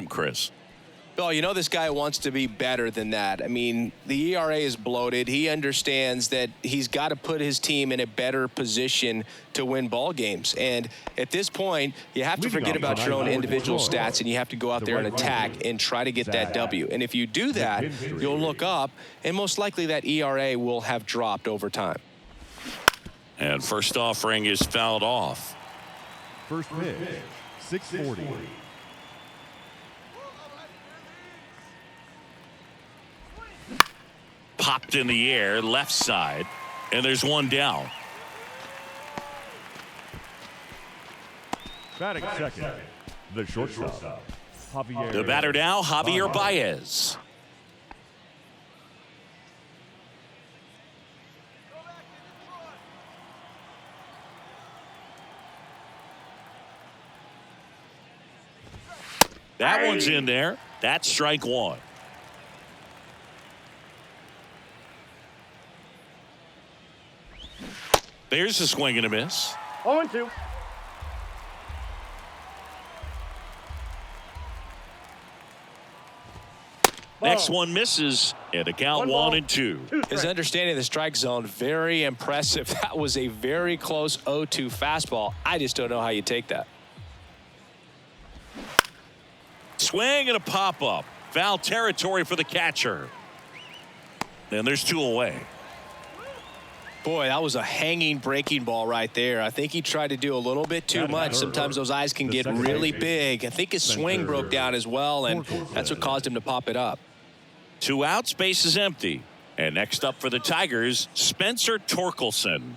Chris. Well, you know this guy wants to be better than that. I mean, the ERA is bloated. He understands that he's got to put his team in a better position to win ball games. And at this point, you have to forget about your own individual stats, and you have to go out there and attack and try to get that W. And if you do that, you'll look up, and most likely that ERA will have dropped over time. And first offering is fouled off. First pitch, 640. Popped in the air, left side, and there's one down. Batting second, the shortstop, Javier. The batter now, Javier Baez. That one's in there. That's strike one. There's a swing and a miss. 0-2. Next one misses, and the count 1-2. His understanding of the strike zone, very impressive. That was a very close 0-2 fastball. I just don't know how you take that. Swing and a pop-up. Foul territory for the catcher. And there's two away. Boy, that was a hanging breaking ball right there. I think he tried to do a little bit too much. Sometimes those eyes can get really big. I think his swing broke down as well, and that's what caused him to pop it up. 2 outs, base is empty. And next up for the Tigers, Spencer Torkelson.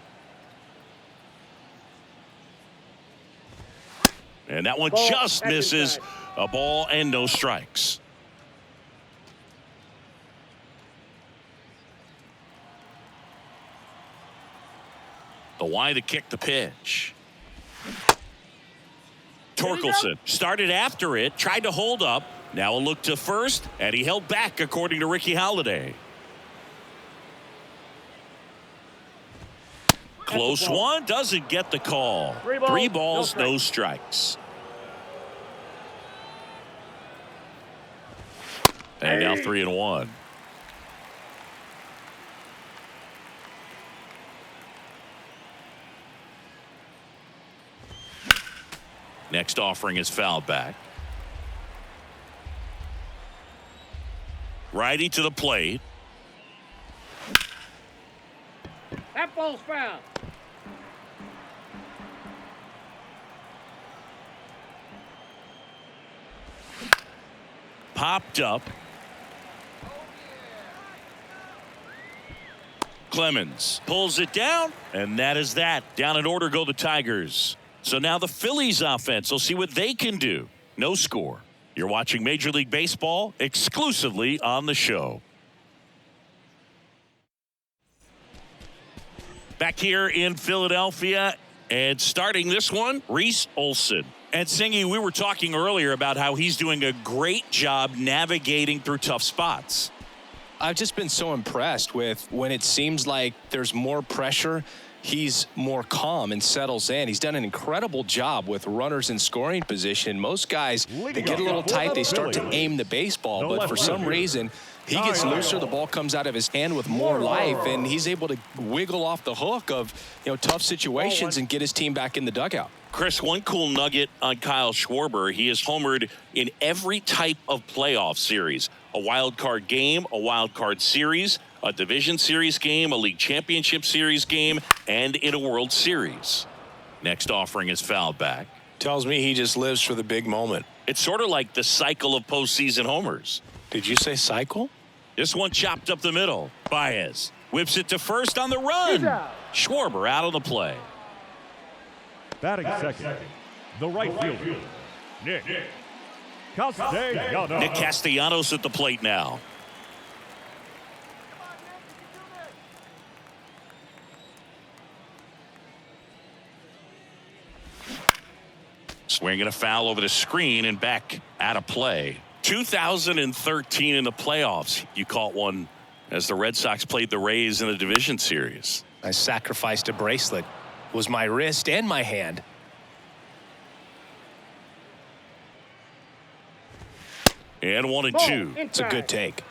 And that one just misses. A ball and no strikes. The Y to kick the pitch. Torkelson started after it, tried to hold up. Now a look to first, and he held back according to Ricky Halladay. Close one, doesn't get the call. 3 balls, no strikes. And now 3-1. Next offering is fouled back. Righty to the plate. That ball's foul. Popped up. Clemens pulls it down, and that is that. Down in order go the Tigers. So now the Phillies offense will see what they can do. No score. You're watching Major League Baseball exclusively on the show. Back here in Philadelphia, and starting this one, Reese Olson. And Singy, we were talking earlier about how he's doing a great job navigating through tough spots. I've just been so impressed with when it seems like there's more pressure, he's more calm and settles in. He's done an incredible job with runners in scoring position. Most guys, they get a little tight, they start to aim the baseball, but for some reason, he gets looser, the ball comes out of his hand with more life, and he's able to wiggle off the hook of, tough situations and get his team back in the dugout. Chris, one cool nugget on Kyle Schwarber, he has homered in every type of playoff series. A wild card game, a wild card series, a division series game, a league championship series game, and in a World Series. Next offering is fouled back. Tells me he just lives for the big moment. It's sort of like the cycle of postseason homers. Did you say cycle? This one chopped up the middle. Baez whips it to first on the run. Schwarber out of the play. Batting second, the right fielder, Nick Castellanos. Nick Castellanos at the plate now. Swinging a foul over the screen and back out of play. 2013 in the playoffs, you caught one as the Red Sox played the Rays in the division series. I sacrificed a bracelet. It was my wrist and my hand. And 1-2. Ball, It's a good take.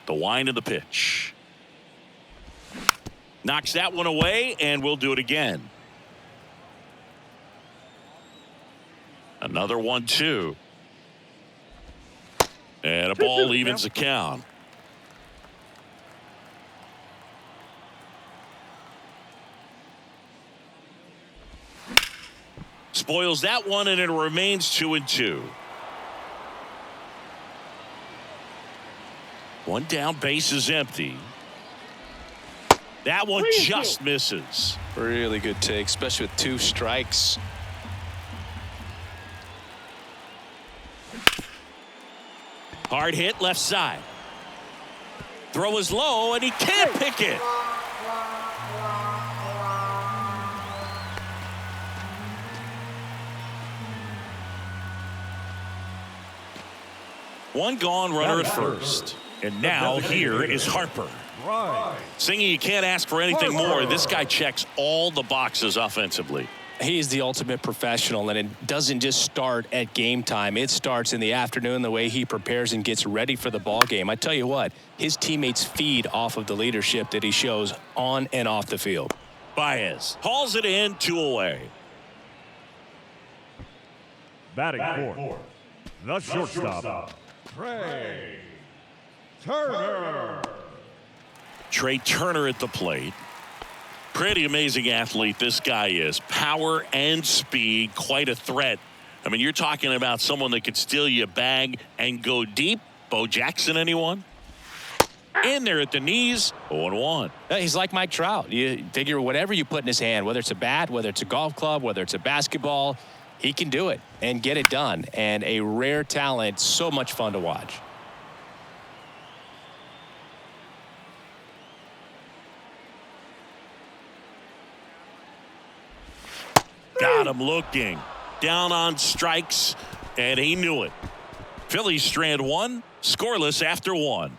The wind of the pitch. Knocks that one away, and we'll do it again. Another 1-2. And a ball evens the count. Spoils that one, and it remains 2-2. One down, base is empty. That one just misses. Really good take, especially with 2 strikes. Hard hit left side. Throw is low, and he can't pick it. One gone, runner at first. And now here is Harper. Singing, you can't ask for anything more. This guy checks all the boxes offensively. He's the ultimate professional, and it doesn't just start at game time. It starts in the afternoon, the way he prepares and gets ready for the ball game. I tell you what, his teammates feed off of the leadership that he shows on and off the field. Baez hauls it in, 2 away. Batting fourth, the shortstop, Trey Turner at the plate. Pretty amazing athlete this guy is. Power and speed, quite a threat. I mean, you're talking about someone that could steal you a bag and go deep. Bo Jackson, anyone? In there at the knees, 0-1. He's like Mike Trout. You figure whatever you put in his hand, whether it's a bat, whether it's a golf club, whether it's a basketball, he can do it and get it done. And a rare talent, so much fun to watch. Got him looking. Down on strikes, and he knew it. Phillies strand 1, scoreless after 1.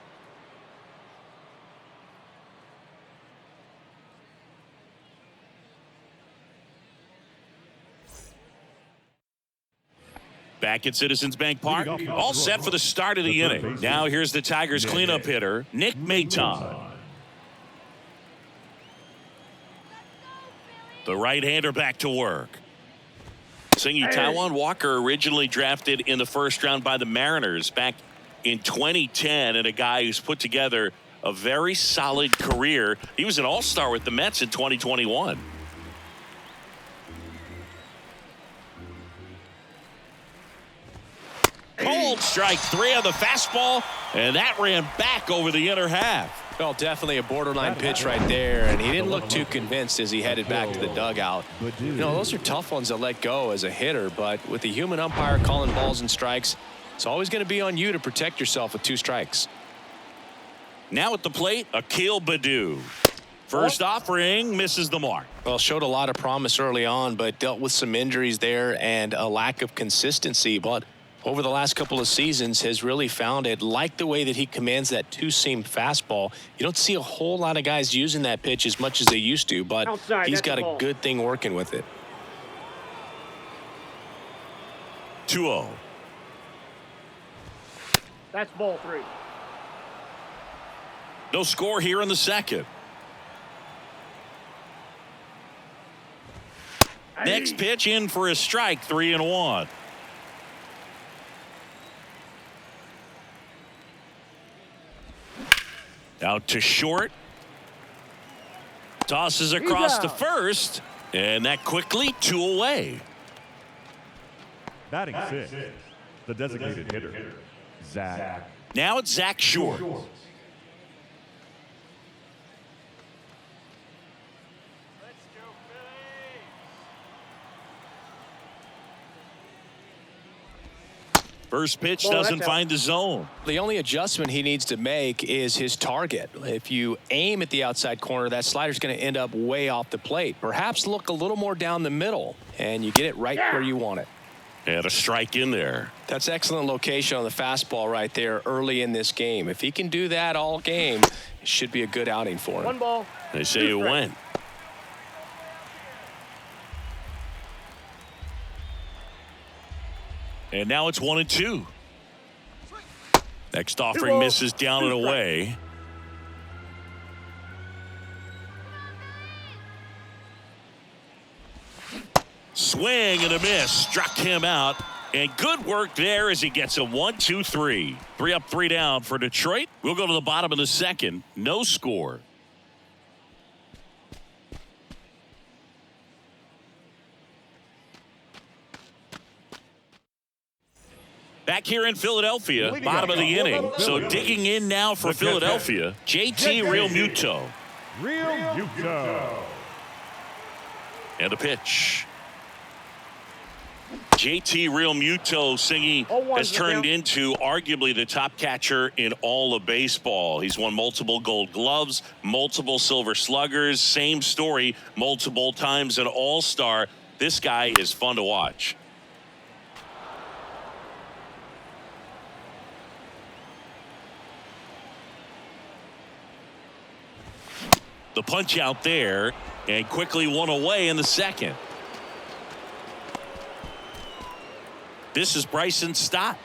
Back at Citizens Bank Park, all set for the start of the inning. Now here's the Tigers cleanup hitter, Nick Maton. The right-hander back to work. Singing Taijuan Walker, originally drafted in the first round by the Mariners back in 2010, and a guy who's put together a very solid career. He was an all-star with the Mets in 2021. Cold strike 3 on the fastball, and that ran back over the inner half. Well, definitely a borderline pitch right there, and he didn't look too convinced as he headed back to the dugout. You know, those are tough ones to let go as a hitter, but with the human umpire calling balls and strikes, it's always going to be on you to protect yourself with 2 strikes. Now at the plate, Akil Baddoo. First offering misses the mark. Well, showed a lot of promise early on, but dealt with some injuries there and a lack of consistency. But over the last couple of seasons has really found it. Like the way that he commands that 2-seam fastball. You don't see a whole lot of guys using that pitch as much as they used to, but he's got a good thing working with it. 2-0. That's ball 3. No score here in the second. Next pitch in for a strike, 3-1. Out to short. Tosses across to first. And that quickly 2 away. Batting 6, the designated hitter, Zach. Now it's Zach Short. First pitch doesn't find the zone. The only adjustment he needs to make is his target. If you aim at the outside corner, that slider's going to end up way off the plate. Perhaps look a little more down the middle, and you get it right where you want it. And a strike in there. That's excellent location on the fastball right there early in this game. If he can do that all game, it should be a good outing for him. 1 ball. They say it went. And now it's 1-2. Next offering misses down and away. Swing and a miss. Struck him out. And good work there as he gets a 1-2-3. 3 up, 3 down for Detroit. We'll go to the bottom of the second. No score. Back here in Philadelphia, bottom of the inning. So digging in now for Philadelphia, JT Real Muto. And a pitch. JT Real Muto singing has turned into arguably the top catcher in all of baseball. He's won multiple Gold Gloves, multiple Silver Sluggers, same story, multiple times an All-Star. This guy is fun to watch. The punch out there, and quickly one away in the second. This is Bryson Stott.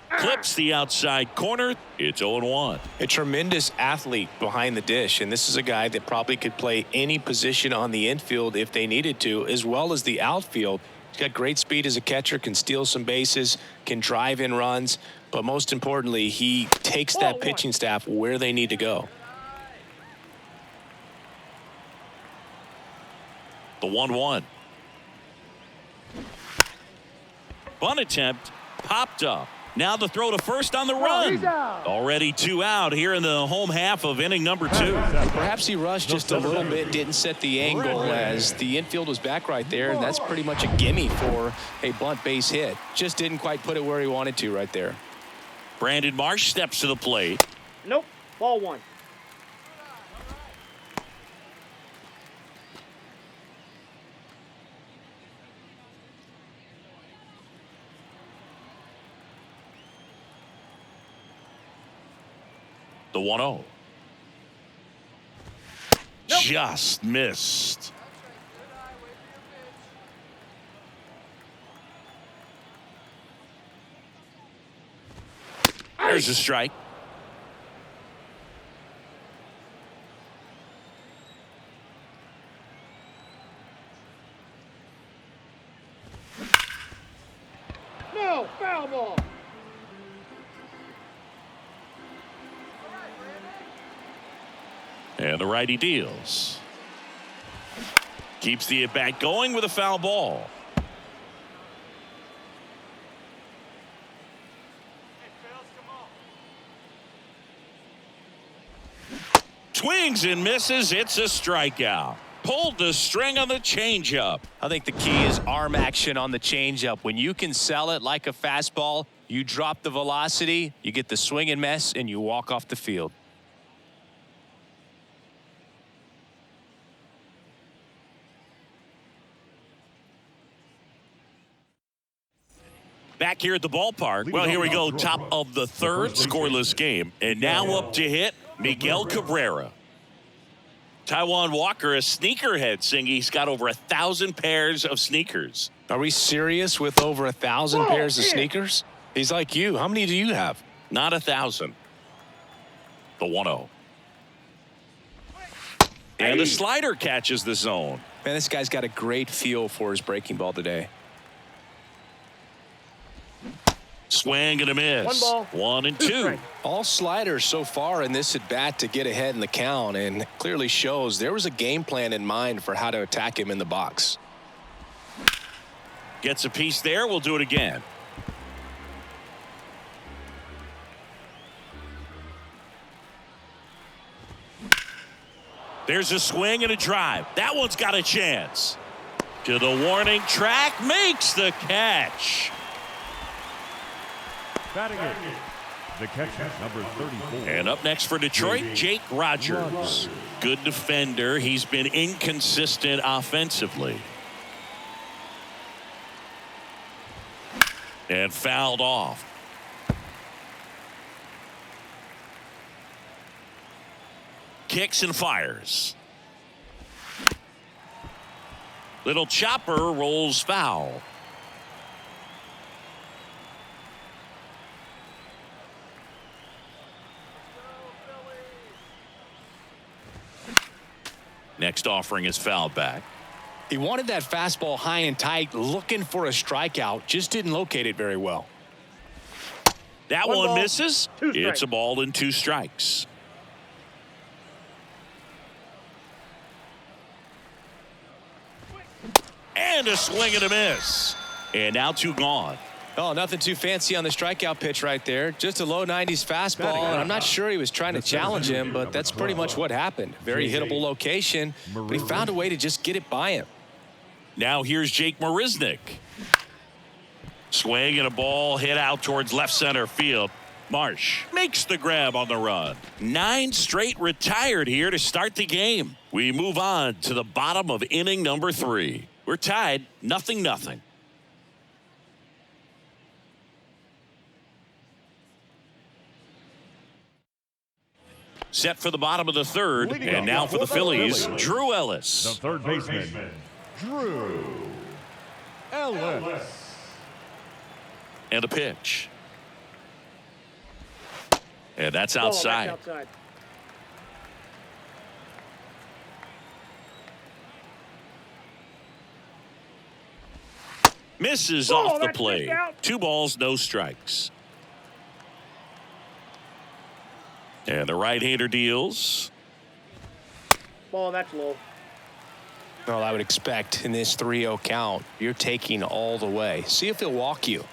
Clips the outside corner. It's 0-1. A tremendous athlete behind the dish, and this is a guy that probably could play any position on the infield if they needed to, as well as the outfield. He's got great speed as a catcher, can steal some bases, can drive in runs, but most importantly, he takes that pitching staff where they need to go. The 1-1. Bunt attempt popped up. Now the throw to first on the run. Already 2 out here in the home half of inning number 2. Perhaps he rushed just a little bit, didn't set the angle as the infield was back right there, and that's pretty much a gimme for a bunt base hit. Just didn't quite put it where he wanted to right there. Brandon Marsh steps to the plate. Nope. Ball 1. The 1-0. Just missed. There's a strike. No, foul ball. And the righty deals. Keeps the at-bat going with a foul ball. Swings and misses. It's a strikeout. Pulled the string on the changeup. I think the key is arm action on the changeup. When you can sell it like a fastball, you drop the velocity, you get the swing and miss, and you walk off the field. Back here at the ballpark. Well, here we go. Top of the third, scoreless game. And now up to hit, Miguel Cabrera. Taijuan Walker, a sneakerhead, saying he's got over 1,000 pairs of sneakers. Are we serious with over 1,000 pairs of sneakers? He's like you. How many do you have? Not 1,000. The 1-0. And the slider catches the zone. Man, this guy's got a great feel for his breaking ball today. Swing and a miss. 1 and 2. All sliders so far in this at bat to get ahead in the count, and clearly shows there was a game plan in mind for how to attack him in the box. Gets a piece there. We'll do it again. There's a swing and a drive. That one's got a chance. To the warning track, makes the catch. Batting it, The catcher, number 34. And up next for Detroit, Jake Rogers. Good defender. He's been inconsistent offensively. And fouled off. Kicks and fires. Little chopper rolls foul. Next offering is fouled back. He wanted that fastball high and tight, looking for a strikeout, just didn't locate it very well. That One one ball, misses. 2 strikes. It's a ball and 2 strikes. And a swing and a miss. And now 2 gone. Oh, nothing too fancy on the strikeout pitch right there. Just a low 90s fastball, and I'm not sure he was trying to challenge him, but that's pretty much what happened. Very hittable location, but he found a way to just get it by him. Now here's Jake Marisnick. Swing and a ball hit out towards left center field. Marsh makes the grab on the run. 9 straight retired here to start the game. We move on to the bottom of inning number 3. We're tied 0-0. Set for the bottom of the 3rd, and now for the Phillies, Drew The Ellis. third baseman, Drew Ellis. And a pitch. And that's Ball, outside. that's outside. Misses Ball, off the that's plate. missed out. 2 balls, no strikes. And the right-hander deals. Ball, that's low. Well, I would expect in this 3-0 count, you're taking all the way. See if he'll walk you.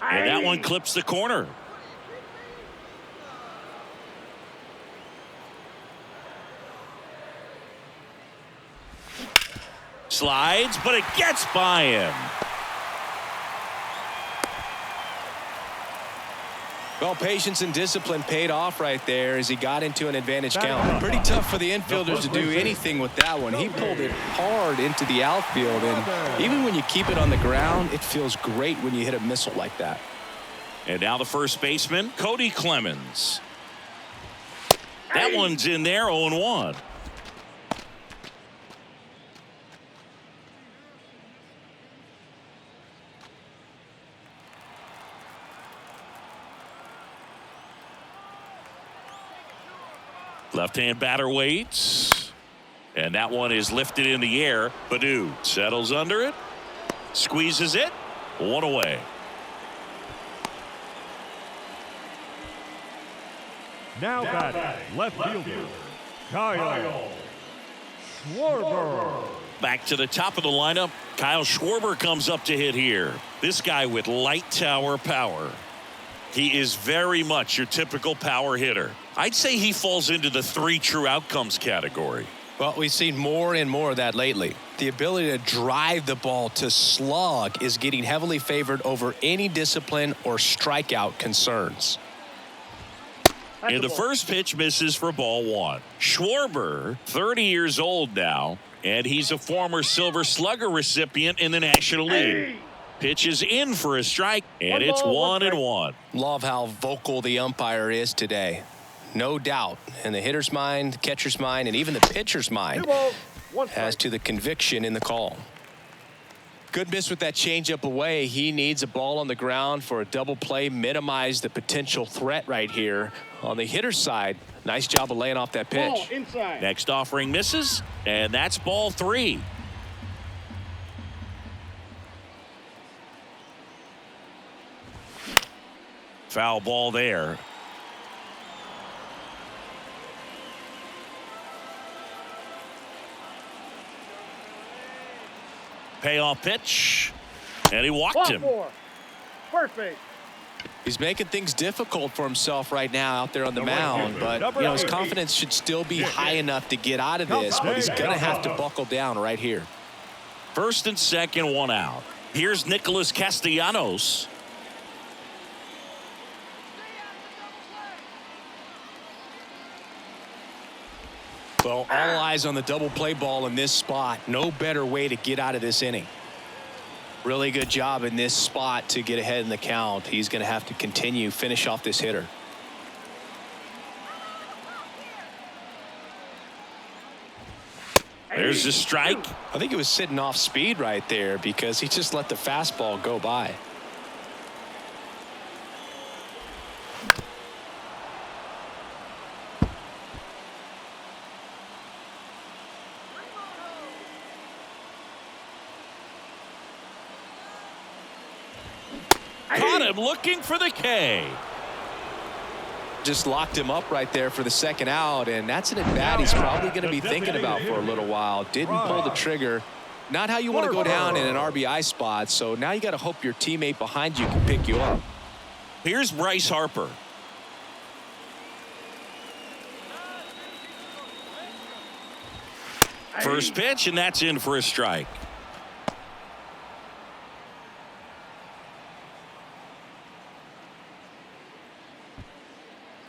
And that one clips the corner. Slides, but it gets by him. Well, patience and discipline paid off right there as he got into an advantage count. Pretty tough for the infielders to do anything with that one. He pulled it hard into the outfield, and even when you keep it on the ground, it feels great when you hit a missile like that. And now the first baseman, Cody Clemens. That one's in there, 0-1. Left-hand batter waits. And that one is lifted in the air. Baddoo settles under it. Squeezes it. 1 away. Now batting, left fielder, Kyle Schwarber. Back to the top of the lineup. Kyle Schwarber comes up to hit here. This guy with light tower power. He is very much your typical power hitter. I'd say he falls into the 3 true outcomes category. Well, we've seen more and more of that lately. The ability to drive the ball to slug is getting heavily favored over any discipline or strikeout concerns. That's And a the ball. first pitch misses for ball 1. Schwarber, 30 years old now, and he's a former Silver Slugger recipient in the National League. Pitches in for a strike, and One it's ball, 1 1-1. Love how vocal the umpire is today. No doubt in the hitter's mind, the catcher's mind, and even the pitcher's 2 mind balls, 1 as strike. to the conviction in the call. Good miss with that changeup away. He needs a ball on the ground for a double play, minimize the potential threat right here. On the hitter's side, nice job of laying off that pitch. Ball, inside. Next offering misses, and that's ball 3. Foul ball there. Payoff pitch, and he walked Ball him. 4. First base. He's making things difficult for himself right now out there on the mound, but you know his confidence should still be high enough to get out of this, but he's going to have to buckle down right here. First and second, 1 out. Here's Nicholas Castellanos. Well, all eyes on the double play ball in this spot. No better way to get out of this inning. Really good job in this spot to get ahead in the count. He's going to have to continue, finish off this hitter. There's the strike. I think it was sitting off speed right there because he just let the fastball go by. Caught him looking for the K. Just locked him up right there for the second out, and that's an at-bat he's probably going to be thinking about for a little while. Didn't pull the trigger. Not how you want to go down in an RBI spot, so now you got to hope your teammate behind you can pick you up. Here's Bryce Harper. First pitch, and that's in for a strike.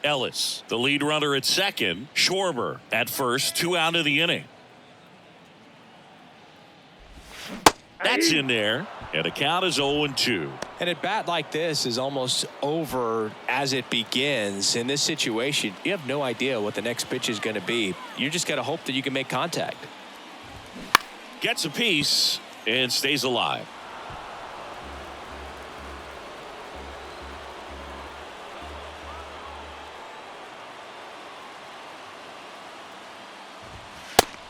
Ellis, the lead runner at second. Schwarber at first, 2 out of the inning. That's in there, and the count is 0-2. And at bat like this is almost over as it begins. In this situation, you have no idea what the next pitch is going to be. You just got to hope that you can make contact. Gets a piece and stays alive.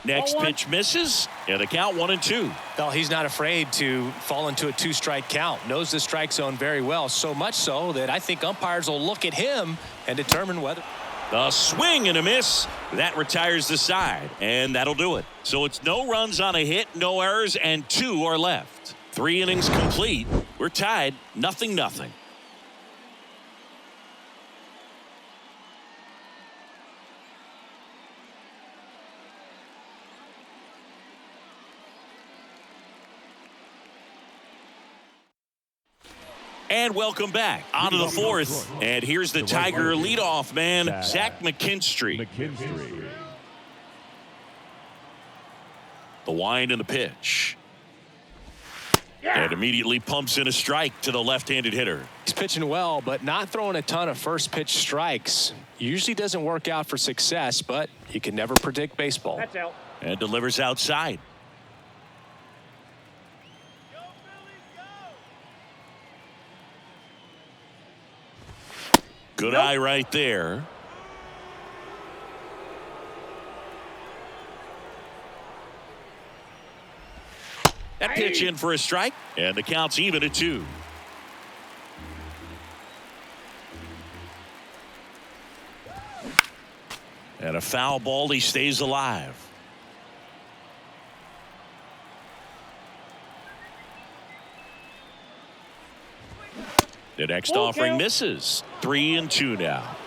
Next pitch misses, and the count 1-2. Well, he's not afraid to fall into a 2-strike count. Knows the strike zone very well, so much so that I think umpires will look at him and determine whether. A swing and a miss. That retires the side, and that'll do it. So it's no runs on a hit, no errors, and 2 are left. 3 innings complete. We're tied, 0-0. And welcome back. On to the fourth. And here's the Tiger leadoff man, Zach McKinstry. The wind and the pitch. And immediately pumps in a strike to the left-handed hitter. He's pitching well, but not throwing a ton of first pitch strikes. Usually doesn't work out for success, but you can never predict baseball. That's out. And delivers outside. Good eye right there. That pitch in for a strike, and the count's even at 2. And a foul ball, he stays alive. The next offering misses. 3-2 now.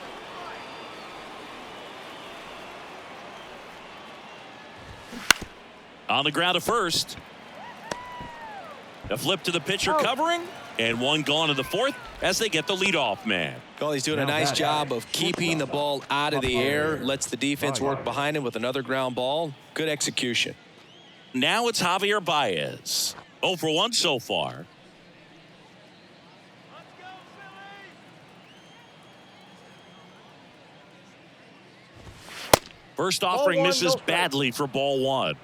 On the ground to first. A flip to the pitcher covering, and one gone to the fourth as they get the leadoff man. Well, he's doing a nice job of keeping the ball out of the air, lets the defense work behind him with another ground ball. Good execution. Now it's Javier Baez. 0 for 1 so far. First offering misses badly for ball 1.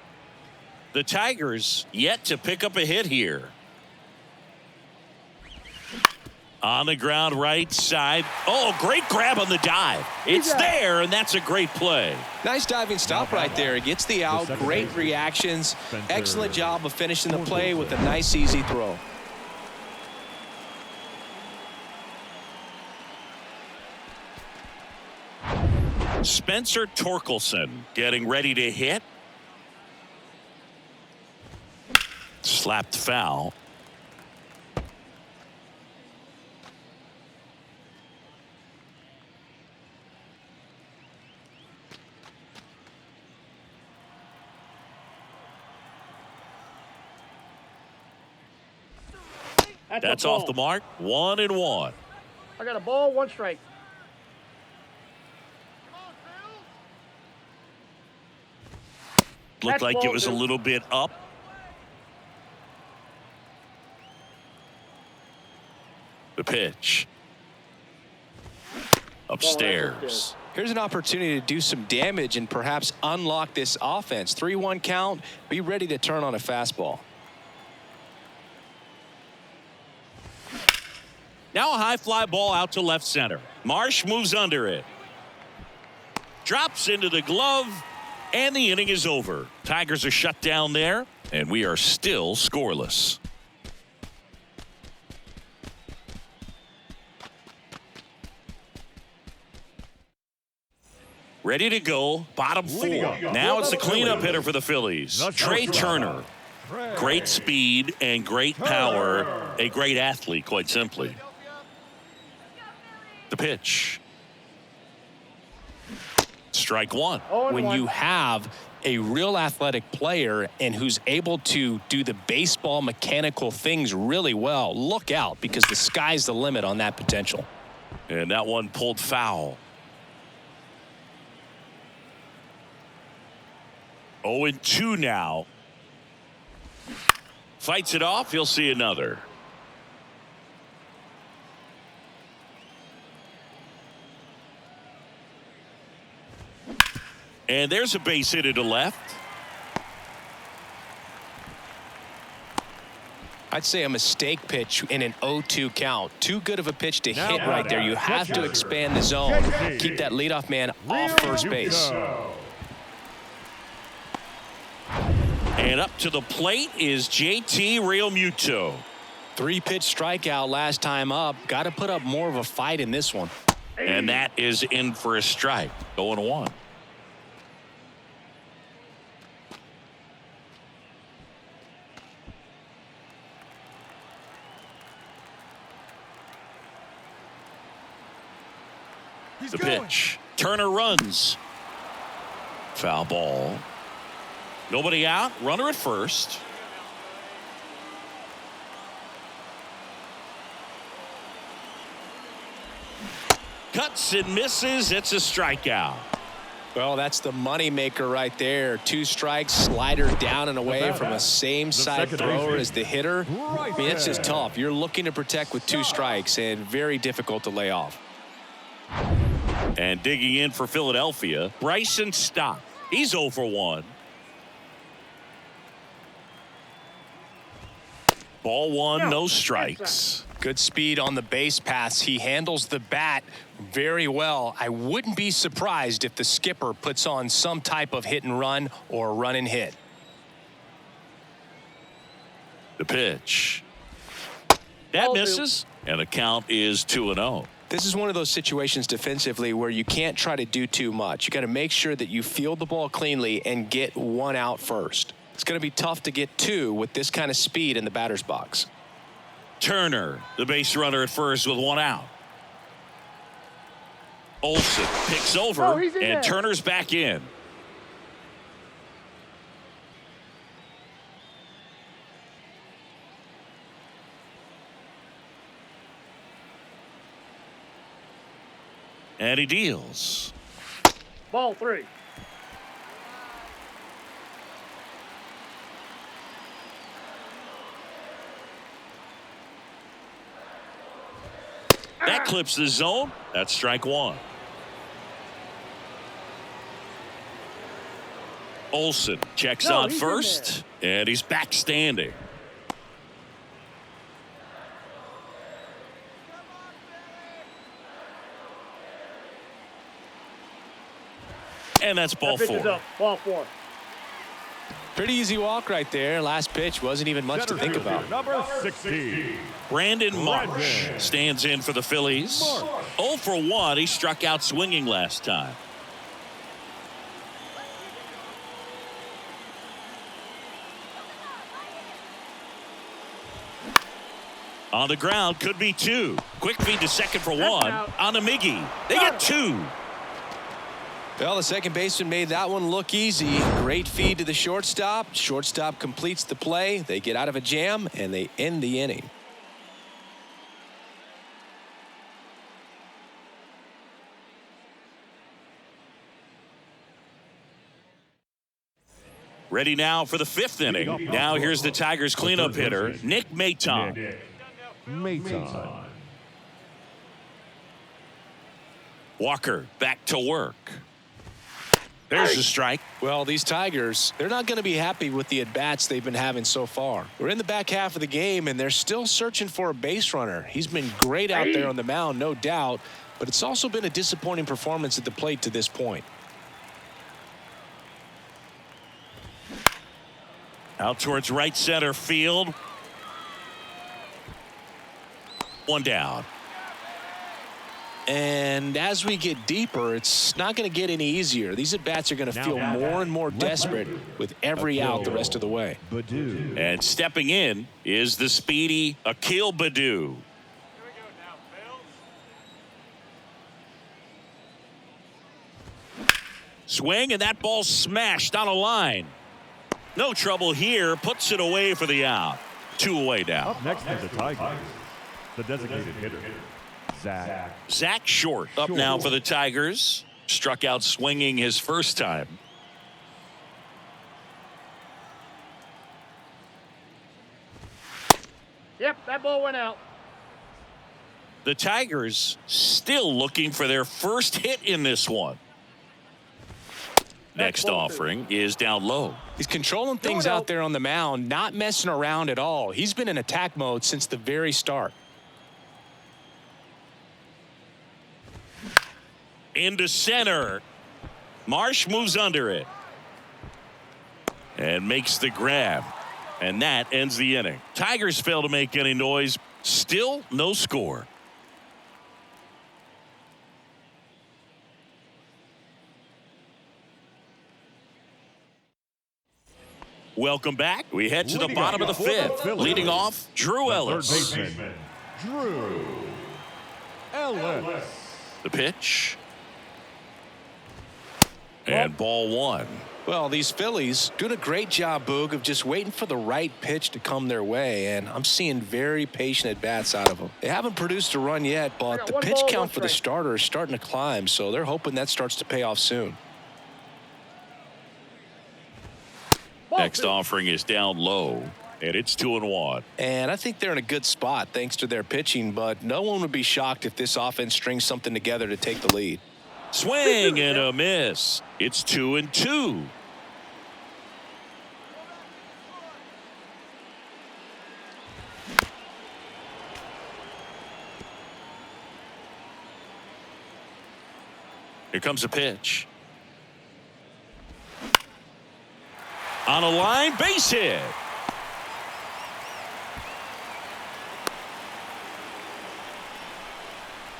The Tigers yet to pick up a hit here. On the ground right side. Oh, great grab on the dive. It's there, and that's a great play. Nice diving stop right there. He gets the out. Great reactions. Excellent job of finishing the play with a nice, easy throw. Spencer Torkelson getting ready to hit. Slapped foul. That's off the mark. 1-1. I got a ball, 1 strike. Looked That's like it ball was a two. little bit up. The pitch. Upstairs. Here's an opportunity to do some damage and perhaps unlock this offense. 3-1 count. Be ready to turn on a fastball. Now a high fly ball out to left center. Marsh moves under it. Drops into the glove, and the inning is over. Tigers are shut down there, and we are still scoreless. Ready to go, bottom four. Now it's the cleanup hitter for the Phillies, Trey Turner. Great speed and great power. A great athlete, quite simply. The pitch. Strike one. When you have a real athletic player and who's able to do the baseball mechanical things really well, look out, because the sky's the limit on that potential. And that one pulled foul. 0-2 now. Fights it off. He'll see another. And there's a base hit to left. I'd say a mistake pitch in an 0-2 count. Too good of a pitch to hit right there. You have to expand the zone. Keep that leadoff man off first base. And up to the plate is JT Realmuto. 3-pitch strikeout last time up. Got to put up more of a fight in this one. And that is in for a strike. 0-1. The pitch. Turner runs. Foul ball. Nobody out. Runner at first. Cuts and misses. It's a strikeout. Well, that's the money maker right there. 2 strikes, slider down and away from a same side thrower as the hitter. I mean, it's just tough. You're looking to protect with 2 strikes and very difficult to lay off. And digging in for Philadelphia, Bryson Stott. He's 0 for 1. Ball 1, no strikes. Good speed on the base paths. He handles the bat very well. I wouldn't be surprised if the skipper puts on some type of hit and run or run and hit. The pitch. That misses, and the count is 2-0. This is one of those situations defensively where you can't try to do too much. You got to make sure that you field the ball cleanly and get 1 out first. It's going to be tough to get 2 with this kind of speed in the batter's box. Turner, the base runner at first with 1 out. Olsen picks over, and Turner's back in. And he deals. Ball 3. That clips the zone. That's strike 1. Olsen checks on first, and he's back standing. And that's ball 4. Ball 4. Pretty easy walk right there. Last pitch wasn't even much to think about. Number 16. Brandon Marsh stands in for the Phillies. 0 for 1. He struck out swinging last time. On the ground, could be 2. Quick feed to second for 1 on a Miggy. They get 2. Well, the second baseman made that one look easy. Great feed to the shortstop. Shortstop completes the play. They get out of a jam, and they end the inning. Ready now for the 5th inning. Now here's the Tigers cleanup hitter, Nick Maton. Maton. Walker back to work. There's a strike. Well, these Tigers, they're not going to be happy with the at-bats they've been having so far. We're in the back half of the game, and they're still searching for a base runner. He's been great out there on the mound, no doubt, but it's also been a disappointing performance at the plate to this point. Out towards right center field. One down. And as we get deeper, it's not going to get any easier. These at-bats are going to feel more and more desperate with every out the rest of the way. And stepping in is the speedy Akil Baddoo. Swing, and that ball smashed on a line. No trouble here. Puts it away for the out. 2 away now. Up next is the Tigers. The designated hitter, Zach Short up now for the Tigers. Struck out swinging his first time. Yep, that ball went out. The Tigers still looking for their first hit in this one. Next offering is down low. He's controlling things out there on the mound, not messing around at all. He's been in attack mode since the very start. Into center. Marsh moves under it. And makes the grab. And that ends the inning. Tigers fail to make any noise. Still no score. Welcome back. We head to the bottom of the 5th. Leading off, Drew Ellis. third baseman, Drew Ellis. The pitch. And ball 1. Well, these Phillies doing a great job, Boog, of just waiting for the right pitch to come their way, and I'm seeing very patient at-bats out of them. They haven't produced a run yet, but the pitch count for the starter is starting to climb, so they're hoping that starts to pay off soon. Next offering is down low, and it's 2-1. And I think they're in a good spot thanks to their pitching, but no one would be shocked if this offense strings something together to take the lead. Swing and a miss. It's 2-2. Here comes a pitch. On a line, base hit.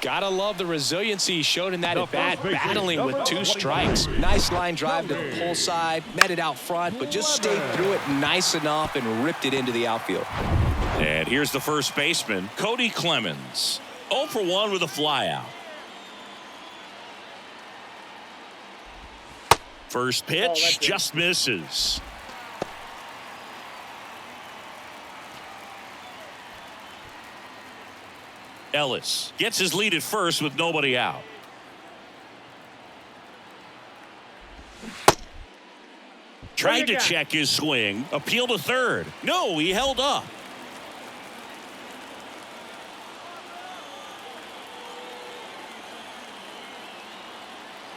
Gotta love the resiliency he showed in that at-bat, battling with 2 strikes. Nice line drive to the pull side, met it out front, but just stayed through it nice enough and ripped it into the outfield. And here's the first baseman, Cody Clemens. 0 for 1 with a flyout. First pitch just misses. Ellis gets his lead at first with nobody out. Tried to check his swing. Appeal to third. No, he held up.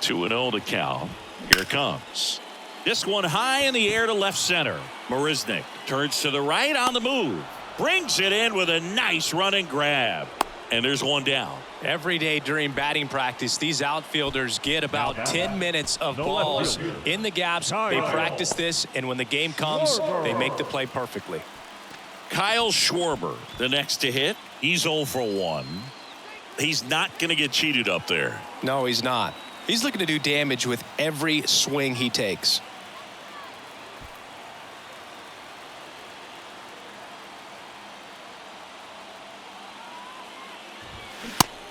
Two and 0 to count. Here it comes. This one high in the air to left center. Marisnik turns to the right on the move. Brings it in with a nice running grab. And there's one down. Every day during batting practice, these outfielders get about 10 minutes of balls in the gaps. They practice this, and when the game comes, they make the play perfectly. Kyle Schwarber, the next to hit. He's 0 for 1. He's not going to get cheated up there. No, he's not. He's looking to do damage with every swing he takes.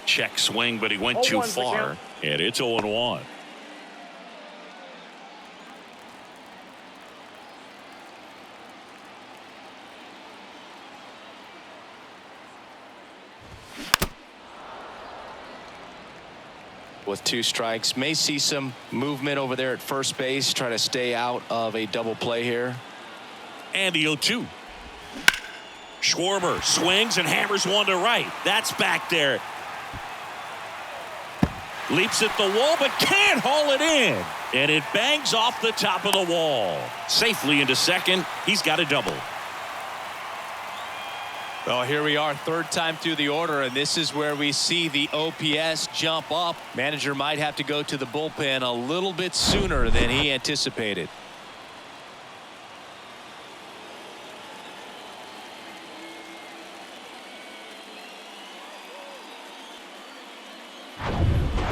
Check swing, but he went too far. And it's 0-1. with 2 strikes. May see some movement over there at first base. Try to stay out of a double play here. And the 0-2. Schwarber swings and hammers one to right. That's back there. Leaps at the wall, but can't haul it in. And it bangs off the top of the wall. Safely into second. He's got a double. Well, here we are, 3rd time through the order, and this is where we see the OPS jump up. Manager might have to go to the bullpen a little bit sooner than he anticipated.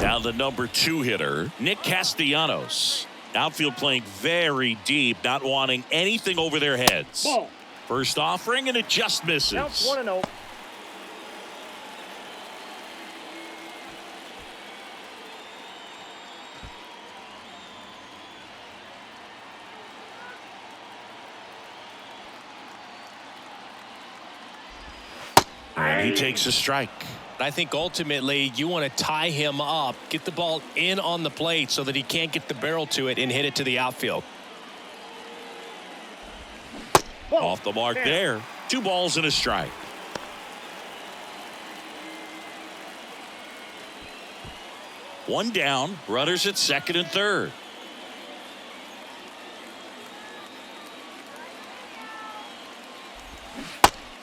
Now the number 2 hitter, Nick Castellanos. Outfield playing very deep, not wanting anything over their heads. Ball. First offering, and it just misses. Counts 1-0. And he takes a strike. I think ultimately you want to tie him up, get the ball in on the plate so that he can't get the barrel to it and hit it to the outfield. Ball. Off the mark there. 2 balls and a strike. One down, runners at second and third.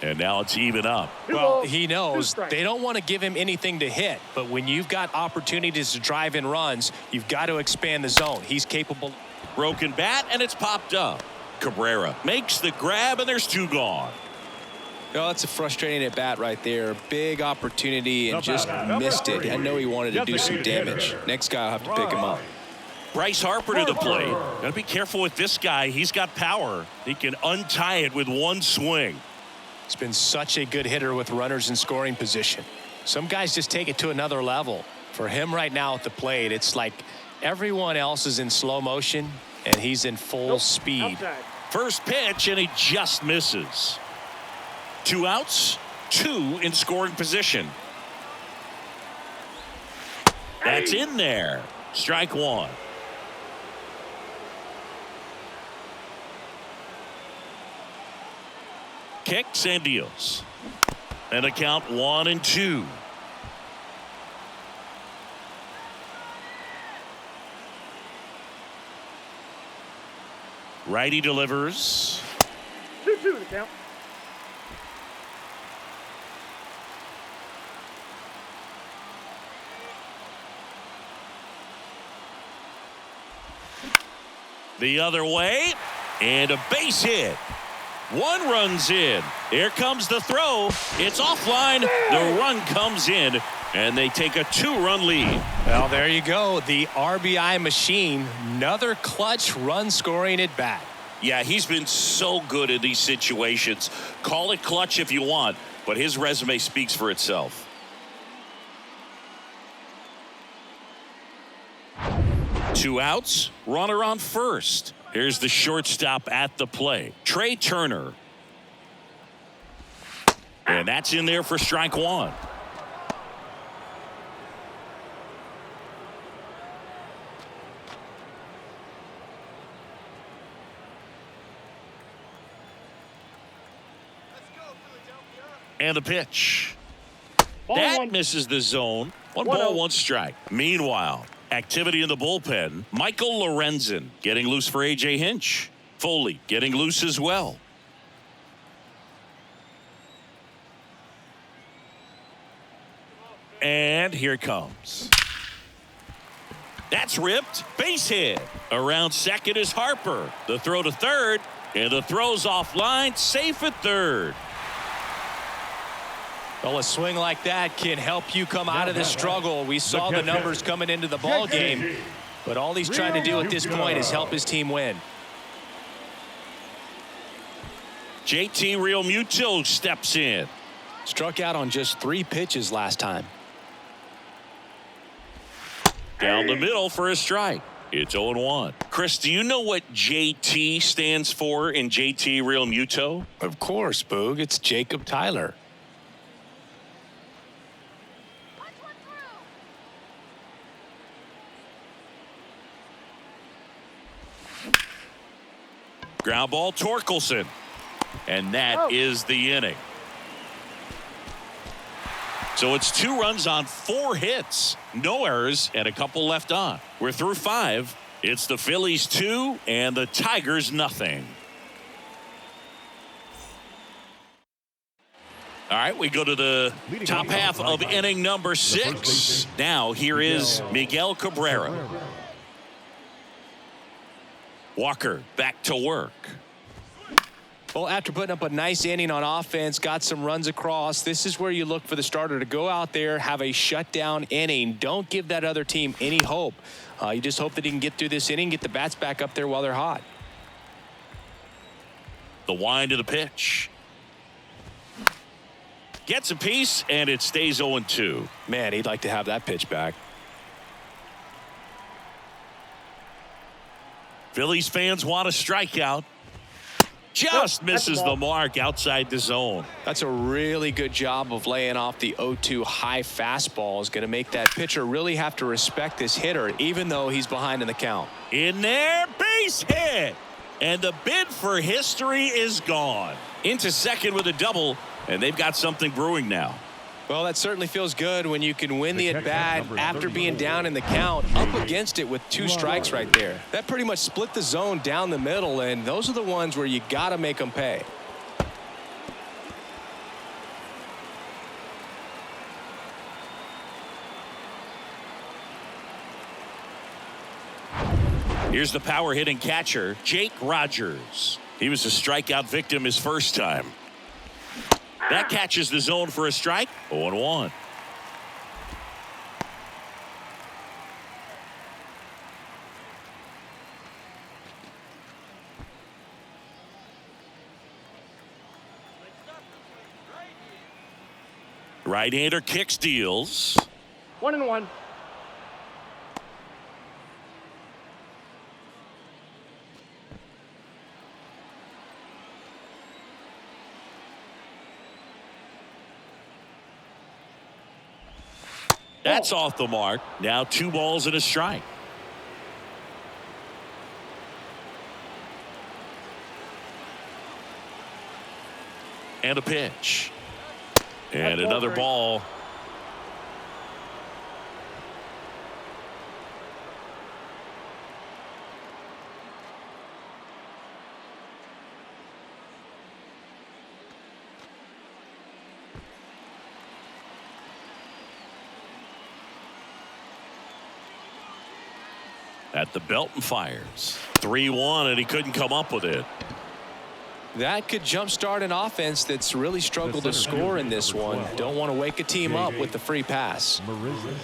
And now it's even up. Well, he knows they don't want to give him anything to hit, but when you've got opportunities to drive in runs, you've got to expand the zone. He's capable. Broken bat, and it's popped up. Cabrera makes the grab, and there's 2 gone. Oh, that's a frustrating at bat right there. Big opportunity and just missed it. I know he wanted to do some damage. Next guy will have to pick him up. Bryce Harper to the plate. Got to be careful with this guy. He's got power. He can untie it with one swing. He's been such a good hitter with runners in scoring position. Some guys just take it to another level. For him right now at the plate, it's like everyone else is in slow motion and he's in full speed. Outside. First pitch, and he just misses. 2 outs, 2 in scoring position. That's in there. Strike 1. Kicks and deals. And a count 1-2. Righty delivers. 2-2 the count. The other way, and a base hit. 1 run's in. Here comes the throw. It's offline. The run comes in, and they take a 2-run lead. Well, there you go. The RBI machine. Another clutch run scoring at bat. Yeah, he's been so good in these situations. Call it clutch if you want, but his resume speaks for itself. Two outs, runner on first. Here's the shortstop at the play, Trey Turner. And that's in there for strike 1. And the pitch. That misses the zone. 1 ball, 1 strike. Meanwhile, activity in the bullpen. Michael Lorenzen getting loose for A.J. Hinch. Foley getting loose as well. And here it comes. That's ripped. Base hit. Around second is Harper. The throw to third. And the throw's offline. Safe at third. Well, a swing like that can help you come out of the struggle. We saw the numbers coming into the ball game, but all he's trying to do at this point is help his team win. JT Realmuto steps in. Struck out on just 3 pitches last time. Down the middle for a strike. It's 0-1. Chris, do you know what JT stands for in JT Realmuto? Of course, Boog. It's Jacob Tyler. Ground ball, Torkelson. And that is the inning. So it's 2 runs on 4 hits. No errors and a couple left on. We're through 5. It's the Phillies 2 and the Tigers nothing. All right, we go to the top half of inning number 6. Now here is Miguel Cabrera. Walker back to work. Well, after putting up a nice inning on offense, got some runs across, this is where you look for the starter to go out there, have a shutdown inning. Don't give that other team any hope. You just hope that he can get through this inning, get the bats back up there while they're hot. The wind of the pitch. Gets a piece, and it stays 0-2. Man, he'd like to have that pitch back. Phillies fans want a strikeout. Just misses the mark outside the zone. That's a really good job of laying off the 0-2 high fastball. Is going to make that pitcher really have to respect this hitter, even though he's behind in the count. In there, base hit. And the bid for history is gone. Into second with a double, and they've got something brewing now. Well, that certainly feels good when you can win the at-bat after being down in the count, up against it with 2 strikes right there. That pretty much split the zone down the middle, and those are the ones where you got to make them pay. Here's the power-hitting catcher, Jake Rogers. He was a strikeout victim his first time. That catches the zone for a strike. 0-1. Right-hander kicks, deals. 1-1. That's off the mark. Now 2 balls and a strike. And a pitch. And another ball. At the belt and fires. 3-1, and he couldn't come up with it. That could jumpstart an offense that's really struggled to score in this one. Don't want to wake a team up with the free pass.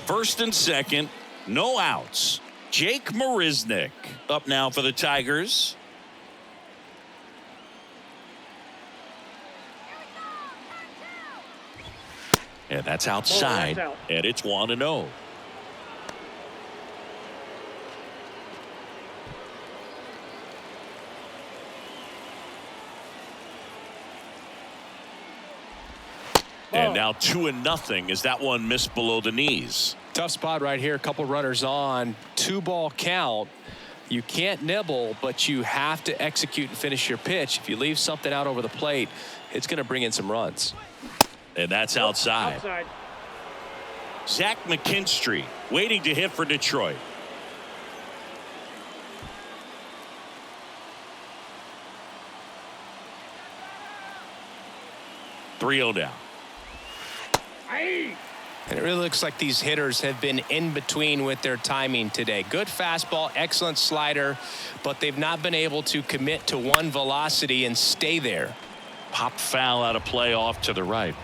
First and second, no outs. Jake Marisnick up now for the Tigers. And that's outside, and it's 1-0. And now 2-0 as that one missed below the knees. Tough spot right here. A couple runners on. 2-ball count. You can't nibble, but you have to execute and finish your pitch. If you leave something out over the plate, it's going to bring in some runs. And that's outside. Zach McKinstry waiting to hit for Detroit. .3-0 down. And it really looks like these hitters have been in between with their timing today. Good fastball, excellent slider, but they've not been able to commit to one velocity and stay there. Pop foul out of play off to the right.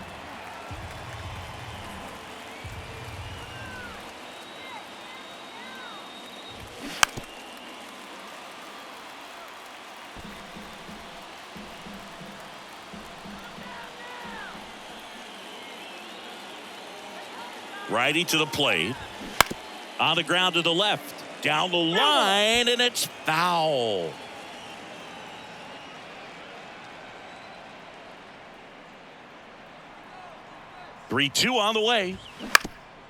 Righty to the plate. On the ground to the left. Down the line, and it's foul. .3-2 on the way.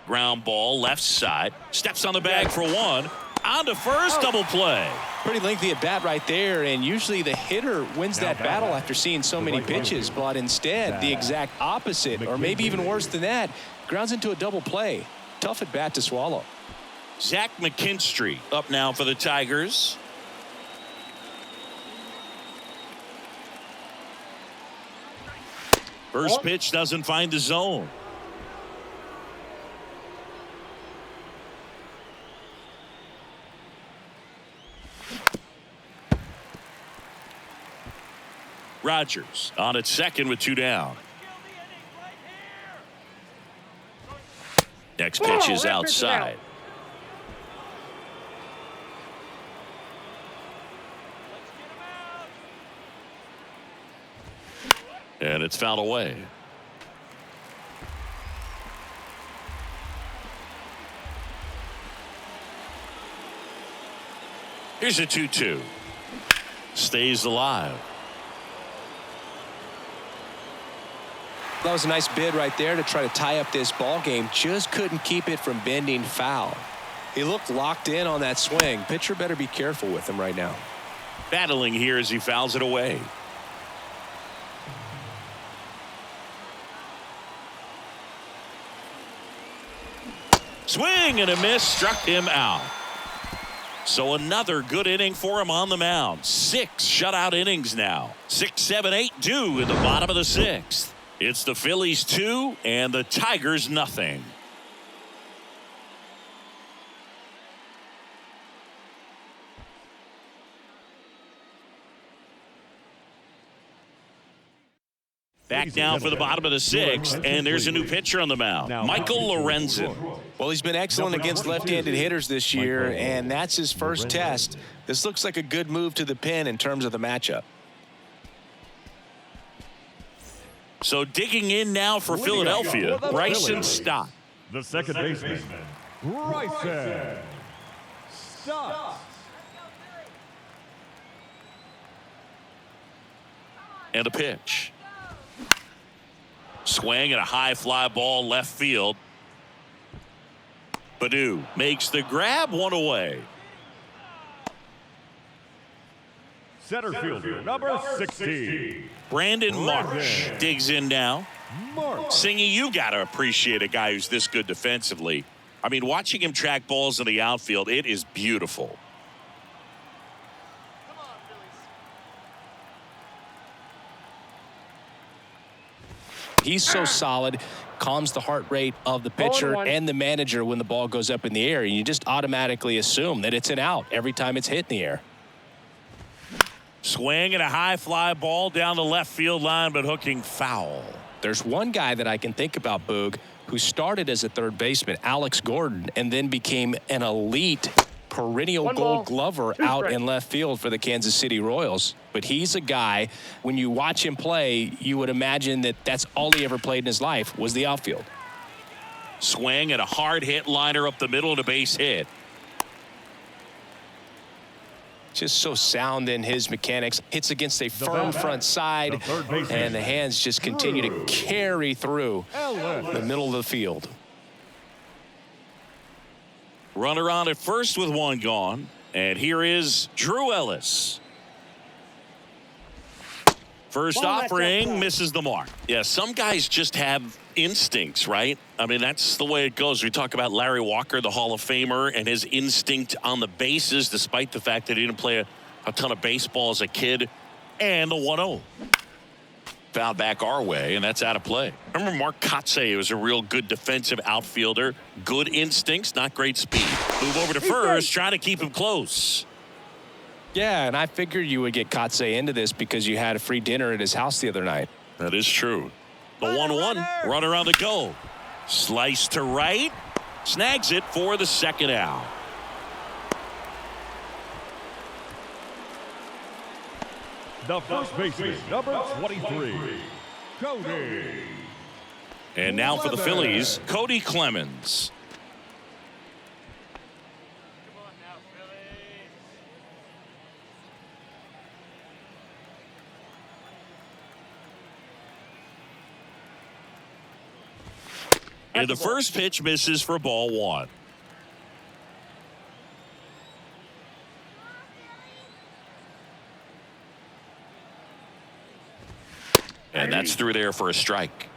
Ground ball left side. Steps on the bag for one. on to first, double play. Pretty lengthy at bat right there, and usually the hitter wins that battle after seeing so many pitches, but instead the exact opposite, or maybe even worse than that, grounds into a double play. Tough at bat to swallow. Zach McKinstry up now for the Tigers. First pitch doesn't find the zone. Rogers on at second with 2 down. Next pitch is outside. And it's fouled away. Here's a 2-2. Stays alive. That was a nice bid right there to try to tie up this ball game. Just couldn't keep it from bending foul. He looked locked in on that swing. Pitcher better be careful with him right now. Battling here as he fouls it away. Swing and a miss, struck him out. So another good inning for him on the mound. 6 shutout innings now. 6, 7, 8 due in the bottom of the 6th. It's the Phillies 2 and the Tigers nothing. Back now for the bottom of the 6th, and there's a new pitcher on the mound, Michael Lorenzen. Well, he's been excellent against left-handed hitters this year, and that's his first test. This looks like a good move to the pen in terms of the matchup. So digging in now for Philadelphia, Bryson Stott. The second baseman, Bryson Stott. And a pitch. Swing and a high fly ball left field. Baddoo makes the grab, 1 away. Center fielder, number 60. Brandon Marsh digs in now. Singy, you got to appreciate a guy who's this good defensively. I mean, watching him track balls in the outfield, it is beautiful. He's so solid, calms the heart rate of the pitcher and the manager when the ball goes up in the air. You just automatically assume that it's an out every time it's hit in the air. Swing and a high fly ball down the left field line, but hooking foul. There's one guy that I can think about, Boog, who started as a third baseman, Alex Gordon, and then became an elite perennial gold glover out in left field for the Kansas City Royals. But he's a guy, when you watch him play, you would imagine that that's all he ever played in his life was the outfield. Swing and a hard hit liner up the middle and a base hit. Just so sound in his mechanics. Hits against a firm front side, and the hands just continue to carry through the middle of the field. Runner on at first with 1 gone. And here is Drew Ellis. First offering, misses the mark. Yeah, some guys just have instincts, right? I mean, that's the way it goes. We talk about Larry Walker, the Hall of Famer, and his instinct on the bases, despite the fact that he didn't play a ton of baseball as a kid. And the 1-0. Foul back our way, and that's out of play. Remember Mark Kotsay was a real good defensive outfielder. Good instincts, not great speed. Move over to first, trying to keep him close. Yeah, and I figured you would get Kotsay into this because you had a free dinner at his house the other night. That is true. The 1-1, runner on the go. Slice to right, snags it for the second out. The first baseman, number 23, Cody. And now for the Phillies, Cody Clemens. And the first pitch misses for ball 1. That's through there for a strike.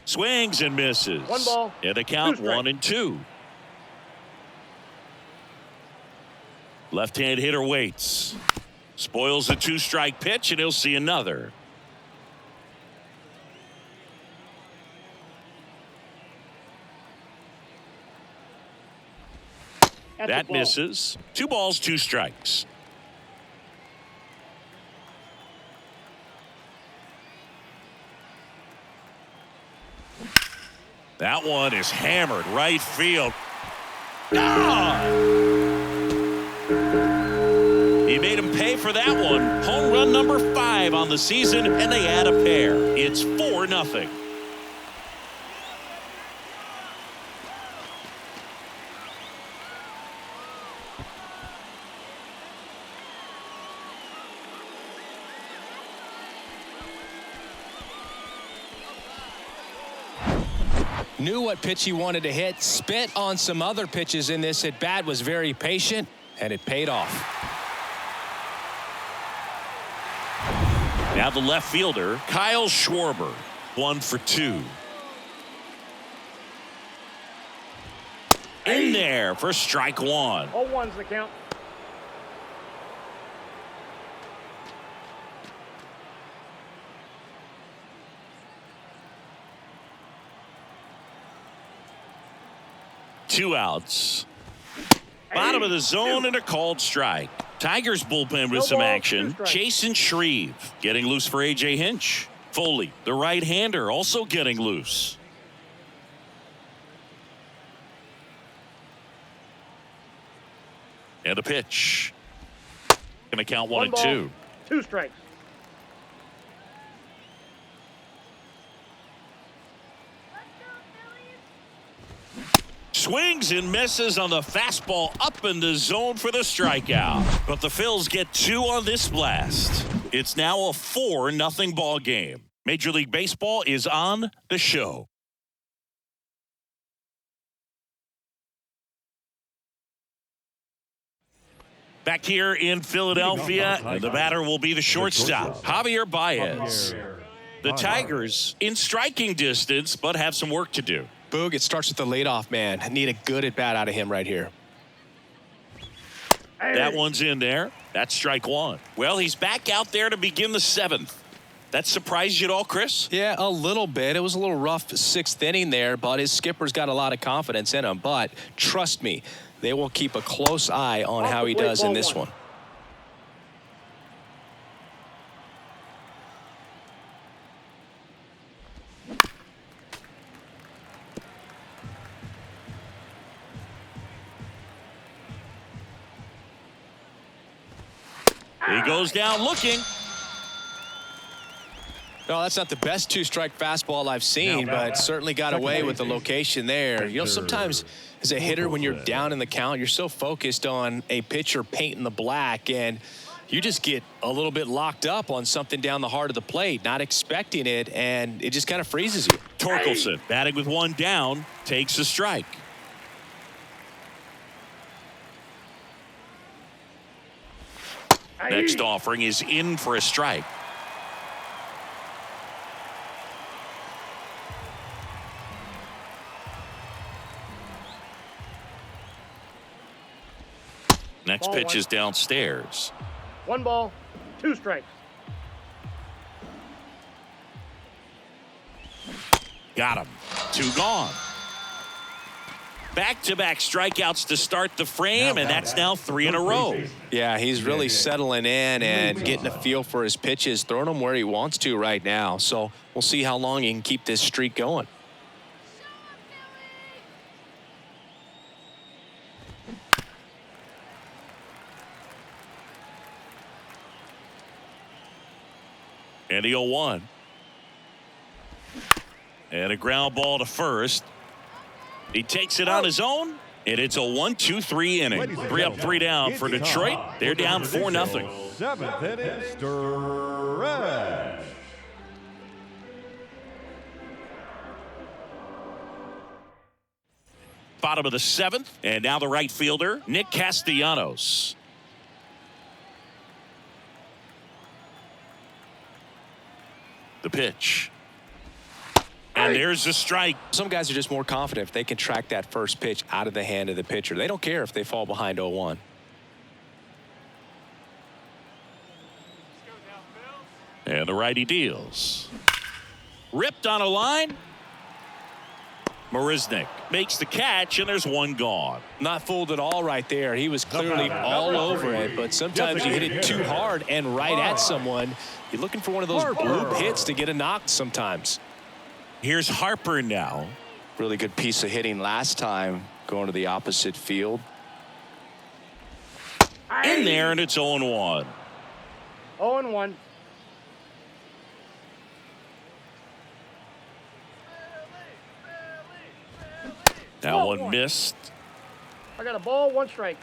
Swings and misses. 1 ball. And the count 2 strikes. 1-2. Left-hand hitter waits. Spoils the 2-strike pitch, and he'll see another. That misses. 2 balls, 2 strikes. That one is hammered right field. Ah! He made him pay for that one. Home run number 5 on the season, and they add a pair. It's 4-0. Knew what pitch he wanted to hit, spit on some other pitches in this at bat, was very patient, and it paid off. Now the left fielder, Kyle Schwarber, 1 for 2. In there for strike 1. 0-1's the count. Two outs. Bottom of the zone and a called strike. Tigers bullpen with some action. Jason Shreve getting loose for A.J. Hinch. Foley, the right-hander, also getting loose. And a pitch. Going to count 1-2. 2 strikes. Swings and misses on the fastball up in the zone for the strikeout. But the Phils get 2 on this blast. It's now a 4-0 ball game. Major League Baseball is on the show. Back here in Philadelphia, and the batter will be the shortstop, Javier Baez. The Tigers in striking distance, but have some work to do. Boog, it starts with the leadoff man. Need a good at-bat out of him right here. That one's in there. That's strike 1. Well, he's back out there to begin the 7th. That surprised you at all, Chris? Yeah, a little bit. It was a little rough 6th inning there, but his skipper's got a lot of confidence in him. But trust me, they will keep a close eye on how he does in this one. He goes down looking. No, that's not the best 2-strike fastball I've seen, but certainly got away with the location there. You know, sometimes as a hitter, when you're down in the count, you're so focused on a pitcher painting the black, and you just get a little bit locked up on something down the heart of the plate, not expecting it, and it just kind of freezes you. Torkelson, batting with 1 down, takes a strike. Next offering is in for a strike. Next pitch is downstairs. 1 ball, 2 strikes. Got him. 2 gone. Back-to-back strikeouts to start the frame, and that's now 3 in a row. Yeah, he's really settling in and getting a feel for his pitches, throwing them where he wants to right now. So we'll see how long he can keep this streak going. And the 0-1. And a ground ball to first. He takes it on his own, and it's a 1-2-3 inning. 3 up, 3 down for Detroit. They're down 4-0. 7th inning stretch. bottom of the 7th. And now the right fielder, Nick Castellanos. The pitch. And there's a strike. Some guys are just more confident if they can track that first pitch out of the hand of the pitcher. They don't care if they fall behind 0-1. And the righty deals. Ripped on a line. Marisnik makes the catch, and there's one gone. Not fooled at all right there. He was clearly all over it, but sometimes you hit it too hard and right at someone. You're looking for one of those bloop hits to get a knock sometimes. Here's Harper now. Really good piece of hitting last time, going to the opposite field. In there, and it's 0-1. 0-1. That one missed. I got a ball, 1 strike.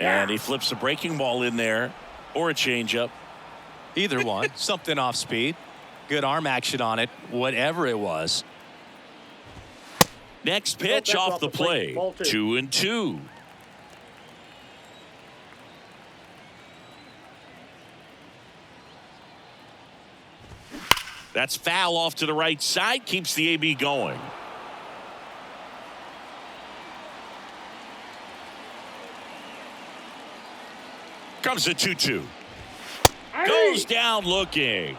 And he flips a breaking ball in there, or a changeup. Either one. Something off speed. Good arm action on it, whatever it was. Next pitch off the plate. 2-2. That's foul off to the right side. Keeps the AB going. Comes a 2-2. Goes down looking.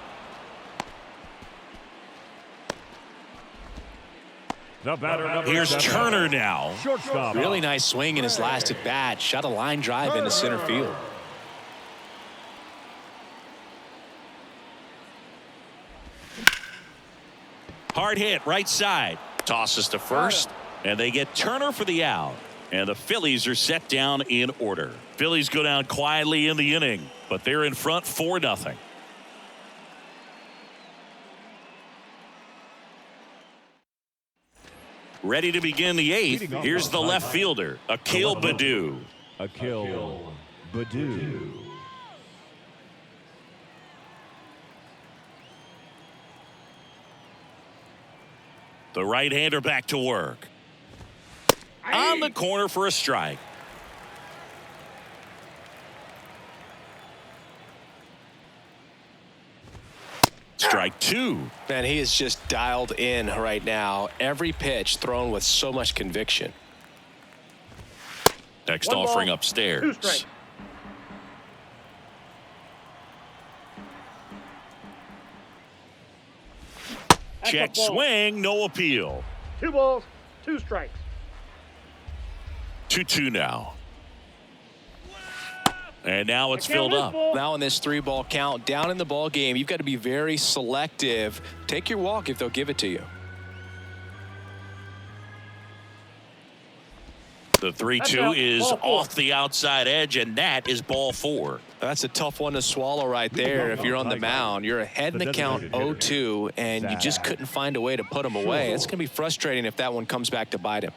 The batter, number Here's 7. Turner now. Shortstop. Really nice swing in his last at bat. Shot a line drive into center field. Hard hit, right side. Tosses to first, and they get Turner for the out. And the Phillies are set down in order. Phillies go down quietly in the inning, but they're in front 4-0. Ready to begin the 8th. Here's the left fielder, Akil Baddoo. Akil Baddoo. The right-hander back to work. On the corner for a strike. Strike 2. Man, he is just dialed in right now. Every pitch thrown with so much conviction. Next 1 offering ball, 2 upstairs. strikes. Check swing, no appeal. 2 balls, 2 strikes. 2-2 now. And now it's filled up. Now in this 3-ball count, down in the ball game, you've got to be very selective. Take your walk if they'll give it to you. The 3-2 is off the outside edge, and that is ball 4. That's a tough one to swallow right there. If you're on the mound, you're ahead in the count 0-2, and you just couldn't find a way to put him away. It's going to be frustrating if that one comes back to bite him.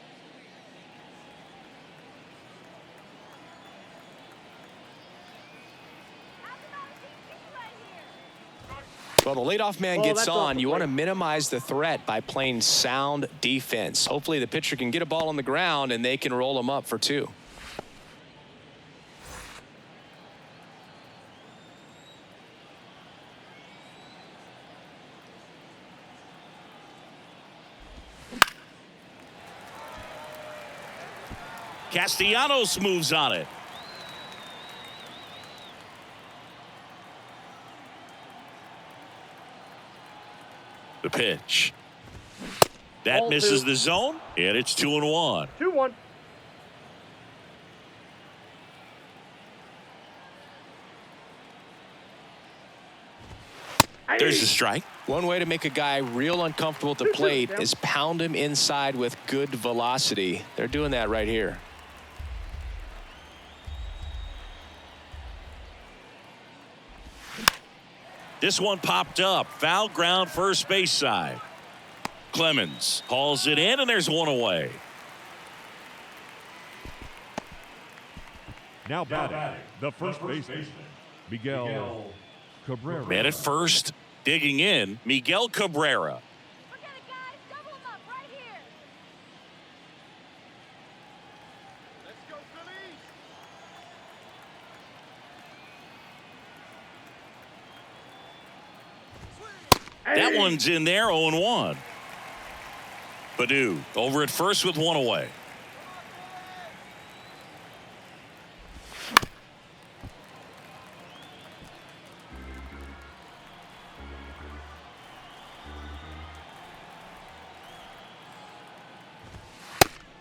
Well, the leadoff man gets on. You want to minimize the threat by playing sound defense. Hopefully the pitcher can get a ball on the ground and they can roll him up for 2. Castellanos moves on it. The pitch. That Ball misses 2. the zone, and it's 2-1. 2-1. There's a strike. One way to make a guy real uncomfortable at the plate is pound him inside with good velocity. They're doing that right here. This one popped up. Foul ground, first base side. Clemens hauls it in, and there's one away. Now batting, the first baseman, Miguel Cabrera. Man at first, Digging in, Miguel Cabrera. Forget it, guys. Double him up right here. Let's go, Phillies. That one's in there, 0-1. Padu over at first with one away.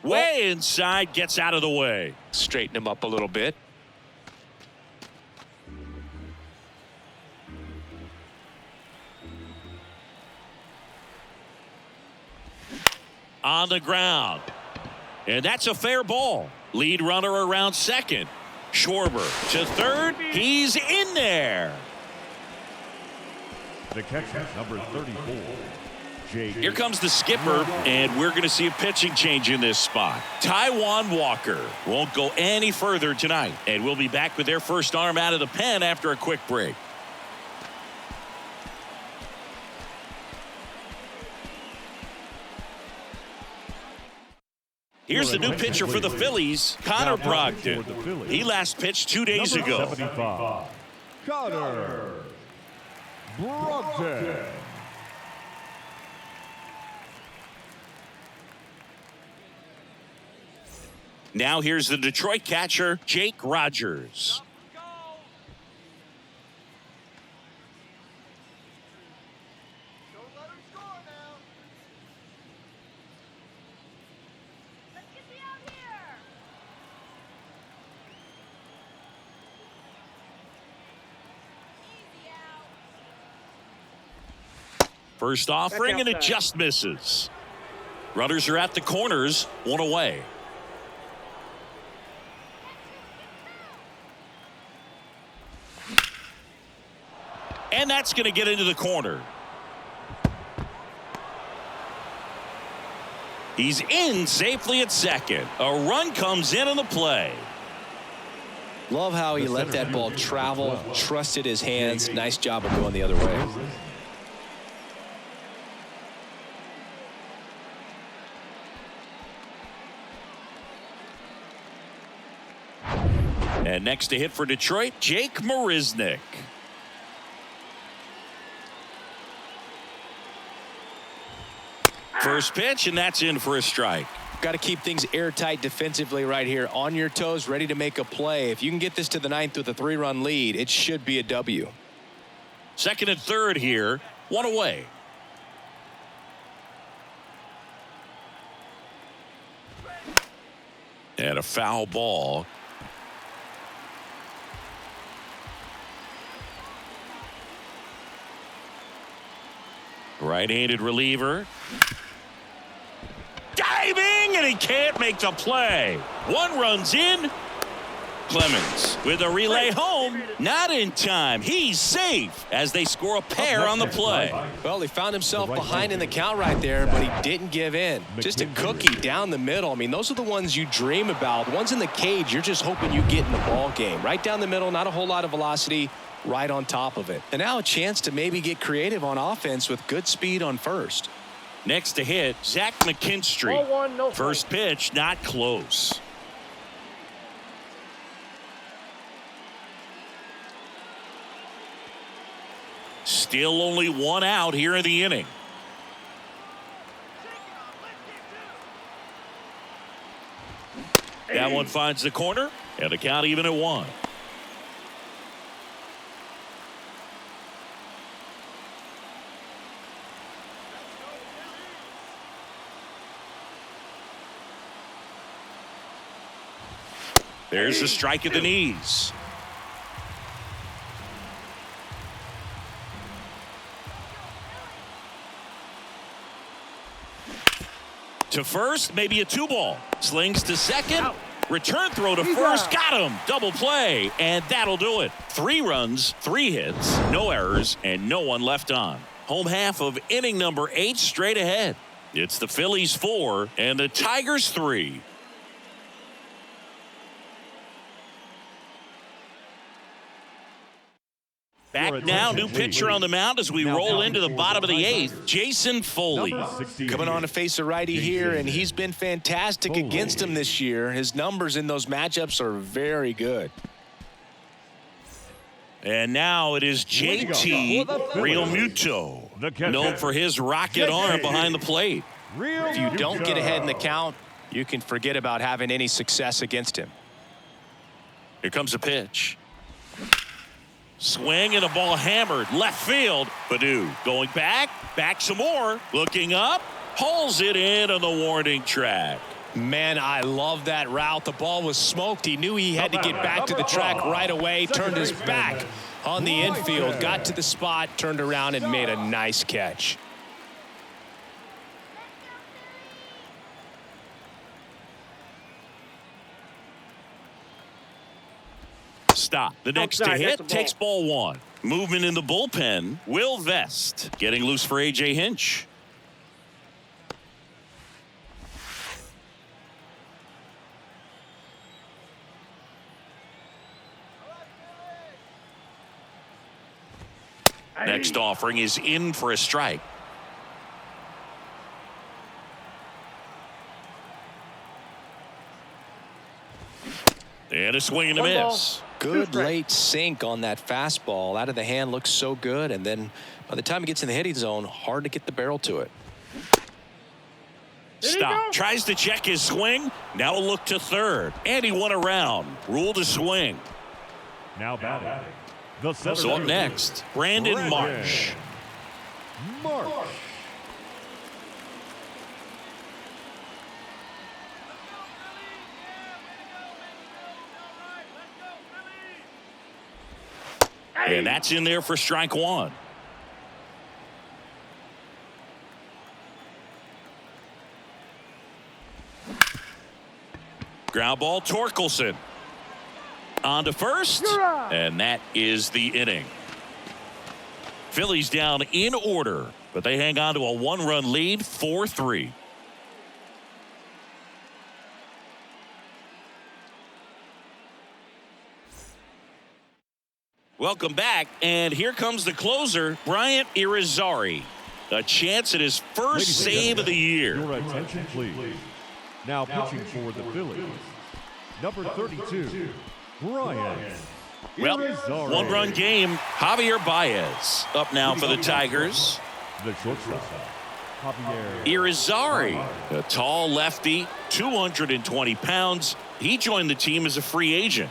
Way inside, gets out of the way. Straighten him up a little bit. On the ground. And that's a fair ball. Lead runner around second. Schwarber to third. He's in there. The catcher, number 34. Here comes the skipper, and we're going to see a pitching change in this spot. Taijuan Walker won't go any further tonight, and we'll be back with their first arm out of the pen after a quick break. Here's the new pitcher for the Phillies, Connor Brogdon. He last pitched 2 days ago. 75. Connor Brogdon. Now here's the Detroit catcher, Jake Rogers. Don't let him score now. Let's get me out here. Easy out. First offering, and it just misses. Runners are at the corners, one away. And that's going to get into the corner. He's in safely at second. A run comes in on the play. Love how he let that ball travel, trusted his hands. Nice job of going the other way. And next to hit for Detroit, Jake Marisnick. First pitch, and that's in for a strike. Got to keep things airtight defensively right here. On your toes, ready to make a play. If you can get this to the ninth with a 3-run lead, it should be a W. Second and third here, one away. And a foul ball. Right-handed reliever. Diving, and he can't make the play. One runs in. Clemens with a relay home. Not in time. He's safe as they score a pair on the play. Well, he found himself behind in the count right there, but he didn't give in. Just a cookie down the middle. I mean, those are the ones you dream about. Ones in the cage, you're just hoping you get in the ball game. Right down the middle, not a whole lot of velocity, right on top of it. And now a chance to maybe get creative on offense with good speed on first. Next to hit, Zach McKinstry. Ball one, no strike. First pitch, not close. Still only one out here in the inning. That one finds the corner, and the count even at 1. There's a strike at the knees. To first, maybe a 2-ball. Slings to second. Return throw to first. Got him. Double play. And that'll do it. 3 runs, 3 hits, no errors, and no one left on. Home half of inning number 8 straight ahead. It's the Phillies 4 and the Tigers 3. Back now, new pitcher on the mound as we roll into the bottom of the 8th, Jason Foley. Coming on to face a righty here, and he's been fantastic against him this year. His numbers in those matchups are very good. And now it is JT Realmuto, known for his rocket arm behind the plate. If you don't get ahead in the count, you can forget about having any success against him. Here comes a pitch. Swing and a ball hammered left field. Baду going back some more, looking up, pulls it in on the warning track. Man, I love that route. The ball was smoked. He knew he had to get back to the track right away, turned his back on the infield, got to the spot, turned around and made a nice catch. Stop. The next to hit takes ball 1. Movement in the bullpen. Will Vest getting loose for A.J. Hinch. Next offering is in for a strike. And a swing and a miss. Good late sink on that fastball. Out of the hand looks so good, and then by the time it gets in the hitting zone, hard to get the barrel to it. Stop. Tries to check his swing. Now a look to third. And he won around. Rule to swing. Now batting. So up next, Brandon Marsh. And that's in there for strike 1. Ground ball, Torkelson. On to first, and that is the inning. Phillies down in order, but they hang on to a 1-run lead, 4-3. Welcome back, and here comes the closer, Bryant Irizarry. A chance at his first save of the year. Your attention, please. Now pitching for the Phillies, number 32, Bryant. Well, 1-run game, Javier Baez. Up now for the Tigers. The shortstop, Javier Irizarry, a tall lefty, 220 pounds. He joined the team as a free agent.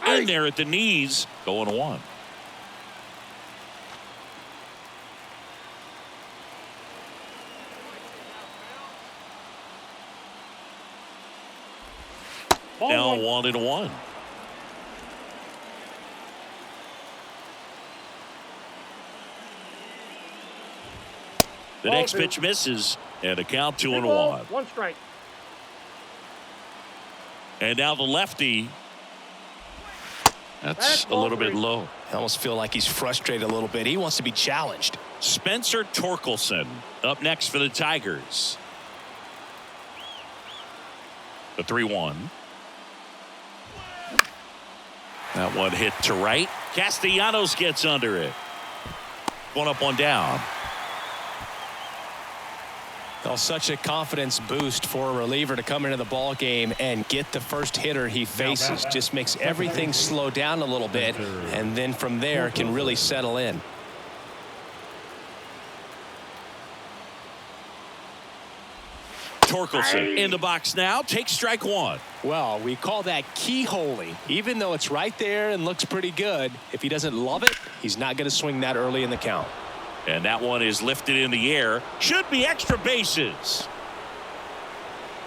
In there at the knees, going 1. Now 1-1. The next pitch misses, and a count 2-1. 1 strike. And now the lefty. That's a little bit low. I almost feel like he's frustrated a little bit. He wants to be challenged. Spencer Torkelson up next for the Tigers. The 3-1. That one hit to right. Castellanos gets under it. 1 up, 1 down. Oh, such a confidence boost for a reliever to come into the ball game and get the first hitter he faces. Just makes everything slow down a little bit, and then from there can really settle in. Torkelson in the box now. Takes strike 1. Well, we call that keyholing. Even though it's right there and looks pretty good, if he doesn't love it, he's not going to swing that early in the count. And that one is lifted in the air. Should be extra bases.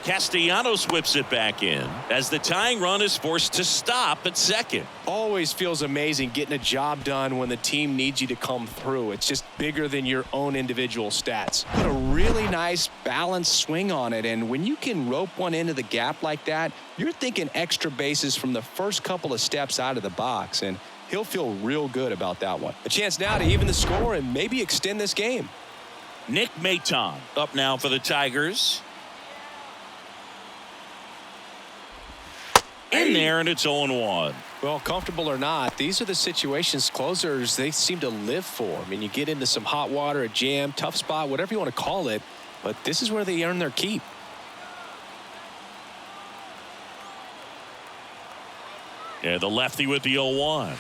Castellanos whips it back in as the tying run is forced to stop at second. Always feels amazing getting a job done when the team needs you to come through. It's just bigger than your own individual stats. Put a really nice balanced swing on it, and when you can rope one into the gap like that, you're thinking extra bases from the first couple of steps out of the box, and he'll feel real good about that one. A chance now to even the score and maybe extend this game. Nick Maton up now for the Tigers. in there, and it's 0-1. Well, comfortable or not, these are the situations closers they seem to live for. I mean, you get into some hot water, a jam, tough spot, whatever you want to call it, but this is where they earn their keep. Yeah, the lefty with the 0-1.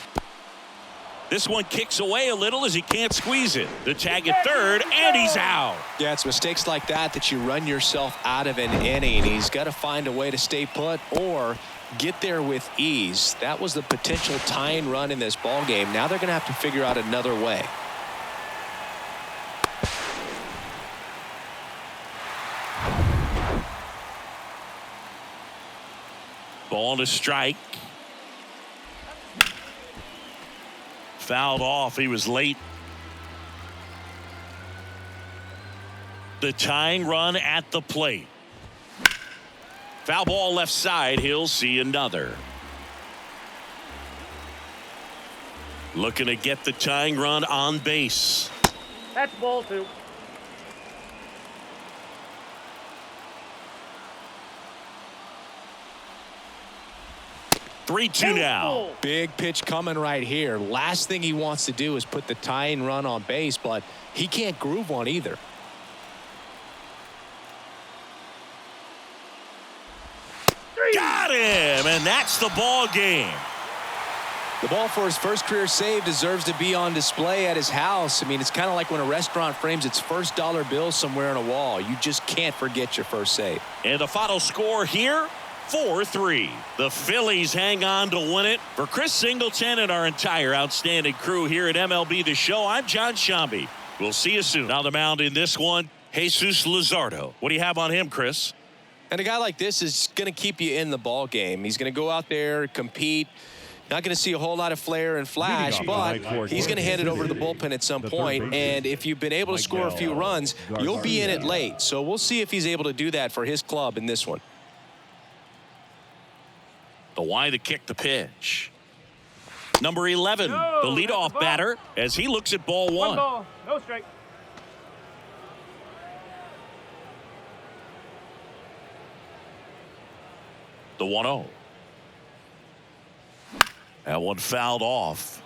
This one kicks away a little as he can't squeeze it. The tag at third, and he's out. Yeah, it's mistakes like that that you run yourself out of an inning. He's got to find a way to stay put or get there with ease. That was the potential tying run in this ball game. Now they're going to have to figure out another way. Ball to strike. Fouled off. He was late. The tying run at the plate. Foul ball left side. He'll see another. Looking to get the tying run on base. That's ball 2. Three-two now. Big pitch coming right here. Last thing he wants to do is put the tying run on base, but he can't groove one either. Got him, and that's the ball game. The ball for his first career save deserves to be on display at his house. I mean, it's kind of like when a restaurant frames its first dollar bill somewhere on a wall. You just can't forget your first save. And the final score here, 4-3. The Phillies hang on to win it. For Chris Singleton and our entire outstanding crew here at MLB The Show, I'm John Shambi. We'll see you soon. Now the mound in this one, Jesus Luzardo. What do you have on him, Chris? And a guy like this is going to keep you in the ball game. He's going to go out there, compete. Not going to see a whole lot of flair and flash, but he's going to hand it over to the bullpen at some point. And if you've been able to score a few runs, you'll be in it late. So we'll see if he's able to do that for his club in this one. The Y to kick the pitch. Number 11, the leadoff batter, as he looks at ball 1. One ball, no strike. The 1-0. That one fouled off.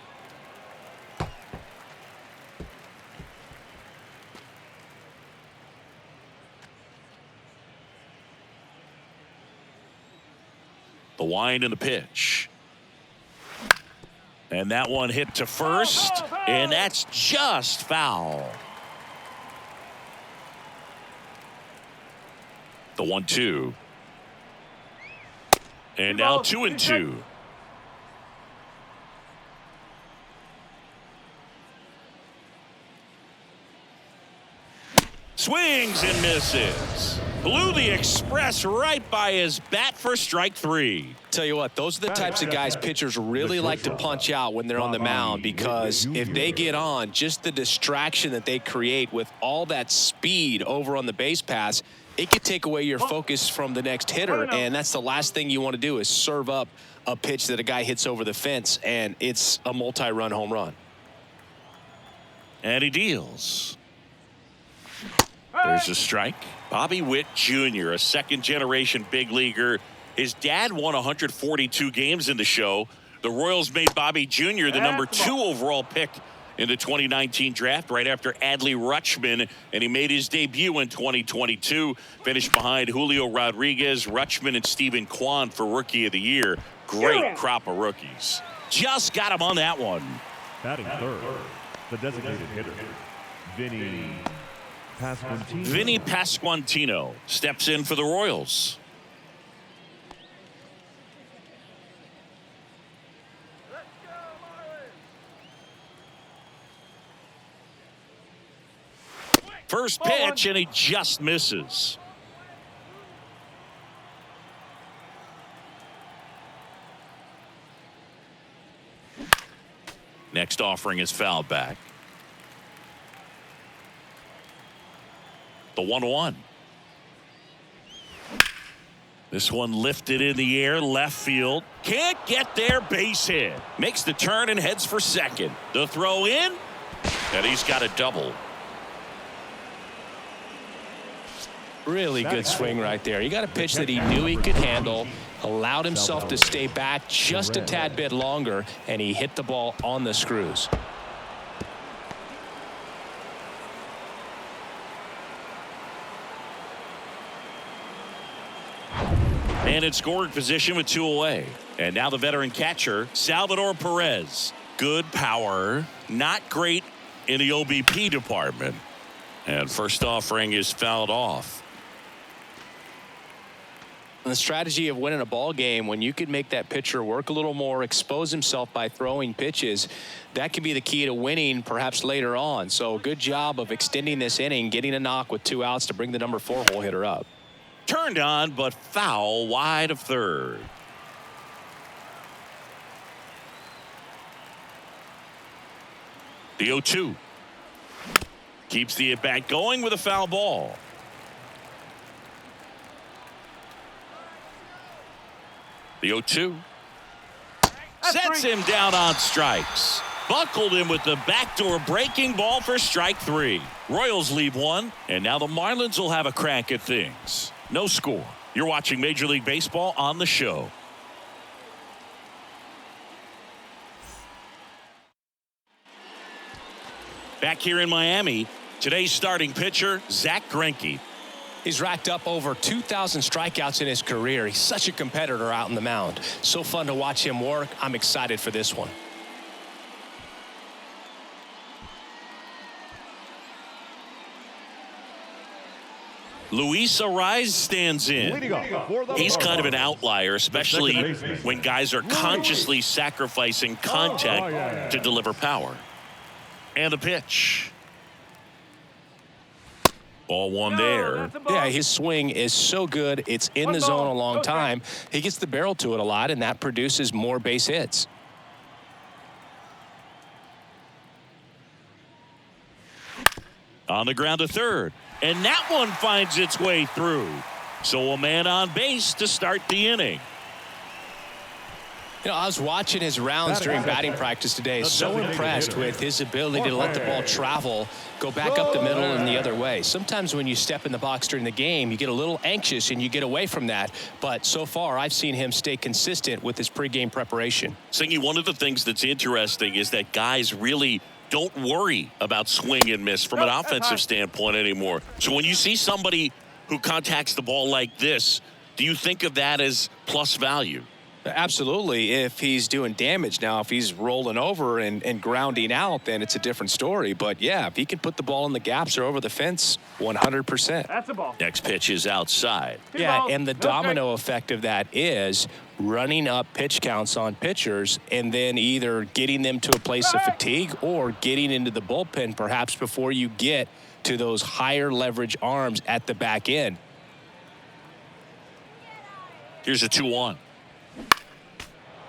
The wind and the pitch. And that one hit to first, and that's just foul. The 1-2. And now 2-2. Swings and misses. Blew the express right by his bat for strike 3. Tell you what, those are the types of guys pitchers really like to punch out when they're on the mound, because if they get on, just the distraction that they create with all that speed over on the base pass, it could take away your focus from the next hitter, and that's the last thing you want to do is serve up a pitch that a guy hits over the fence, and it's a multi-run home run. And he deals. There's a strike. Bobby Witt Jr., a second-generation big leaguer. His dad won 142 games in the show. The Royals made Bobby Jr. the number 2 overall pick in the 2019 draft right after Adley Rutschman, and he made his debut in 2022. Finished behind Julio Rodriguez, Rutschman, and Steven Kwan for Rookie of the Year. Great crop of rookies. Just got him on that one. Batting third, the designated hitter, Vinny Pasquantino steps in for the Royals. First pitch, and he just misses. Next offering is fouled back. The 1-1. This one lifted in the air, left field. Can't get there, base hit. Makes the turn and heads for second. The throw in, and he's got a double. Really good swing right there. He got a pitch that he knew he could handle. allowed himself to stay back just a tad bit longer, and he hit the ball on the screws. And in scoring position with 2 away. And now the veteran catcher, Salvador Perez. Good power, not great in the OBP department. And first offering is fouled off. The strategy of winning a ball game, when you could make that pitcher work a little more, expose himself by throwing pitches, that could be the key to winning perhaps later on. So good job of extending this inning, getting a knock with 2 outs to bring the number 4 hole hitter up. Turned on, but foul wide of third. The 0-2. Keeps the at-bat going with a foul ball. The 0-2. Sets him down on strikes. Buckled him with the backdoor breaking ball for strike 3. Royals leave 1, and now the Marlins will have a crack at things. No score. You're watching Major League Baseball on the show. Back here in Miami, today's starting pitcher, Zack Greinke. He's racked up over 2,000 strikeouts in his career. He's such a competitor out on the mound. So fun to watch him work. I'm excited for this one. Luis Ariz stands in. He's kind of an outlier, especially when guys are consciously sacrificing contact to deliver power. And the pitch. Ball 1 there. Yeah, his swing is so good. It's in the zone a long time. He gets the barrel to it a lot, and that produces more base hits. On the ground to third. And that one finds its way through. So a man on base to start the inning. You know, I was watching his rounds during batting practice today. So impressed with his ability to let the ball travel, go back up the middle and the other way. Sometimes when you step in the box during the game, you get a little anxious and you get away from that. But so far, I've seen him stay consistent with his pregame preparation. Singy, one of the things that's interesting is that guys really don't worry about swing and miss from an offensive standpoint anymore. So when you see somebody who contacts the ball like this, do you think of that as plus value? Absolutely. If he's doing damage now, if he's rolling over and grounding out, then it's a different story. But yeah, if he can put the ball in the gaps or over the fence, 100%. That's a ball. Next pitch is outside. Yeah, and the domino effect of that is running up pitch counts on pitchers and then either getting them to a place of fatigue or getting into the bullpen perhaps before you get to those higher leverage arms at the back end. Here's a 2-1.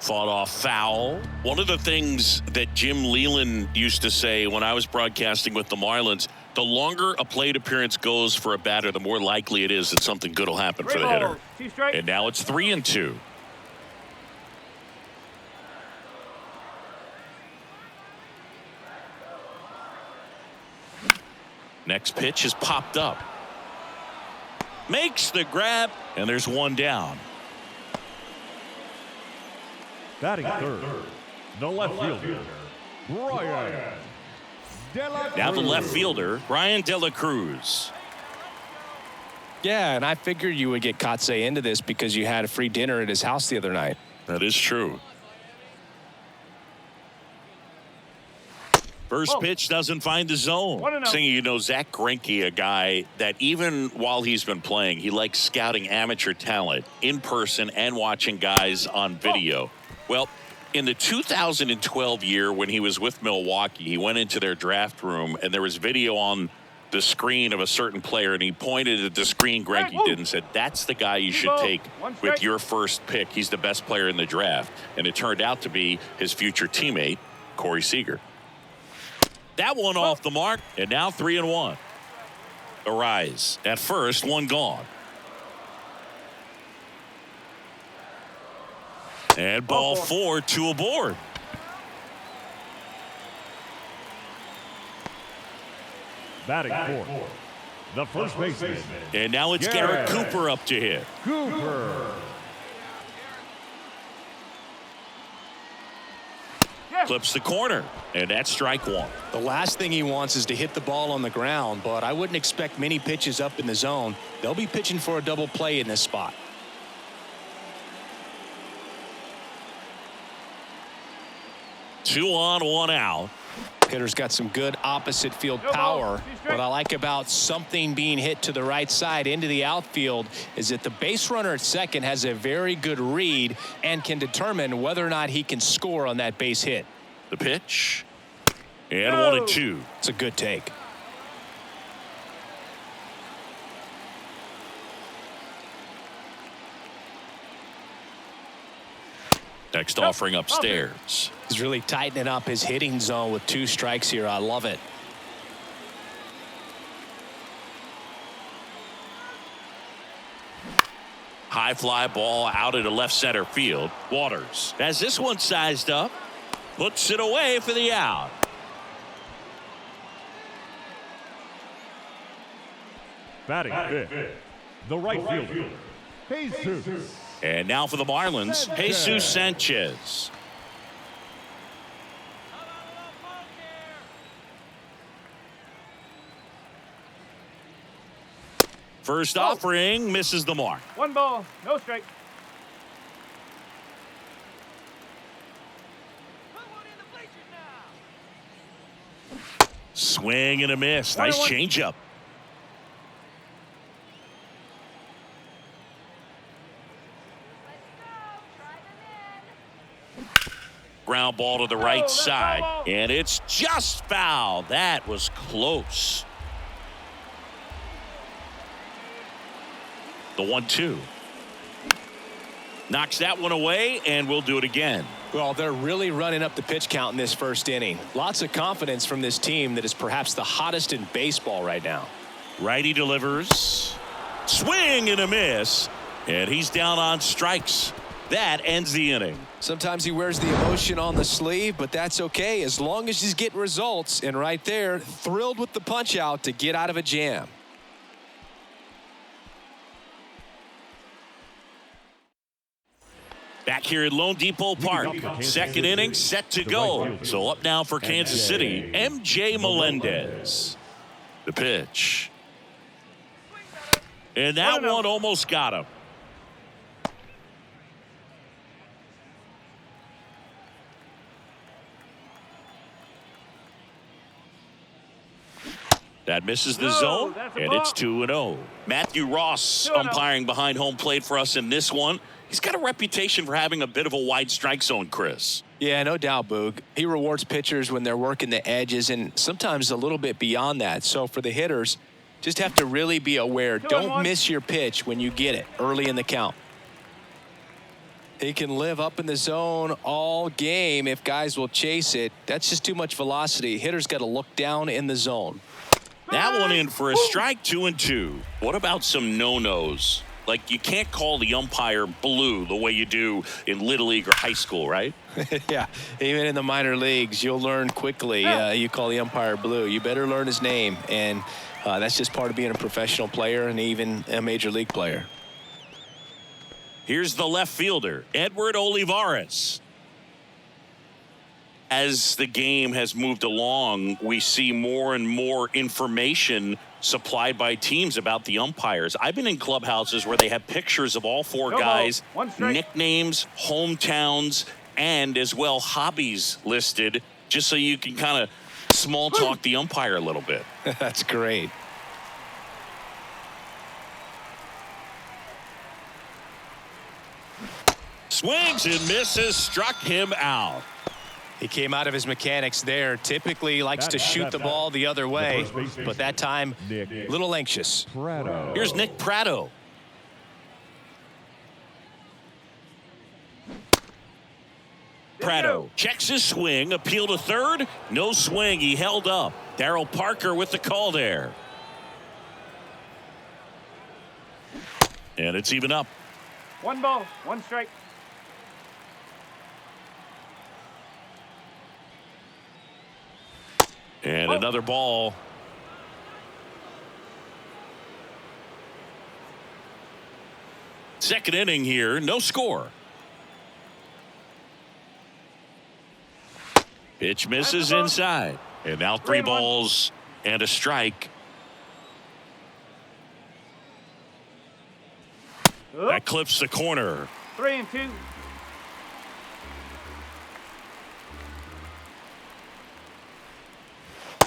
Fought off foul. One of the things that Jim Leland used to say when I was broadcasting with the Marlins, the longer a plate appearance goes for a batter, the more likely it is that something good will happen for the hitter. And now it's 3-2. Next pitch is popped up. Makes the grab, and there's 1 down. Batting third, the left fielder, Brian De La Cruz. Now the left fielder, Brian De La Cruz. Yeah, and I figured you would get Kotsay into this because you had a free dinner at his house the other night. That is true. First pitch doesn't find the zone. Saying, you know, Zack Greinke, a guy that even while he's been playing, he likes scouting amateur talent in person and watching guys on video. Well, in the 2012 year when he was with Milwaukee, he went into their draft room and there was video on the screen of a certain player, and he pointed at the screen Greinke did and said, that's the guy you should take with your first pick. He's the best player in the draft. And it turned out to be his future teammate, Corey Seager. That one off the mark, and now 3-1. Ariz at first, 1 gone. And ball 4, 2 aboard. Batting fourth, the first baseman. And now it's Garrett Cooper up to hit. Cooper. Clips the corner, and that's strike one. The last thing he wants is to hit the ball on the ground, but I wouldn't expect many pitches up in the zone. They'll be pitching for a double play in this spot. Two on, one out. Hitter's got some good opposite field power. What I like about something being hit to the right side into the outfield is that the base runner at second has a very good read and can determine whether or not he can score on that base hit. The pitch. And 1-2. It's a good take. Next offering upstairs. He's really tightening up his hitting zone with 2 strikes here. I love it. High fly ball out into left center field. Waters has this one sized up. Puts it away for the out. Batting fifth, the right fielder, Jesus. And now for the Marlins, Jesus Sanchez. First offering misses the mark. 1 ball, no strike. Swing and a miss. Nice changeup. Ground ball to the right side, and it's just foul. That was close. The 1-2. Knocks that one away, and we'll do it again. Well, they're really running up the pitch count in this first inning. Lots of confidence from this team that is perhaps the hottest in baseball right now. Righty delivers. Swing and a miss, and he's down on strikes. That ends the inning. Sometimes he wears the emotion on the sleeve, but that's okay as long as he's getting results. And right there, thrilled with the punch out to get out of a jam. Back here at Lone Depot Park, second inning set to go. So up now for Kansas City, MJ Melendez. The pitch. And that one almost got him. That misses the zone, and it's 2-0. Matthew Ross umpiring behind home plate for us in this one. He's got a reputation for having a bit of a wide strike zone, Chris. Yeah, no doubt, Boog. He rewards pitchers when they're working the edges and sometimes a little bit beyond that. So for the hitters, just have to really be aware. Don't miss your pitch when you get it early in the count. He can live up in the zone all game if guys will chase it. That's just too much velocity. Hitters got to look down in the zone. That one in for a strike, 2-2. What about some no-nos? Like, you can't call the umpire blue the way you do in Little League or high school, right? Yeah, even in the minor leagues, you'll learn quickly. You call the umpire blue. You better learn his name, and that's just part of being a professional player and even a major league player. Here's the left fielder, Edward Olivares. As the game has moved along, we see more and more information supplied by teams about the umpires. I've been in clubhouses where they have pictures of all 4 guys, nicknames, hometowns, and as well hobbies listed, just so you can kind of small talk the umpire a little bit. That's great. Swings and misses, struck him out. He came out of his mechanics there. Typically likes to shoot the ball the other way, but that time, a little anxious. Here's Nick Pratto. Pratto checks his swing, appeal to third. No swing, he held up. Darryl Parker with the call there. And it's even up. 1 ball, 1 strike. And another ball. Second inning here, no score. Pitch misses inside. And now 3 balls and a strike. That clips the corner. 3-2.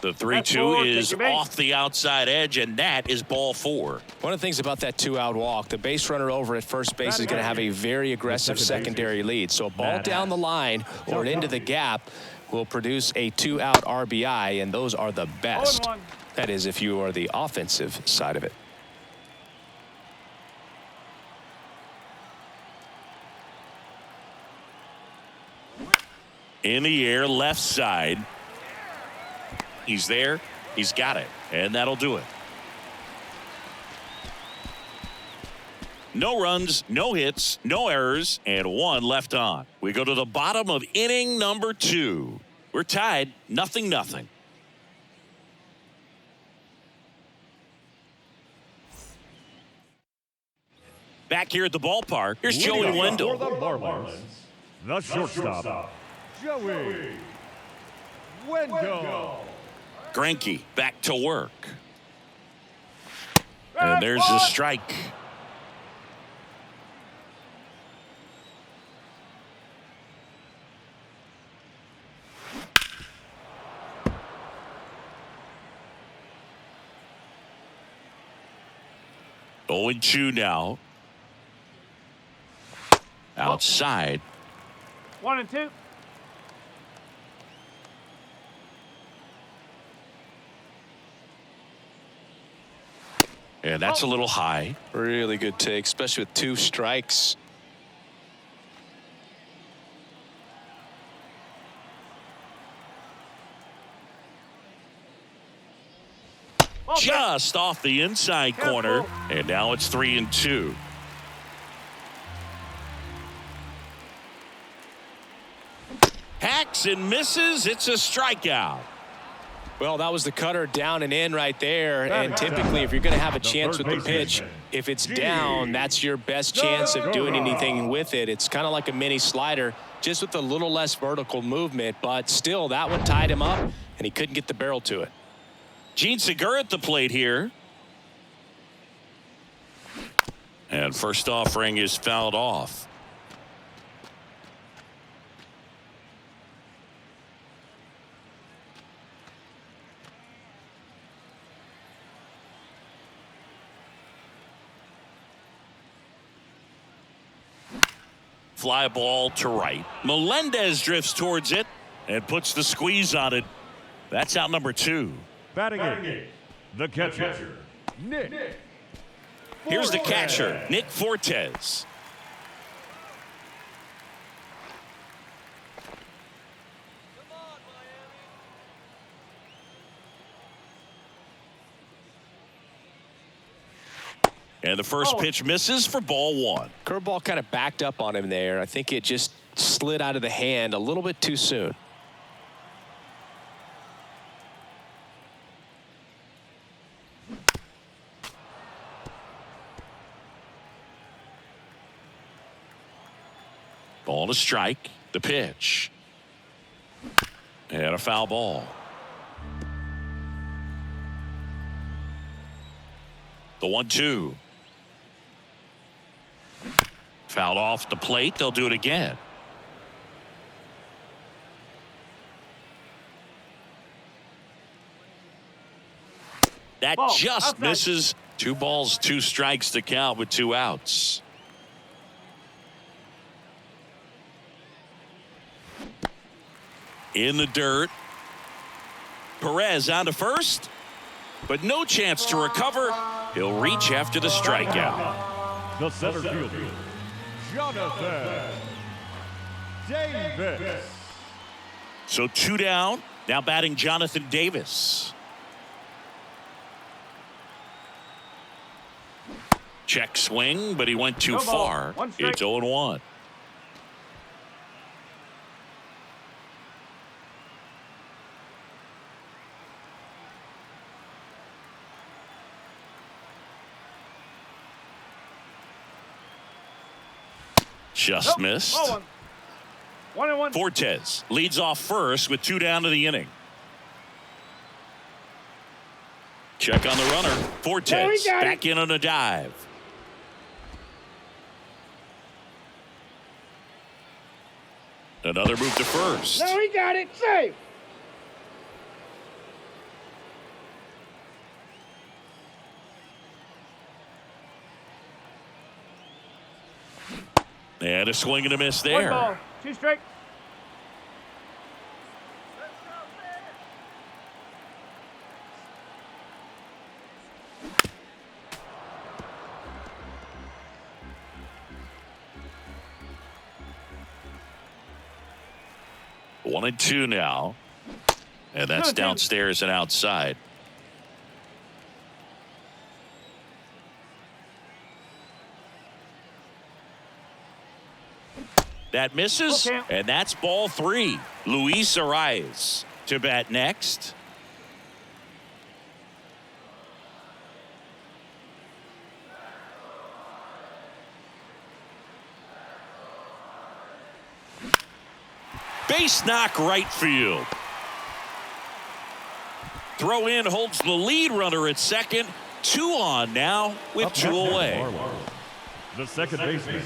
The 3-2 is off the outside edge, and that is ball 4. One of the things about that 2-out walk, the base runner over at first base is going to have a very aggressive secondary lead. So a ball down the line or into the gap will produce a 2-out RBI, and those are the best. That is, if you are the offensive side of it. In the air, left side. He's there. He's got it. And that'll do it. No runs, no hits, no errors, and 1 left on. We go to the bottom of inning number 2. We're tied, 0-0. Back here at the ballpark, here's Joey Wendell. For the Marlins, the shortstop, Joey Wendell. Greinke back to work. And there's the strike. Oh, 0-2 now. Outside. 1-2. And that's a little high. Really good take, especially with 2 strikes. Just off the inside corner. And now it's 3-2. Hacks and misses. It's a strikeout. Well, that was the cutter down and in right there. And typically, if you're going to have a chance with the pitch, if it's down, that's your best chance of doing anything with it. It's kind of like a mini slider, just with a little less vertical movement. But still, that one tied him up, and he couldn't get the barrel to it. Gene Segura at the plate here. And first offering is fouled off. Fly ball to right. Melendez drifts towards it and puts the squeeze on it. That's out number 2. Batting it, the catcher, Nick. Here's the catcher, Nick Fortes. And the first pitch misses for ball 1. Curveball kind of backed up on him there. I think it just slid out of the hand a little bit too soon. Ball to strike. The pitch. And a foul ball. The 1-2. Fouled off the plate. They'll do it again. That just misses. 2 balls, 2 strikes to count with 2 outs. In the dirt. Perez on to first, but no chance to recover. He'll reach after the strikeout. The center fielder, Jonathan Davis. So 2 down. Now batting Jonathan Davis. Check swing, but he went too far. It's 0-1. Just missed. 1-1. Fortes leads off first with 2 down to the inning. Check on the runner. Fortes back in on a dive. Another move to first. No, he got it. Safe. And a swing and a miss 1 there. ball. 2 strike. One and two now. And that's downstairs and outside. That misses, Okay. and that's ball 3. Luis Arias to bat next. Base knock right field. Throw in holds the lead runner at second. 2 on now with Up 2 next, away. Marlowe. The second baseman,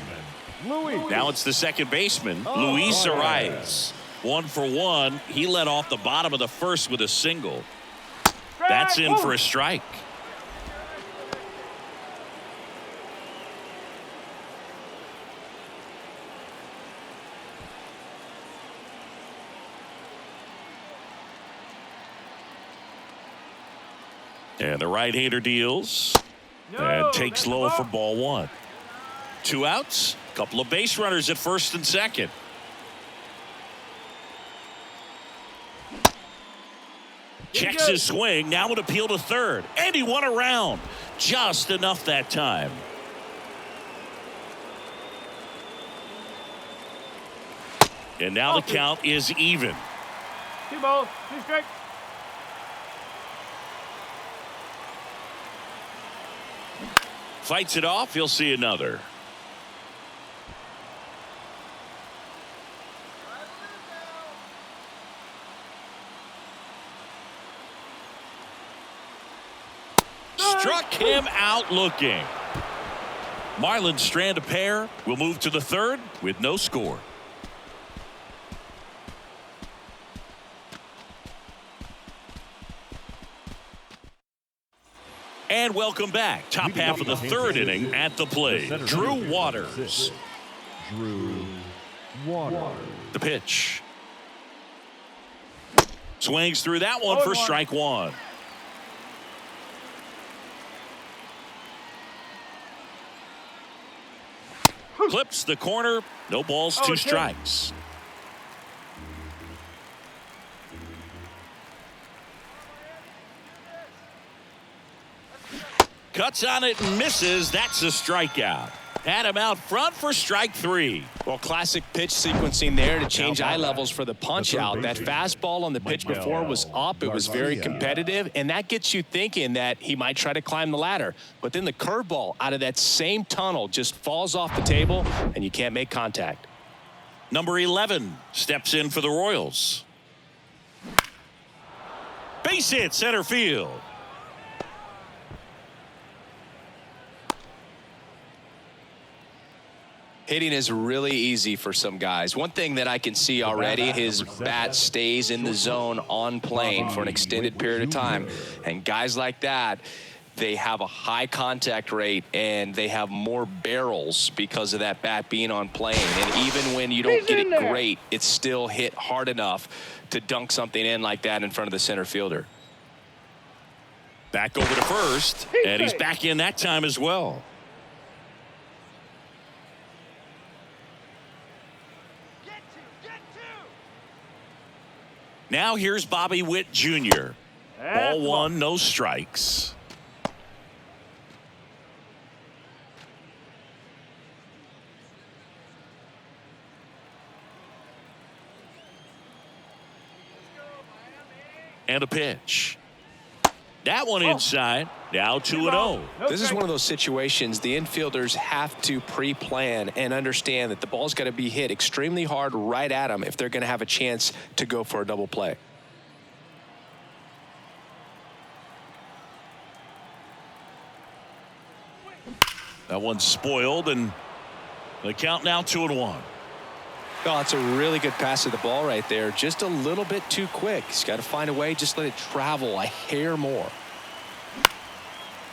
Louis. Now it's the second baseman, Oh, Luis yeah. Arias. 1 for 1. He led off the bottom of the first with a single. That's in for a strike. And the right-hander deals and takes that's a low ball. for ball 1. 2 outs, couple of base runners at first and second. Checks his swing, now an appeal to third, and he won around. Just enough that time. And now the count is even. 2 balls. 2 strikes. Fights it off, he'll see another. Struck him out looking. Marlins strand a pair. We'll move to the third with no score. And welcome back. Top half of the third inning at the plate. Drew Waters. Drew Waters. The pitch. Swings through that one for strike 1. Clips the corner. No balls, 2 strikes. Cuts on it and misses. That's a strikeout. Had him out front for strike 3. Well, classic pitch sequencing there to change eye levels for the punch out. That fastball on the pitch before was up. It was very competitive, and that gets you thinking that he might try to climb the ladder. But then the curveball out of that same tunnel just falls off the table, and you can't make contact. Number 11 steps in for the Royals. Base hit center field. Hitting is really easy for some guys. One thing that I can see already, his bat stays in the zone on plane for an extended period of time. And guys like that, they have a high contact rate and they have more barrels because of that bat being on plane. And even when you don't get it great, it's still hit hard enough to dunk something in like that in front of the center fielder. Back over to first, and he's back in that time as well. Now here's Bobby Witt Jr. Ball 1, no strikes. And a pitch. That one inside. Now 2-0. This is one of those situations the infielders have to pre-plan and understand that the ball's got to be hit extremely hard right at them if they're going to have a chance to go for a double play. That one's spoiled, and the count now 2-1. Oh, it's a really good pass of the ball right there. Just a little bit too quick. He's got to find a way. Just let it travel a hair more.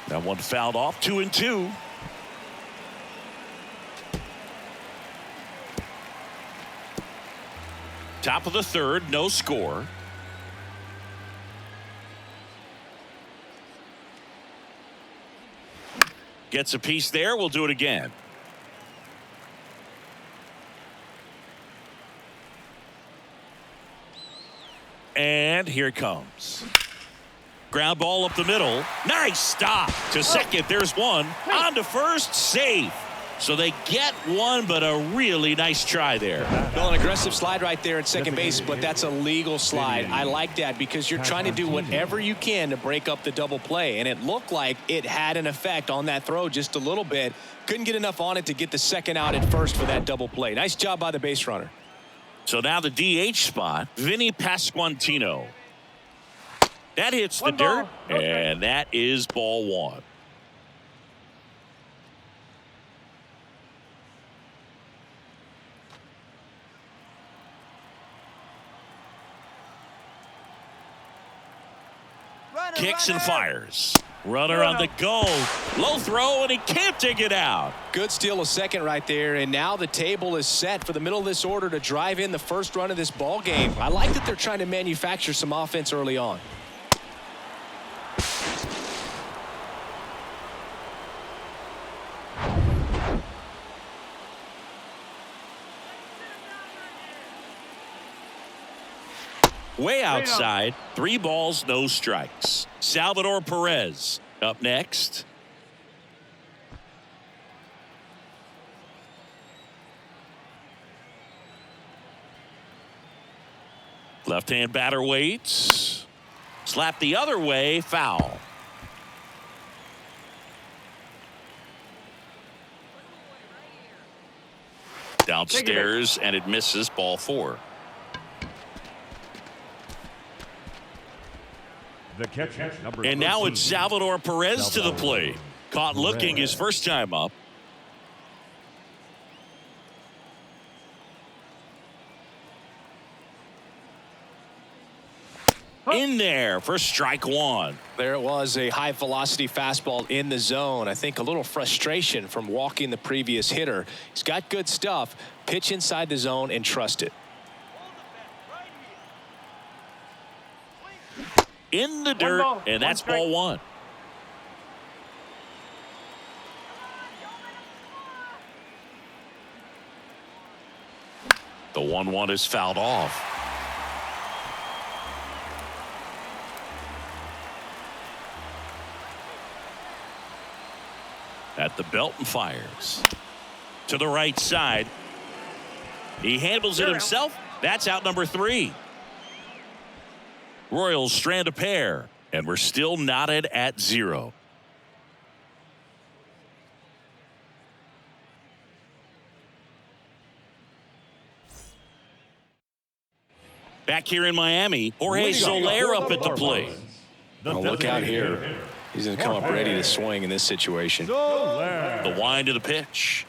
That one fouled off. 2-2. Top of the third, no score. Gets a piece there. We'll do it again. And here it comes. Ground ball up the middle. Nice stop to second. There's one. On to first. Safe. So they get one, but a really nice try there. Well, an aggressive slide right there at second base, but that's a legal slide. I like that because you're trying to do whatever you can to break up the double play, and it looked like it had an effect on that throw just a little bit. Couldn't get enough on it to get the second out at first for that double play. Nice job by the base runner. So now the DH spot, Vinny Pasquantino. That hits the dirt, and that is ball one. Kicks and fires. Runner on the go. Low throw, and he can't dig it out. Good steal of second right there, and now the table is set for the middle of this order to drive in the first run of this ball game. I like that they're trying to manufacture some offense early on. Way outside. 3 balls, no strikes. Salvador Perez up next. Left-hand batter waits. Slap the other way, foul. Downstairs, and it misses, ball 4. The catcher, number And now 13. it's Salvador Perez to the plate. Caught looking his first time up. In there for strike 1. There it was, a high velocity fastball in the zone. I think a little frustration from walking the previous hitter. He's got good stuff. Pitch inside the zone and trust it. In the dirt, ball, and that's strike. ball 1. The 1-1 is fouled off. At the belt and fires. To the right side. He handles it himself. That's out number 3. Royals strand a pair, and we're still knotted at 0. Back here in Miami, Jorge Soler up at the plate. Oh, look out here. He's going to come up ready to swing in this situation. The wind of the pitch.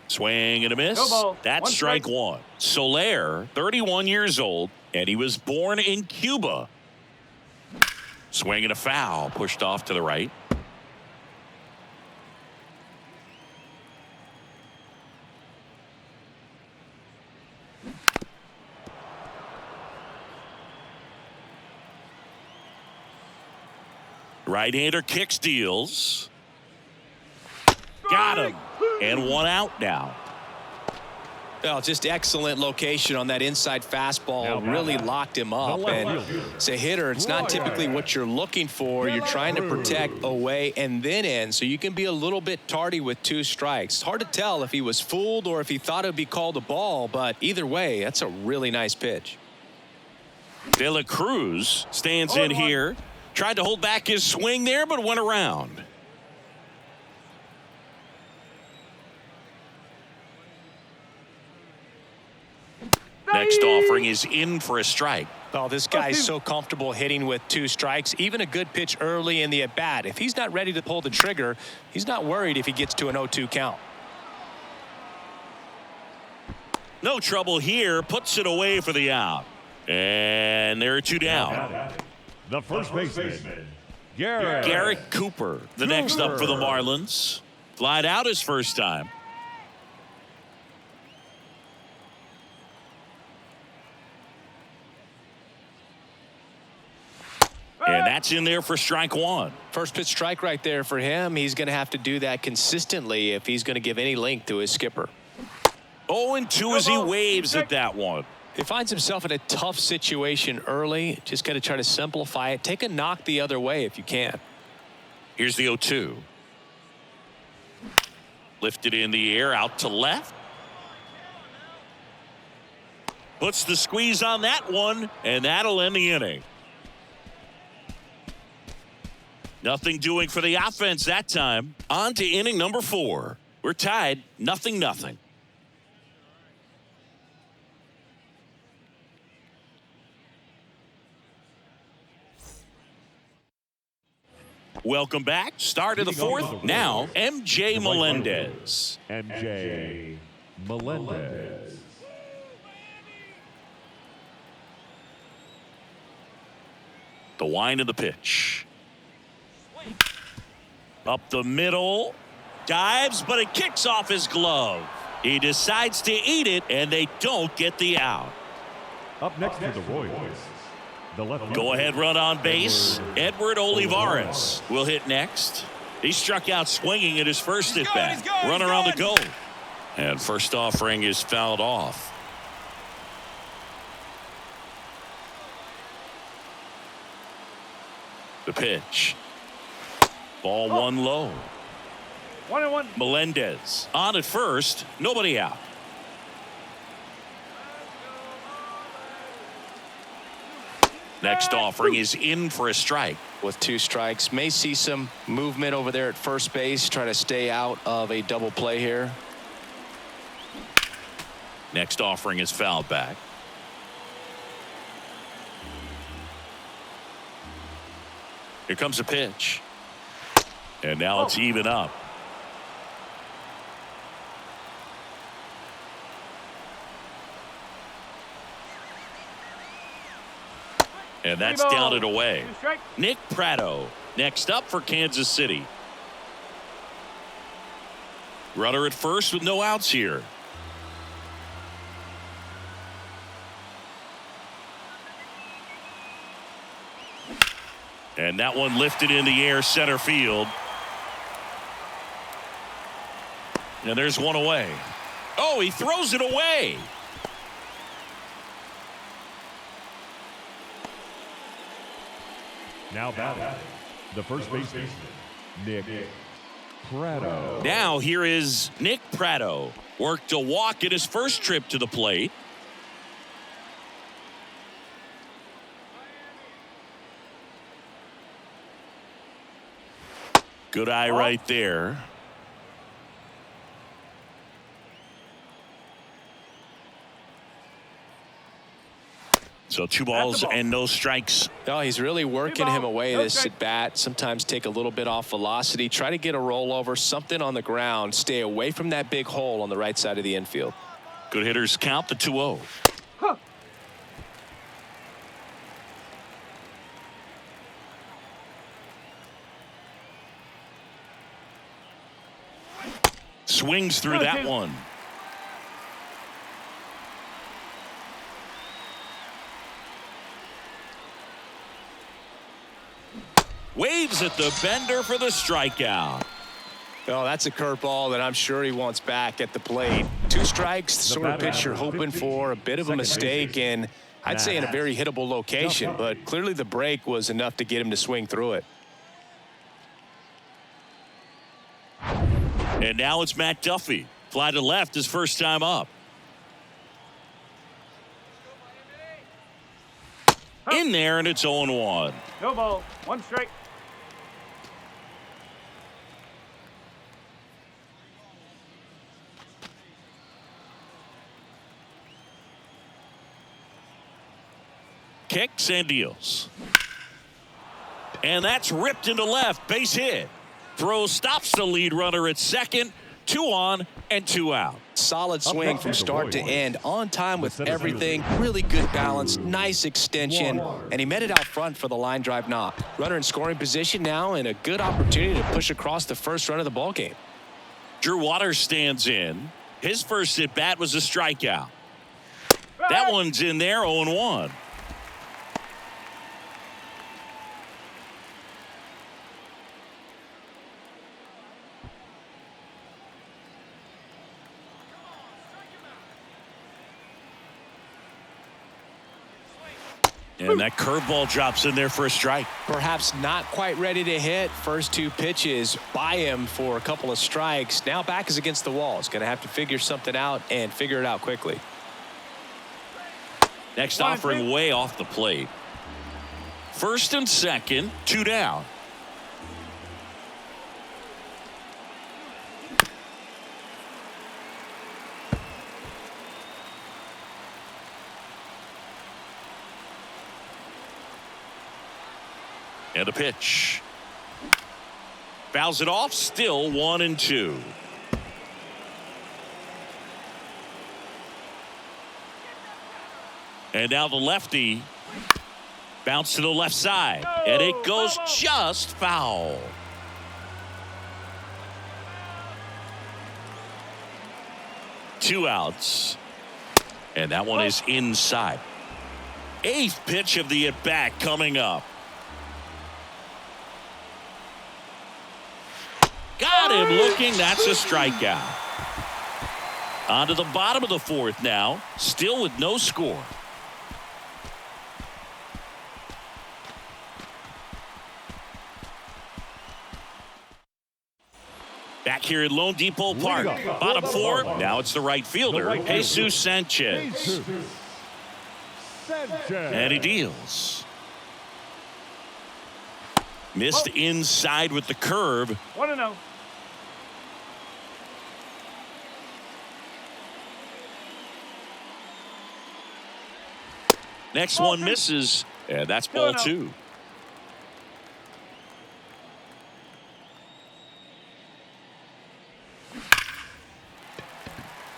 Swing and a miss. That's strike 1. Soler, 31 years old, and he was born in Cuba. Swing and a foul, pushed off to the right. Right-hander kicks, deals. Got him. And 1 out now. Well, just excellent location on that inside fastball. Really locked him up. And as a hitter, it's not typically what you're looking for. You're trying to protect away and then in, so you can be a little bit tardy with 2 strikes. It's hard to tell if he was fooled or if he thought it would be called a ball, but either way, that's a really nice pitch. De La Cruz stands in here. Tried to hold back his swing there, but went around. Next offering is in for a strike. Oh, this guy's so comfortable hitting with 2 strikes. Even a good pitch early in the at-bat. If he's not ready to pull the trigger, he's not worried if he gets to an 0-2 count. No trouble here. Puts it away for the out. And there are 2 down. The first baseman, Garrett. Garrett Cooper, the next up for the Marlins. Flied out his first time. And that's in there for strike 1. First pitch strike right there for him. He's going to have to do that consistently if he's going to give any length to his skipper. 0-2 as he waves at that one. He finds himself in a tough situation early. Just got to try to simplify it. Take a knock the other way if you can. Here's the 0-2. Lifted in the air out to left. Puts the squeeze on that one, and that'll end the inning. Nothing doing for the offense that time. On to inning number 4. We're tied 0-0. Welcome back. Start of the 4th. Now, MJ Melendez. MJ Melendez. The wind of the pitch. Up the middle. Dives, but it kicks off his glove. He decides to eat it, and they don't get the out. Up next for the Royals, the left. Go ahead run on base. Edward Olivares will hit next. He struck out swinging at his first at bat. Runner on the go. And first offering is fouled off. The pitch. Ball 1 low. 1-1. Melendez on at first. Nobody out. Next offering is in for a strike. With 2 strikes, may see some movement over there at first base. Try to stay out of a double play here. Next offering is fouled back. Here comes a pitch. And now it's even up. And that's down and away. Nick Pratto next up for Kansas City. Runner at first with no outs here. And that one lifted in the air center field. And there's one away. Oh, he throws it away. Now batting, the first baseman, Nick Pratto. Now here is Nick Pratto. Worked a walk at his first trip to the plate. Good eye right there. So 2 balls and no strikes. Oh, he's really working him away this at bat. Sometimes take a little bit off velocity. Try to get a rollover, something on the ground. Stay away from that big hole on the right side of the infield. Good hitters count the 2-0. Swings through that one. Waves at the bender for the strikeout. Oh, that's a curveball that I'm sure he wants back at the plate. 2 strikes, the sort of pitch you're hoping for. A bit of a mistake, and I'd say in a very hittable location, but clearly the break was enough to get him to swing through it. And now it's Matt Duffy. Fly to left his first time up. In there, and it's 0-1. No ball. One strike. Kicks and deals. And that's ripped into left. Base hit. Throw stops the lead runner at second. 2 on and 2 out. Solid swing from start to end. On time with everything. Really good balance. Nice extension. And he met it out front for the line drive knock. Runner in scoring position now and a good opportunity to push across the first run of the ball game. Drew Waters stands in. His first at bat was a strikeout. That one's in there, 0-1. And that curveball drops in there for a strike. Perhaps not quite ready to hit. First 2 pitches by him for a couple of strikes. Now back is against the wall. He's going to have to figure something out and figure it out quickly. Next offering way off the plate. First and second, 2 down. And a pitch. Fouls it off, still 1-2. And now the lefty. Bounce to the left side. And it goes just foul. Two outs. And that one is inside. 8th pitch of the at-bat coming up. Got him looking. That's a strikeout. On to the bottom of the 4th now. Still with no score. Back here at Lone Depot Park. Bottom 4. Now it's the right fielder, Jesus Sanchez. And he deals. Missed inside with the curve. 1-0. Next one misses, and that's ball 2.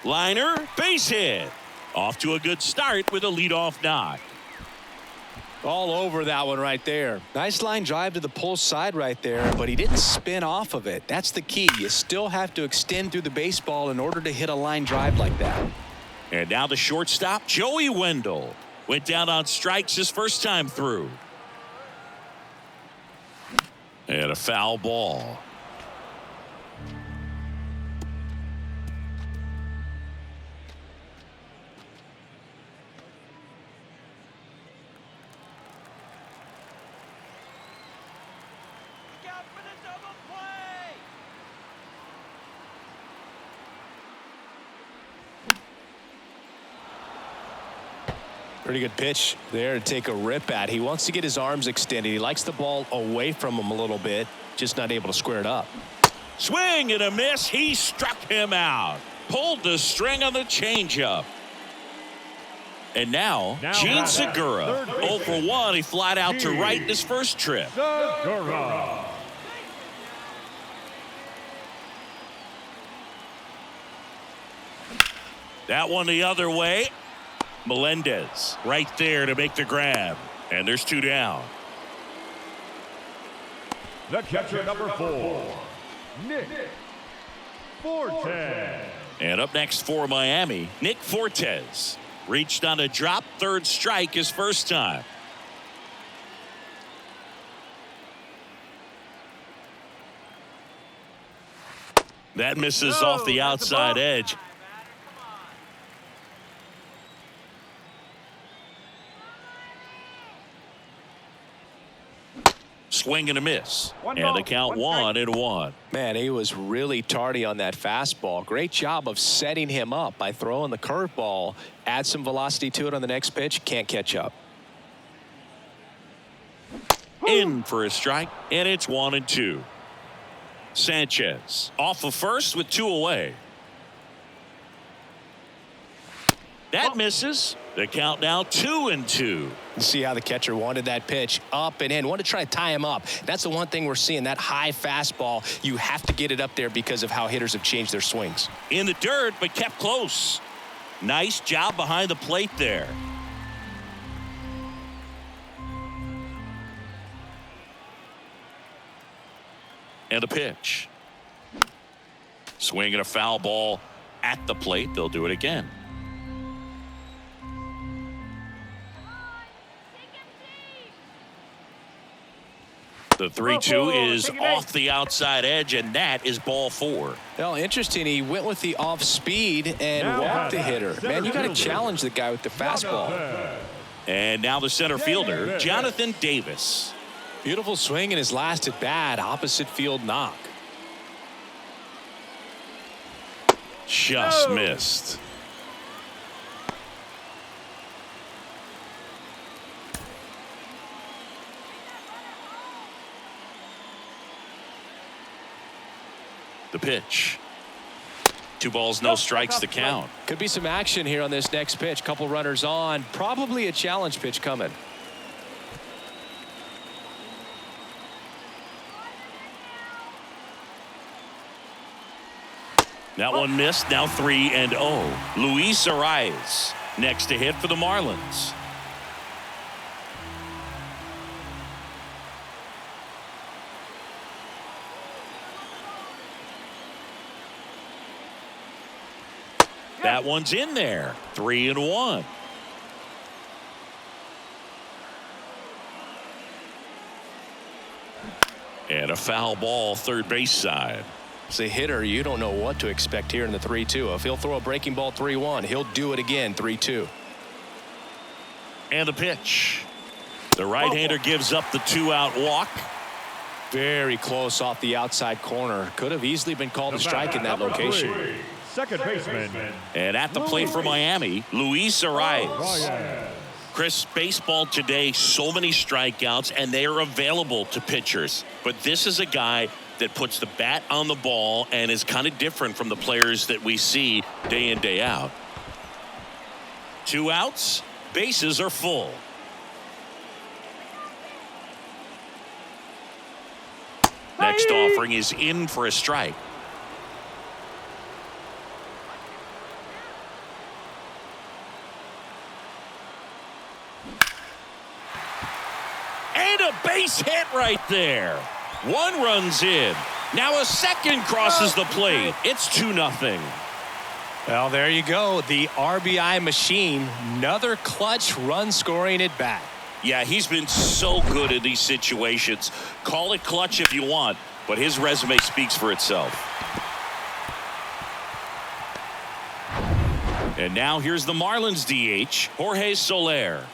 Liner, base hit. Off to a good start with a leadoff knock. All over that one right there. Nice line drive to the pull side right there, but he didn't spin off of it. That's the key. You still have to extend through the baseball in order to hit a line drive like that. And now the shortstop, Joey Wendell. Went down on strikes his first time through. And a foul ball. Pretty good pitch there to take a rip at. He wants to get his arms extended. He likes the ball away from him a little bit, just not able to square it up. Swing and a miss. He struck him out. Pulled the string on the changeup. And now Gene Segura. 0 for 1. He flied out to right in his first trip. Segura. That one the other way. Melendez right there to make the grab. And there's 2 down. The catcher, number 4, Nick Forte. And up next for Miami, Nick Fortes. Reached on a drop, 3rd strike his first time. That misses off the outside edge. Swing and a miss. And the count 1-1. Man, he was really tardy on that fastball. Great job of setting him up by throwing the curveball. Add some velocity to it on the next pitch. Can't catch up. In for a strike, and it's 1-2. Sanchez off of first with 2 away. That misses. The count now 2-2. See how the catcher wanted that pitch up and in. Wanted to try to tie him up. That's the one thing we're seeing, that high fastball. You have to get it up there because of how hitters have changed their swings. In the dirt, but kept close. Nice job behind the plate there. And a pitch. Swinging a foul ball at the plate. They'll do it again. The 3-2 is off the outside edge, and that is ball 4. Well, interesting. He went with the off speed and walked the hitter. Man, you got to challenge the guy with the fastball. And now the center fielder, Jonathan Davis. Beautiful swing in his last at bat. Opposite field knock. Just missed. The pitch. 2 balls, no strikes to count. Could be some action here on this next pitch. Couple runners on. Probably a challenge pitch coming. That one missed. Now 3-0. Luis Arias next to hit for the Marlins. That one's in there. 3-1. And a foul ball, third base side. As a hitter, you don't know what to expect here in the 3-2. If he'll throw a breaking ball 3-1, he'll do it again 3-2. And the pitch. The right-hander gives up the 2-out walk. Very close off the outside corner. Could have easily been called a strike in that location. Second baseman. And at the plate for Miami, Luis Arias. Chris, baseball today, so many strikeouts, and they are available to pitchers. But this is a guy that puts the bat on the ball and is kind of different from the players that we see day in, day out. 2 outs, bases are full. Next offering is in for a strike. And a base hit right there. 1 runs in. Now a second crosses the plate. It's 2-0. Well, there you go. The RBI machine. Another clutch run scoring at bat. Yeah, he's been so good in these situations. Call it clutch if you want, but his resume speaks for itself. And now here's the Marlins DH, Jorge Soler.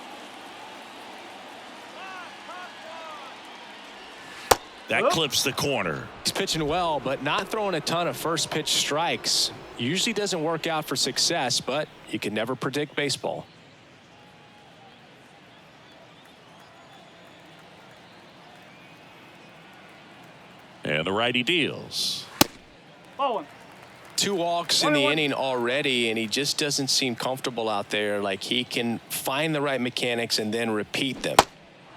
That clips the corner. He's pitching well, but not throwing a ton of first pitch strikes. Usually doesn't work out for success, but you can never predict baseball. And the righty deals. 2 walks in the inning already, and he just doesn't seem comfortable out there. Like he can find the right mechanics and then repeat them.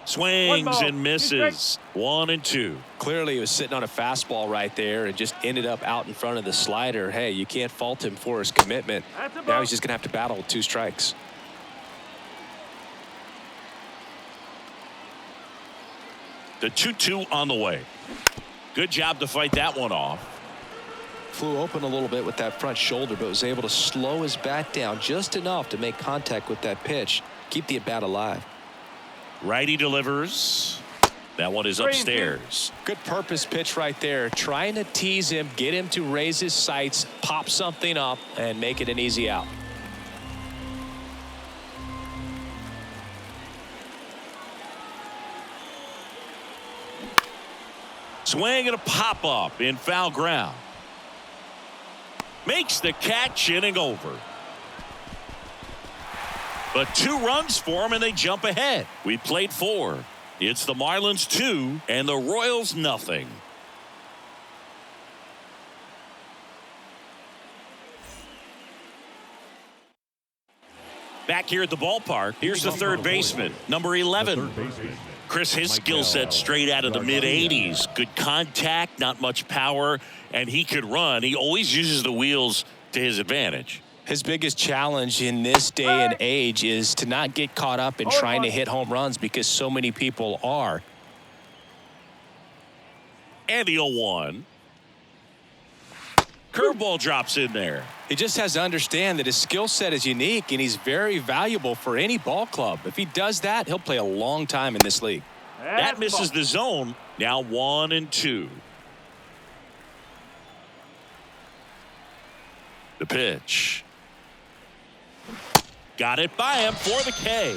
Swings and misses. 1-2. Clearly he was sitting on a fastball right there and just ended up out in front of the slider. Hey, you can't fault him for his commitment. Now he's just gonna have to battle with 2 strikes. The 2-2 on the way. Good job to fight that one off. Flew open a little bit with that front shoulder, but was able to slow his bat down just enough to make contact with that pitch. Keep the at bat alive. Righty delivers. That one is upstairs. Good purpose pitch right there. Trying to tease him, get him to raise his sights, pop something up, and make it an easy out. Swing and a pop up in foul ground. Makes the catch, inning over. But 2 runs for him and they jump ahead. We played 4. It's the Marlins 2 and the Royals nothing. Back here at the ballpark, here's the third baseman, number 11. Chris, his skill set straight out of the mid-'80s. Good contact, not much power, and he could run. He always uses the wheels to his advantage. His biggest challenge in this day and age is to not get caught up in trying to hit home runs because so many people are. And the 0-1. Curveball drops in there. He just has to understand that his skill set is unique and he's very valuable for any ball club. If he does that, he'll play a long time in this league. That misses the zone. Now 1-2. The pitch. Got it by him for the K.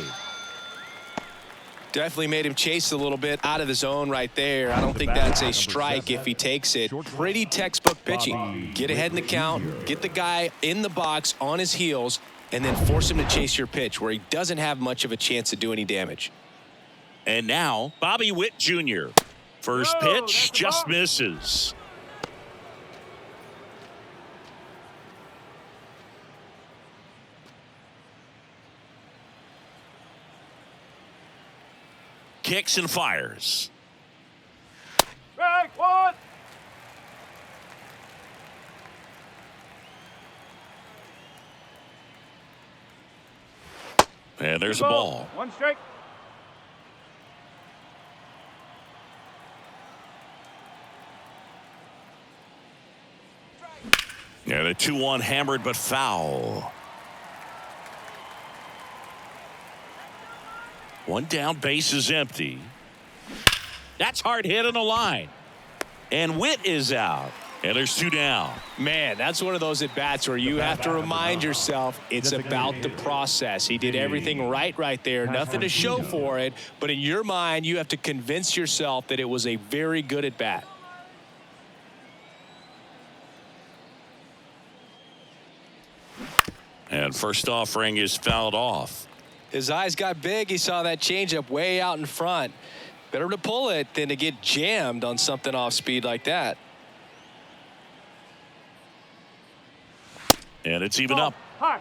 Definitely made him chase a little bit out of the zone right there. I don't think that's a strike if he takes it. Pretty textbook pitching. Get ahead in the count, get the guy in the box on his heels, and then force him to chase your pitch where he doesn't have much of a chance to do any damage. And now, Bobby Witt Jr. First pitch just misses. Kicks and fires. Strike one. And there's a ball. One strike. And a 2-1 hammered but foul. One down, base is empty. That's hard hit on the line. And Witt is out. And there's 2 down. Man, that's one of those at-bats where you have to remind yourself it's about the process. He did everything right there. Nothing to show for it. But in your mind, you have to convince yourself that it was a very good at-bat. And first offering is fouled off. His eyes got big. He saw that changeup way out in front. Better to pull it than to get jammed on something off speed like that. And it's even up. High.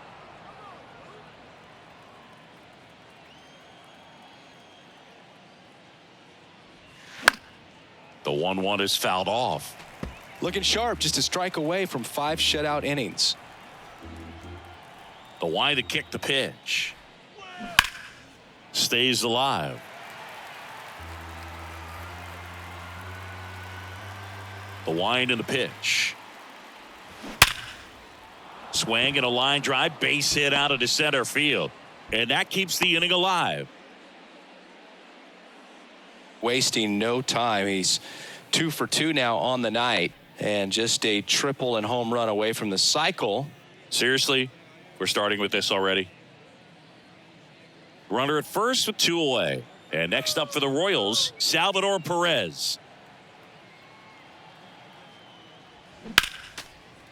The 1-1 is fouled off. Looking sharp, just a strike away from 5 shutout innings. The wind to kick the pitch. Stays alive. The wind and the pitch. Swing and a line drive, base hit out of the center field. And that keeps the inning alive. Wasting no time. He's 2 for 2 now on the night. And just a triple and home run away from the cycle. Seriously, we're starting with this already. Runner at first with 2 away. And next up for the Royals, Salvador Perez.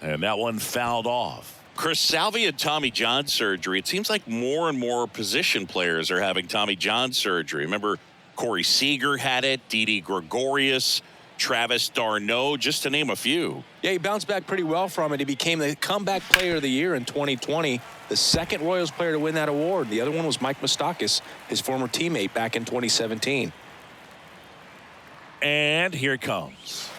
And that one fouled off. Chris, Salvi had Tommy John surgery. It seems like more and more position players are having Tommy John surgery. Remember, Corey Seager had it, Didi Gregorius, Travis d'Arnaud, just to name a few. Yeah, he bounced back pretty well from it. He became the comeback player of the year in 2020. The second Royals player to win that award. The other one was Mike Moustakas, his former teammate back in 2017. And here it comes.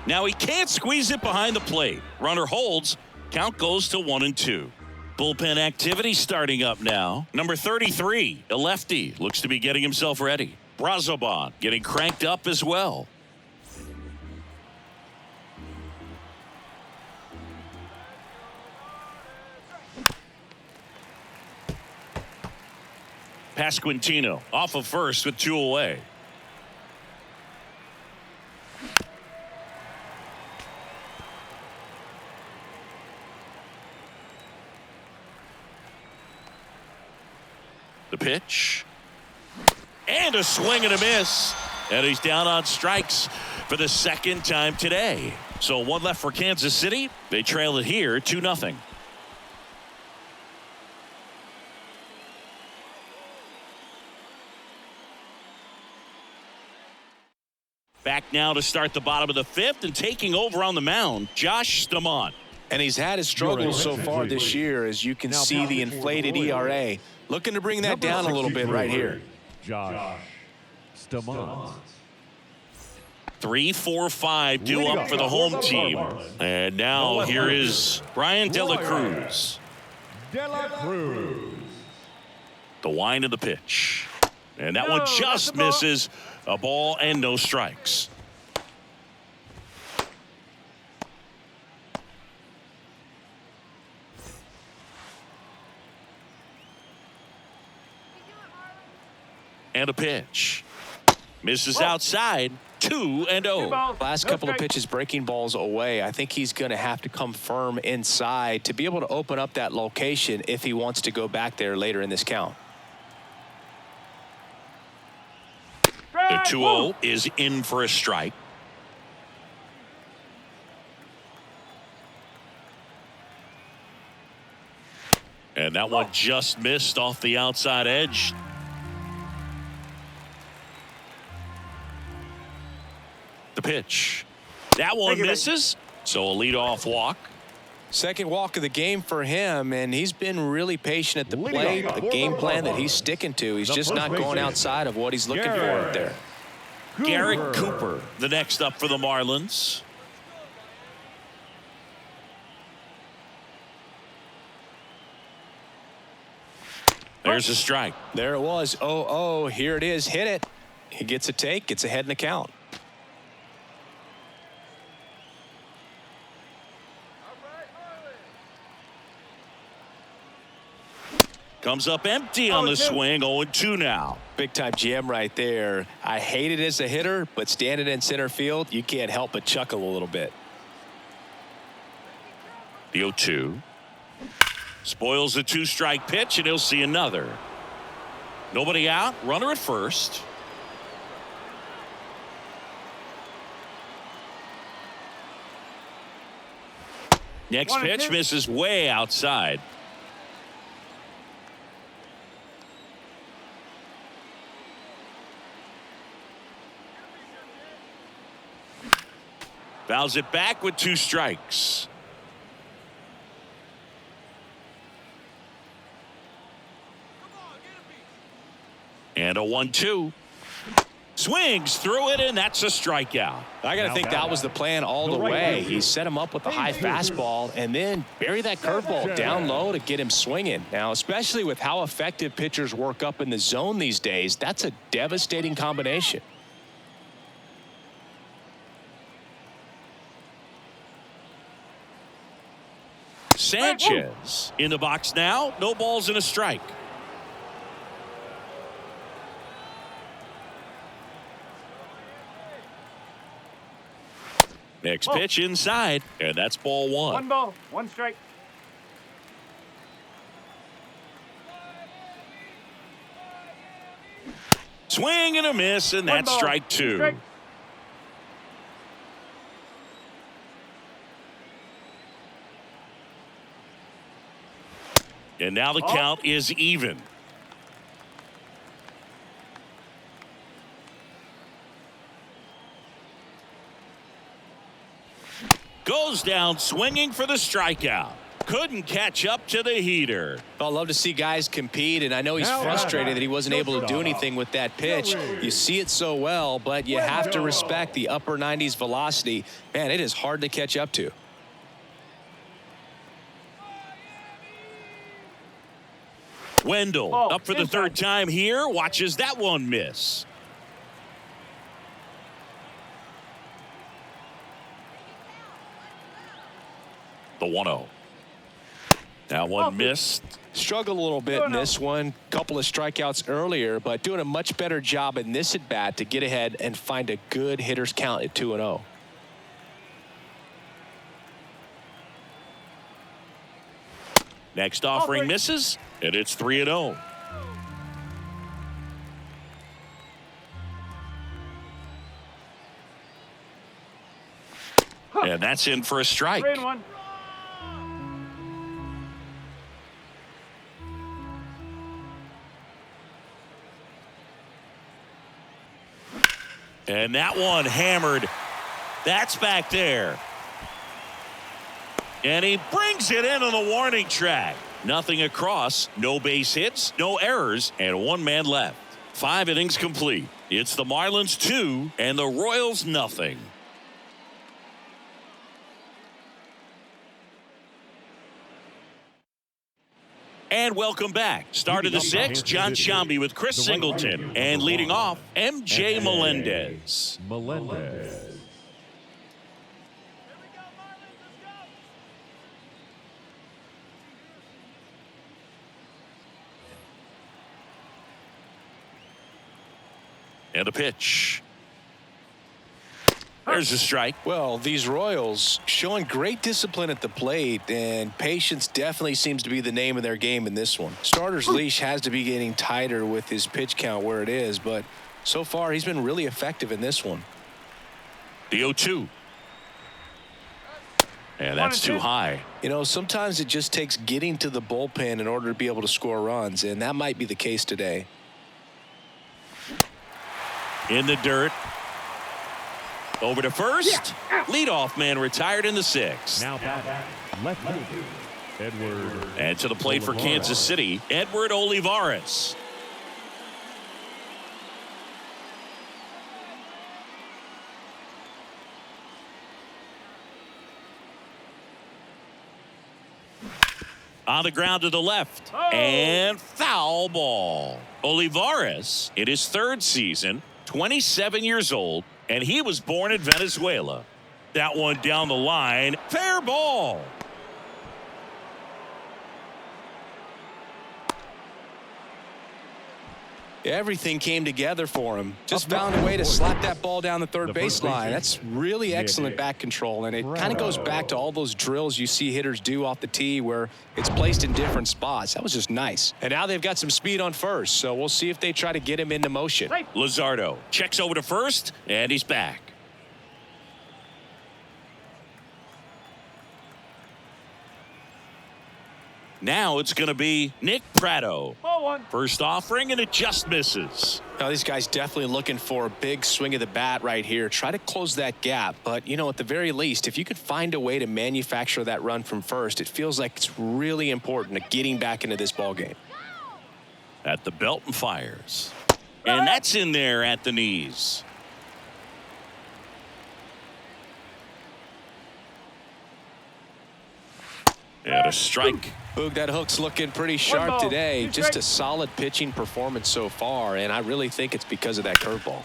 Now he can't squeeze it behind the plate. Runner holds. Count goes to 1-2. Bullpen activity starting up now. Number 33, a lefty, looks to be getting himself ready. Brazoban getting cranked up as well. Pasquantino off of first with 2 away. The pitch. And a swing and a miss. And he's down on strikes for the second time today. So 1 left for Kansas City. They trail it here 2-0. Back now to start the bottom of the fifth, and taking over on the mound, Josh Stamont. And he's had his struggles so far this year, as you can see the inflated ERA. Looking to bring that down a little bit right here. Josh Stamont. 3, 4, 5 due up for the home team. And now here is Brian De La Cruz. De La Cruz. The wind of the pitch. And that one just misses. A ball and no strikes. And a pitch. Misses outside. 2-0. Last couple of pitches breaking balls away. I think he's going to have to come firm inside to be able to open up that location if he wants to go back there later in this count. The 2-0 is in for a strike. And that one just missed off the outside edge. The pitch. That one misses. So a leadoff walk. Second walk of the game for him, and he's been really patient at the plate. A game plan that he's sticking to. He's just not going outside of what he's looking for up there. Garrett Cooper, the next up for the Marlins. There's a strike. There it was. 0-0. Here it is. Hit it. He gets a take. Gets ahead in the count. Comes up empty on the swing. 0-2 now. Big time jam right there. I hate it as a hitter, but standing in center field, you can't help but chuckle a little bit. The 0-2. Spoils the 2-strike pitch, and he'll see another. Nobody out. Runner at first. Next pitch misses way outside. Fouls it back with 2 strikes. And a 1-2. Swings through it, and that's a strikeout. I got to think that was the plan all the way. He set him up with a high fastball and then bury that curveball down low to get him swinging. Now, especially with how effective pitchers work up in the zone these days, that's a devastating combination. Sanchez in the box now. No balls and a strike. Next pitch inside, and that's ball 1. 1 ball, 1 strike. Swing and a miss, and that's strike 2. Strike. And now the count is even. Goes down swinging for the strikeout. Couldn't catch up to the heater. Well, I love to see guys compete, and I know he's frustrated that he wasn't able to do anything with that pitch. You see it so well, but you have to respect the upper 90s velocity. Man, it is hard to catch up to. Wendell up for the 3rd time here. Watches that one miss. The 1-0. That one missed. Struggled a little bit in this one. Couple of strikeouts earlier, but doing a much better job in this at bat to get ahead and find a good hitter's count at 2-0. Next offering misses, and it's 3-0. And that's in for a strike. 3-1. And that one hammered. That's back there. And he brings it in on the warning track. Nothing across, no base hits, no errors, and one man left. 5 innings complete. It's the Marlins 2 and the Royals nothing. And welcome back. Start of the 6th, John Shambi with Chris Singleton. And leading off, MJ Melendez. And a pitch. There's a strike. Well, these Royals showing great discipline at the plate, and patience definitely seems to be the name of their game in this one. Starter's leash has to be getting tighter with his pitch count where it is, but so far he's been really effective in this one. The 0-2. And that's too high. You know, sometimes it just takes getting to the bullpen in order to be able to score runs, and that might be the case today. In the dirt. Over to first. Leadoff man retired in the 6th. Now batting, left fielder, Edward. And to the plate for Kansas City, Edward Olivares. On the ground to the left. And foul ball. Olivares, in his 3rd season, 27 years old, and he was born in Venezuela. That one down the line. Fair ball. Everything came together for him. Just found a way to slap that ball down the third baseline. That's really excellent back control, and it kind of goes back to all those drills you see hitters do off the tee where it's placed in different spots. That was just nice. And now they've got some speed on first, so we'll see if they try to get him into motion. Luzardo checks over to first, and he's back. Now it's going to be Nick Pratto. First offering, and it just misses. Now, these guys definitely looking for a big swing of the bat right here. Try to close that gap. But, you know, at the very least, if you could find a way to manufacture that run from first, it feels like it's really important to getting back into this ball game. At the belt and fires. And that's in there at the knees. And a strike. Boog, that hook's looking pretty sharp today. Just a solid pitching performance so far, and I really think it's because of that curveball.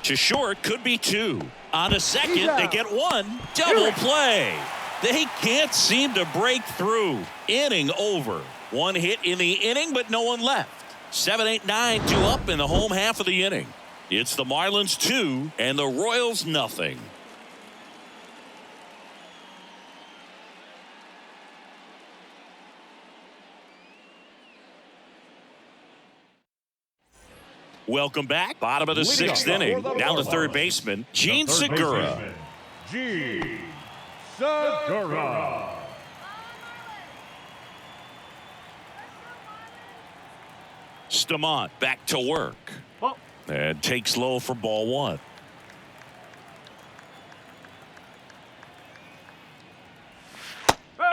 To short, could be 2. On a second, they get 1. Double play. They can't seem to break through. Inning over. 1 hit in the inning, but no one left. 7, 8, 9, 2 up in the home half of the inning. It's the Marlins 2 and the Royals nothing. Welcome back. Bottom of the 6th inning. Down the third baseman, Gene Segura. Gene Segura. Stamont back to work. And takes low for ball 1.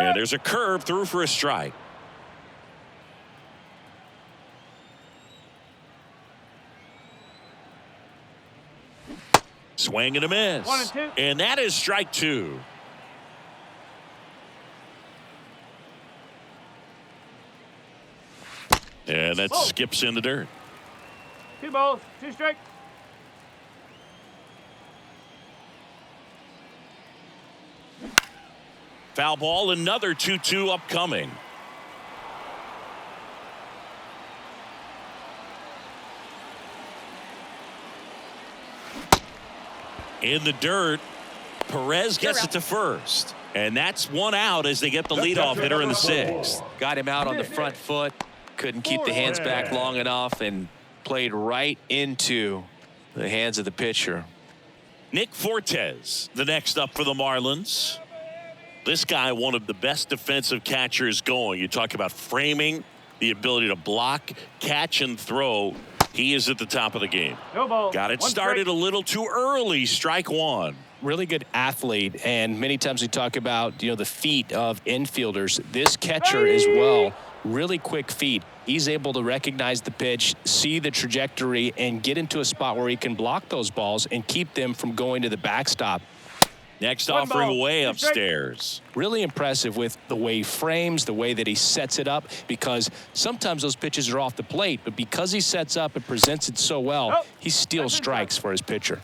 And there's a curve through for a strike. Swing and a miss. 1 and 2. And that is strike 2. And that skips in the dirt. 2 balls, 2 strikes. Foul ball, another 2-2 upcoming. In the dirt, Perez gets it to first. And that's 1 out as they get the leadoff hitter in the 6th. Got him out on the front foot. Couldn't keep the hands back long enough and played right into the hands of the pitcher. Nick Fortes, the next up for the Marlins. This guy, one of the best defensive catchers going. You talk about framing, the ability to block, catch, and throw. He is at the top of the game. No ball. Got it One started strike. a little too early. Strike one. Really good athlete, and many times we talk about the feet of infielders. This catcher as well, really quick feet. He's able to recognize the pitch, see the trajectory, and get into a spot where he can block those balls and keep them from going to the backstop. Next One offering ball. way Two strike. upstairs. Really impressive with the way he frames, the way that he sets it up, because sometimes those pitches are off the plate, but because he sets up and presents it so well, Oh, he steals that's inside. strikes for his pitcher.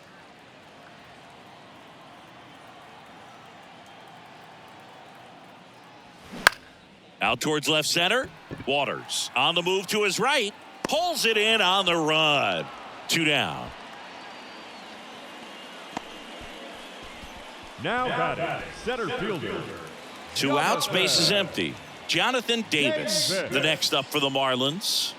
Out towards left center. Waters on the move to his right. Pulls it in on the run. 2 down. Now batting, center fielder. 2 outs, base is empty. Jonathan Davis, Davis. the next up for the Marlins.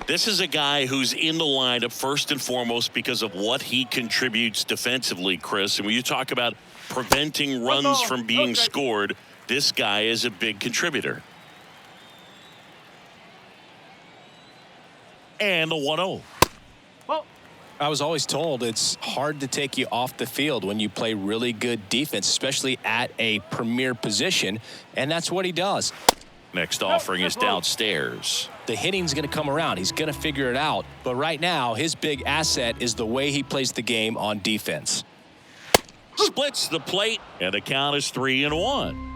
This is a guy who's in the lineup first and foremost because of what he contributes defensively, Chris. And when you talk about preventing runs ball. from being Okay. scored, this guy is a big contributor. And the 1-0. Ball. I was always told it's hard to take you off the field when you play really good defense, especially at a premier position, and that's what he does. Next offering is downstairs. The hitting's going to come around. He's going to figure it out. But right now, his big asset is the way he plays the game on defense. Splits the plate, and the count is 3-1.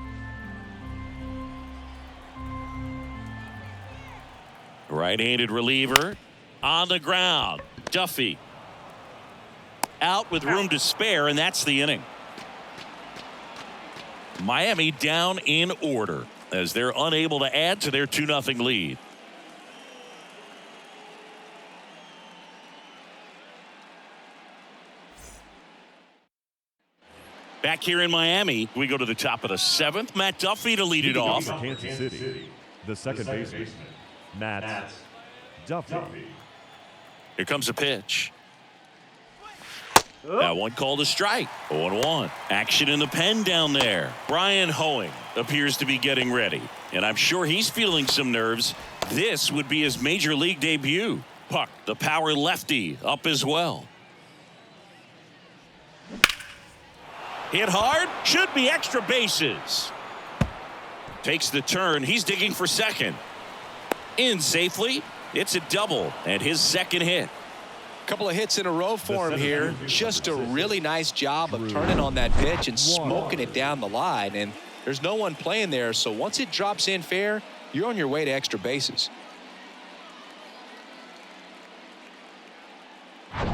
Right-handed reliever on the ground. Duffy out with room to spare, and that's the inning. Miami down in order as they're unable to add to their 2-0 lead. Back here in Miami, we go to the top of the 7th. Matt Duffy to lead it off. Kansas City, the second baseman, Matt Duffy. Here comes a pitch. That one called a strike. 0-1. Action in the pen down there. Brian Hoeing appears to be getting ready, and I'm sure he's feeling some nerves. This would be his major league debut. Puck, the power lefty, up as well. Hit hard, should be extra bases. Takes the turn, he's digging for second. In safely, it's a double and his second hit. Couple of hits in a row for him here. Just a really nice job of turning on that pitch and smoking it down the line. And there's no one playing there, so once it drops in fair, you're on your way to extra bases.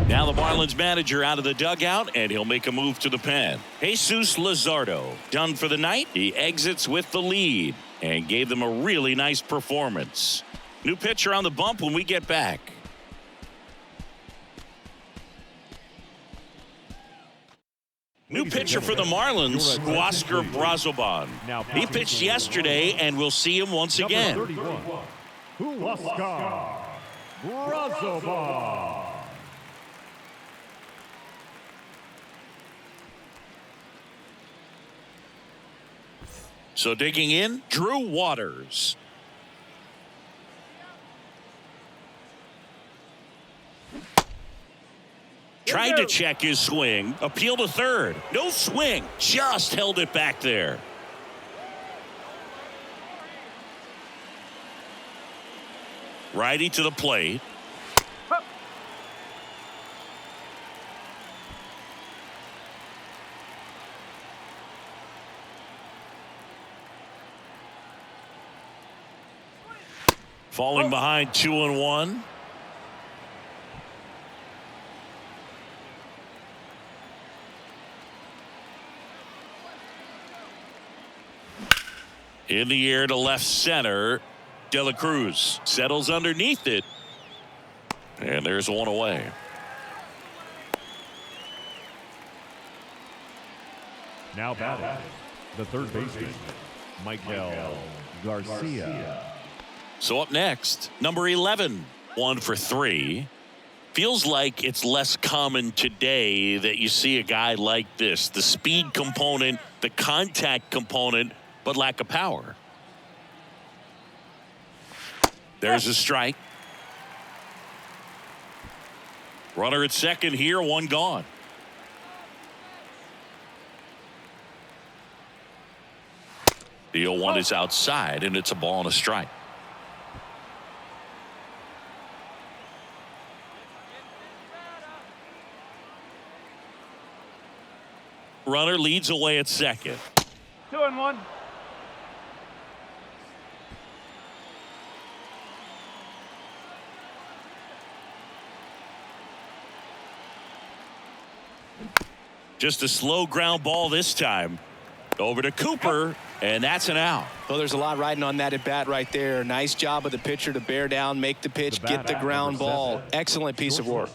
Now the Marlins manager out of the dugout, and he'll make a move to the pen. Jesus Luzardo done for the night. He exits with the lead and gave them a really nice performance. New pitcher on the bump when we get back. New pitcher for the Marlins, Oscar Brazoban. He pitched yesterday, and we'll see him once Number again. 31, Oscar Brazoban. So digging in, Drew Waters. Tried to check his swing. Appeal to third. No swing. Just held it back there. Righty to the plate. Falling behind 2-1. In the air to left center. De La Cruz settles underneath it. And there's one away. Now batting, the third baseman, Michael Garcia. So up next, number 11, 1 for 3. Feels like it's less common today that you see a guy like this. The speed component, the contact component, but lack of power. There's a strike. Runner at second here, one gone. The 0-1 is outside, and it's a ball and a strike. Runner leads away at second. 2-1. Just a slow ground ball this time. Over to Cooper, and that's an out. Well, there's a lot riding on that at bat right there. Nice job of the pitcher to bear down, make the pitch, get the ground ball. Excellent piece of work.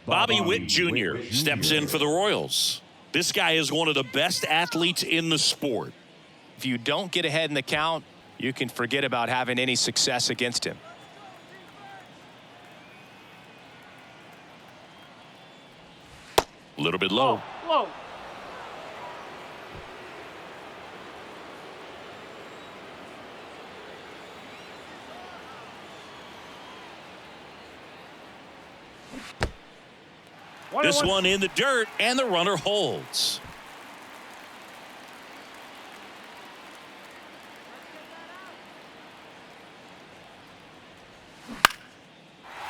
Bobby Witt Jr. steps in for the Royals. This guy is one of the best athletes in the sport. If you don't get ahead in the count, you can forget about having any success against him. A little bit low. Low. This one in the dirt, and the runner holds.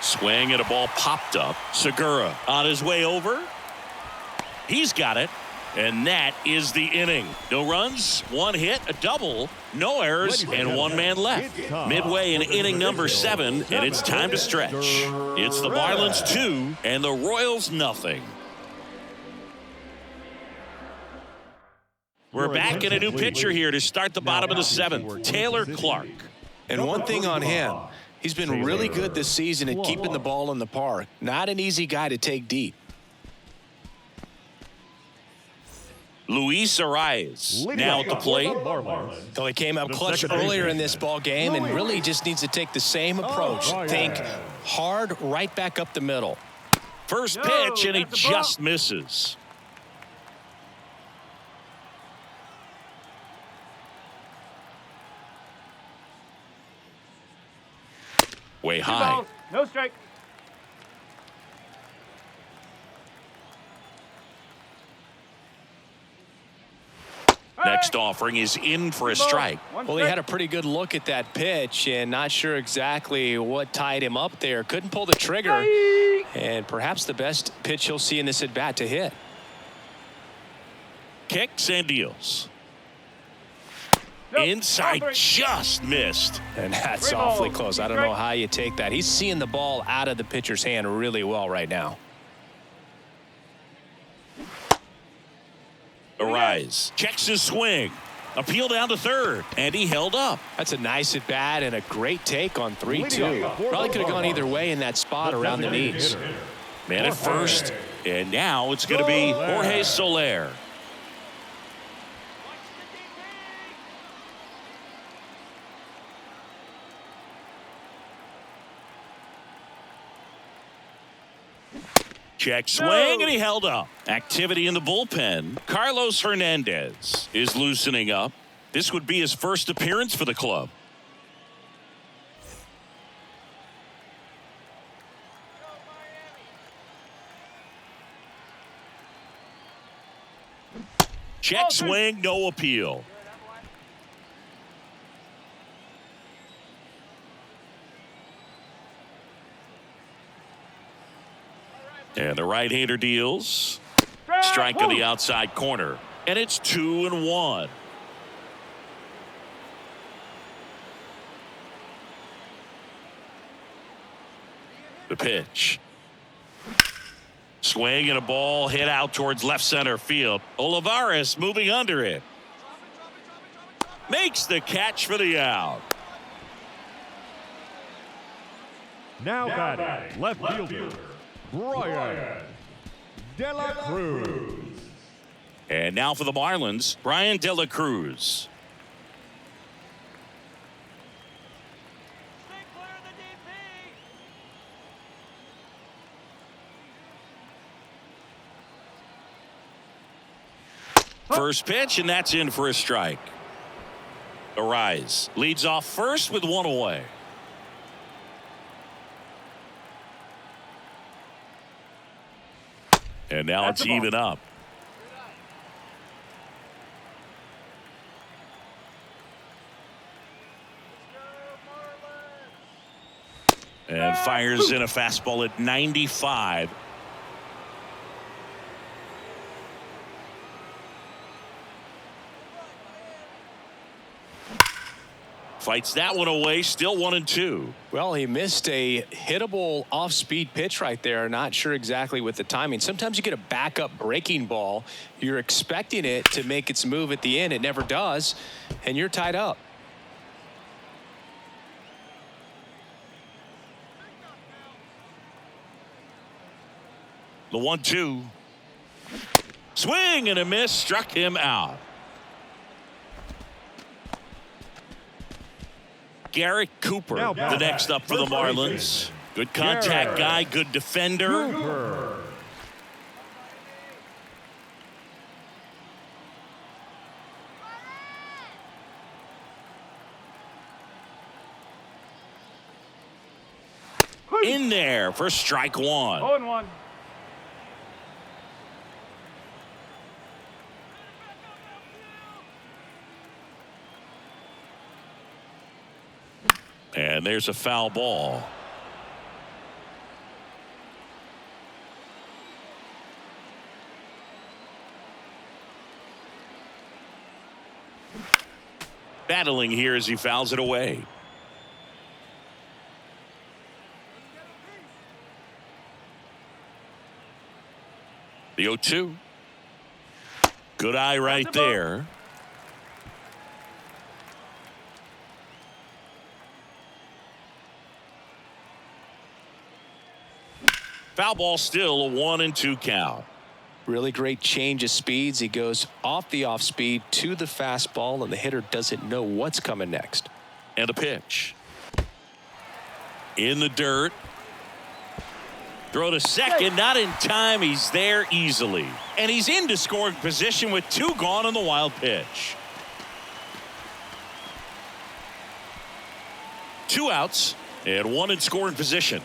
Swing, and a ball popped up. Segura on his way over. He's got it, and that is the inning. No runs, one hit, a double, no errors, and one man left. Midway in inning number 7, and it's time to stretch. It's the Marlins 2 and the Royals nothing. We're back in a new pitcher here to start the bottom of the 7th, Taylor Clark. And one thing on him, he's been really good this season at keeping the ball in the park. Not an easy guy to take deep. Luis Arias now at the plate. So he came up clutch earlier in this ball game and really just needs to take the same approach. Think hard right back up the middle. First pitch, and he just misses. Way high. No strike. Next offering is in for a strike. Well, he had a pretty good look at that pitch and not sure exactly what tied him up there. Couldn't pull the trigger. And perhaps the best pitch he'll see in this at bat to hit. Kicks and deals. Inside, just missed. And that's awfully close. I don't know how you take that. He's seeing the ball out of the pitcher's hand really well right now. Arise, checks his swing. Appeal down to third, and he held up. That's a nice at bat and a great take on 3-2. Probably could have gone either way in that spot around the knees. Man at first, and now it's going to be Jorge Soler. Check swing, and he held up. Activity in the bullpen. Carlos Hernandez is loosening up. This would be his first appearance for the club. Check swing, no appeal. And the right-hander deals. Strike on the outside corner. And it's 2-1. The pitch. Swing and a ball hit out towards left center field. Olivares moving under it. Makes the catch for the out. Now batting, left fielder, Brian De La Cruz. And now for the Marlins, Brian De La Cruz. First pitch, and that's in for a strike. Arise leads off first with one away. And now it's even up. And fires in a fastball at 95. Fights that one away, still 1-2. Well, he missed a hittable off-speed pitch right there. Not sure exactly with the timing. Sometimes you get a backup breaking ball. You're expecting it to make its move at the end. It never does, and you're tied up. The 1-2. Swing and a miss, struck him out. Garrett Cooper, the next up for the Marlins. Good contact guy, good defender. In there for strike one. 0-1. And there's a foul ball. Battling here as he fouls it away. The 0-2. Good eye right there. Foul ball, still a 1-2 count. Really great change of speeds. He goes off the off speed to the fastball, and the hitter doesn't know what's coming next. And a pitch. In the dirt. Throw to second, not in time. He's there easily. And he's into scoring position with 2 gone on the wild pitch. 2 outs and 1 in scoring position.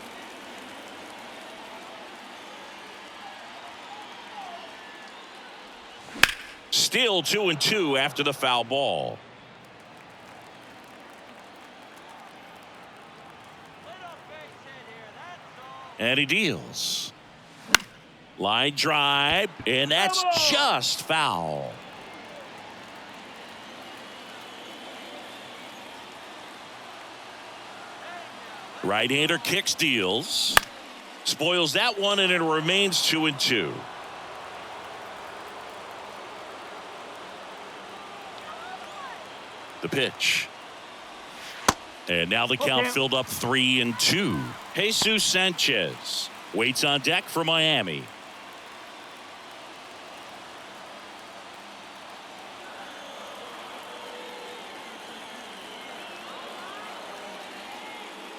Still 2-2 after the foul ball. And he deals. Line drive, and that's just foul. Right-hander kicks, deals. Spoils that one, and it remains 2-2. The pitch. And now the count filled up 3-2. Jesus Sanchez waits on deck for Miami.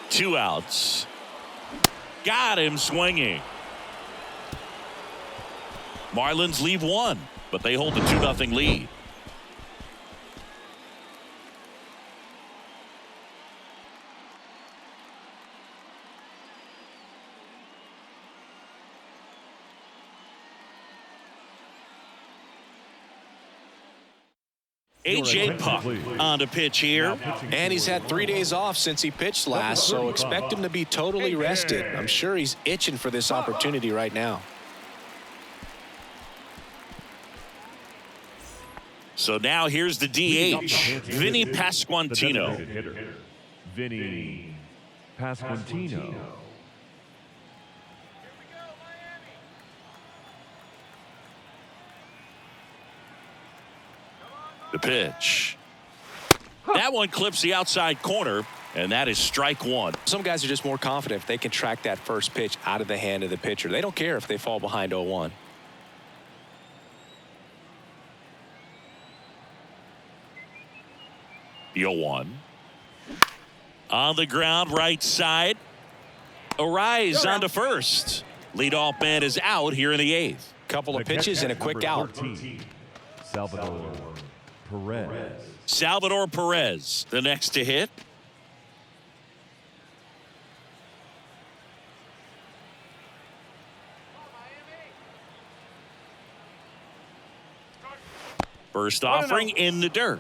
Two outs. Got him swinging. Marlins leave 1, but they hold the 2-0 lead. AJ Puck on the pitch here. And he's had 3 days off since he pitched last, so expect him to be totally rested. I'm sure he's itching for this opportunity right now. So now here's the DH, Vinny Pasquantino. Vinny Pasquantino. The pitch. That one clips the outside corner, and that is strike 1. Some guys are just more confident if they can track that first pitch out of the hand of the pitcher. They don't care if they fall behind 0-1. The 0-1. On the ground, right side. Arise onto first. Leadoff man is out here in the 8th. Couple of pitches and a quick out. 13, Salvador Perez. Salvador Perez, the next to hit. First offering in the dirt.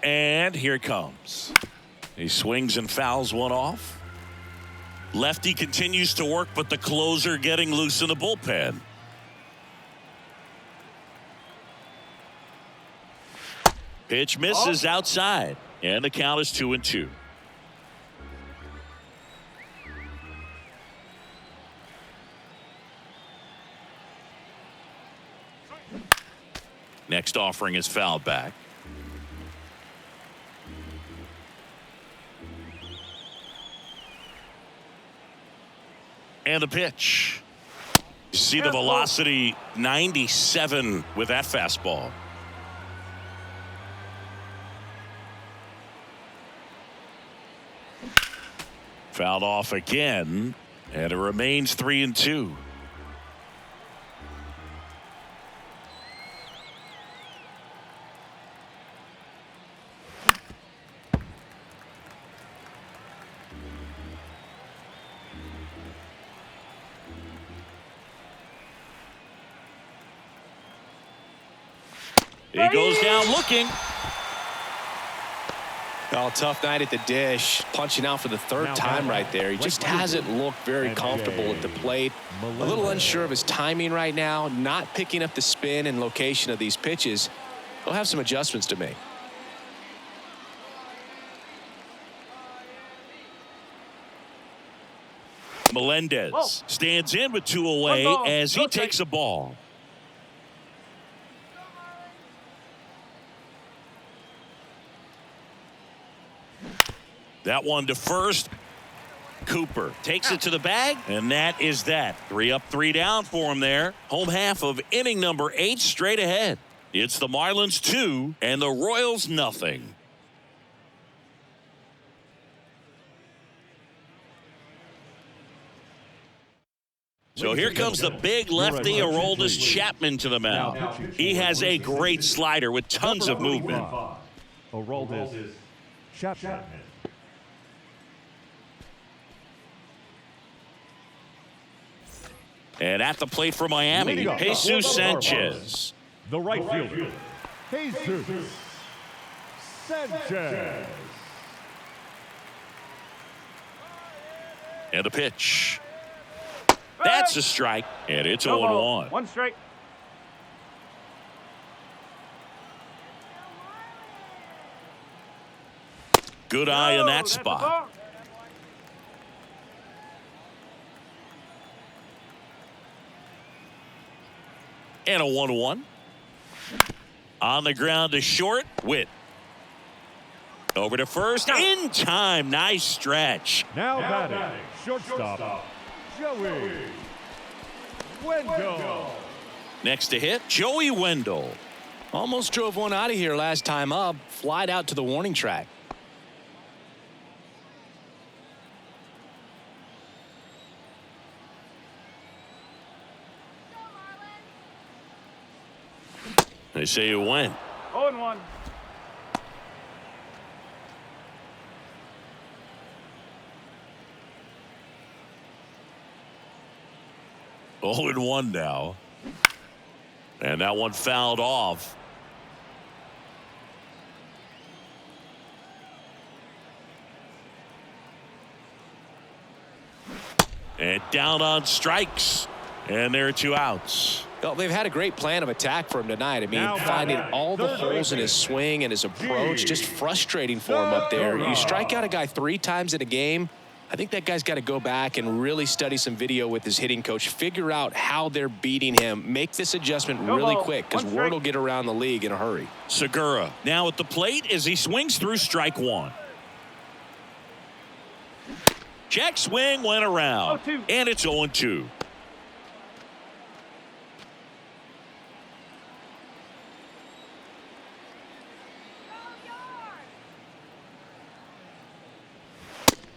And here it comes. He swings and fouls one off. Lefty continues to work, but the closer getting loose in the bullpen. Pitch misses outside, and the count is 2-2. Next offering is fouled back. And the pitch. You see the velocity, 97 with that fastball. Fouled off again, and it remains 3-2. He goes down looking. Oh, tough night at the dish. Punching out for the third time right there. He just hasn't looked very comfortable at the plate. A little unsure of his timing right now. Not picking up the spin and location of these pitches. He'll have some adjustments to make. Melendez stands in with 2 away as he takes a ball. That one to first. Cooper takes it to the bag, and that is that. 3 up, 3 down for him there. Home half of inning number 8 straight ahead. It's the Marlins 2 and the Royals nothing. So here comes the big lefty, Aroldis Chapman, to the mound. He has a great slider with tons of movement. Aroldis Chapman. And at the plate for Miami, Jesus Sanchez. The right fielder, Jesus Sanchez. And the pitch. That's a strike, and it's 0-1. 1 strike. Good eye in that spot. And a 1-1. On the ground to short. Witt. Over to first. In time. Nice stretch. Now batting, shortstop, Joey Wendell. Next to hit, Joey Wendell. Almost drove one out of here last time up. Flied out to the warning track. They say you win. 0-1. Oh, and 1 now. And that one fouled off. And down on strikes. And there are 2 outs. Well, they've had a great plan of attack for him tonight. I mean, finding all the holes in his swing and his approach, just frustrating for him up there. You strike out a guy 3 times in a game, I think that guy's got to go back and really study some video with his hitting coach, figure out how they're beating him, make this adjustment really quick because word will get around the league in a hurry. Segura now at the plate as he swings through strike 1. Check swing went around, and it's 0-2.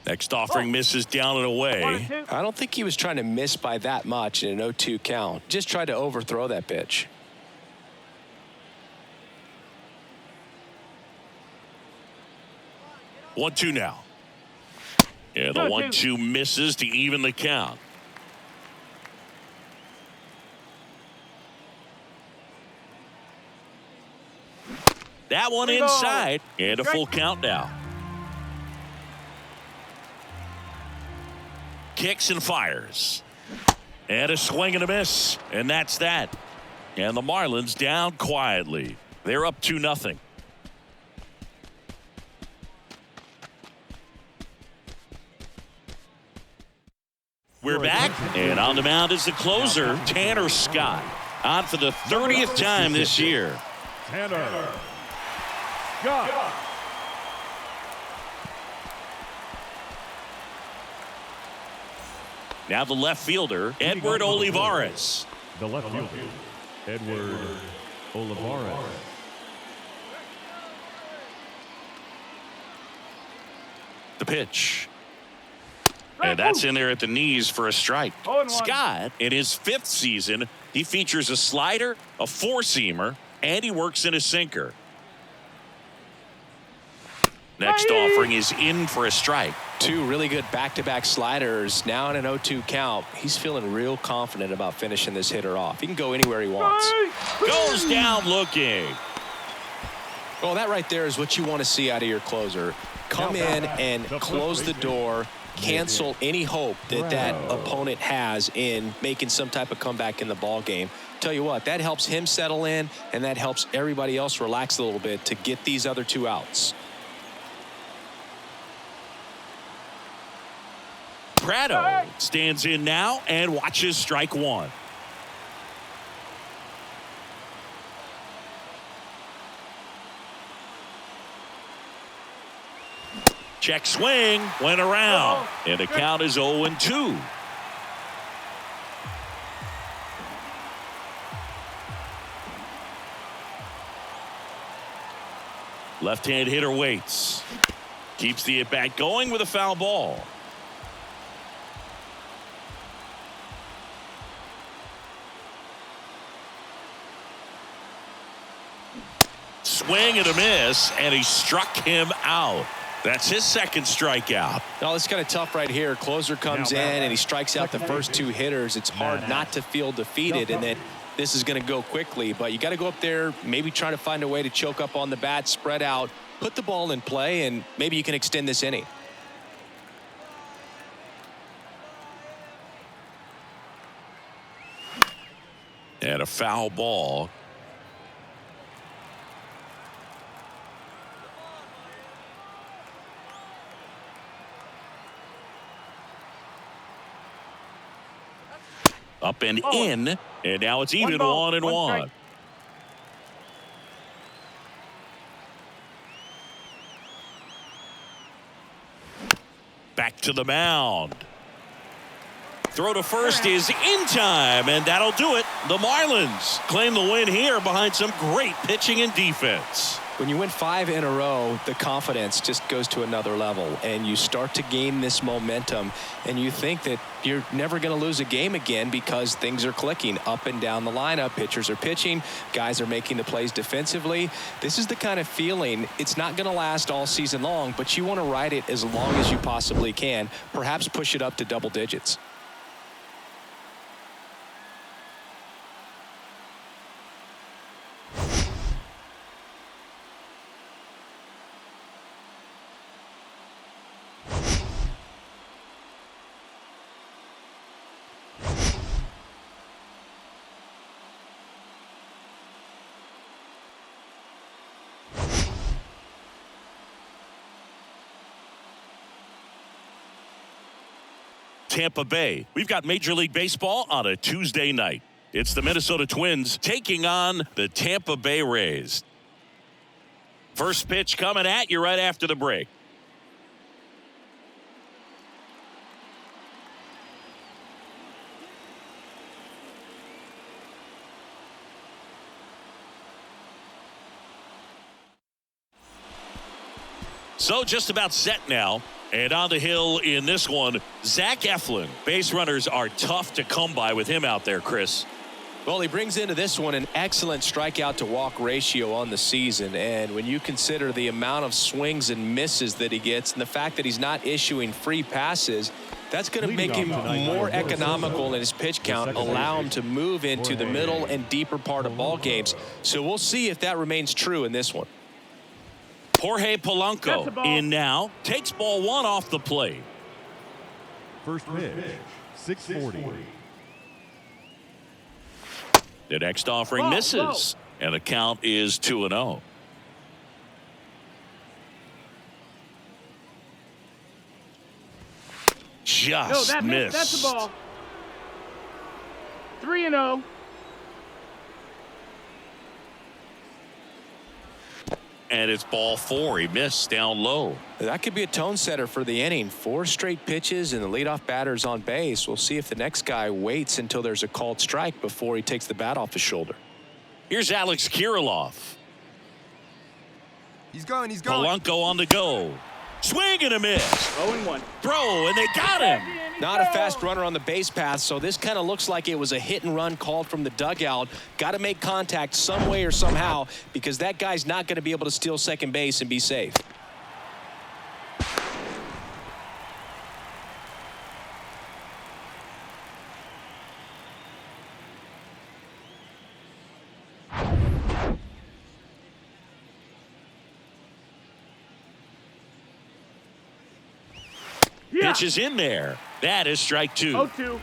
Next offering misses down and away. I don't think he was trying to miss by that much in an 0-2 count. Just tried to overthrow that pitch. 1-2 now. And the 1-2 misses to even the count. That one inside, and a full count now. Kicks and fires. And a swing and a miss, and that's that. And the Marlins down quietly. They're up 2-0. We're back, and on the mound is the closer, Tanner Scott, on for the 30th time this year. Tanner Scott. Now the left fielder, Edward Olivares. The left fielder, Edward Olivares. The pitch. And that's in there at the knees for a strike. Scott, in his 5th season, he features a slider, a four-seamer, and he works in a sinker. Next offering is in for a strike. 2 really good back-to-back sliders. Now in an 0-2 count. He's feeling real confident about finishing this hitter off. He can go anywhere he wants. Goes down looking. Well, that right there is what you want to see out of your closer. Come in and close the door. Cancel any hope that that opponent has in making some type of comeback in the ball game. Tell you what, that helps him settle in, and that helps everybody else relax a little bit to get these other 2 outs. Prado stands in now and watches strike 1. Check swing, went around, and the count is 0-2. Left-hand hitter waits. Keeps the at-bat going with a foul ball. Swing and a miss, and he struck him out. That's his 2nd strikeout. No, it's kind of tough right here. Closer comes in and he strikes out the first 2 hitters. It's hard not to feel defeated and that this is going to go quickly. But you got to go up there, maybe try to find a way to choke up on the bat, spread out, put the ball in play, and maybe you can extend this inning. And a foul ball. Up and in, and now it's even 1-1. Back to the mound. Throw to first is in time, and that'll do it. The Marlins claim the win here behind some great pitching and defense. When you win 5 in a row, the confidence just goes to another level, and you start to gain this momentum, and you think that you're never going to lose a game again because things are clicking up and down the lineup. Pitchers are pitching. Guys are making the plays defensively. This is the kind of feeling, it's not going to last all season long, but you want to ride it as long as you possibly can, perhaps push it up to double digits. Tampa Bay. We've got Major League Baseball on a Tuesday night. It's the Minnesota Twins taking on the Tampa Bay Rays. First pitch coming at you right after the break. So just about set now. And on the hill in this one, Zach Eflin. Base runners are tough to come by with him out there, Chris. Well, he brings into this one an excellent strikeout to walk ratio on the season. And when you consider the amount of swings and misses that he gets and the fact that he's not issuing free passes, that's going to make him more economical in his pitch count, allow him to move into the middle and deeper part of ball games. So we'll see if that remains true in this one. Jorge Polanco in now, takes ball one off the plate. First pitch, 640. The next offering misses, and the count is 2-0. Just missed. That's the ball. 3-0. And it's ball four. He missed down low. That could be a tone setter for the inning. 4 straight pitches and the leadoff batter's on base. We'll see if the next guy waits until there's a called strike before he takes the bat off his shoulder. Here's Alex Kirilloff. He's going. Polanco on the go. Swing and a miss. 0-1. Throw, and they got him. Not a fast runner on the base path, so this kind of looks like it was a hit and run called from the dugout. Got to make contact some way or somehow because that guy's not going to be able to steal second base and be safe. Pitch is in there. That is strike 2. 0-2.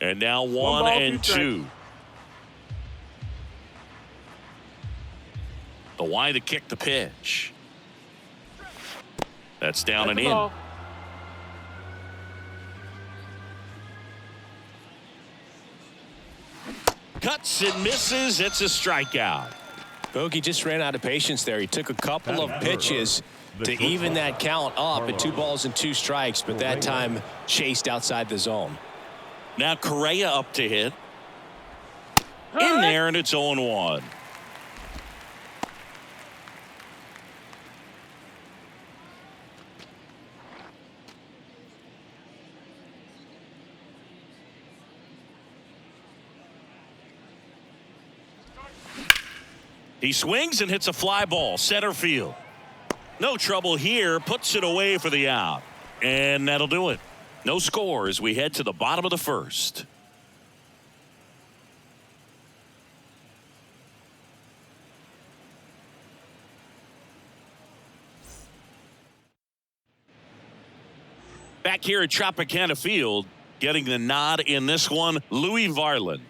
And now 1 ball, and 2 2. The why to kick the pitch. That's down and in. Ball. Cuts and misses. It's a strikeout. Bogey just ran out of patience there. He took a couple of pitches to even that count up at 2 balls and 2 strikes, but that time chased outside the zone. Now Correa up to hit. In there, and it's 0-1. He swings and hits a fly ball, center field. No trouble here, puts it away for the out. And that'll do it. No score as we head to the bottom of the first. Back here at Tropicana Field, getting the nod in this one, Louis Varland.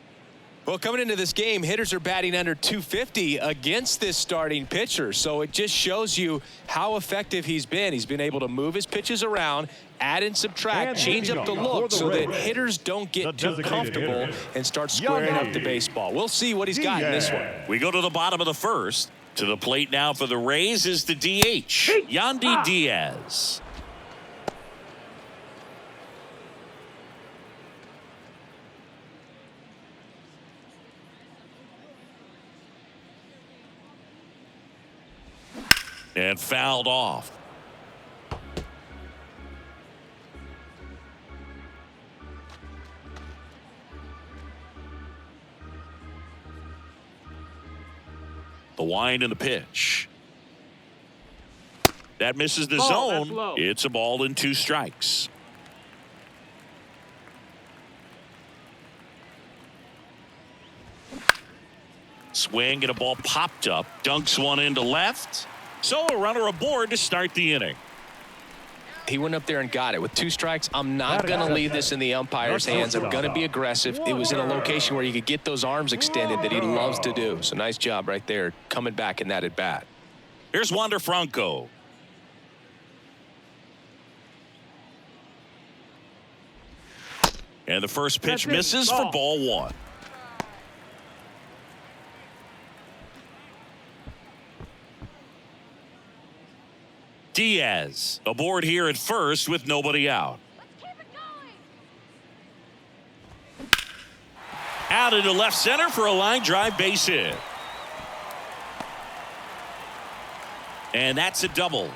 Well, coming into this game, hitters are batting under 250 against this starting pitcher. So it just shows you how effective he's been. He's been able to move his pitches around, add and subtract, And change up the look so that hitters don't get too comfortable and start squaring up the baseball. We'll see what he's got in this one. We go to the bottom of the first. To the plate now for the Rays is the DH, Yandy Diaz. And fouled off. The wind and the pitch. That misses the zone. It's a ball and 2 strikes. Swing and a ball popped up. Dunks one into left. So a runner aboard to start the inning. He went up there and got it. With 2 strikes, I'm not going to leave this in the umpire's hands. I'm going to be aggressive. It was in a location where you could get those arms extended that he loves to do. So nice job right there coming back in that at bat. Here's Wander Franco. And the first pitch misses for ball 1. Diaz aboard here at first with nobody out. Let's keep it going. Out into left center for a line drive base hit. And that's a double.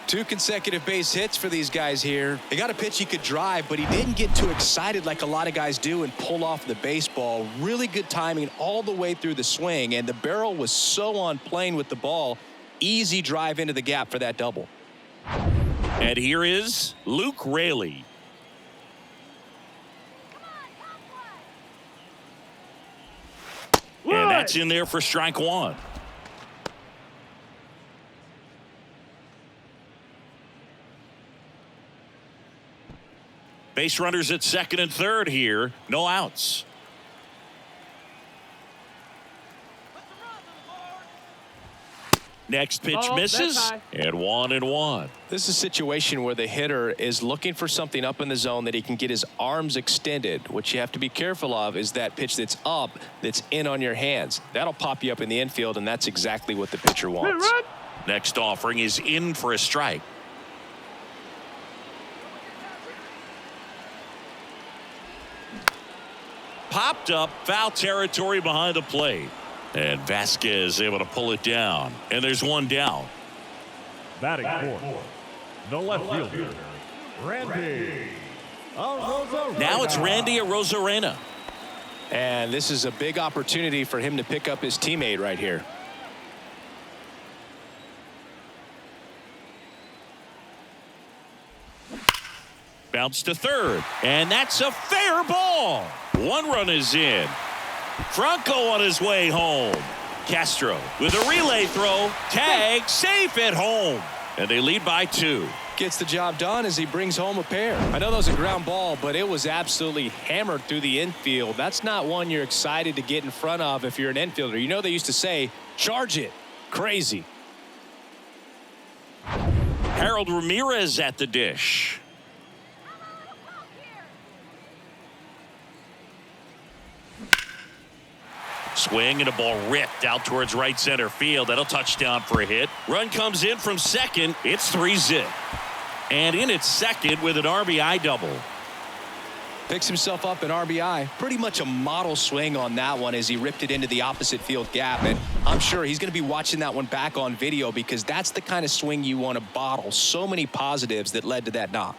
2 consecutive base hits for these guys here. They got a pitch he could drive, but he didn't get too excited like a lot of guys do and pull off the baseball. Really good timing all the way through the swing, and the barrel was so on plane with the ball. Easy drive into the gap for that double. And here is Luke Raley. And that's in there for strike 1. Base runners at second and third here. No outs. Next pitch misses, and 1-1. This is a situation where the hitter is looking for something up in the zone that he can get his arms extended. What you have to be careful of is that pitch that's up, that's in on your hands. That'll pop you up in the infield, and that's exactly what the pitcher wants. Next offering is in for a strike. Popped up, foul territory behind the plate. And Vasquez able to pull it down. And there's one down. Batting fourth, the left fielder, Randy Arozarena. Now it's Randy Arozarena. And this is a big opportunity for him to pick up his teammate right here. Bounce to third. And that's a fair ball. 1 run is in. Franco on his way home. Castro with a relay throw. Tag safe at home. And they lead by 2. Gets the job done as he brings home a pair. I know that was a ground ball, but it was absolutely hammered through the infield. That's not one you're excited to get in front of if you're an infielder. You know they used to say, charge it. Crazy. Harold Ramirez at the dish. Swing and a ball ripped out towards right center field. That'll touch down for a hit. Run comes in from second. It's 3-zip. And in at second with an RBI double. Picks himself up an RBI. Pretty much a model swing on that one as he ripped it into the opposite field gap. And I'm sure he's going to be watching that one back on video because that's the kind of swing you want to bottle. So many positives that led to that knock.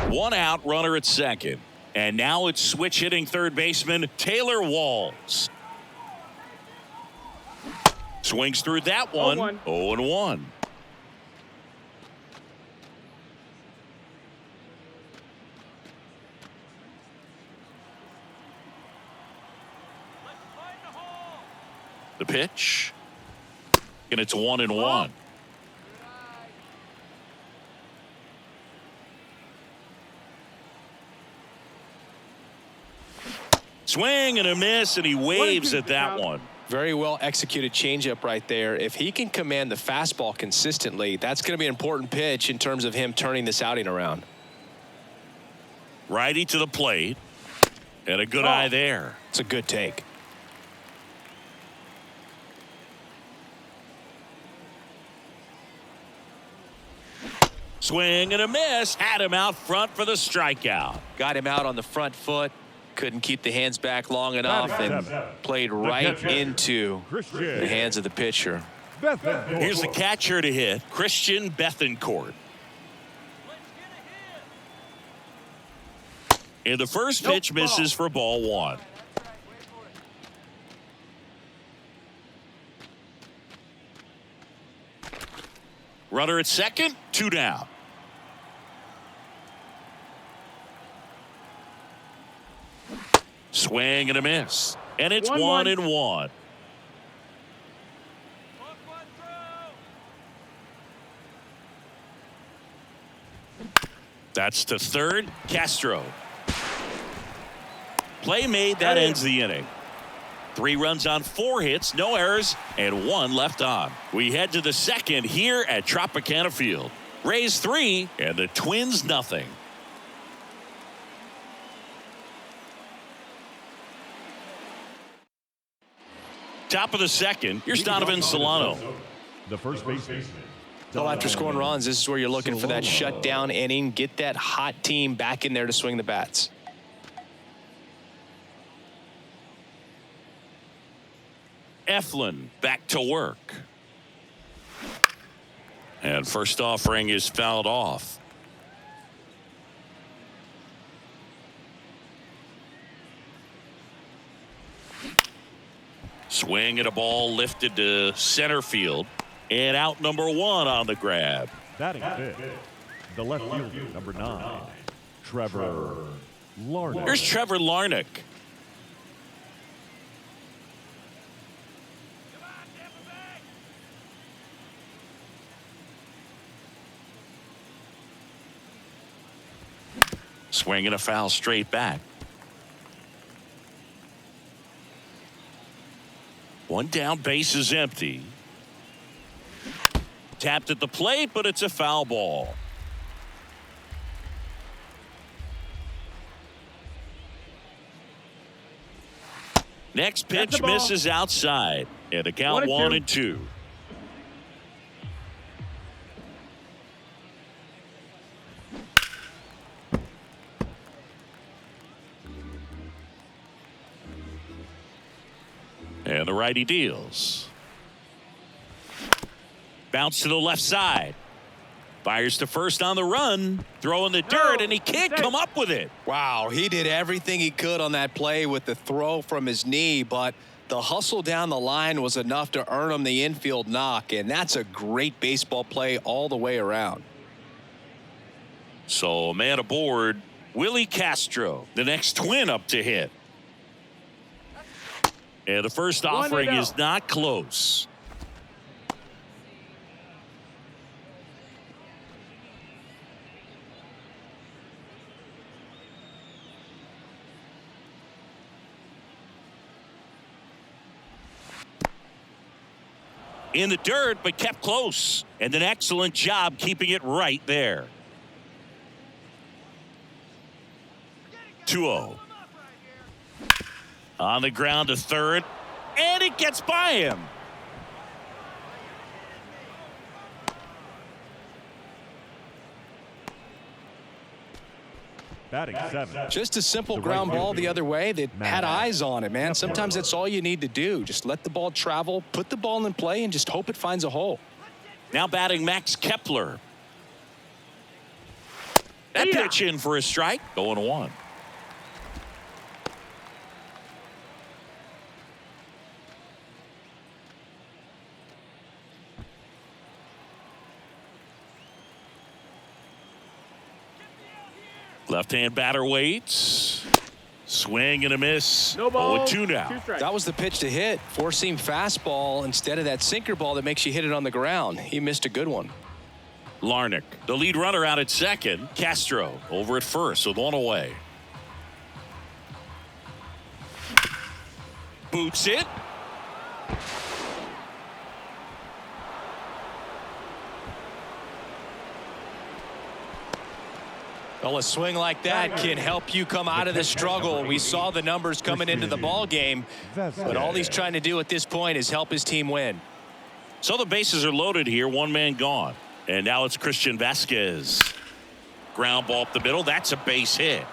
One out, runner at second. And now it's switch hitting third baseman Taylor Walls. Swings through that one. 0-1. The pitch. And it's 1-1. Swing and a miss, and he waves at that one. Very well executed changeup right there. If he can command the fastball consistently, that's going to be an important pitch in terms of him turning this outing around. Righty to the plate. And a good eye there. It's a good take. Swing and a miss. Had him out front for the strikeout. Got him out on the front foot. Couldn't keep the hands back long enough and played right into the hands of the pitcher. Here's the catcher to hit, Christian Bethancourt. And the first pitch misses for ball 1. Runner at second, 2 down. Swing and a miss. And it's 1-1. That's to third. Castro. Play made. That ends the inning. 3 runs on 4 hits, no errors, and 1 left on. We head to the second here at Tropicana Field. Rays 3 and the Twins nothing. Top of the second, here's Donovan Solano. The first baseman. Well, after scoring runs, this is where you're looking for that shutdown inning. Get that hot team back in there to swing the bats. Eflin back to work. And first offering is fouled off. Swing and a ball lifted to center field. And out number 1 on the grab. Batting fifth, the left fielder, number 9, Trevor Larnach. Here's Trevor Larnach. Swing and a foul straight back. One down, base is empty. Tapped at the plate, but it's a foul ball. Next pitch misses outside. And a count 1-2. And the righty deals. Bounce to the left side. Fires to first on the run. Throw in the dirt, and he can't come up with it. Wow, he did everything he could on that play with the throw from his knee, but the hustle down the line was enough to earn him the infield knock, and that's a great baseball play all the way around. So a man aboard, Willie Castro, the next Twin up to hit. And the first offering is not close. In the dirt, but kept close. And an excellent job keeping it right there. 2-0. On the ground to third, and it gets by him. Batting seventh. Just a simple The ground right ball fielder, the other way that had Matt. eyes on it, man. Sometimes that's all you need to do. Just let the ball travel, put the ball in play, and just hope it finds a hole. Now batting Max Kepler. That pitch in for a strike. 0-1. Left-hand batter waits. Swing and a miss. No ball. 0-2 now. 2 strikes. That was the pitch to hit. Four-seam fastball instead of that sinker ball that makes you hit it on the ground. He missed a good one. Larnach, the lead runner out at second. Castro over at first with 1 away. Boots it. Well, a swing like that can help you come out of the struggle. We saw the numbers coming into the ball game, but all he's trying to do at this point is help his team win. So the bases are loaded here. 1 man gone. And now it's Christian Vasquez. Ground ball up the middle. That's a base hit.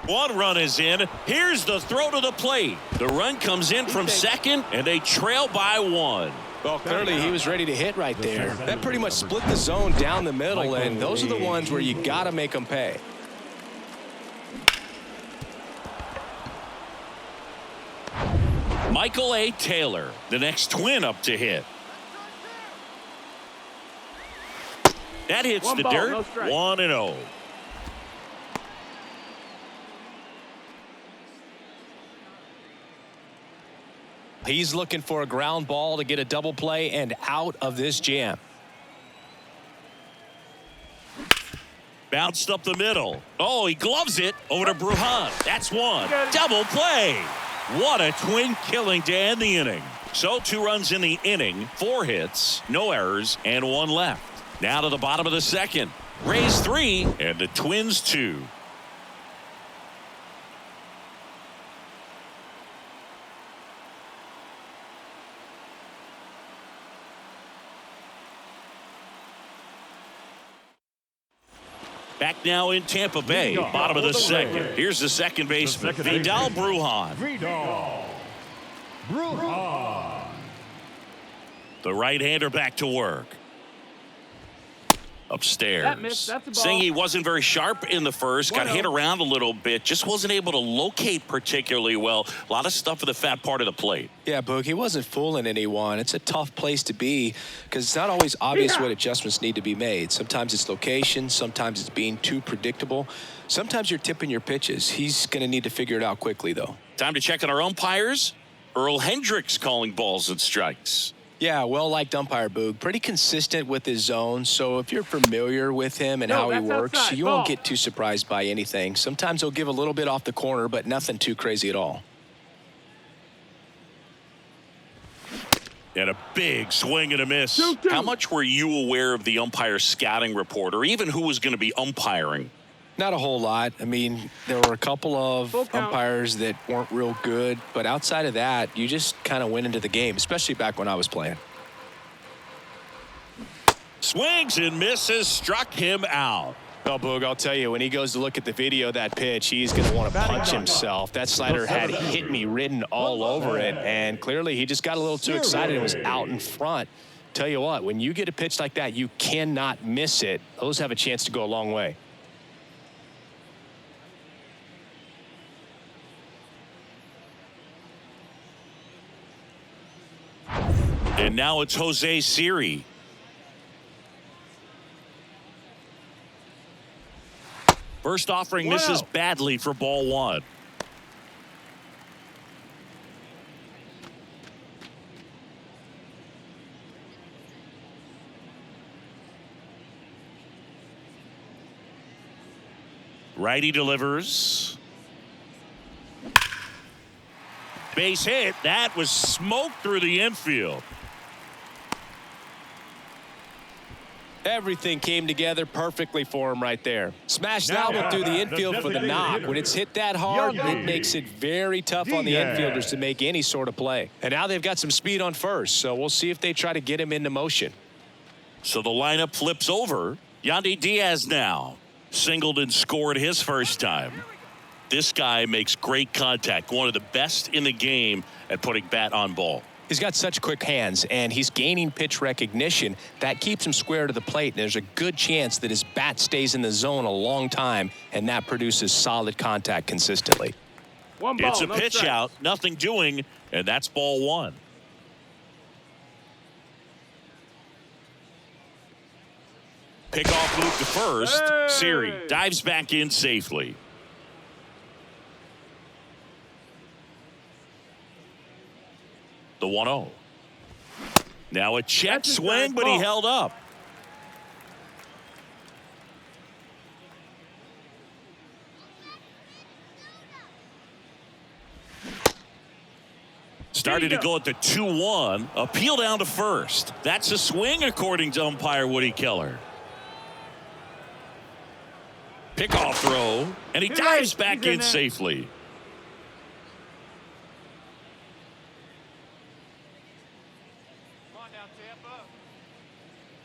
1 run is in. Here's the throw to the plate. The run comes in from second, and they trail by 1. Well, clearly he was ready to hit right there. That pretty much split the zone down the middle, and those are the ones where you got to make them pay. Michael A. Taylor, the next Twin up to hit. That hits 1 the ball, dirt. no strike. 1-0. He's looking for a ground ball to get a double play and out of this jam. Bounced up the middle. Oh, he gloves it over to Brujan. That's 1. Double play. What a Twin killing to end the inning. So 2 runs in the inning, 4 hits, no errors, and 1 left. Now to the bottom of the second. Rays 3 and the Twins 2. Back now in Tampa Bay, bottom of the second. Here's the second baseman, Vidal Brujan. Vidal Brujan. The right-hander back to work. Upstairs. That missed. That's a ball. Singy wasn't very sharp in the first. Got 1-0. hit around a little bit. Just wasn't able to locate particularly well. A lot of stuff at the fat part of the plate. Yeah, Boog, he wasn't fooling anyone. It's a tough place to be because it's not always obvious what adjustments need to be made. Sometimes it's location. Sometimes it's being too predictable. Sometimes you're tipping your pitches. He's going to need to figure it out quickly, though. Time to check on our umpires. Earl Hendricks calling balls and strikes. Yeah, well-liked umpire, Boog. Pretty consistent with his zone, so if you're familiar with him and how he that's works, outside. you Ball. won't get too surprised by anything. Sometimes he'll give a little bit off the corner, but nothing too crazy at all. And a big swing and a miss. 2-2. How much were you aware of the umpire's scouting report, or even who was going to be umpiring? Not a whole lot. I mean, there were a couple of Full count. umpires that weren't real good, but outside of that, you just kind of went into the game, especially back when I was playing. Swings and misses, struck him out. Oh, Boog, I'll tell you, when he goes to look at the video of that pitch, he's going to want to punch himself. That slider had hit me written all over it, and clearly he just got a little too excited and was out in front. Tell you what, when you get a pitch like that, you cannot miss it. Those have a chance to go a long way. And now it's Jose Siri. First offering misses badly for ball one. Righty delivers. Base hit. That was smoked through the infield. Everything came together perfectly for him right there. Smashed out through the infield for the knock. When it's hit that hard, it makes it very tough on the infielders to make any sort of play. And now they've got some speed on first, so we'll see if they try to get him into motion. So the lineup flips over. Yandy Diaz now singled and scored his first time. This guy makes great contact, one of the best in the game at putting bat on ball. He's got such quick hands, and he's gaining pitch recognition. That keeps him square to the plate, and there's a good chance that his bat stays in the zone a long time, and that produces solid contact consistently. One ball, It's a no pitch strikes. out, nothing doing, and that's ball one. Pickoff move to first. Hey! Siri dives back in safely. The 1-0. Now a check That's a swing, nice but he ball. held up. Started to go at the 2-1. Appeal down to first. That's a swing according to umpire Woody Keller. Pickoff throw, and he dives back in safely.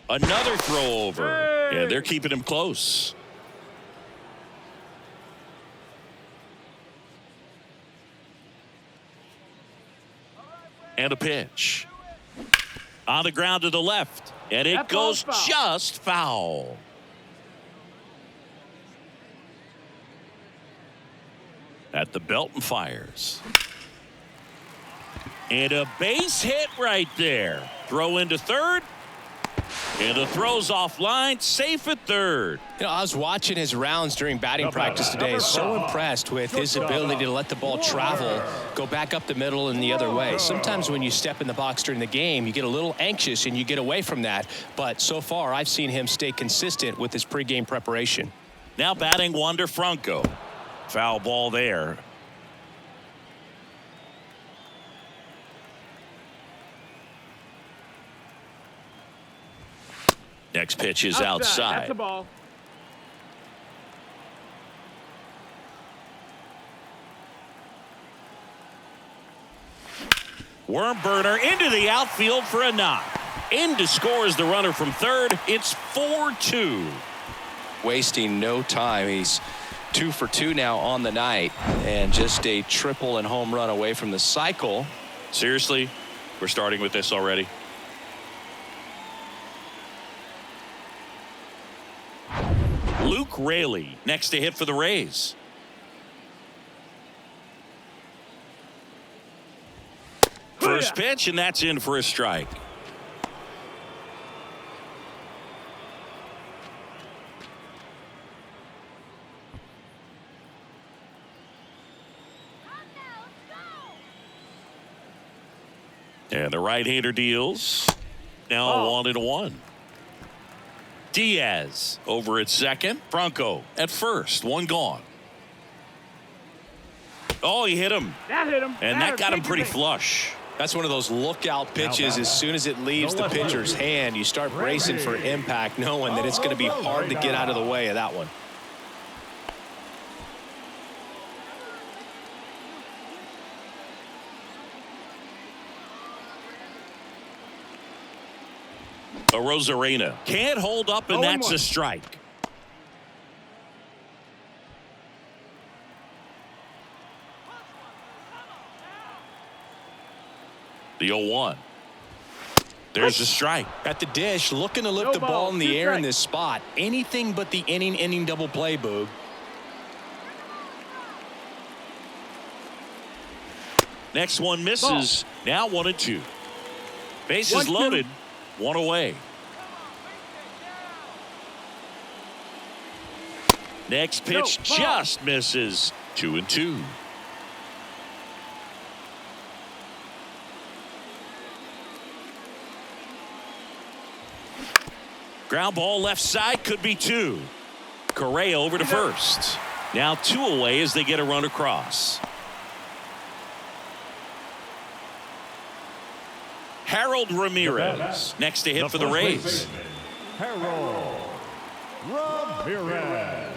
Another throw over, and they're keeping him close. And a pitch. On the ground to the left, and it That ball's goes foul. just foul. At the belt and fires. And a base hit right there. Throw into third. And the throw's offline, safe at third. You know, I was watching his rounds during batting practice today. So impressed with his ability to let the ball travel, go back up the middle and the other way. Sometimes when you step in the box during the game, you get a little anxious and you get away from that. But so far, I've seen him stay consistent with his pregame preparation. Now batting Wander Franco. Foul ball there. Next pitch is outside. That's a ball. Worm burner into the outfield for a knock. In to score is the runner from third. It's 4-2. Wasting no time. He's 2 for 2 now on the night, and just a triple and home run away from the cycle. Seriously, we're starting with this already. Raley next to hit for the Rays. First pitch, and that's in for a strike. And the right-hander deals. Now 1-1. Diaz over at second. Franco at first. One gone. Oh, he hit him. That hit him. And that got him pretty flush. That's one of those lookout pitches. As soon as it leaves the pitcher's hand, you start bracing for impact, knowing that it's going to be hard to get out of the way of that one. A Rosarena can't hold up, and that's a strike. The 0-1. There's a strike. At the dish, looking to lift the ball in the air in this spot. Anything but the inning double play, Boog. Next one misses. Now 1-2. Bases loaded. One away. Next pitch just misses. 2-2. Ground ball left side, could be two. Correa over to first. Now 2 away as they get a run across. Harold Ramirez next to hit for the Rays. Harold Ramirez.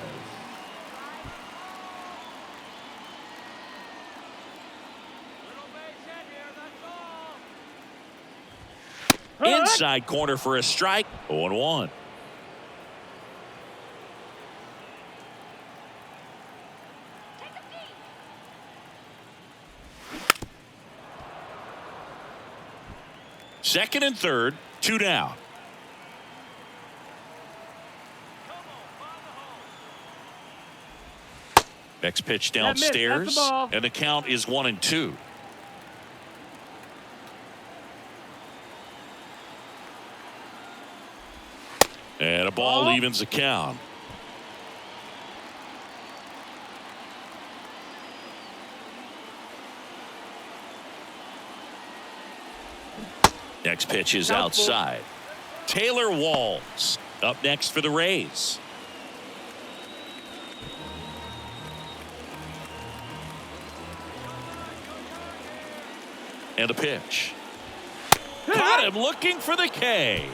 Inside corner for a strike. 0-1. Second and third, 2 down. Next pitch downstairs, and the count is 1-2. And a ball evens the count. Next pitch is outside. Taylor Walls up next for the Rays. And a pitch. Caught him looking for the K.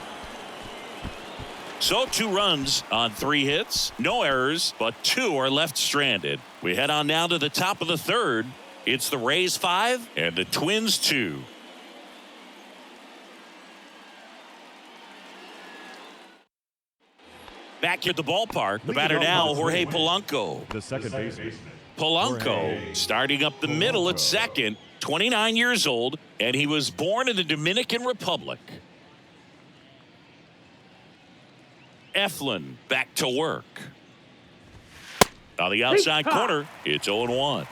So 2 runs on 3 hits, no errors, but 2 are left stranded. We head on now to the top of the third. It's the Rays 5 and the Twins 2. Back at the ballpark, the batter now, Jorge Polanco. The second baseman. Polanco starting up the middle at second, 29 years old, and he was born in the Dominican Republic. Eflin back to work. On the outside corner, it's 0-1.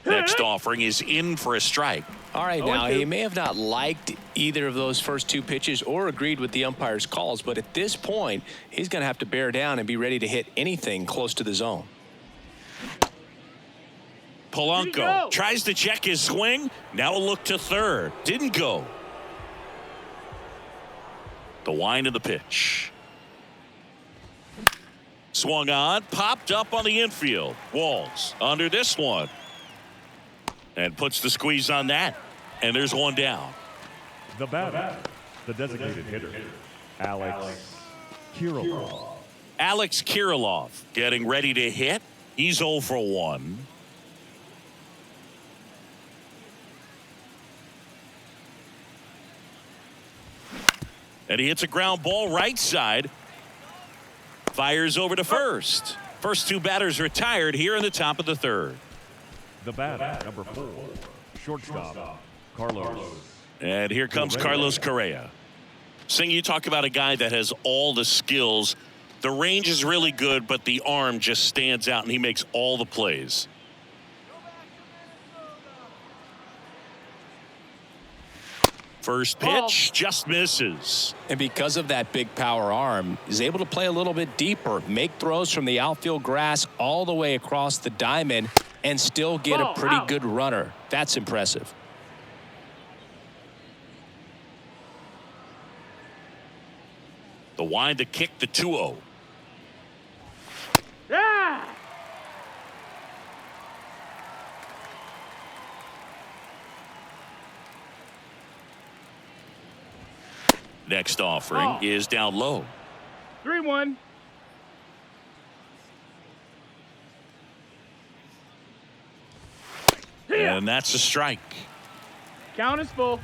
Next offering is in for a strike. All right, now he may have not liked either of those first 2 pitches or agreed with the umpire's calls, but at this point, he's going to have to bear down and be ready to hit anything close to the zone. Polanco tries to check his swing. Now a look to third. Didn't go. The wind of the pitch. Swung on, popped up on the infield. Walls under this one. And puts the squeeze on that. And there's one down. The batter, the designated hitter, Alex Kirilloff. Alex Kirilloff getting ready to hit. He's 0 for 1. And he hits a ground ball right side. Fires over to first. First 2 batters retired here in the top of the third. The batter, number 4, shortstop, Carlos. And here comes Carlos Correa. Sing, you talk about a guy that has all the skills. The range is really good, but the arm just stands out, and he makes all the plays. First pitch just misses. And because of that big power arm, he's able to play a little bit deeper, make throws from the outfield grass all the way across the diamond, and still get a pretty good runner. That's impressive. The wind to kick the 2-0. Yeah! Next offering is down low. 3-1. And that's a strike. Count is full.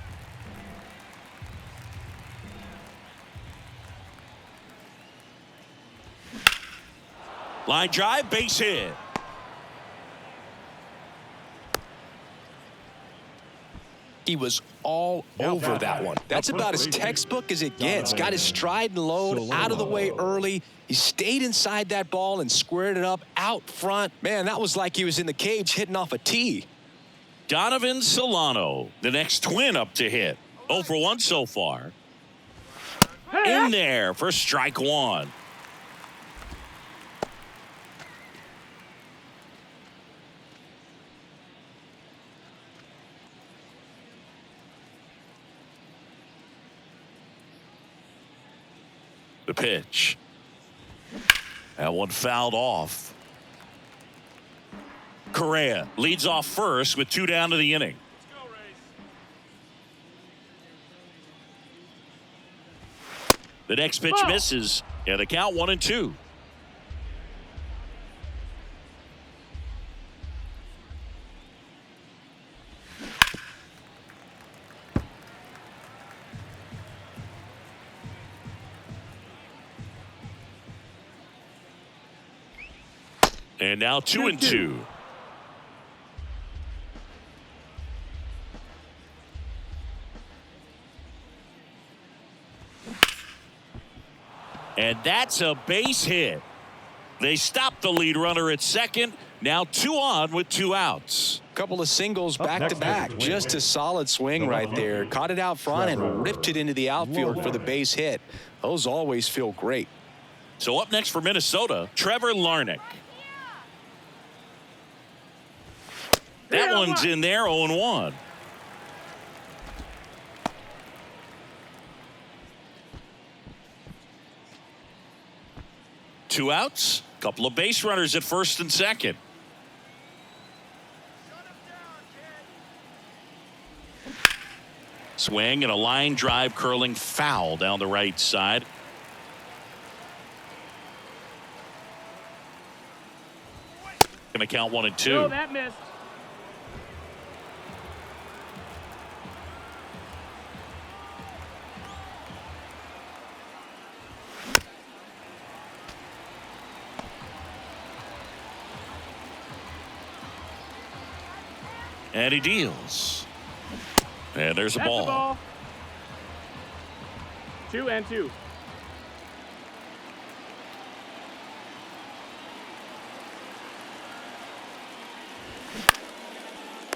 Line drive, base hit. He was all over that one. That's about as textbook as it gets. Got his stride and load out of the way early. He stayed inside that ball and squared it up out front. Man, that was like he was in the cage hitting off a tee. Donovan Solano, the next Twin up to hit. 0 for 1 so far. In there for strike 1. The pitch. That one fouled off. Correa leads off first with 2 down to the inning. The next pitch misses. Yeah, the count 1-2. And now 2-2. And that's a base hit. They stopped the lead runner at second. Now 2 on with 2 outs. Couple of singles back to back. Just a solid swing right there. Caught it out front and ripped it into the outfield for the base hit. Those always feel great. So up next for Minnesota, Trevor Larnach. That one's in there, 0-1. Two outs, couple of base runners at first and second. Swing and a line drive curling foul down the right side. Going to count 1-2. No, that missed. And he deals. And there's a That's ball. the ball. 2-2.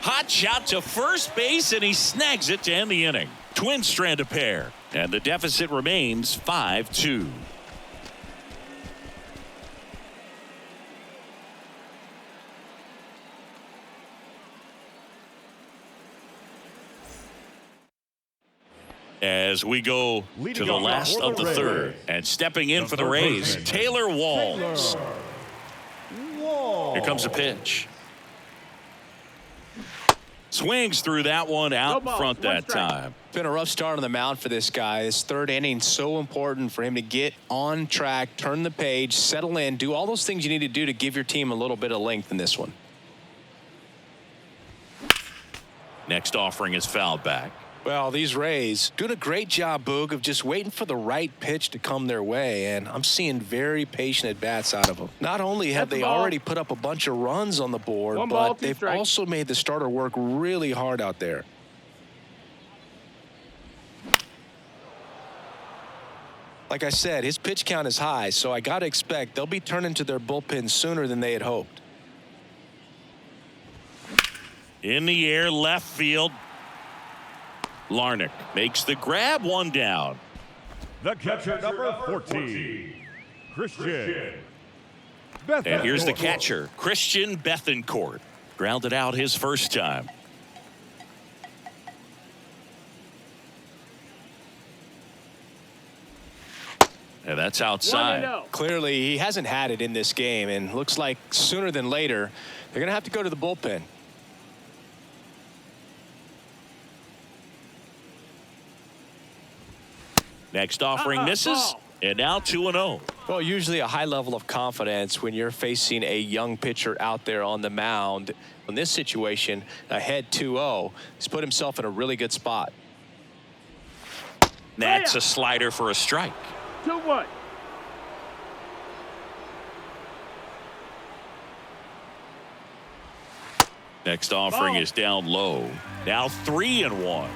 Hot shot to first base, and he snags it to end the inning. Twins strand a pair, and the deficit remains 5-2. As we go to the last of the third, and stepping in for the Rays, Taylor Walls. Here comes a pitch. Swings through that one out front that time. Been a rough start on the mound for this guy. This third inning, so important for him to get on track, turn the page, settle in, do all those things you need to do to give your team a little bit of length in this one. Next offering is fouled back. Well, these Rays doing a great job, Boog, of just waiting for the right pitch to come their way, and I'm seeing very patient at-bats out of them. Not only have they already put up a bunch of runs on the board, but they've also made the starter work really hard out there. Like I said, his pitch count is high, so I got to expect they'll be turning to their bullpen sooner than they had hoped. In the air, left field. Larnach makes the grab, one down. The catcher, number 14, Christian Bethencourt. And here's the catcher, Christian Bethencourt. Grounded out his first time. And that's outside. Clearly, he hasn't had it in this game, and looks like sooner than later, they're going to have to go to the bullpen. Next offering misses, and now 2-0. Well, usually a high level of confidence when you're facing a young pitcher out there on the mound. In this situation, ahead 2-0, he's put himself in a really good spot. That's a slider for a strike. 2-1. Next offering is down low. Now 3-1.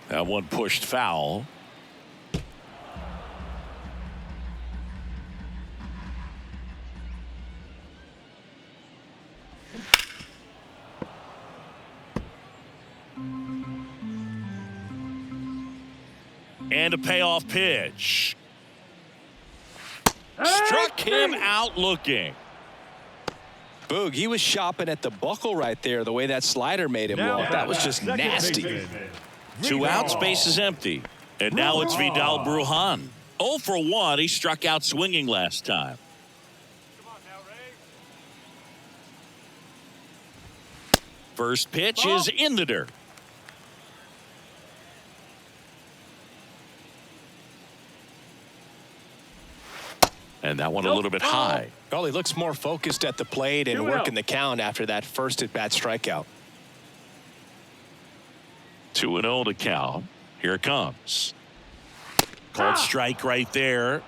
That one pushed foul. And a payoff pitch. Struck him out looking. Boog, he was shopping at the buckle right there, the way that slider made him walk. That was just nasty. 2 outs, base is empty. And now it's Vidal Brujan. 0 for 1. He struck out swinging last time. First pitch is in the dirt. And that one a little bit high. Well, he looks more focused at the plate and working the count after that first at-bat strikeout. 2-0 to count. Here it comes. Called strike right there.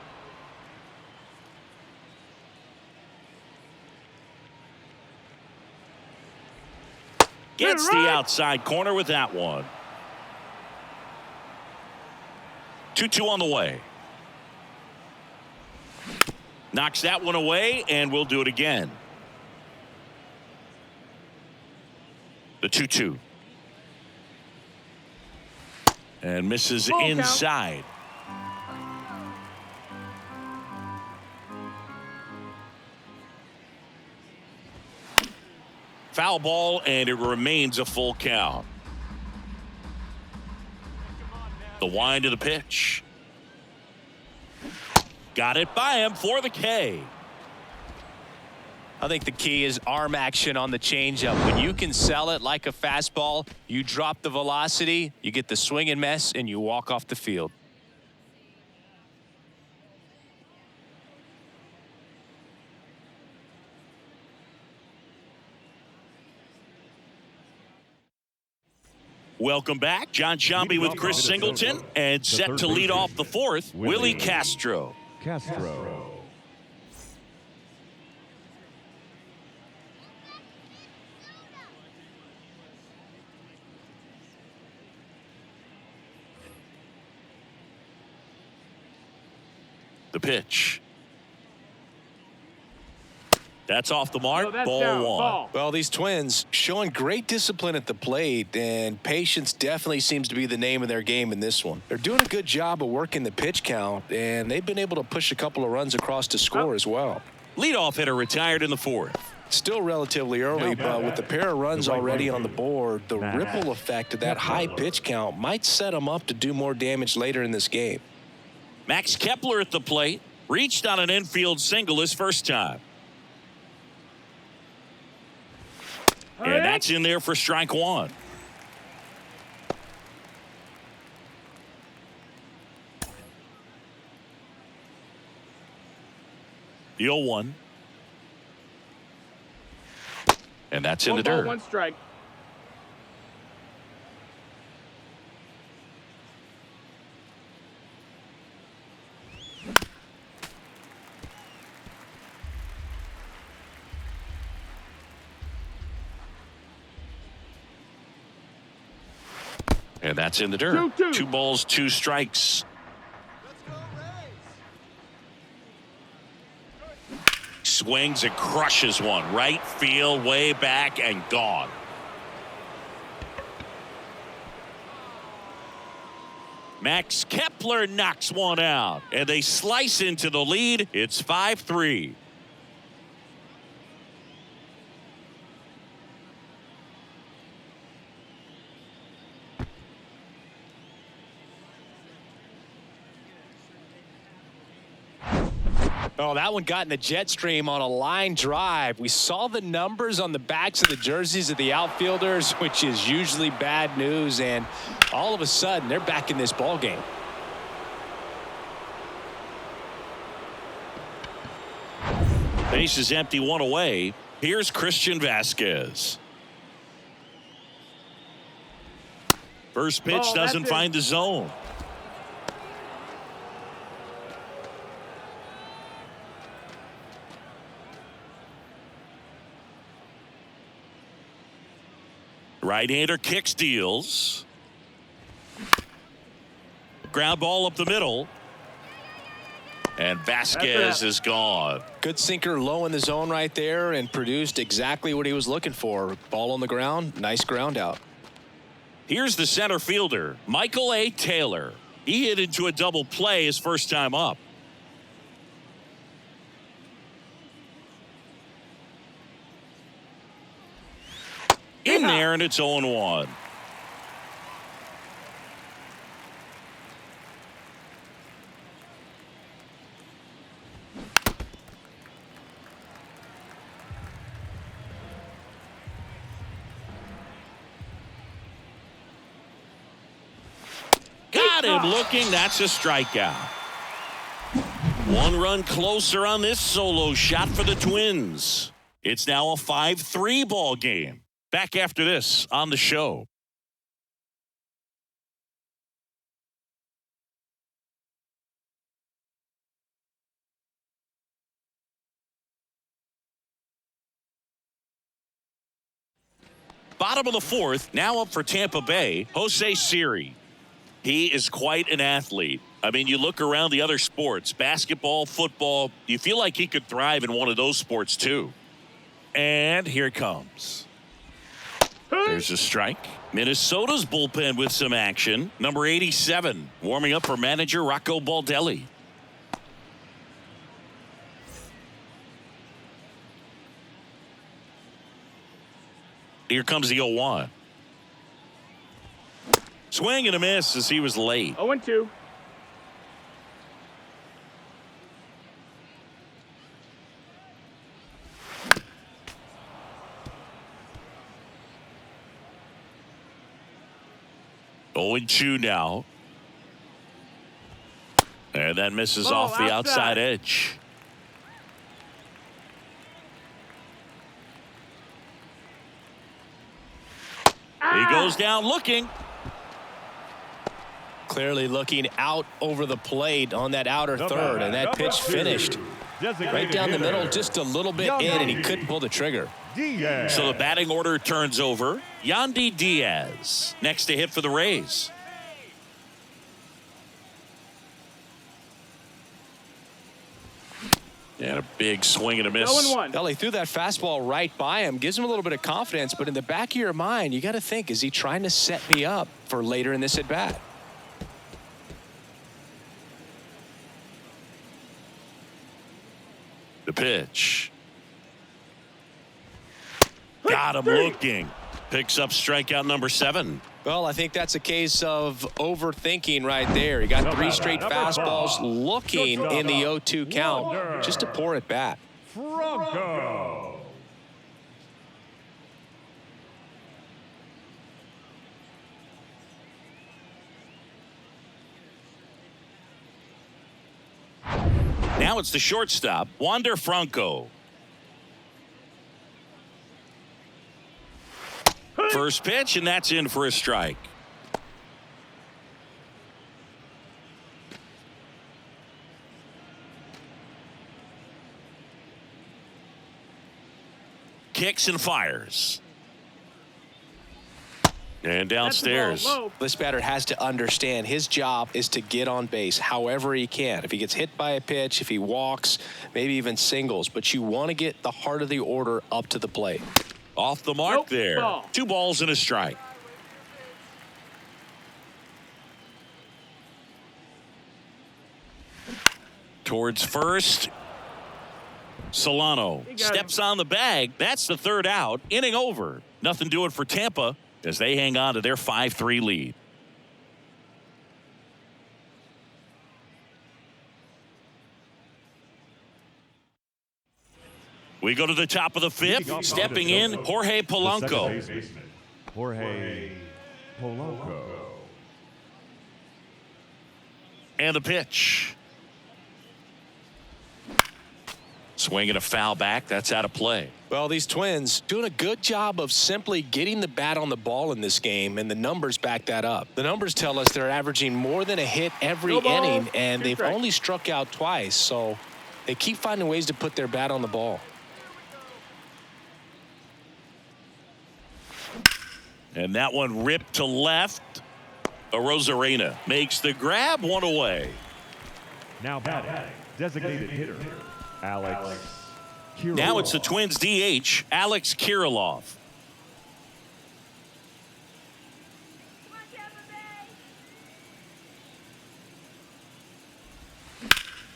Gets the outside corner with that one. 2-2 on the way. Knocks that one away, and we'll do it again. The 2-2. And misses inside. Foul ball, and it remains a full count. The wind of the pitch. Got it by him for the K. I think the key is arm action on the changeup. When you can sell it like a fastball, you drop the velocity, you get the swing and miss, and you walk off the field. Welcome back. John Shambi with Chris Singleton, and set to lead off the fourth, Willie Castro. The pitch. That's off the mark. Ball one. Well, these Twins showing great discipline at the plate, and patience definitely seems to be the name of their game in this one. They're doing a good job of working the pitch count, and they've been able to push a couple of runs across to score as well. Leadoff hitter retired in the fourth. Still relatively early, but with the pair of runs already on the board, the ripple effect of that high pitch count might set them up to do more damage later in this game. Max Kepler at the plate. Reached on an infield single his first time. And that's in there for strike one. The 0-1. And that's in the 1 ball, dirt. 1 strike. And that's in the dirt. 2-2. 2 balls, 2 strikes. Swings and crushes one. Right field, way back, and gone. Max Kepler knocks one out, and they slice into the lead. It's 5-3. Oh, that one got in the jet stream on a line drive. We saw the numbers on the backs of the jerseys of the outfielders, which is usually bad news, and all of a sudden they're back in this ball game. Base is empty, 1 away. Here's Christian Vasquez. First pitch Oh, doesn't that's it. find the zone. Right-hander kicks, deals. Ground ball up the middle. And Vasquez is gone. Good sinker low in the zone right there and produced exactly what he was looking for. Ball on the ground, nice ground out. Here's the center fielder, Michael A. Taylor. He hit into a double play his first time up. In there, and it's 0-1. Got him looking. That's a strikeout. 1 run closer on this solo shot for the Twins. It's now a 5-3 ball game. Back after this on the show. Bottom of the 4th, now up for Tampa Bay, Jose Siri. He is quite an athlete. I mean, you look around the other sports, basketball, football, you feel like he could thrive in one of those sports too. And here it comes. There's a strike. Minnesota's bullpen with some action. Number 87, warming up for manager Rocco Baldelli. Here comes the 0-1. Swing and a miss as he was late. 0-2. Oh, 0-2 now. And that misses Ball off the outside outside. edge. He goes down looking. Clearly looking out over the plate on that outer third, and that pitch finished right down the middle, just a little bit in, and he couldn't pull the trigger. Diaz. So the batting order turns over. Yandy Diaz next to hit for the Rays. And a big swing and a miss. 0-1. Well, he threw that fastball right by him, gives him a little bit of confidence, but in the back of your mind, you got to think, is he trying to set me up for later in this at bat? The pitch. Got him looking. Picks up strikeout number 7. Well, I think that's a case of overthinking right there. He got 3 straight fastballs looking in the 0-2 count. Just a poor at bat. Franco. Now it's the shortstop, Wander Franco. First pitch, and that's in for a strike. Kicks and fires. And downstairs. This batter has to understand his job is to get on base however he can. If he gets hit by a pitch, if he walks, maybe even singles. But you want to get the heart of the order up to the plate. Off the mark there. Ball. 2 balls and a strike. Towards first. Solano steps on the bag. That's the 3rd out. Inning over. Nothing doing for Tampa as they hang on to their 5-3 lead. We go to the top of the 5th. Stepping in, Jorge Polanco. Jorge Polanco. And the pitch. Swinging a foul back. That's out of play. Well, these Twins doing a good job of simply getting the bat on the ball in this game, and the numbers back that up. The numbers tell us they're averaging more than a hit every inning, and they've only struck out twice, so they keep finding ways to put their bat on the ball. And that one ripped to left. Arozarena makes the grab, 1 away. Now batting, designated hitter, Alex Kirilloff. Now it's the Twins DH, Alex Kirilloff.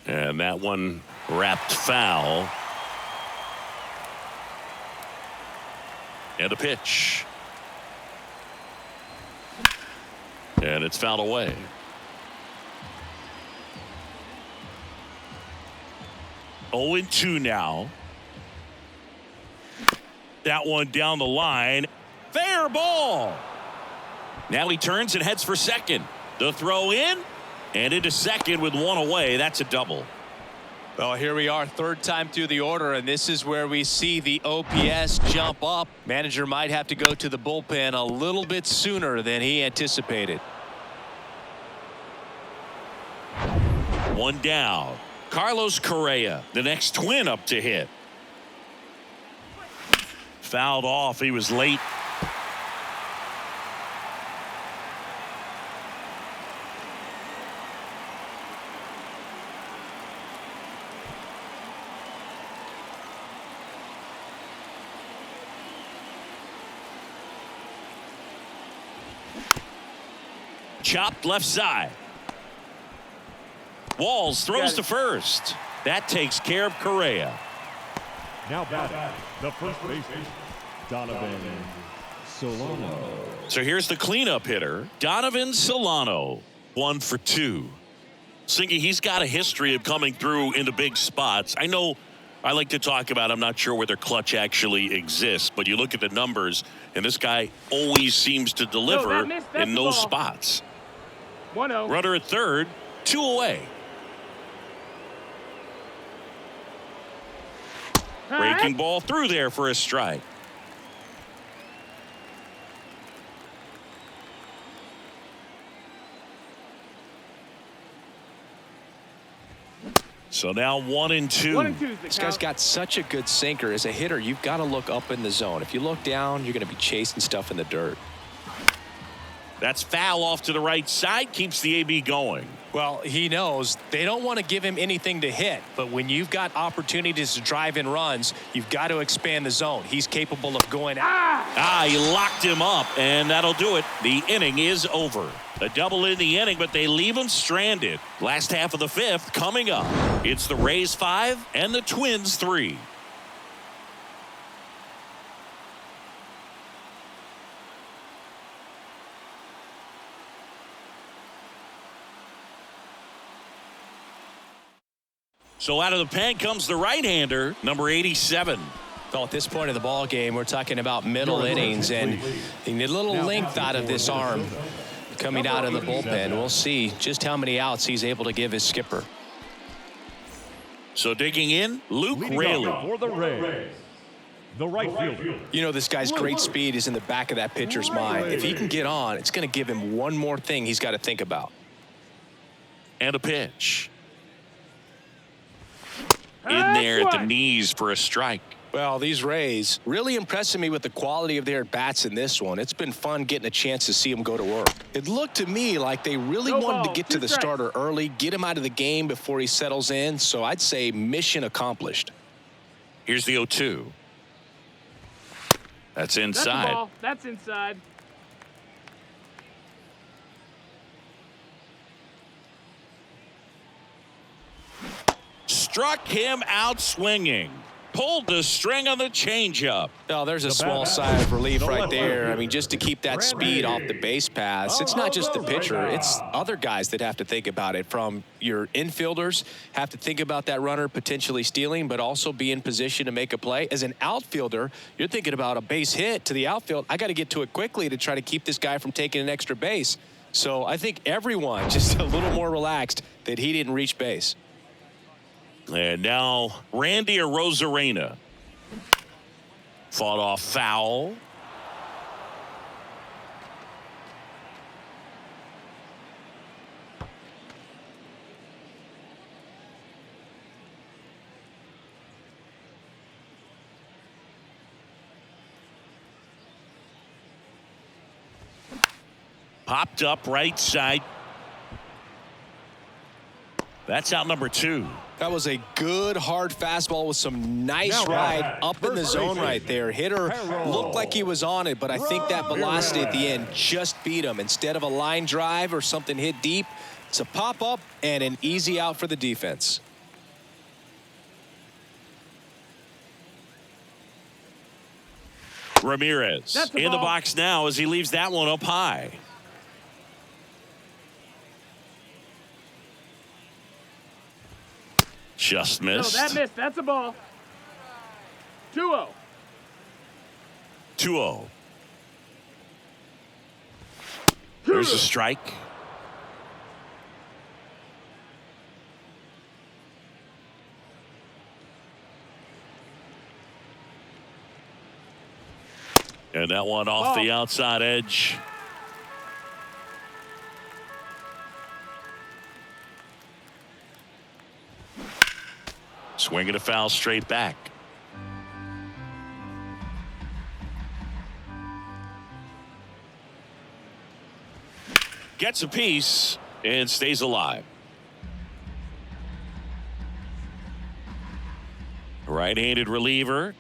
And that one wrapped foul. And a pitch. And it's fouled away. Oh, 2 now. That one down the line. Fair ball. Now he turns and heads for second. The throw in and into second with 1 away. That's a double. Well, here we are, 3rd time through the order, and this is where we see the OPS jump up. Manager might have to go to the bullpen a little bit sooner than he anticipated. 1 down. Carlos Correa, the next Twin up to hit. Fouled off. He was late. Chopped left side. Walls throws to first. That takes care of Correa. Now batting, the first baseman, Donovan Solano. So here's the cleanup hitter, Donovan Solano. 1 for 2. Singy, he's got a history of coming through into big spots. I know I like to talk about, I'm not sure whether clutch actually exists, but you look at the numbers, and this guy always seems to deliver in those spots. 1-0. Runner at third, 2 away. Breaking ball through there for a strike. So now 1-2. This guy's got such a good sinker. As a hitter, you've got to look up in the zone. If you look down, you're going to be chasing stuff in the dirt. That's foul off to the right side, keeps the AB going. Well, he knows they don't want to give him anything to hit, but when you've got opportunities to drive in runs, you've got to expand the zone. He's capable of going out. He locked him up, and that'll do it. The inning is over. A double in the inning, but they leave him stranded. Last half of the 5th coming up. It's the Rays 5 and the Twins 3. So out of the pen comes the right-hander, number 87. Well, at this point of the ball game, we're talking about middle innings, and you need a little length out of this arm coming out of the bullpen. We'll see just how many outs he's able to give his skipper. So digging in, Luke Leading Raley. off for the Rays, the right fielder. You know, this guy's great speed is in the back of that pitcher's mind. If he can get on, it's going to give him one more thing he's got to think about. And a pitch. In there at the knees for a strike. Well, these Rays really impressing me with the quality of their at-bats in this one. It's been fun getting a chance to see them go to work. It looked to me like they really wanted to get to the starter early, get him out of the game before he settles in. So I'd say mission accomplished. Here's the 0-2. That's inside. That's a ball. That's inside. Struck him out swinging. Pulled the string on the changeup. Oh, there's a small sigh of relief right there. I mean, just to keep that speed off the base paths. It's not just the pitcher. It's other guys that have to think about it. From your infielders have to think about that runner potentially stealing, but also be in position to make a play. As an outfielder, you're thinking about a base hit to the outfield. I got to get to it quickly to try to keep this guy from taking an extra base. So I think everyone just a little more relaxed that he didn't reach base. And now Randy Arozarena fought off foul. Popped up right side. That's out number 2. That was a good hard fastball with some nice ride up in the zone right there. Hitter looked like he was on it, but I think that velocity at the end just beat him. Instead of a line drive or something hit deep, it's a pop up and an easy out for the defense. Ramirez in the box now as he leaves that one up high. Just missed. No, that missed. That's a ball. 2-0. 2-0. There's a strike. And that one off the outside edge. Swinging a foul straight back. Gets a piece and stays alive. Right-handed reliever.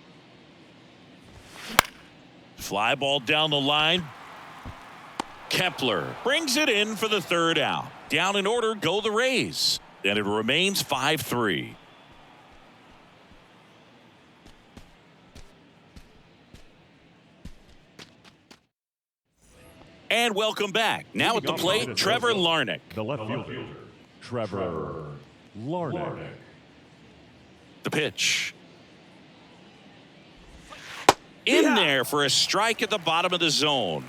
Fly ball down the line. Kepler brings it in for the third out. Down in order go the Rays. And it remains 5-3. And welcome back. Now at the plate, Trevor Larnach. The left fielder, Trevor Larnach. The pitch. In there for a strike at the bottom of the zone.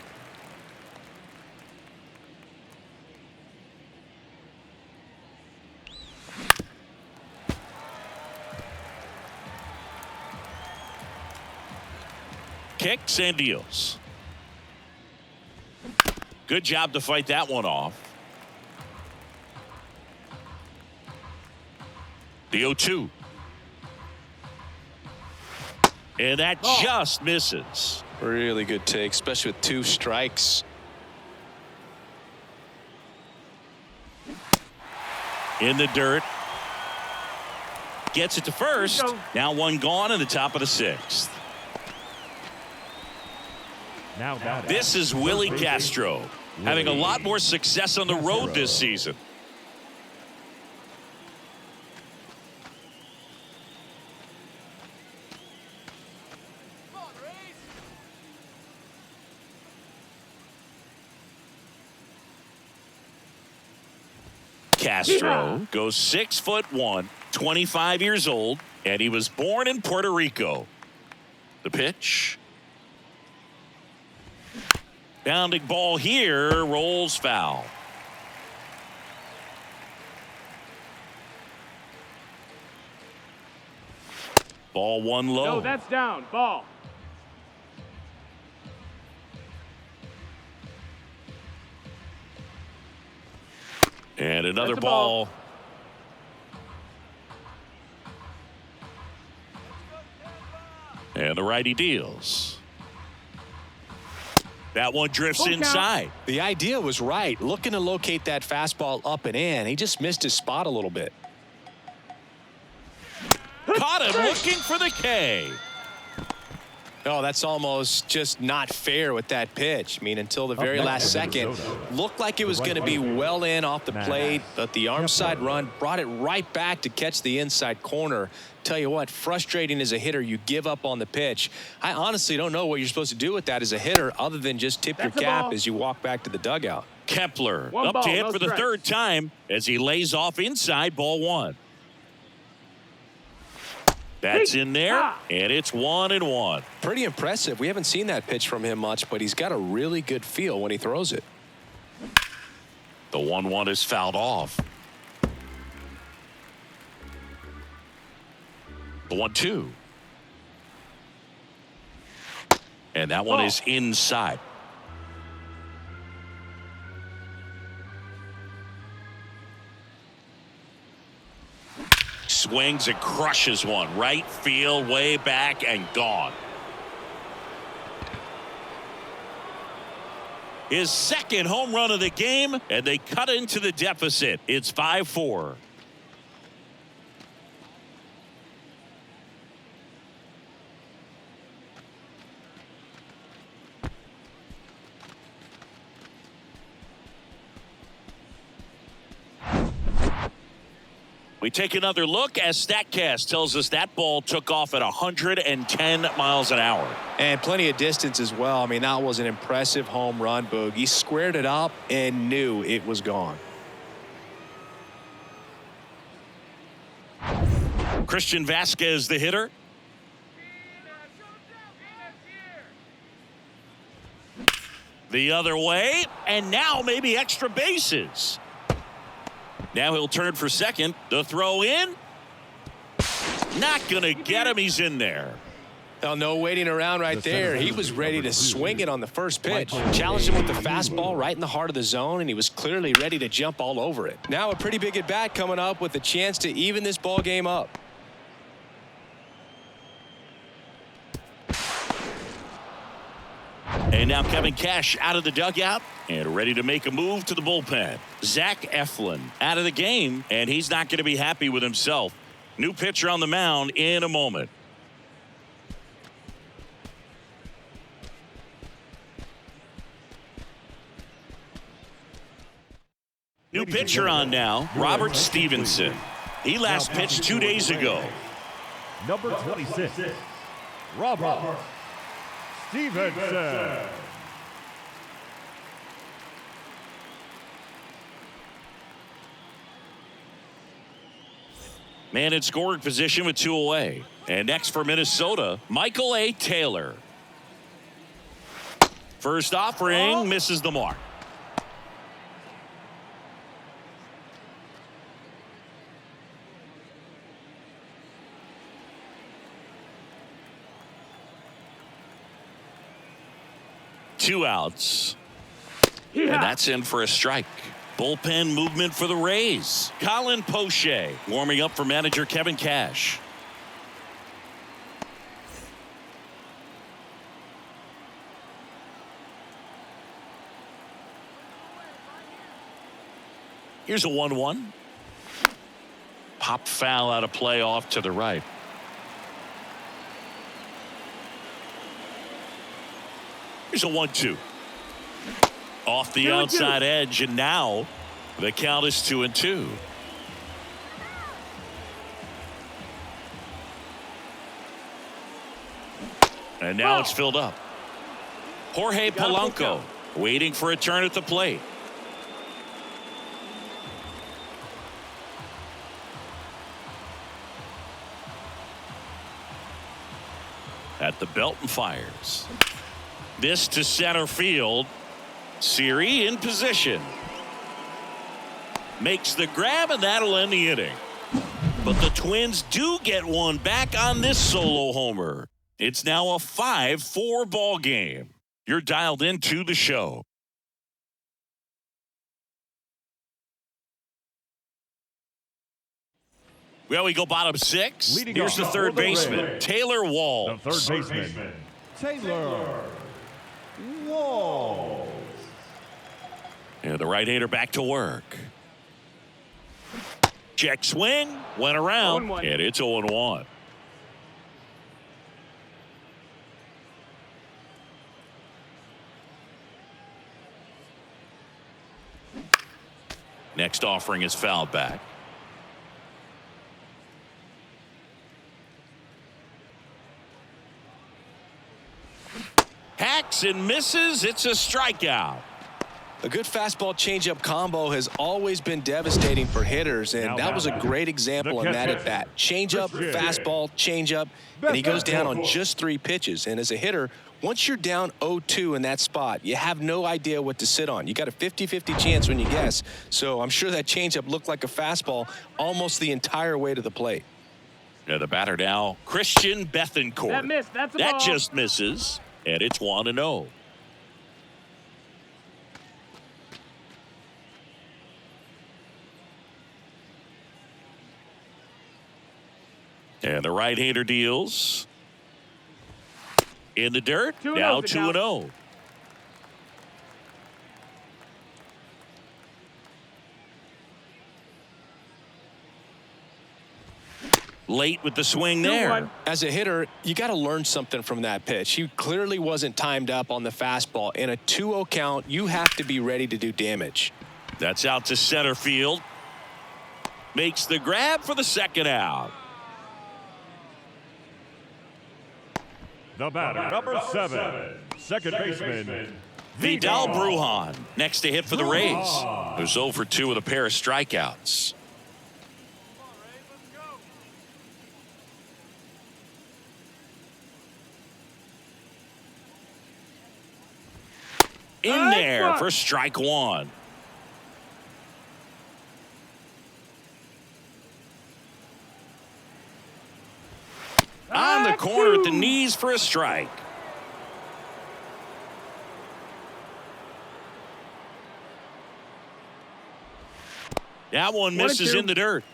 Kicks and deals. Good job to fight that one off. The 0-2. And that just misses. Really good take, especially with 2 strikes. In the dirt. Gets it to first. Now one gone in the top of the 6th. Now this is Willie Castro having a lot more success on the road this season. Castro goes 6'1", 25 years old, and he was born in Puerto Rico. The pitch. Bounding ball here, rolls foul. Ball one low. No, that's down. Ball. And another That's a ball. ball. And the righty deals. That one drifts Full count. inside. The idea was right, looking to locate that fastball up and in. He just missed his spot a little bit. Caught him looking for the K. Oh, that's almost just not fair with that pitch. I mean, until the very next last for second, Minnesota, looked like it was going to be well in off the plate, but the arm side run brought it right back to catch the inside corner. Tell you what, frustrating as a hitter, you give up on the pitch. I honestly don't know what you're supposed to do with that as a hitter other than just tip your That's a cap ball. as you walk back to the dugout. Kepler One up ball, to hit no for the strikes. third time as he lays off inside, ball one. That's in there, and it's 1-1. Pretty impressive. We haven't seen that pitch from him much, but he's got a really good feel when he throws it. The 1-1 is fouled off. The 1-2. And that one is inside. Swings and crushes one. Right field, way back, and gone. His second home run of the game, and they cut into the deficit. It's 5-4. We take another look as StatCast tells us that ball took off at 110 miles an hour. And plenty of distance as well. I mean, that was an impressive home run, Boog. He squared it up and knew it was gone. Christian Vasquez, the hitter. The other way, and now maybe extra bases. Now he'll turn for second. The throw in. Not going to get him. He's in there. Oh, no waiting around right there. He was ready to swing it on the first pitch. Challenged him with the fastball right in the heart of the zone, and he was clearly ready to jump all over it. Now a pretty big at-bat coming up with a chance to even this ball game up. And now Kevin Cash out of the dugout and ready to make a move to the bullpen. Zach Eflin out of the game, and he's not going to be happy with himself. New pitcher on the mound in a moment. New pitcher on now, Robert Stevenson. He last pitched 2 days ago. Number 26, Robert Stevenson. Man in scoring position with 2 away. And next for Minnesota, Michael A. Taylor. First offering misses the mark. Two outs. And that's in for a strike. Bullpen movement for the Rays. Colin Poche warming up for manager Kevin Cash. Here's a 1-1. Pop foul out of play off to the right. Here's a 1-2. Off the outside edge, and now the count is 2-2. And now it's filled up. Jorge Polanco waiting for a turn at the plate. At the belt and fires. This to center field. Siri in position. Makes the grab, and that'll end the inning. But the Twins do get one back on this solo homer. It's now a 5-4 ball game. You're dialed into the show. Well, we go bottom 6. Leading Here's the off third for the baseman, Rays. Taylor The Walls. third baseman, Taylor Walls. And the right-hander back to work. Check swing, went around, 0-1. and it's 0-1. Next offering is fouled back. Hacks and misses. It's a strikeout. A good fastball changeup combo has always been devastating for hitters, and that was a great example on that at bat. Changeup, fastball, changeup, and he goes down on just 3 pitches. And as a hitter, once you're down 0-2 in that spot, you have no idea what to sit on. You got a 50-50 chance when you guess. So I'm sure that changeup looked like a fastball almost the entire way to the plate. Now the batter now, Christian Bethancourt. That missed. That's a That ball. just misses, and it's 1-0. And the right-hander deals. In the dirt, 2-0 now is the count. 2-0. Late with the swing there. 2-1. As a hitter, you got to learn something from that pitch. He clearly wasn't timed up on the fastball. In a 2-0 count, you have to be ready to do damage. That's out to center field. Makes the grab for the second out. The batter, number 7, second baseman, Vidal Brujan next to hit for the Rays, who's 0 for 2 with a pair of strikeouts. In there for strike 1. On the corner at the knees for a strike. That one misses 1-2. in the dirt.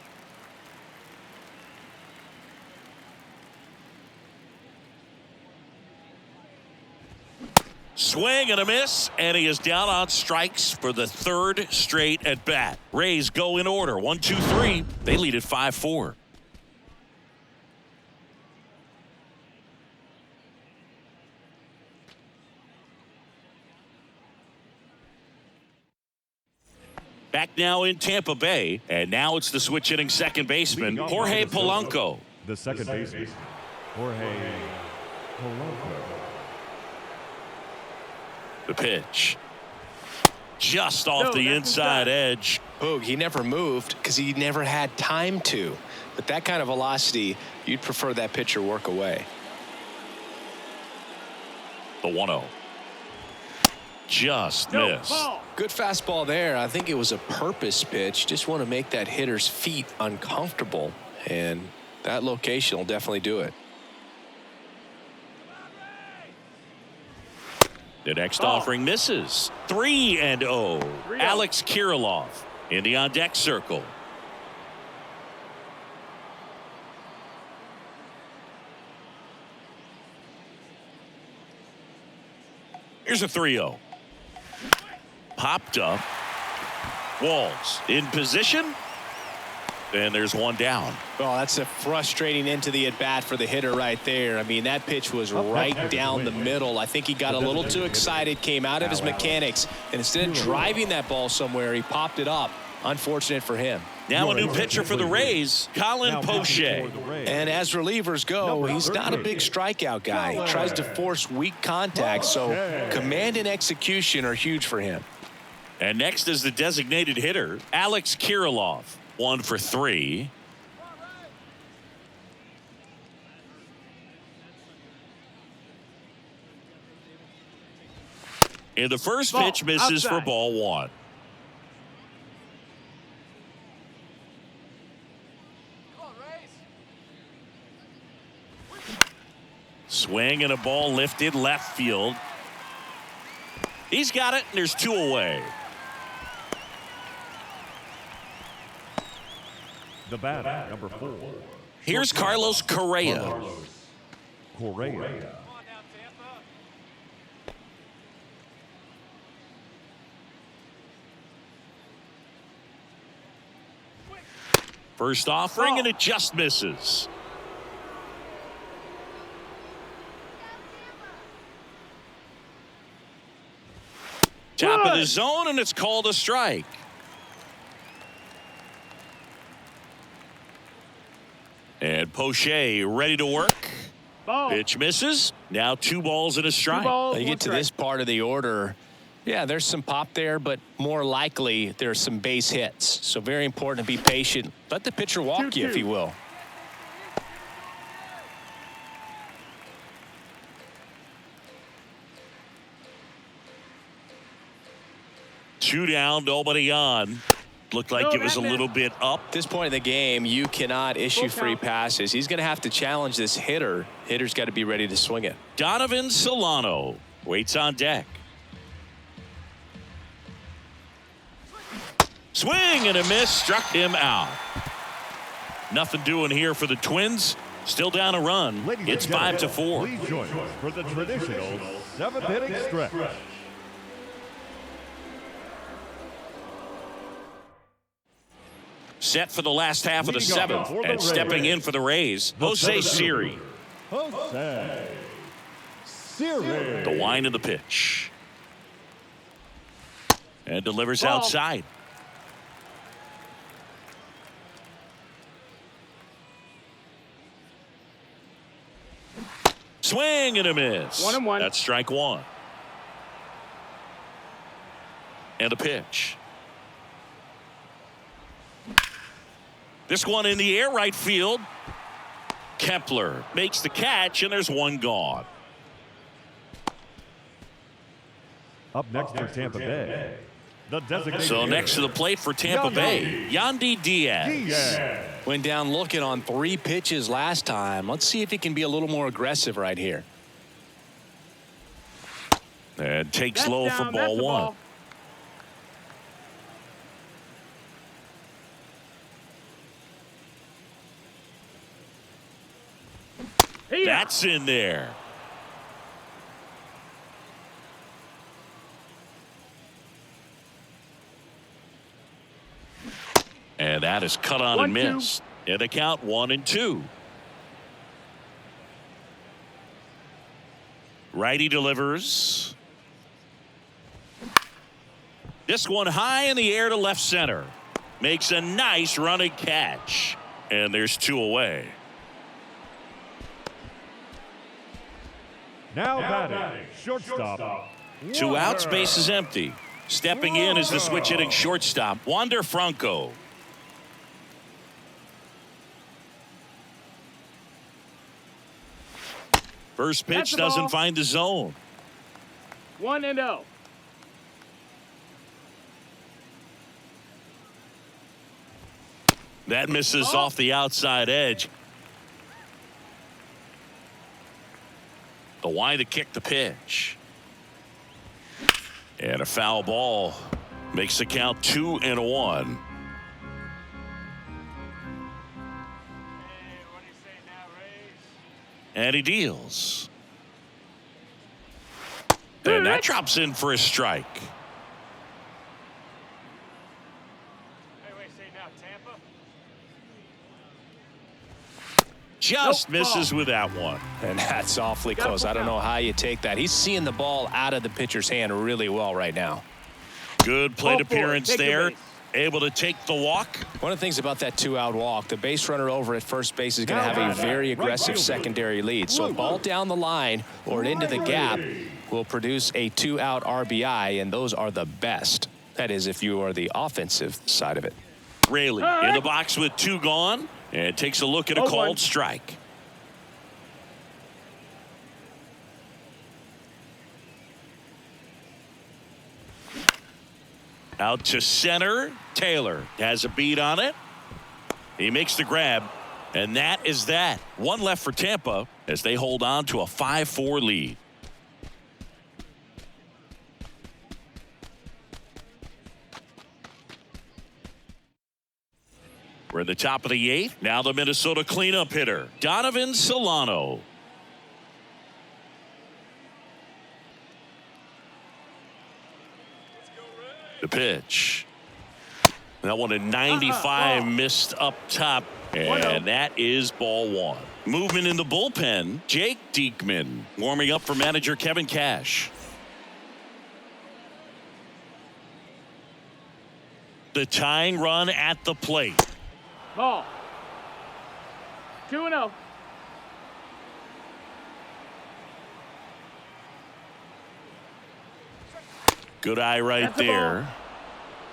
Swing and a miss, and he is down on strikes for the 3rd straight at bat. Rays go in order. 1, 2, 3. They lead at 5-4. Back now in Tampa Bay, and now it's the switch hitting second baseman, Jorge Polanco. the second baseman, Jorge Polanco. The pitch. Just off No, the that's inside inside. edge. Boog, he never moved because he never had time to. But that kind of velocity, you'd prefer that pitcher work away. The 1-0. Just No, missed. ball. Good fastball there. I think it was a purpose pitch. Just want to make that hitter's feet uncomfortable. And that location will definitely do it. The next offering misses. 3-0. 3-0. Alex Kirilloff in the on deck circle. Here's a 3-0. Popped up. Walls in position. And there's one down. Well, that's a frustrating end to the at-bat for the hitter right there. I mean, that pitch was right down the middle. I think he got a little too excited, came out of his mechanics, and instead of driving that ball somewhere, he popped it up. Unfortunate for him. Now a new pitcher for the Rays, Colin Poche. And as relievers go, he's not a big strikeout guy. He tries to force weak contact, so command and execution are huge for him. And next is the designated hitter, Alex Kirilloff. 1 for 3. And the first Ball, pitch misses for outside. ball 1. Swing and a ball lifted left field. He's got it, and there's 2 away. The batter, number 4. Here's Carlos Correa. Carlos Correa. First offering, and it just misses. Top of the zone, and it's called a strike. And Poche ready to work. Ball. Pitch misses. Now 2 balls and a strike. You get to this part of the order, yeah, there's some pop there, but more likely there's some base hits. So very important to be patient. Let the pitcher walk you, if he will. Two down, nobody on. Looked like it was a little bit up. At this point in the game, you cannot issue free passes. He's going to have to challenge this hitter. Hitter's got to be ready to swing it. Donovan Solano waits on deck. Swing and a miss, struck him out. Nothing doing here for the Twins. Still down a run. It's 5-4. Please join us for the traditional 7th inning stretch. Set for the last half of the 7th, and stepping in for the Rays, Jose Siri. Jose Siri. The wind of the pitch. And delivers outside. Swing and a miss. 1-1. That's strike 1. And a pitch. This one in the air, right field. Kepler makes the catch, and there's 1 gone. Up next for Tampa Bay. The designated So next to the plate for Tampa Bay, Yandy Diaz. Went down looking on 3 pitches last time. Let's see if he can be a little more aggressive right here. And takes low for ball 1. That's in there. And that is cut on and missed. And the count 1-2. Righty delivers. This one high in the air to left center. Makes a nice running catch. And there's 2 away. Now batting, shortstop. 2 outs, base is empty. Stepping in is the switch hitting shortstop, Wander Franco. First pitch doesn't find the zone. 1-0. That misses off the outside edge. The wind to kick the pitch. And a foul ball makes the count 2-1. And he deals. And that drops in for a strike. Just misses with that one. And that's awfully close. I don't know how you take that. He's seeing the ball out of the pitcher's hand really well right now. Good plate appearance there. Able to take the walk. One of the things about that 2-out walk, the base runner over at first base is going to have a very aggressive secondary lead. So a ball down the line or into the gap will produce a 2-out RBI, and those are the best. That is, if you are the offensive side of it. Raley in the box with 2 gone, and takes a look at a called strike. Out to center. Taylor has a beat on it. He makes the grab, and that is that. 1 left for Tampa as they hold on to a 5-4 lead. We're at the top of the 8th. Now the Minnesota cleanup hitter, Donovan Solano. The pitch. That one at 95 missed up top. And that is ball 1. Movement in the bullpen. Jake Diekman warming up for manager Kevin Cash. The tying run at the plate. Ball. 2-0. Good eye right That's a there. ball.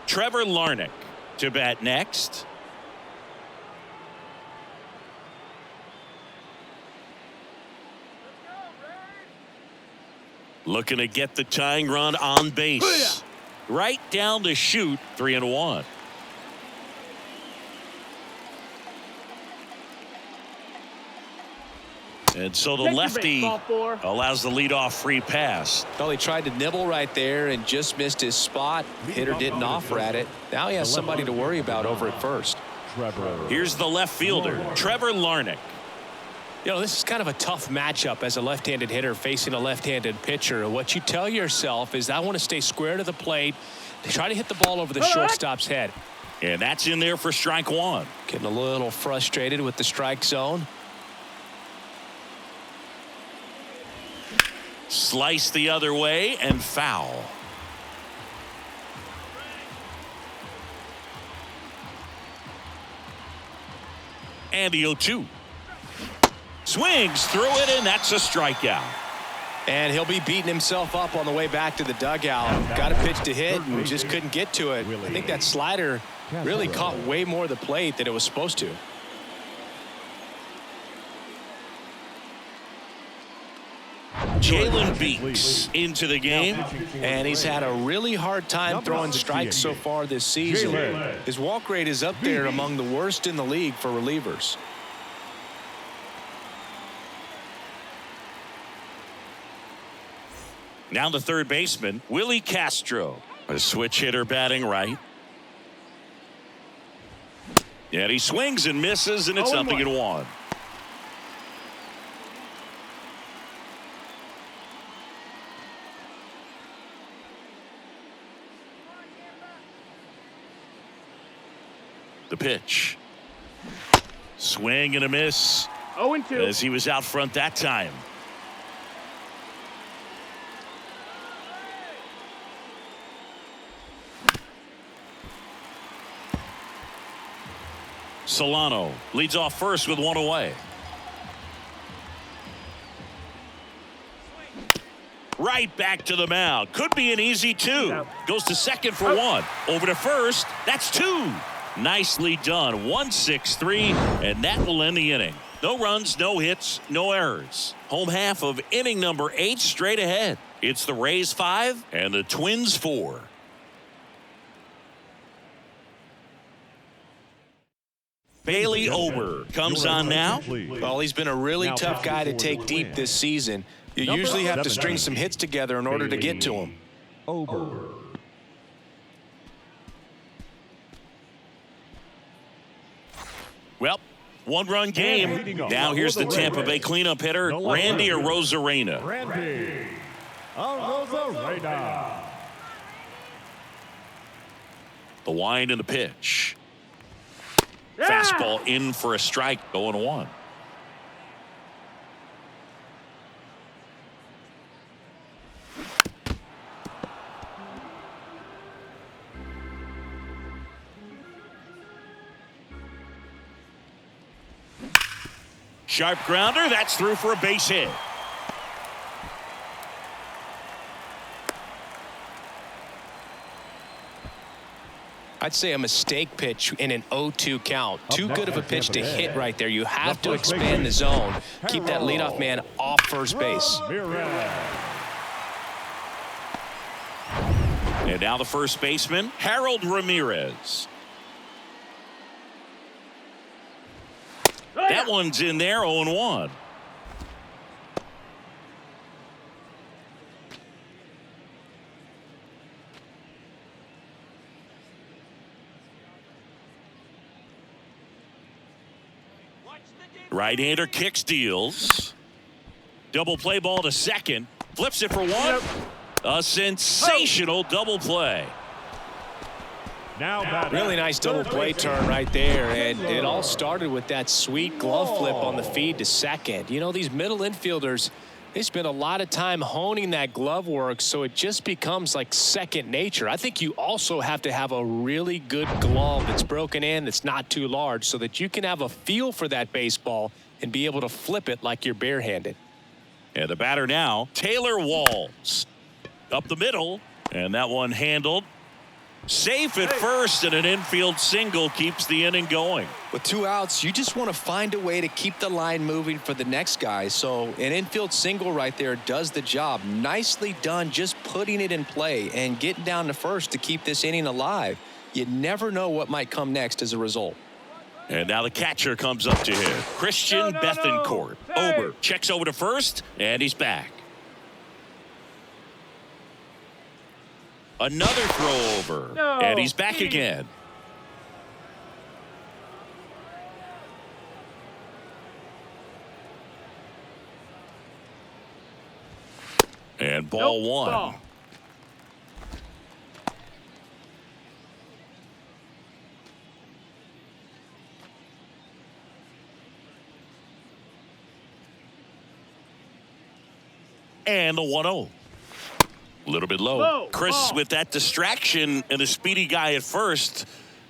Trevor Larnach to bat next. Looking to get the tying run on base. Right down the chute, 3-1. And so the Take your lefty base, ball 4. allows the leadoff free pass. Well, he tried to nibble right there and just missed his spot. Hitter didn't offer at it. Now he has somebody to worry about over at first. Trevor. Here's the left fielder, Trevor Larnach. You know, this is kind of a tough matchup as a left-handed hitter facing a left-handed pitcher. What you tell yourself is, I want to stay square to the plate, try to hit the ball over the shortstop's head. And that's in there for strike 1. Getting a little frustrated with the strike zone. Slice the other way and foul. And the 0-2. Swings through it, and that's a strikeout. And he'll be beating himself up on the way back to the dugout. Got a pitch to hit and just couldn't get to it. I think that slider really caught way more of the plate than it was supposed to. Jalen Beeks into the game. And he's had a really hard time throwing strikes so far this season. His walk rate is up there among the worst in the league for relievers. Now the third baseman, Willie Castro. A switch hitter batting right. And he swings and misses, and it's 0-1. The pitch. Swing and a miss. 0-2. As he was out front that time. Solano leads off first with 1 away. Right back to the mound. Could be an easy 2. Goes to second for 1. Over to first. That's 2. Nicely done. 1-6-3, and that will end the inning. No runs, no hits, no errors. Home half of inning number 8 straight ahead. It's the Rays 5 and the Twins 4. Bailey Ober comes on now. Well, he's been a really tough guy to take deep this season. You usually have to string some hits together in order to get to him. Over. Well, 1-run game. Now here's the Tampa Bay cleanup hitter, Randy Arozarena. Randy Arozarena. The wind and the pitch. Fastball in for a strike, 0-1. Sharp grounder, that's through for a base hit. I'd say a mistake pitch in an 0-2 count. Too good of a pitch to hit right there. You have to expand the zone. Keep that leadoff man off first base. And now the first baseman, Harold Ramirez. That one's in there, 0-1. Right-hander kicks, deals. Double play ball to second. Flips it for one. A sensational double play. Now Really nice double play turn right there, and it all started with that sweet glove flip on the feed to second. You know, these middle infielders, they spend a lot of time honing that glove work, so it just becomes like second nature. I think you also have to have a really good glove that's broken in, that's not too large, so that you can have a feel for that baseball and be able to flip it like you're barehanded. And the batter now, Taylor Walls. Up the middle, and that one handled. Safe at first, and an infield single keeps the inning going. With 2 outs, you just want to find a way to keep the line moving for the next guy. So an infield single right there does the job. Nicely done, just putting it in play and getting down to first to keep this inning alive. You never know what might come next as a result. And now the catcher comes up to him. Christian Bethencourt. Ober checks over to first, and he's back. Another throw over, and he's back again. And ball one. Ball. And the 1-0. A little bit low. Chris, ball. with that distraction and a speedy guy at first,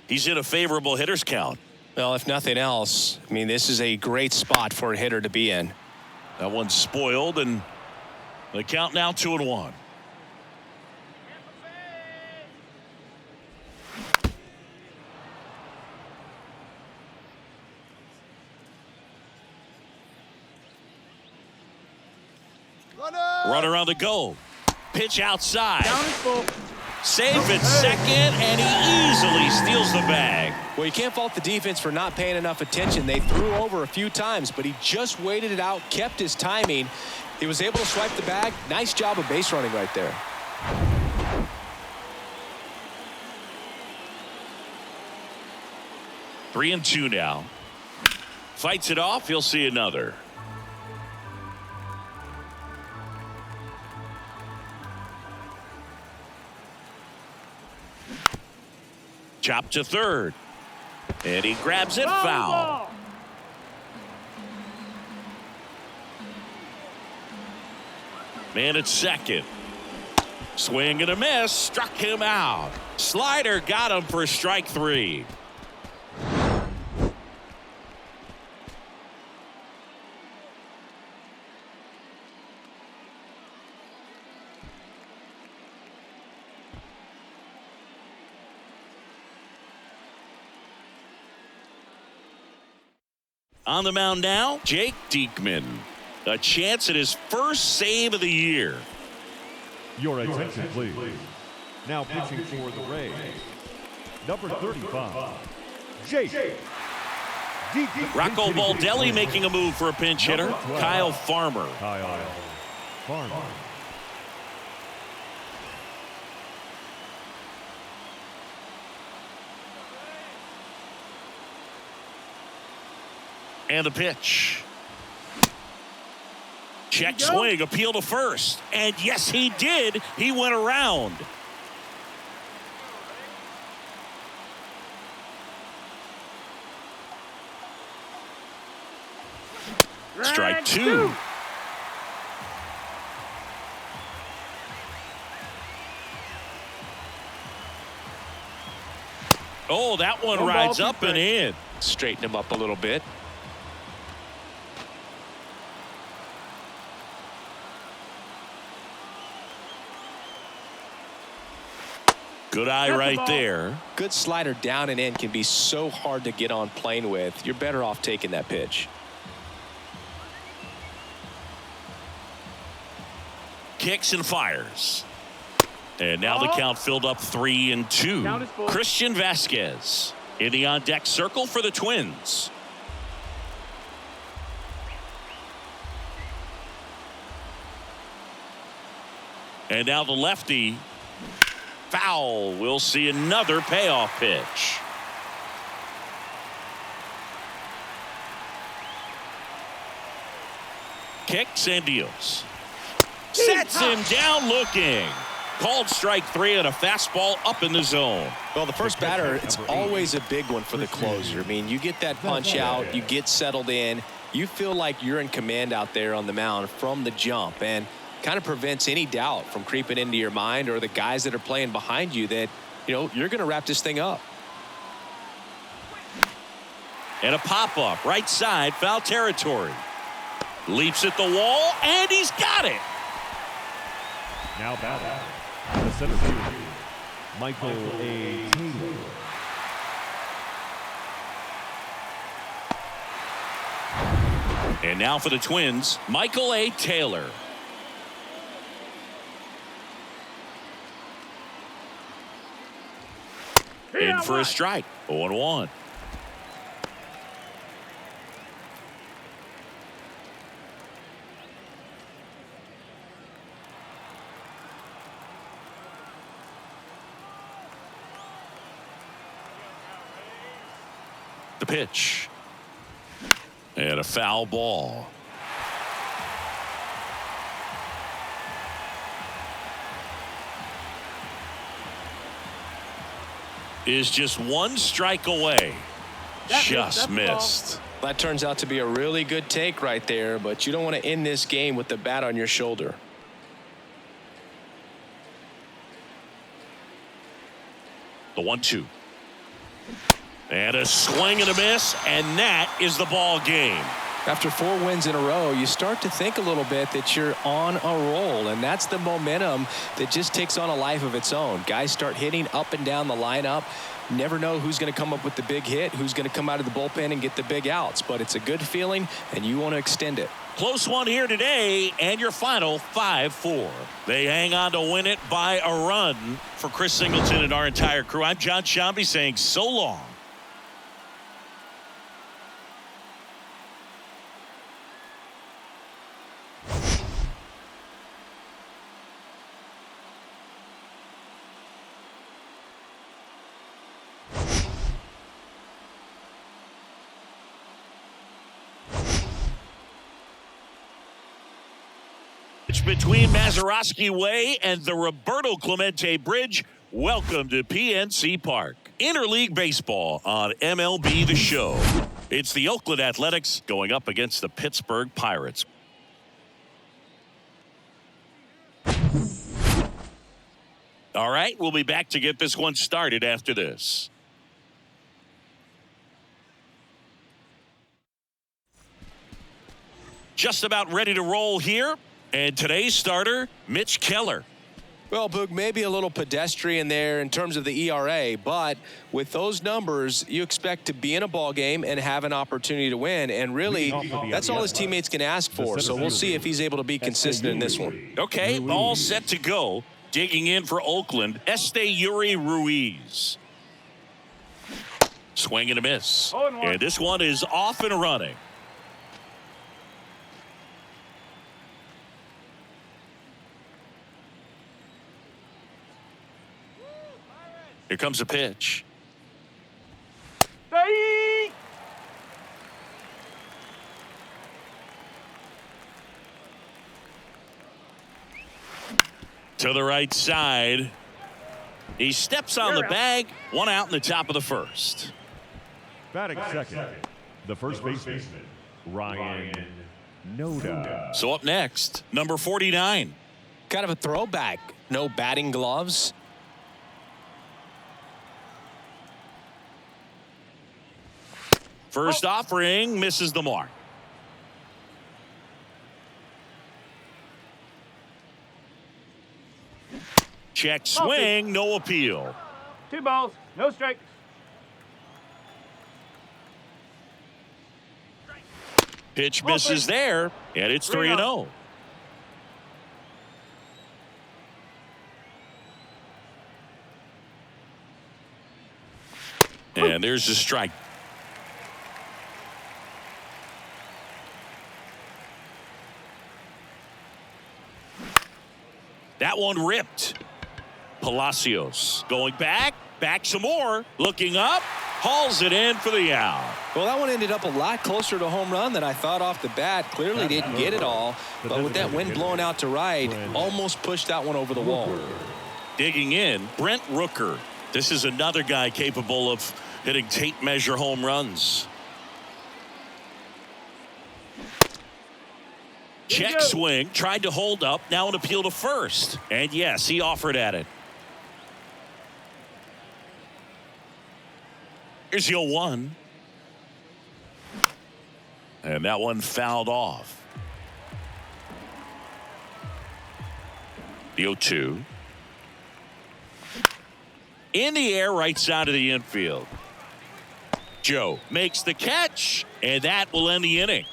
he's in a favorable hitter's count. Well, if nothing else, I mean, this is a great spot for a hitter to be in. That one's spoiled, and the count now 2-1. Runner on the go. Pitch outside. Down is full. Safe at second, and he easily steals the bag. Well, you can't fault the defense for not paying enough attention. They threw over a few times, but he just waited it out, kept his timing. He was able to swipe the bag. Nice job of base running right there. Three and two now. Fights it off. He'll see another. Chop to third. And he grabs it foul. Man at second. Swing and a miss. Struck him out. Slider got him for strike three. On the mound now, Jake Diekman. A chance at his first save of the year. Your attention, please. Now pitching for the Rays, number 35, Jake Diekman. Rocco Baldelli making a move for a pinch hitter, Kyle Farmer. Kyle Farmer. And the pitch. Check swing, appeal to first. And yes, he did. He went around. Strike two. Oh, that one rides up and in. Straighten him up a little bit. Good eye right there. Good slider down and in can be so hard to get on plane with. You're better off taking that pitch. Kicks and fires. And now the count filled up 3-2. Christian Vasquez in the on deck circle for the Twins. And now the lefty. Foul. We'll see another payoff pitch. kicks and deals. Sets him down looking. Called strike 3 and a fastball up in the zone. Well, the first batter, it's always a big one for the closer. I mean, you get that punch out, you get settled in, you feel like you're in command out there on the mound from the jump, and kind of prevents any doubt from creeping into your mind or the guys that are playing behind you that, you know, you're going to wrap this thing up. And a pop-up, right side, foul territory. Leaps at the wall, and he's got it. Now batting, the center fielder, Michael A. Taylor. And now for the Twins, Michael A. Taylor. In for a strike, 0-1. The pitch. And a foul ball. Is just one strike away. Just missed. That turns out to be a really good take right there, but you don't want to end this game with the bat on your shoulder. The 1-2. And a swing and a miss, and that is the ball game. After 4 wins in a row, you start to think a little bit that you're on a roll, and that's the momentum that just takes on a life of its own. Guys start hitting up and down the lineup. Never know who's going to come up with the big hit, who's going to come out of the bullpen and get the big outs, but it's a good feeling, and you want to extend it. Close one here today, and your final 5-4. They hang on to win it by a run. For Chris Singleton and our entire crew, I'm John Shambi saying so long. Between Mazeroski Way and the Roberto Clemente Bridge, welcome to PNC Park. Interleague Baseball on MLB The Show. It's the Oakland Athletics going up against the Pittsburgh Pirates. All right, we'll be back to get this one started after this. Just about ready to roll here. And today's starter, Mitch Keller. Well, Boog, maybe a little pedestrian there in terms of the ERA, but with those numbers, you expect to be in a ball game and have an opportunity to win. And really, that's all his teammates can ask for. So we'll see if he's able to be consistent in this one. Okay, all set to go. Digging in for Oakland, Esteury Ruiz. Swing and a miss. And this one is off and running. Here comes a pitch. To the right side. He steps on the bag. 1 out in the top of the first. Batting second, the first baseman, Ryan Noda. So up next, number 49. Kind of a throwback. No batting gloves. First offering misses the mark. Check swing, no appeal. 2 balls, no strikes. Pitch misses there, and it's 3-0. And there's the strike. That one ripped. Palacios going back some more, looking up, hauls it in for the out. Well, that one ended up a lot closer to home run than I thought off the bat. Clearly didn't get it all, but with that wind blowing out to right, almost pushed that one over the wall. Digging in, Brent Rooker. This is another guy capable of hitting tape measure home runs. Check swing, tried to hold up, now an appeal to first. And yes, he offered at it. Here's the 0-1. And that one fouled off. The 0-2. In the air, right side of the infield. Joe makes the catch, and that will end the inning.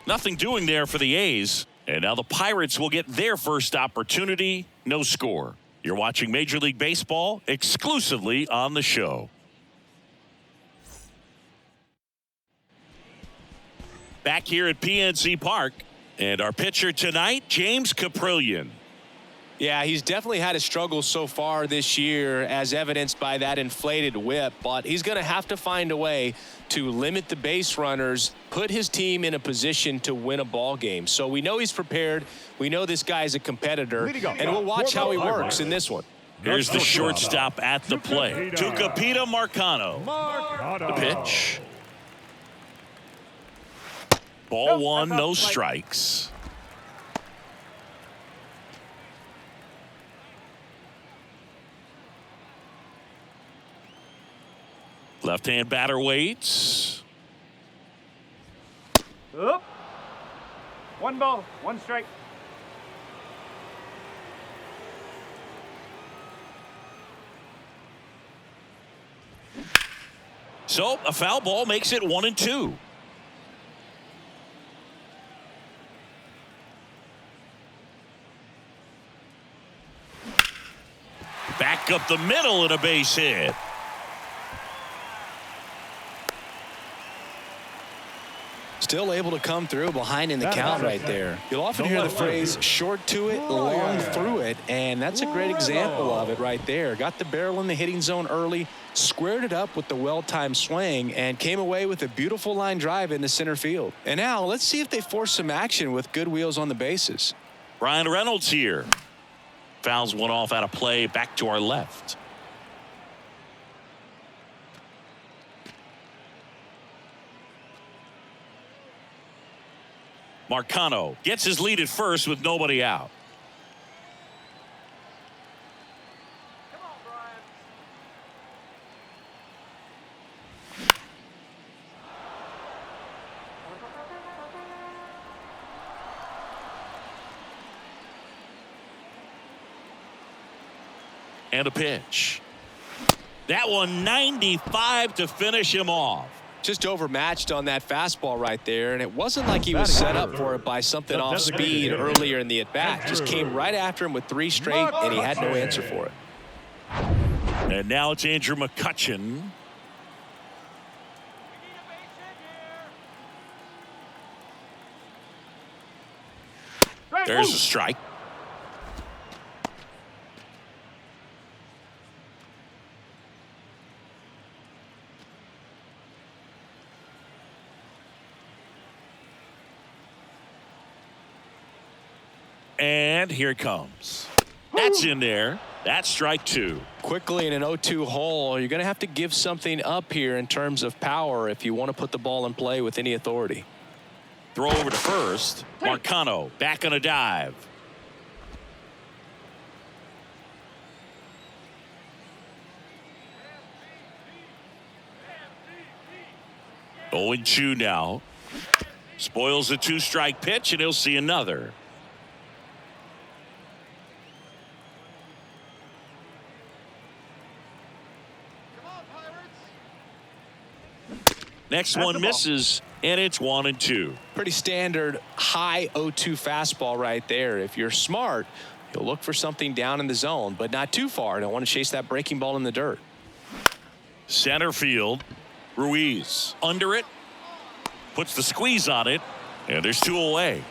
Nothing doing there for the A's. And now the Pirates will get their first opportunity. No score. You're watching Major League Baseball exclusively on the show. Back here at PNC Park. And our pitcher tonight, James Caprillion. Yeah, he's definitely had his struggles so far this year, as evidenced by that inflated whip, but he's going to have to find a way to limit the base runners, put his team in a position to win a ball game. So we know he's prepared. We know this guy is a competitor, and we'll watch how he works in this one. Here's the shortstop at the plate. Tucupita Marcano. The pitch. Ball one, no strikes. Left-hand batter waits. Up. 1 ball, 1 strike. So a foul ball makes it 1-2. Back up the middle and a base hit. Still able to come through behind in the count right there. You'll often hear the phrase short to it, long through it, and that's a great example of it right there. Got the barrel in the hitting zone early, squared it up with the well-timed swing, and came away with a beautiful line drive into center field. And now let's see if they force some action with good wheels on the bases. Ryan Reynolds here. Fouls one off out of play, back to our left. Marcano gets his lead at first with nobody out. Come on, Brian. And a pitch. That one 95 to finish him off. Just overmatched on that fastball right there, and it wasn't like he was set up for it by something off speed earlier in the at-bat. Just came right after him with 3 straight, and he had no answer for it. And now it's Andrew McCutchen. There's a strike. And here it comes. That's in there. That's strike 2. Quickly in an 0-2 hole, you're going to have to give something up here in terms of power if you want to put the ball in play with any authority. Throw over to first. Marcano back on a dive. Oh, 0-2 now. Spoils a 2-strike pitch, and he'll see another. Next one misses, and it's 1-2. Pretty standard high 0-2 fastball right there. If you're smart, you'll look for something down in the zone, but not too far. Don't want to chase that breaking ball in the dirt. Center field. Ruiz under it. Puts the squeeze on it, and there's 2 away.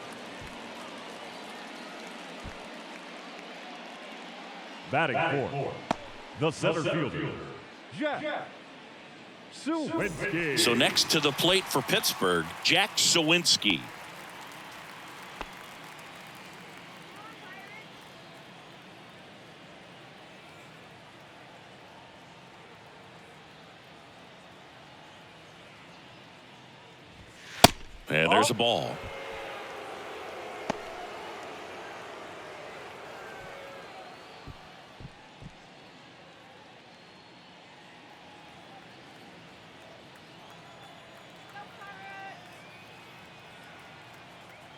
Batting fourth, the center fielder, Jack. Sawinski. So next to the plate for Pittsburgh, Jack Sawinski. And there's a ball.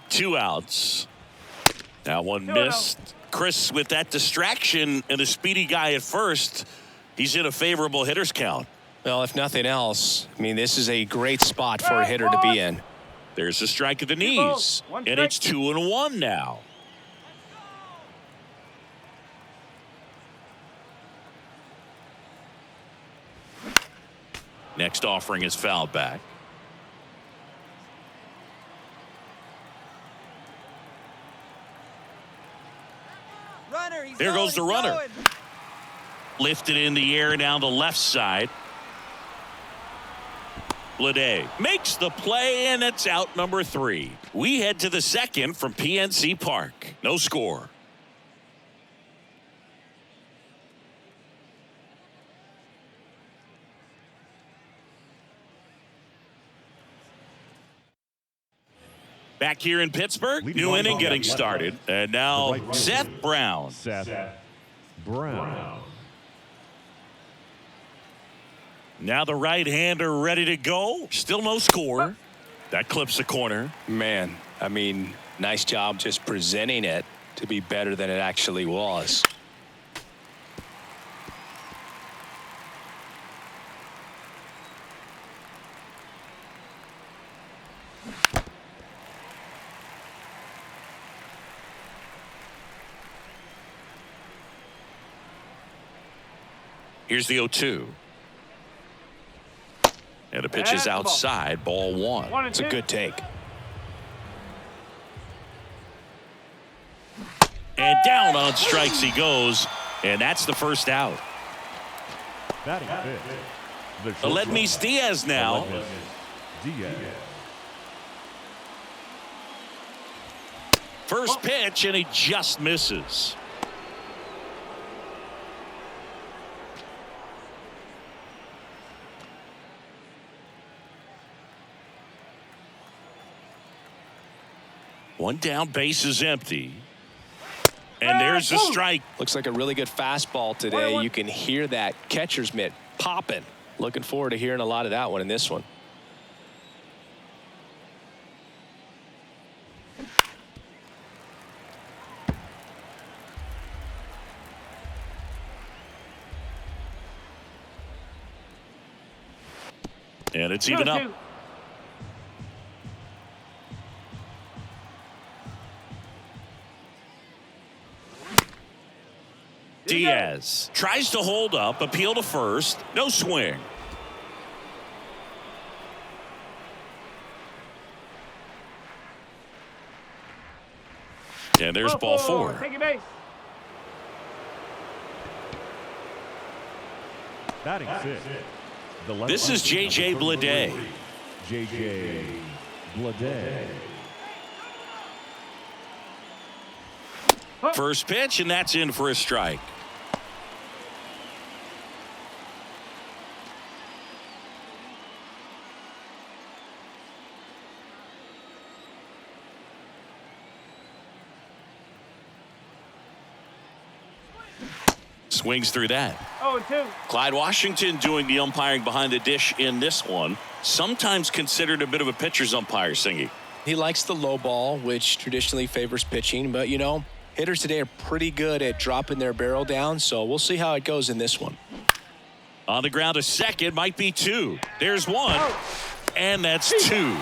Two outs. Now one missed. Chris, with that distraction and a speedy guy at first, he's in a favorable hitter's count. Well, if nothing else, I mean, this is a great spot for a hitter to be in. There's a strike at the knees, and it's 2-1 now. Next offering is fouled back. There goes the runner. Lifted in the air down the left side. Bleday makes the play, and it's out number 3. We head to the second from PNC Park. No score. Back here in Pittsburgh, new inning getting started. And now Seth Brown. Seth Brown. Now the right-hander ready to go. Still no score. That clips the corner. Man, I mean, nice job just presenting it to be better than it actually was. Here's the 0-2. And the pitch is outside, ball 1. It's a good take. And down on strikes he goes, and that's the first out. Batting fifth. Aledmys Diaz now. Diaz. First pitch, and he just misses. One down, base is empty. And there's a strike. Looks like a really good fastball today. You can hear that catcher's mitt popping. Looking forward to hearing a lot of that one in this one. And it's even up. Diaz tries to hold up, appeal to first, no swing. And there's ball 4. Take your base. Batting sixth. This is J.J. Bleday. J.J. Bleday. First pitch, and that's in for a strike. Swings through that. 0-2. Clyde Washington doing the umpiring behind the dish in this one. Sometimes considered a bit of a pitcher's umpire, Singy. He likes the low ball, which traditionally favors pitching, but you know, hitters today are pretty good at dropping their barrel down, so we'll see how it goes in this one. On the ground, a second, might be 2. There's 1, and that's 2.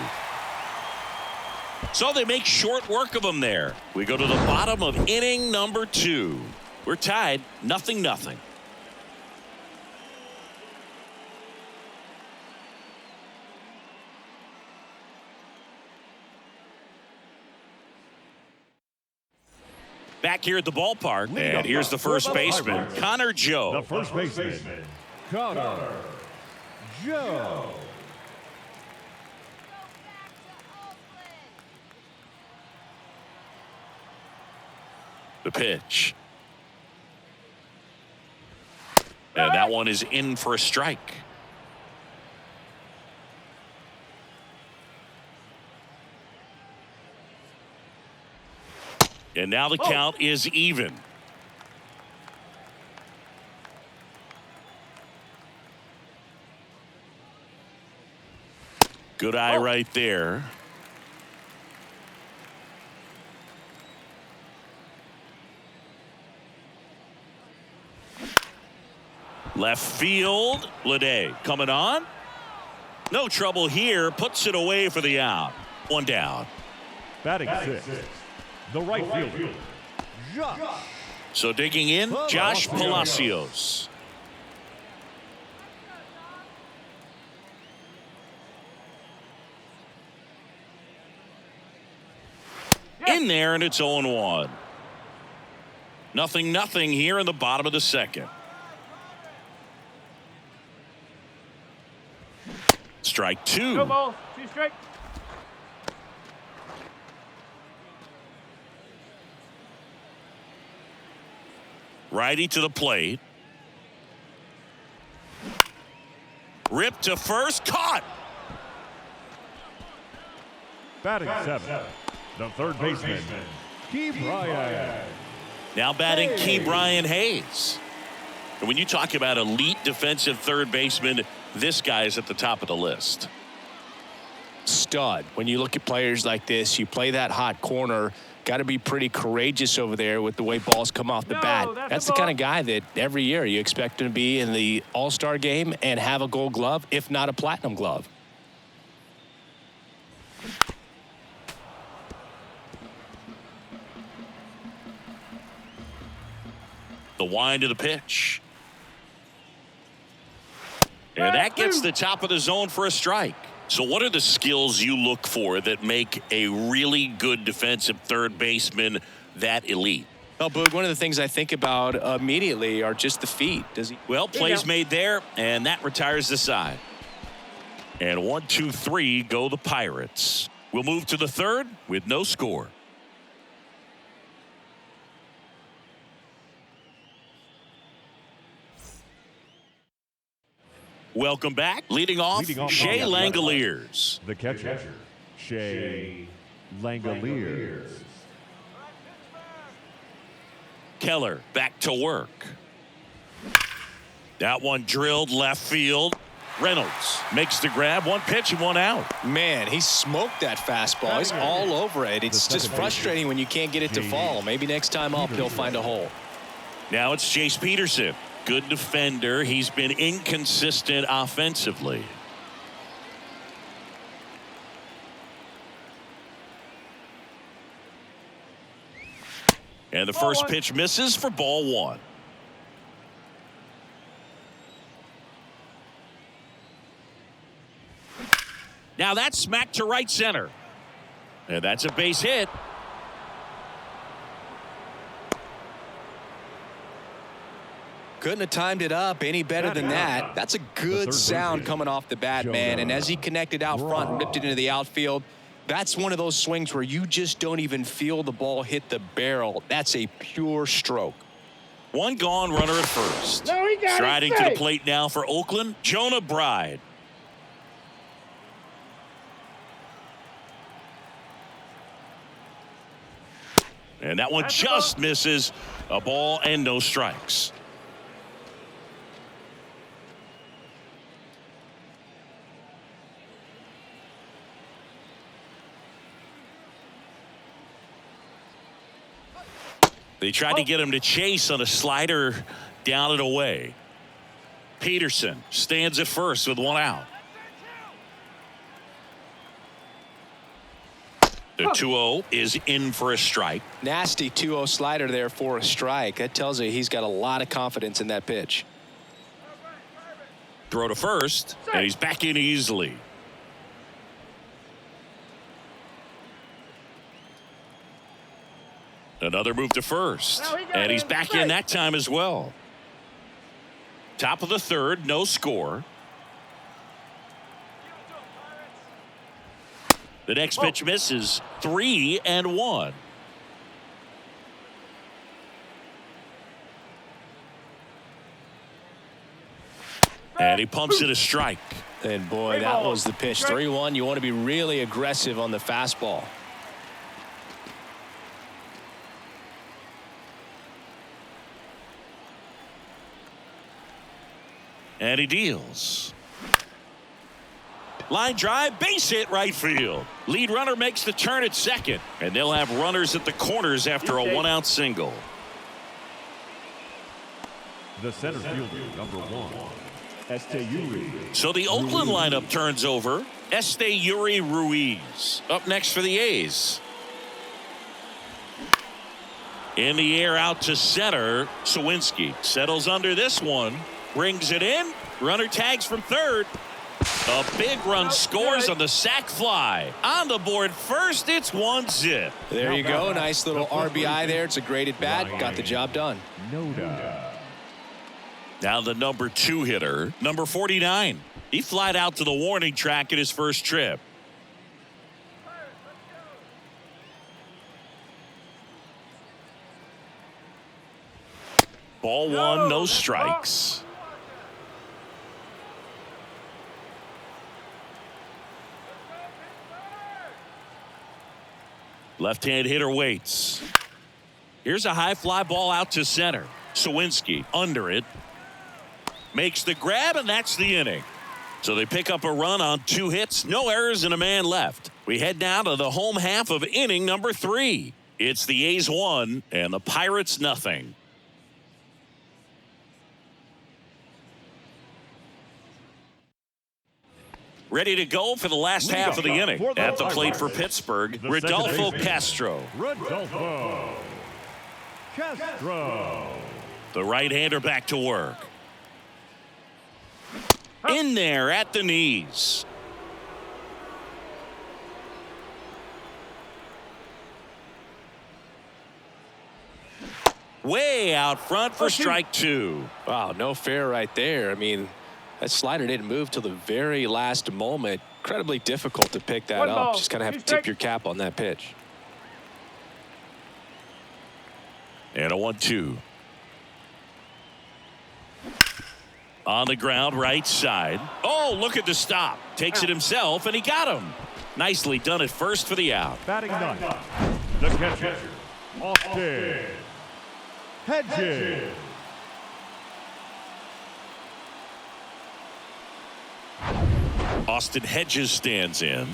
So they make short work of him there. We go to the bottom of inning number 2. We're tied, 0-0. Back here at the ballpark, and here's the first baseman, Connor Joe. The first baseman, Connor Joe. The pitch. And that one is in for a strike. And now the count is even. Good eye right there. Left field, Lede coming on. No trouble here, puts it away for the out. One down. Batting sixth, the right fielder, Josh. So digging in, Josh Palacios. In there, and it's 0-1. Nothing here in the bottom of the second. Strike two. Go ball. 2 strike. Righty to the plate. Ripped to first, caught. Batting seventh, the third baseman, Key Bryant. Now batting Key Brian Hayes. And when you talk about elite defensive third baseman, this guy is at the top of the list. Stud. When you look at players like this, you play that hot corner, got to be pretty courageous over there with the way balls come off the bat. That's the kind of guy that every year you expect him to be in the All-Star game and have a Gold Glove, if not a Platinum Glove. The wind of the pitch. And that gets the top of the zone for a strike. So what are the skills you look for that make a really good defensive third baseman that elite? Well, Boog, one of the things I think about immediately are just the feet. Does he? Well, plays made there, and that retires the side. And 1, 2, 3 go the Pirates. We'll move to the third with no score. Welcome back. Leading off Shea Langoliers. The catcher, Shea Langoliers. Keller back to work. That one drilled left field. Reynolds makes the grab. 1 pitch and 1 out. Man, he smoked that fastball. He's all over it. It's just frustrating when you can't get it to fall. Maybe next time up he'll find a hole. Now it's Chase Peterson. Good defender. He's been inconsistent offensively. And the first pitch misses for ball 1. Now that's smacked to right center. And that's a base hit. Couldn't have timed it up any better than that. That's a good sound coming off the bat, man. And as he connected out front and ripped it into the outfield, that's one of those swings where you just don't even feel the ball hit the barrel. That's a pure stroke. 1 gone, runner at first. No, he got Striding to the plate now for Oakland, Jonah Bride. And that one just misses. A ball and no strikes. They tried to get him to chase on a slider down and away. Peterson stands at first with 1 out. The 2-0 is in for a strike. Nasty 2-0 slider there for a strike. That tells you he's got a lot of confidence in that pitch. Throw to first, and he's back in easily. Another move to first, and he's back in that time as well. Top of the third, no score. The next pitch misses. 3-1. And he pumps it a strike. And boy, that was the pitch. 3-1. You want to be really aggressive on the fastball. And he deals. Line drive, base hit, right field. Lead runner makes the turn at second, and they'll have runners at the corners after a one-out single. The center fielder, number 1, Esteury. So the Oakland lineup turns over. Esteury Ruiz up next for the A's. In the air out to center. Sawinski settles under this one. Brings it in. Runner tags from third. A big run scores on the sac fly. On the board first, it's 1-0. There you go. Nice little RBI there. It's a great at bat. Got the job done. Now the number 2 hitter, number 49. He flied out to the warning track at his first trip. Ball 1, no strikes. Left-hand hitter waits. Here's a high fly ball out to center. Sawinski under it. Makes the grab, and that's the inning. So they pick up a run on 2 hits, no errors, and a man left. We head now to the home half of inning number 3. It's the A's 1 and the Pirates nothing. Ready to go for the last half of the inning. At the plate for Pittsburgh, Rodolfo Castro. Rodolfo Castro. The right-hander back to work. In there at the knees. Way out front for strike 2. Wow, no fair right there. I mean, that slider didn't move till the very last moment. Incredibly difficult to pick that up. Just kind of have to tip your cap on that pitch. And a 1-2. On the ground, right side. Oh, look at the stop. Takes it himself, and he got him. Nicely done at first for the out. Batting ninth, the catcher, Austin Hedges. Austin Hedges stands in.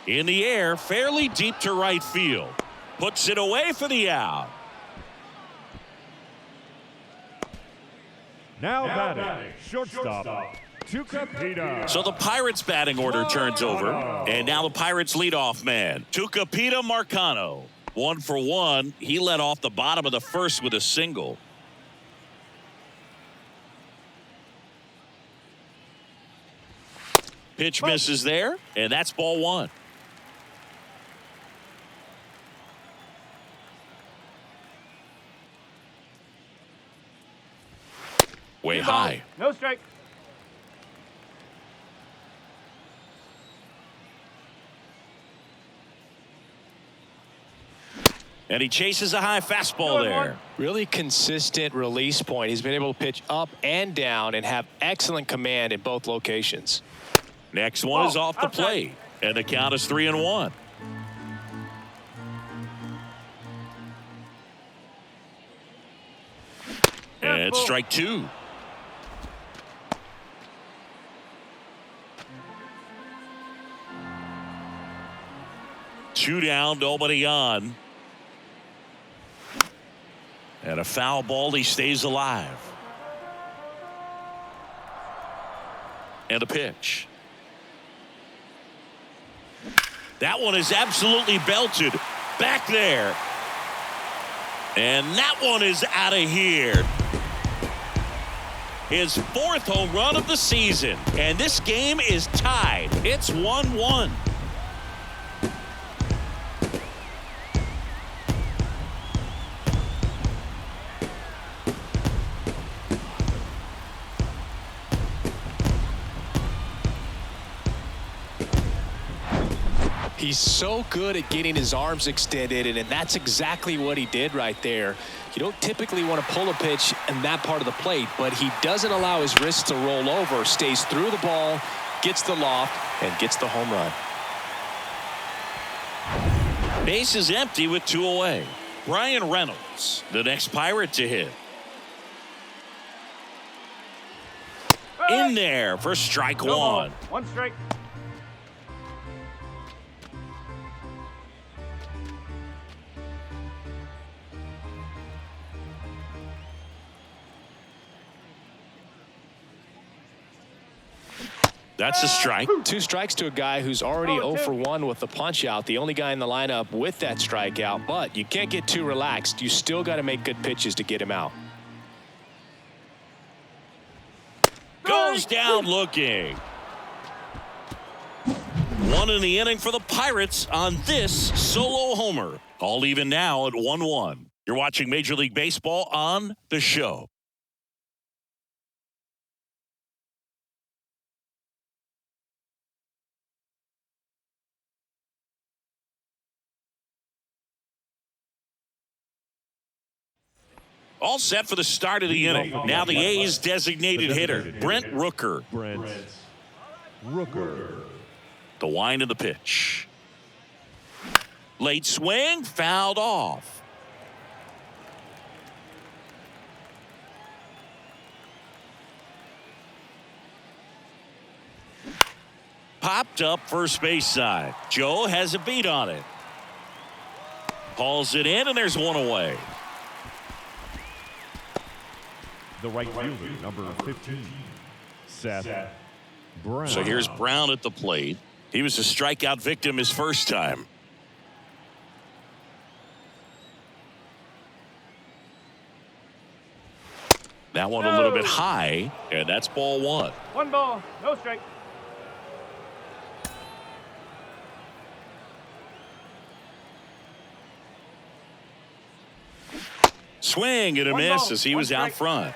In the air, fairly deep to right field. Puts it away for the out. Now batting, shortstop, Tucupita. So the Pirates batting order turns over. And now the Pirates leadoff man, Tucupita Marcano. 1 for 1. He led off the bottom of the first with a single. Pitch misses there, and that's ball 1. Way high. No strike. And he chases a high fastball there. Really consistent release point. He's been able to pitch up and down and have excellent command in both locations. Next one is off the plate, and the count is 3-1. And strike 2. Two down, nobody on. And a foul ball, he stays alive. And a pitch. That one is absolutely belted. Back there. And that one is out of here. His 4th home run of the season. And this game is tied. It's 1-1. He's so good at getting his arms extended, and that's exactly what he did right there. You don't typically want to pull a pitch in that part of the plate, but he doesn't allow his wrists to roll over, stays through the ball, gets the loft, and gets the home run. Base is empty with 2 away. Brian Reynolds, the next Pirate to hit. In there for strike one. 1 strike. That's a strike. 2 strikes to a guy who's already 0 for 1 with the punch out. The only guy in the lineup with that strikeout, but you can't get too relaxed. You still got to make good pitches to get him out. Goes down looking. 1 in the inning for the Pirates on this solo homer. All even now at 1-1. You're watching Major League Baseball on The Show. All set for the start of the inning. Now the A's designated hitter, Brent Rooker. Brent Rooker. The wind of the pitch. Late swing, fouled off. Popped up first base side. Joe has a beat on it. Hauls it in, and there's 1 away. The right fielder, number 15, Seth Brown. So here's Brown at the plate. He was a strikeout victim his first time. That one a little bit high, and that's ball 1. 1 ball, no strike. Swing and a 1 miss ball, as he 1 was out strike. front.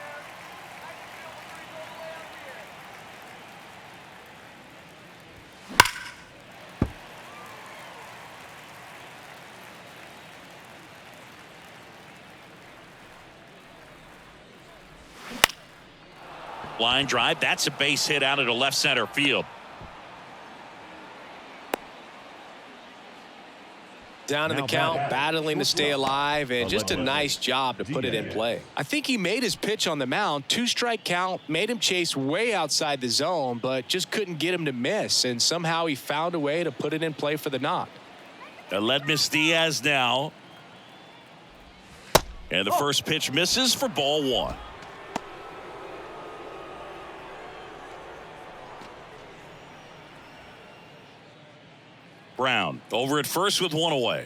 Line drive. That's a base hit out into left center field. Down in the count, battling to stay alive, and just a nice job to put it in play. I think he made his pitch on the mound. 2-strike count, made him chase way outside the zone, but just couldn't get him to miss, and somehow he found a way to put it in play for the knock. Aledmus Diaz now. And the first pitch misses for ball 1. Brown over at first with 1 away.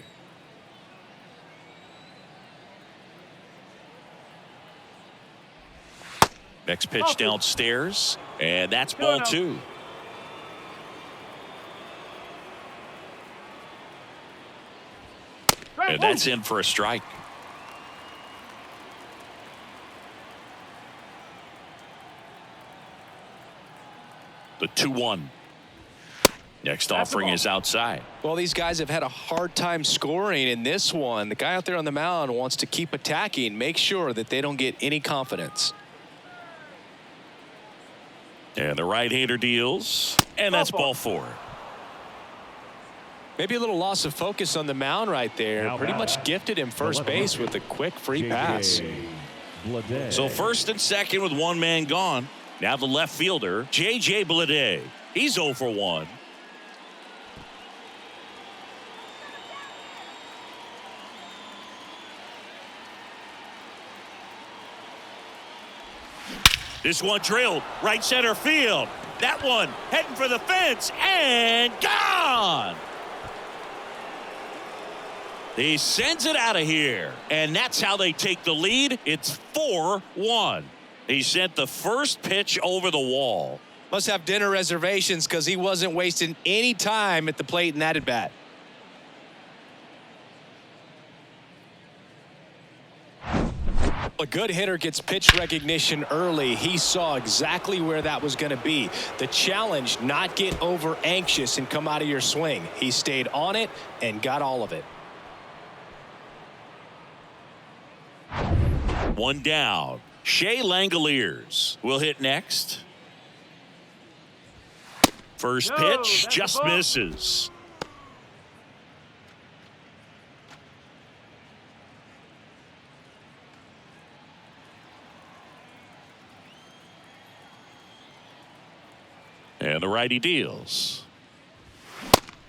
Next pitch downstairs, and that's ball 2. And that's in for a strike. The 2-1. Next offering is outside. Well, these guys have had a hard time scoring in this one. The guy out there on the mound wants to keep attacking, make sure that they don't get any confidence. And the right-hander deals, and that's ball 4. Maybe a little loss of focus on the mound right there. Now Pretty much gifted him first base with a quick free pass. So first and second with 1 man gone. Now the left fielder, J.J. Bleday. He's 0 for 1. This one drilled right center field. That one heading for the fence and gone. He sends it out of here, and that's how they take the lead. It's 4-1. He sent the first pitch over the wall. Must have dinner reservations because he wasn't wasting any time at the plate in that at bat. A good hitter gets pitch recognition early. He saw exactly where that was going to be. The challenge, not get over anxious and come out of your swing. He stayed on it and got all of it. One down. Shea Langoliers will hit next. First pitch just misses. And the righty deals.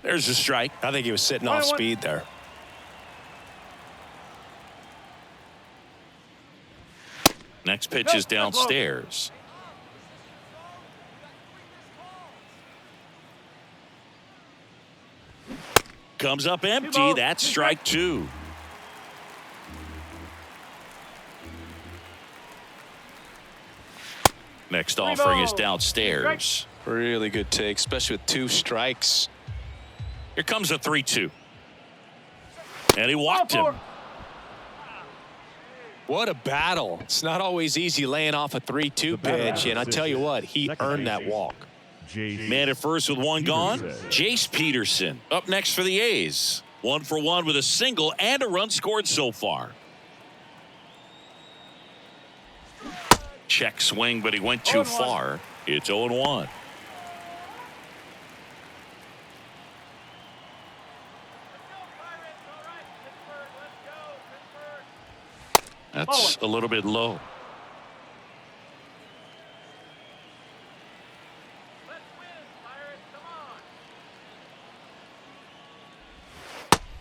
There's a strike. I think he was sitting off speed there. Next pitch is downstairs. Comes up empty. That's strike two. Next offering is downstairs. Really good take, especially with 2 strikes. Here comes a 3-2. And he walked him. What a battle. It's not always easy laying off a 3-2 pitch, and I tell you what, he earned that walk. Man at first with one gone. Jace Peterson up next for the A's. 1 for 1 with a single and a run scored so far. Check swing, but he went too far. It's 0-1. That's a little bit low.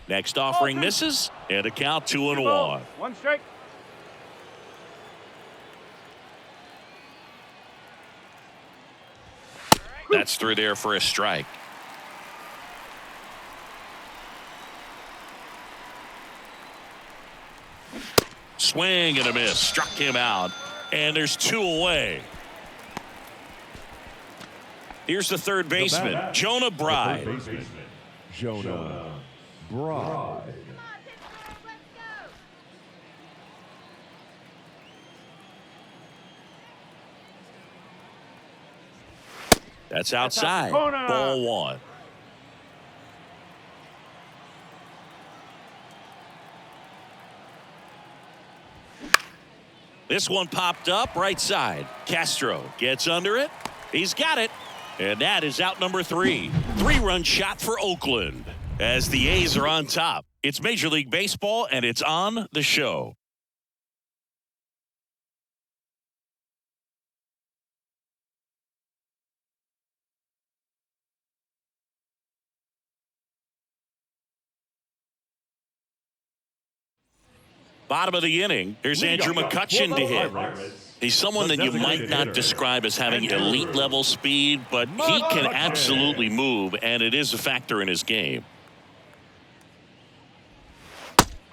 Next offering misses, and a count 2-1. 1 strike. That's through there for a strike. Swing and a miss. Struck him out. And there's 2 away. Here's the third baseman, Jonah Bride. Jonah Bride. That's outside. Ball 1. This one popped up right side. Castro gets under it. He's got it. And that is out number 3. 3-run shot for Oakland as the A's are on top. It's Major League Baseball, and it's on the show. Bottom of the inning, here's Andrew McCutchen to hit. He's someone that you might not describe as having elite level speed, but he can absolutely move, and it is a factor in his game.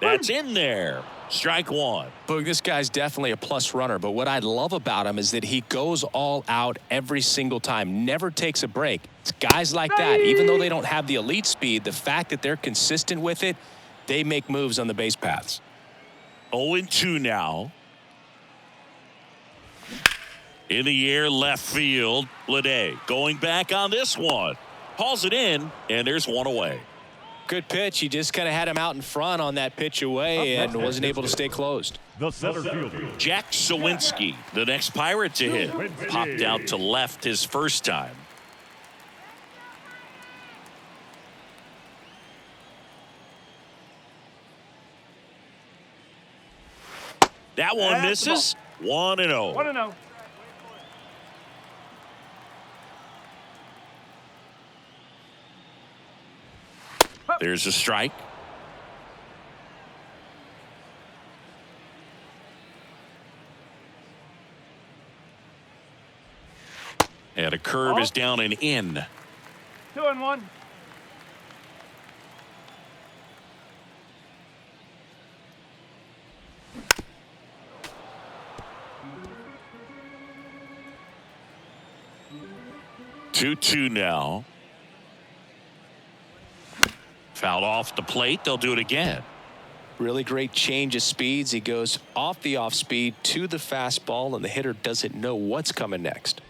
That's in there. Strike 1. Boog, this guy's definitely a plus runner, but what I love about him is that he goes all out every single time, never takes a break. It's guys like that, even though they don't have the elite speed, the fact that they're consistent with it, they make moves on the base paths. 0-2 now. In the air, left field. Bleday going back on this one. Hauls it in, and there's 1 away. Good pitch. He just kind of had him out in front on that pitch away and wasn't able to stay closed. The center fielder, Jack Sawinski, the next Pirate to hit. Popped out to left his first time. That one misses. 1-0. 1-0. There's a strike. And a curve is down and in. 2-1. Two now. Fouled off the plate. They'll do it again. Really great change of speeds. He goes off the off speed to the fastball, and the hitter doesn't know what's coming next.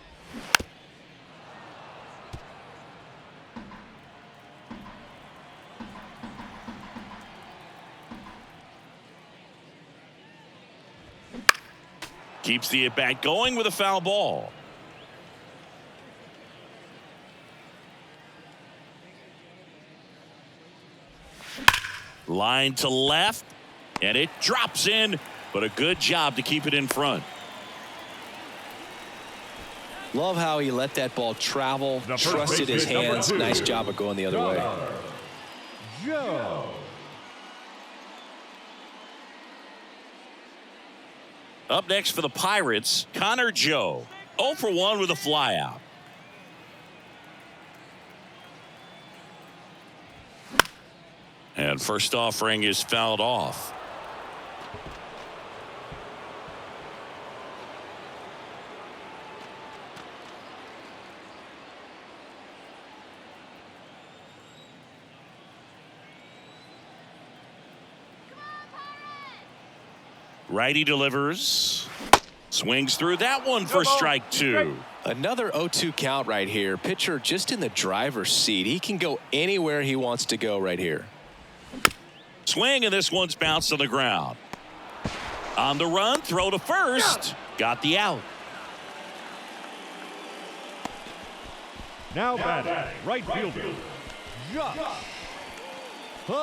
Keeps the at-bat going with a foul ball. Line to left, and it drops in, but a good job to keep it in front. Love how he let that ball travel, trusted his hands. Nice job of going the other way. Joe. Up next for the Pirates, Connor Joe. 0 for 1 with a flyout. And first offering is fouled off. Righty delivers. Swings through that one for strike 2. Another 0-2 count right here. Pitcher just in the driver's seat. He can go anywhere he wants to go right here. Swing, and this one's bounced to the ground. On the run, throw to first. Got the out. Now batting, right fielder, Josh.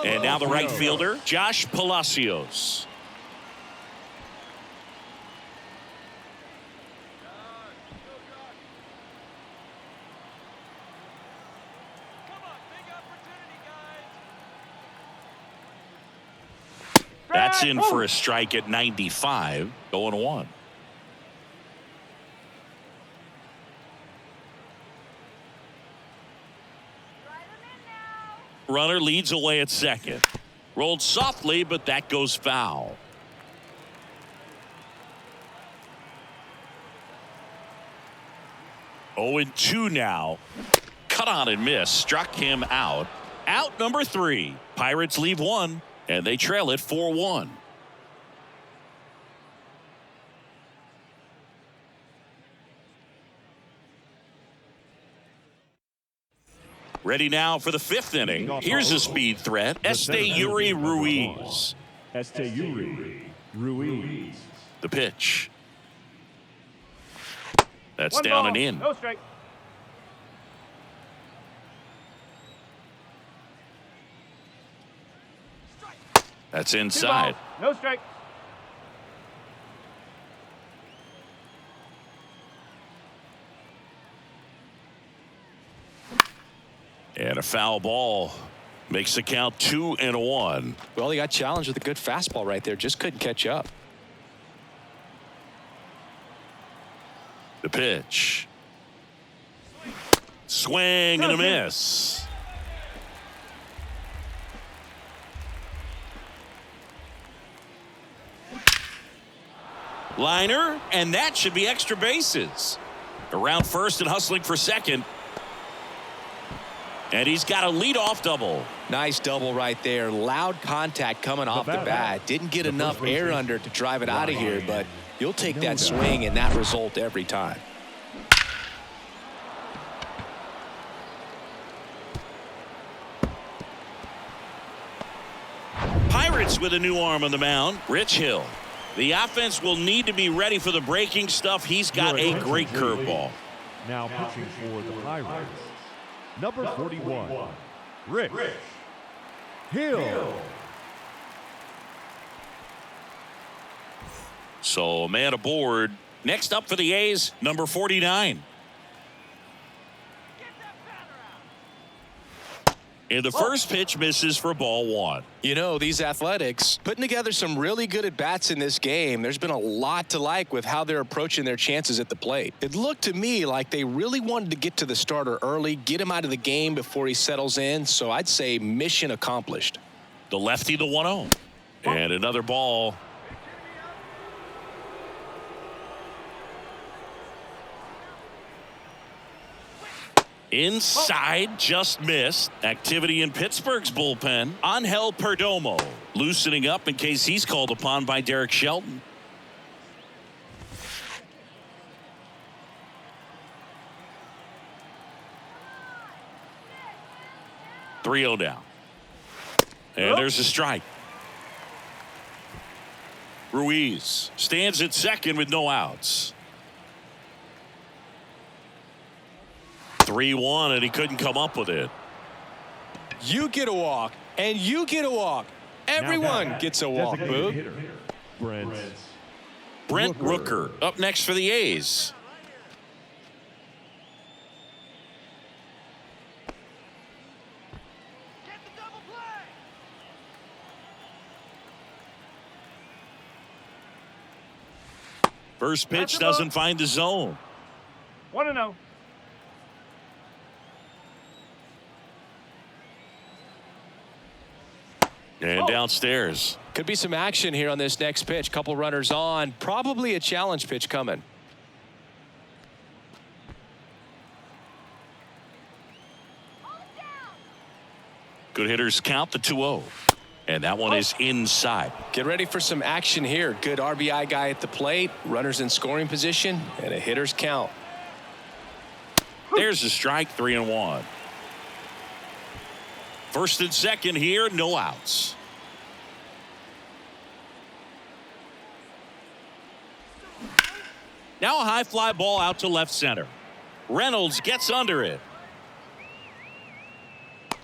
And now the right fielder, Josh Palacios. That's in for a strike at 95, 0-1. Runner leads away at second. Rolled softly, but that goes foul. Oh, and 2 now. Cut on and miss. Struck him out. Out number 3. Pirates leave 1. And they trail it 4-1. Ready now for the 5th inning. Here's a speed threat. Esteury Ruiz. Esteury Ruiz. The pitch. That's down and in. No strike. That's inside. No strike. And a foul ball makes the count 2-1. Well, he got challenged with a good fastball right there. Just couldn't catch up. The pitch. Swing and a miss. Liner, and that should be extra bases. Around first and hustling for second. And he's got a leadoff double. Nice double right there. Loud contact coming off the bat. Didn't get enough air under it to drive it out of here, but you'll take that swing and that result every time. Pirates with a new arm on the mound, Rich Hill. The offense will need to be ready for the breaking stuff. He's got a great curveball. Now pitching for the Pirates, number 41, Rich Hill. So a man aboard. Next up for the A's, number 49. And the first pitch misses for ball 1. You know, these Athletics putting together some really good at-bats in this game. There's been a lot to like with how they're approaching their chances at the plate. It looked to me like they really wanted to get to the starter early, get him out of the game before he settles in. So I'd say mission accomplished. The lefty, the 1-0. And another ball. Inside, just missed. Activity in Pittsburgh's bullpen. Angel Perdomo loosening up in case he's called upon by Derek Shelton. .3-0 down. And there's a strike. Ruiz stands at second with no outs. 3-1, and he couldn't come up with it. You get a walk, and you get a walk. Everyone gets a walk, Boog. Brent Rooker up next for the A's. First pitch doesn't find the zone. 1-0. And downstairs. Could be some action here on this next pitch. Couple runners on. Probably a challenge pitch coming. Good hitters count the 2-0. And that one is inside. Get ready for some action here. Good RBI guy at the plate. Runners in scoring position. And a hitter's count. There's a strike. 3-1. First and second here. No outs. Now a high fly ball out to left center. Reynolds gets under it.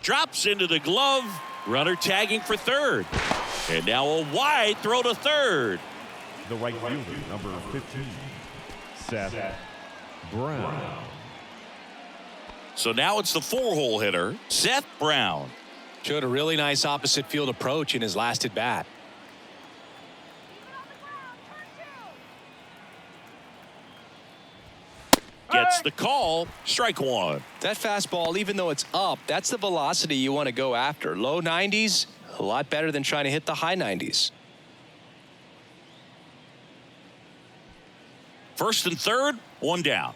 Drops into the glove. Runner tagging for third. And now a wide throw to third. The right fielder, number 15, Seth Brown. So now it's the 4-hole hitter, Seth Brown. Showed a really nice opposite field approach in his last at bat. Gets the call. Strike one. That fastball, even though it's up, that's the velocity you want to go after. Low 90s, a lot better than trying to hit the high 90s. First and third, one down.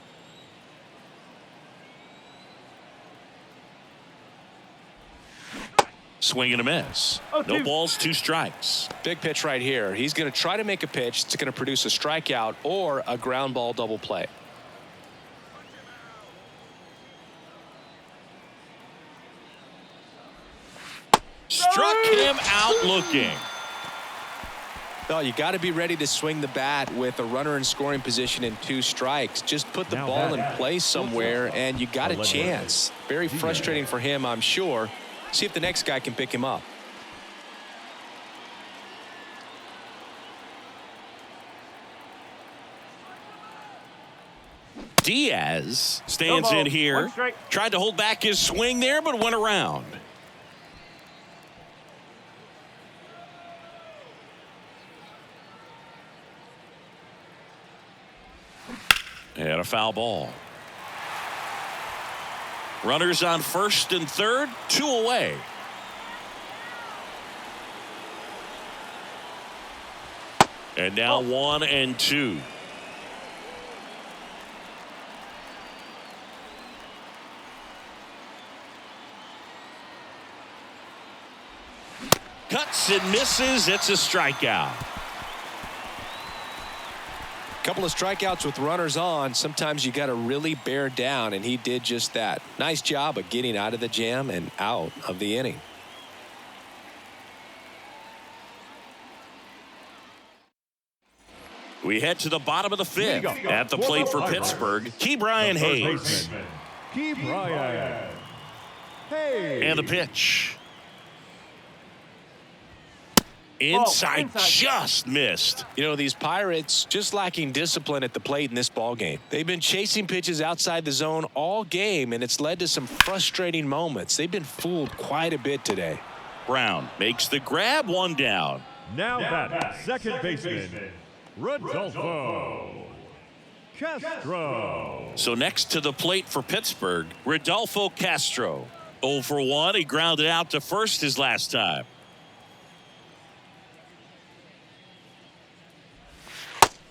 Swing and a miss. No balls, 2 strikes. Big pitch right here. He's going to try to make a pitch that's going to produce a strikeout or a ground ball double play. Struck him out looking. Well, you got to be ready to swing the bat with a runner in scoring position and 2 strikes. Just put the ball in play somewhere and you got a chance. Very frustrating for him, I'm sure. See if the next guy can pick him up. Diaz stands in here. Tried to hold back his swing there, but went around. And a foul ball. Runners on first and third, 2 away. And now 1 and 2. Cuts and misses. It's a strikeout. Couple of strikeouts with runners on. Sometimes you got to really bear down, and he did just that. Nice job of getting out of the jam and out of the inning. We head to the bottom of the 5th. At the plate for Pittsburgh, Ke'Bryan Hayes. Ke'Bryan Hayes. And the pitch. Inside, just missed. You know, these Pirates just lacking discipline at the plate in this ball game. They've been chasing pitches outside the zone all game, and it's led to some frustrating moments. They've been fooled quite a bit today. Brown makes the grab, 1 down. Now that second baseman, Rodolfo Castro. So next to the plate for Pittsburgh, Rodolfo Castro. 0 for 1. He grounded out to first his last time.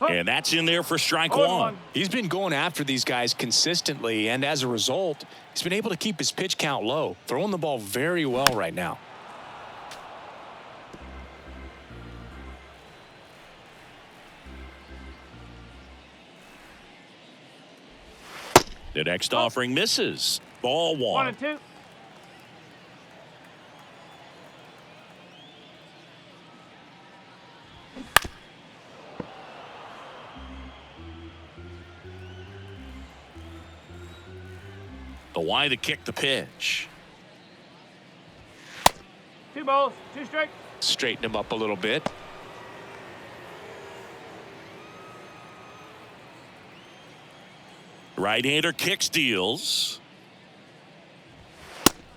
And that's in there for strike 0-1. one. He's been going after these guys consistently, and as a result, he's been able to keep his pitch count low, throwing the ball very well right now. The next offering misses. Ball 1. 1-2. The Y to kick the pitch. 2 balls, 2 strikes. Straighten him up a little bit. Right-hander kicks, deals.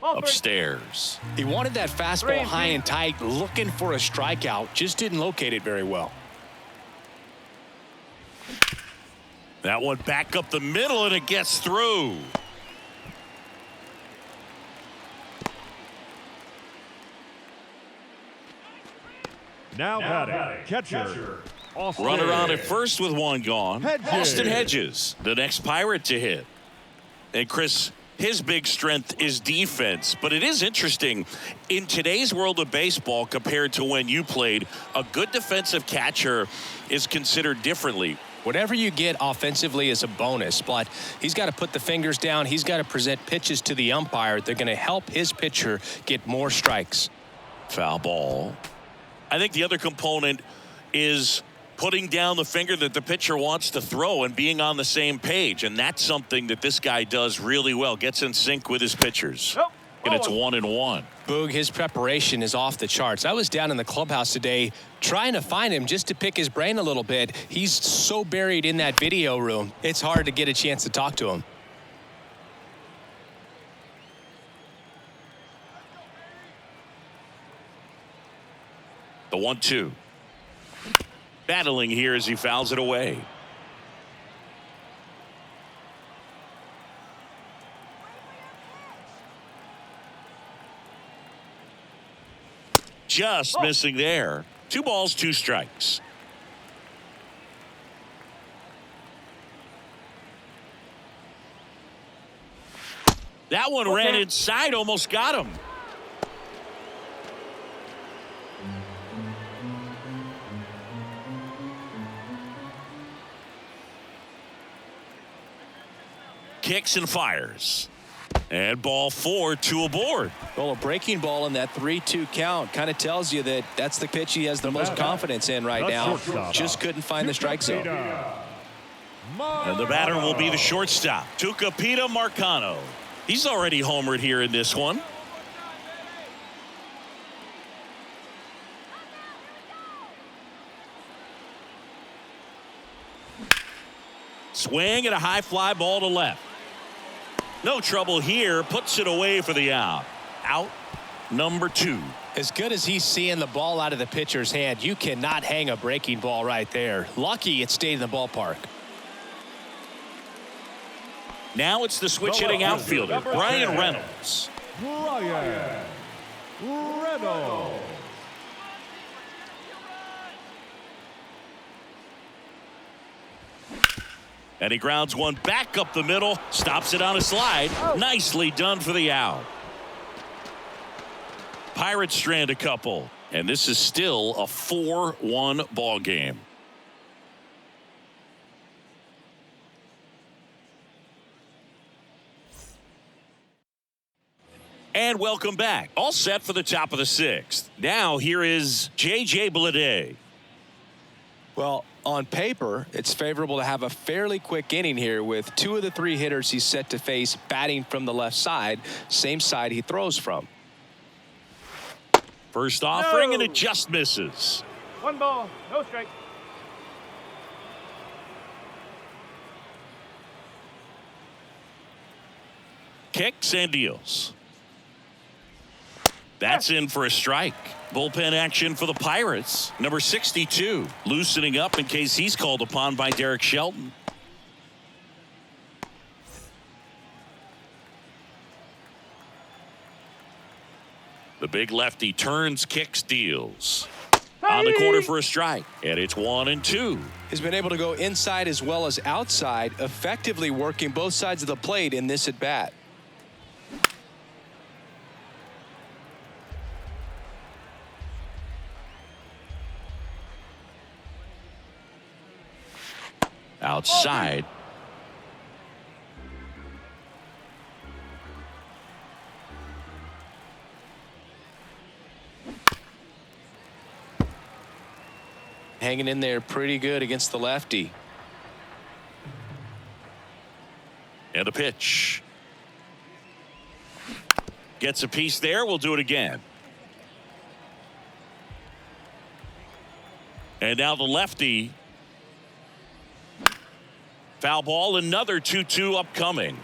Ball 3. Upstairs. He wanted that 3 fastball and high 2. and tight, looking for a strikeout, just didn't locate it very well. That one back up the middle, and it gets through. Now batting, catcher, Austin. Runner on at first with 1 gone. Hedges. Austin Hedges, the next Pirate to hit. And Chris, his big strength is defense, but it is interesting in today's world of baseball compared to when you played, a good defensive catcher is considered differently. Whatever you get offensively is a bonus, but he's got to put the fingers down. He's got to present pitches to the umpire. They're going to help his pitcher get more strikes. Foul ball. I think the other component is putting down the finger that the pitcher wants to throw and being on the same page. And that's something that this guy does really well. Gets in sync with his pitchers. Nope. And it's 1-1. Boog, his preparation is off the charts. I was down in the clubhouse today trying to find him just to pick his brain a little bit. He's so buried in that video room, it's hard to get a chance to talk to him. The 1-2. Battling here as he fouls it away. Just missing there. 2 balls, 2 strikes. That one ran inside, almost got him. Kicks and fires. And ball 4, 2 aboard. Well, a breaking ball in that 3-2 count kind of tells you that that's the pitch he has the most confidence in right now. Just couldn't find the strike zone. And the batter will be the shortstop, Tucupita Marcano. He's already homered here in this one. Swing and a high fly ball to left. No trouble here. Puts it away for the out. Out number 2. As good as he's seeing the ball out of the pitcher's hand, you cannot hang a breaking ball right there. Lucky it stayed in the ballpark. Now it's the switch hitting outfielder, Brian Reynolds. Brian Reynolds. And he grounds one back up the middle, stops it on a slide. Nicely done for the out. Pirates strand a couple, and this is still a 4-1 ball game. And welcome back. All set for the top of the 6th. Now here is J.J. Bleday. Well, on paper, it's favorable to have a fairly quick inning here with 2 of the 3 hitters he's set to face batting from the left side, same side he throws from. First offering, and it just misses. 1 ball, no strike. Kicks and deals. That's in for a strike. Bullpen action for the Pirates. Number 62 loosening up in case he's called upon by Derek Shelton. The big lefty turns, kicks, deals. On the corner for a strike. And it's 1-2. He's been able to go inside as well as outside, effectively working both sides of the plate in this at-bat. Outside. Hanging in there pretty good against the lefty. And a pitch. Gets a piece there. We'll do it again. And now the lefty. Foul ball, another 2-2 upcoming.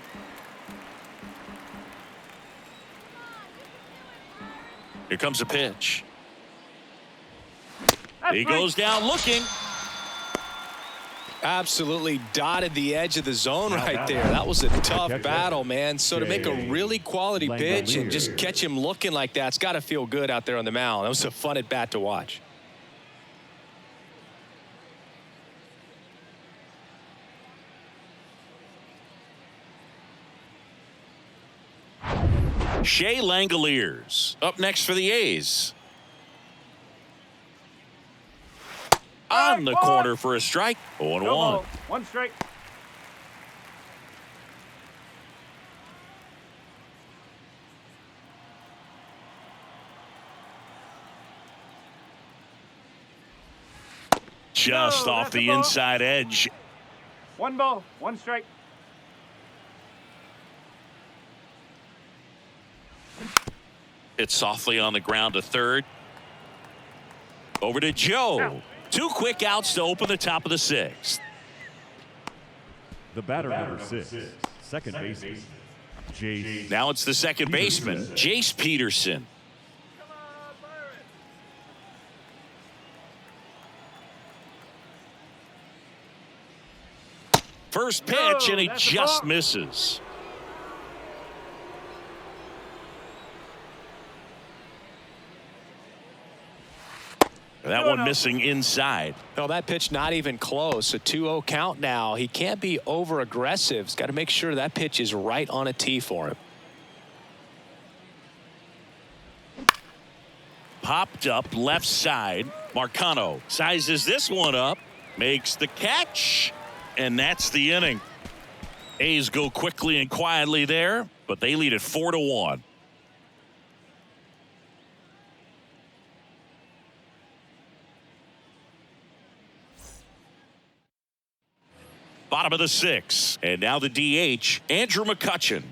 Here comes a pitch. He goes down looking. Absolutely dotted the edge of the zone right there. That was a tough battle, man. So to make a really quality pitch and just catch him looking like that, it's got to feel good out there on the mound. That was a fun at bat to watch. Shea Langoliers up next for the A's. On the corner for a strike. 0-1. One strike. Just No, off that's a the ball. inside edge. 1 ball, 1 strike. It's softly on the ground to third. Over to Joe. Out. 2 quick outs to open the top of the 6th. The batter, number 6, second baseman, Jace. Now it's the second baseman, Jace Peterson. First pitch, and he that's a just ball. misses. That one missing inside. No, that pitch not even close. A 2-0 count now. He can't be over aggressive. He's got to make sure that pitch is right on a tee for him. Popped up left side. Marcano sizes this one up, makes the catch, and that's the inning. A's go quickly and quietly there, but they lead it 4-1. Bottom of the 6th, and now the DH, Andrew McCutchen.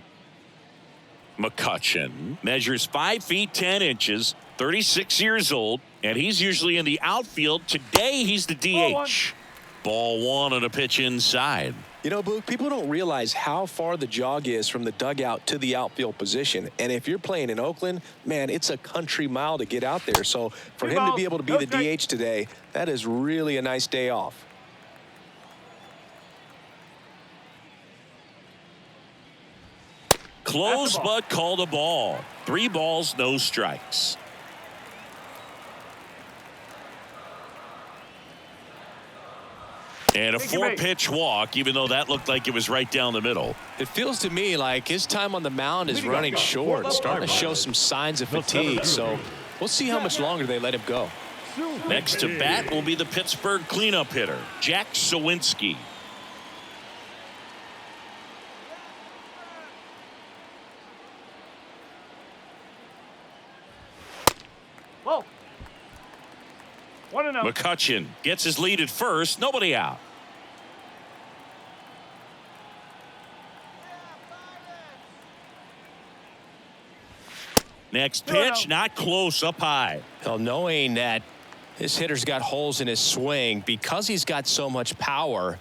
McCutchen measures 5 feet 10 inches, 36 years old, and he's usually in the outfield. Today he's the DH. Ball 1 on a pitch inside. You know, Boog, people don't realize how far the jog is from the dugout to the outfield position. And if you're playing in Oakland, man, it's a country mile to get out there. So for him to be able to be the DH today, that is really a nice day off. Close but called a ball. 3 balls, no strikes. And a 4-pitch walk, even though that looked like it was right down the middle. It feels to me like his time on the mound is running short, starting to show some signs of fatigue. So we'll see how much longer they let him go. Next to bat will be the Pittsburgh cleanup hitter, Jack Sawinski. Whoa. 1-0. McCutchen gets his lead at first, nobody out. Next pitch, not close, up high. Well, knowing that this hitter's got holes in his swing, because he's got so much power,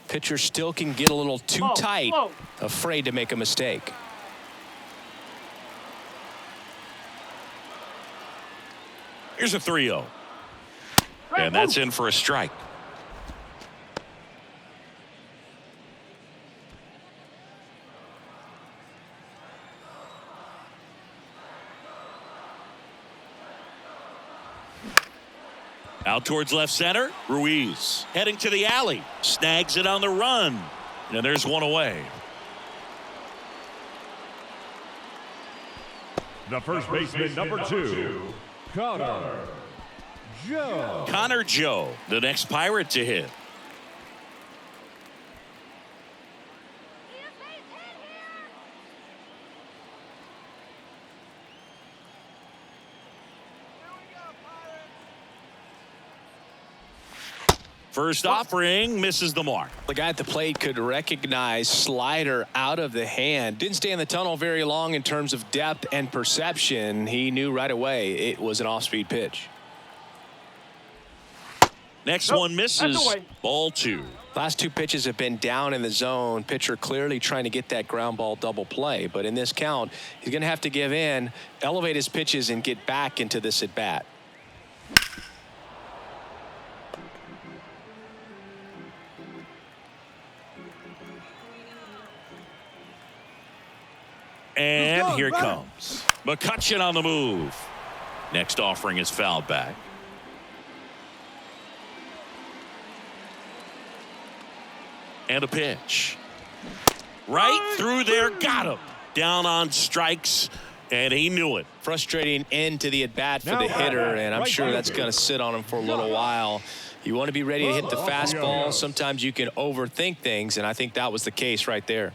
pitcher still can get a little too tight, afraid to make a mistake. Here's a 3-0. And that's in for a strike. Out towards left center. Ruiz heading to the alley. Snags it on the run. And there's one away. The first baseman, number 2, Connor Joe. Connor Joe, the next Pirate to hit. First offering misses the mark. The guy at the plate could recognize slider out of the hand. Didn't stay in the tunnel very long in terms of depth and perception. He knew right away it was an off-speed pitch. Next one misses. Ball 2. Last 2 pitches have been down in the zone. Pitcher clearly trying to get that ground ball double play. But in this count, he's going to have to give in, elevate his pitches, and get back into this at bat. And here comes McCutcheon on the move. Next offering is fouled back. And a pitch. Right through there. Got him. Down on strikes. And he knew it. Frustrating end to the at-bat for the hitter, and I'm sure that's going to sit on him for a little while. You want to be ready to hit the fastball. Sometimes you can overthink things, and I think that was the case right there.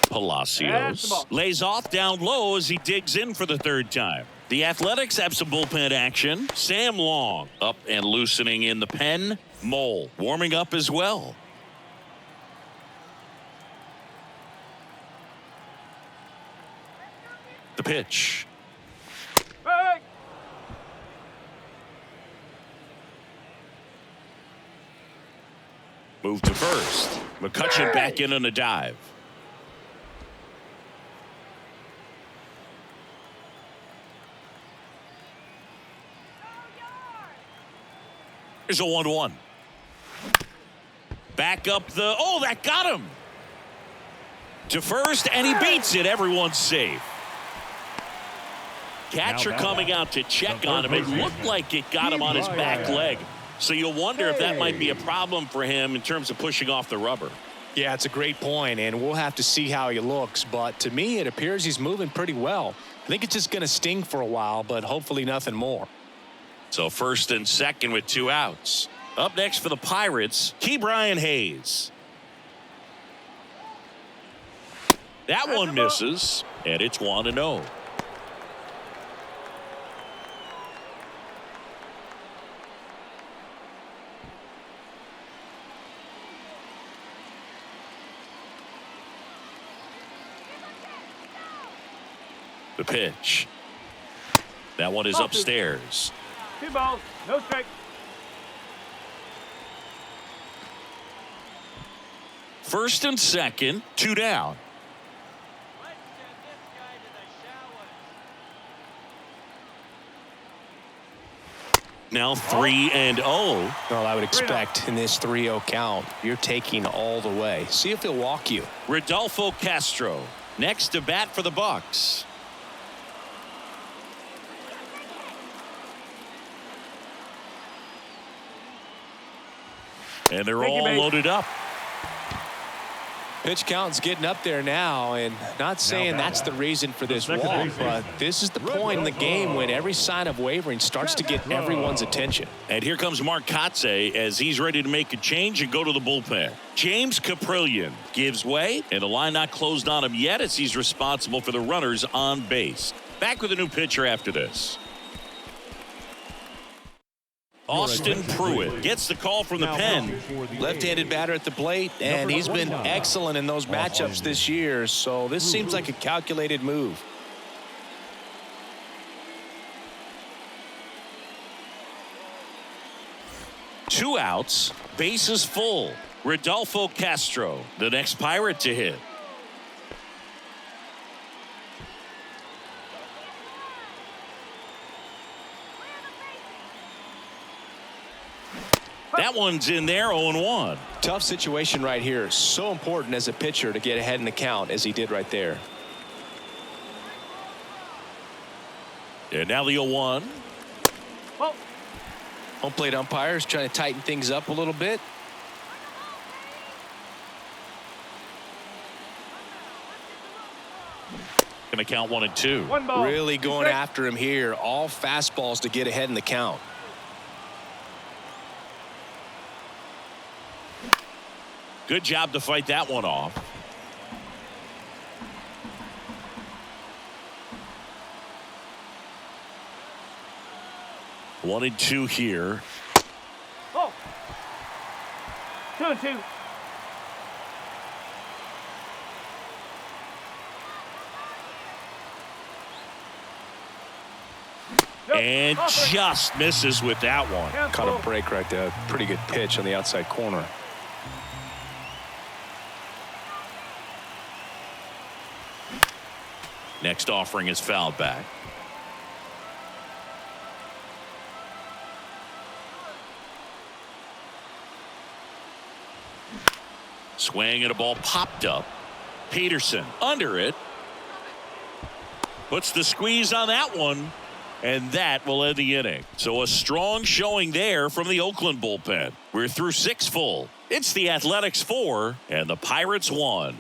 Palacios lays off down low as he digs in for the 3rd time. The Athletics have some bullpen action. Sam Long up and loosening in the pen. Mole warming up as well. The pitch. Move to first. McCutcheon back in on a dive. Here's a 1-1. Back up the. Oh, that got him. To first, and he beats it. Everyone's safe. Catcher coming out to check on him. It looked like it got him on his back leg. So you'll wonder if that might be a problem for him in terms of pushing off the rubber. Yeah, it's a great point, and we'll have to see how he looks. But to me, it appears he's moving pretty well. I think it's just going to sting for a while, but hopefully nothing more. So first and second with 2 outs. Up next for the Pirates, Ke'Bryan Hayes. That one misses, and it's 1-0. The pitch. That one is upstairs. 2 balls, no strike. First and second, 2 down. Now 3-0. Well, I would expect in this 3-0 count, you're taking all the way. See if he'll walk you. Rodolfo Castro next to bat for the Bucks. And they're all loaded up. Pitch count's getting up there now, and not saying that's the reason for this walk, but this is the point in the game when every sign of wavering starts to get everyone's attention. And here comes Mark Kotze as he's ready to make a change and go to the bullpen. James Caprillion gives way, and the line not closed on him yet as he's responsible for the runners on base. Back with a new pitcher after this. Austin Pruitt gets the call from the pen. Left-handed batter at the plate, and he's been excellent in those matchups this year, so this seems like a calculated move. Two outs, bases full. Rodolfo Castro, the next Pirate to hit. That one's in there, 0-1. Tough situation right here. So important as a pitcher to get ahead in the count as he did right there. And now the 0-1. Well, Home plate umpires trying to tighten things up a little bit. Going to count 1 and 2. 1 ball. Really 2 going strikes. after him here. All fastballs to get ahead in the count. Good job to fight that one off. One and 2 here. Oh. 2 and 2. Nope. And Offering. just misses with that one. Caught Cancel. a break right there. Pretty good pitch on the outside corner. Next offering is fouled back. Swing and a ball popped up. Peterson under it. Puts the squeeze on that one. And that will end the inning. So a strong showing there from the Oakland bullpen. We're through 6 full. It's the Athletics 4 and the Pirates 1.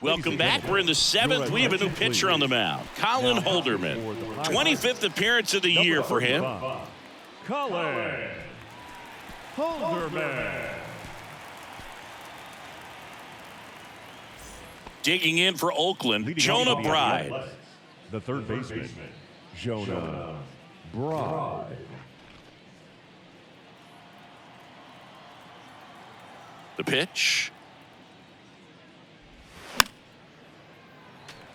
Welcome back. We're in the 7th. We have a new pitcher on the mound. Colin Holderman. 25th appearance of the year for him. Colin Holderman. Digging in for Oakland, Leading Jonah off the Bride. Athletics, the third baseman, Jonah Bride. The pitch.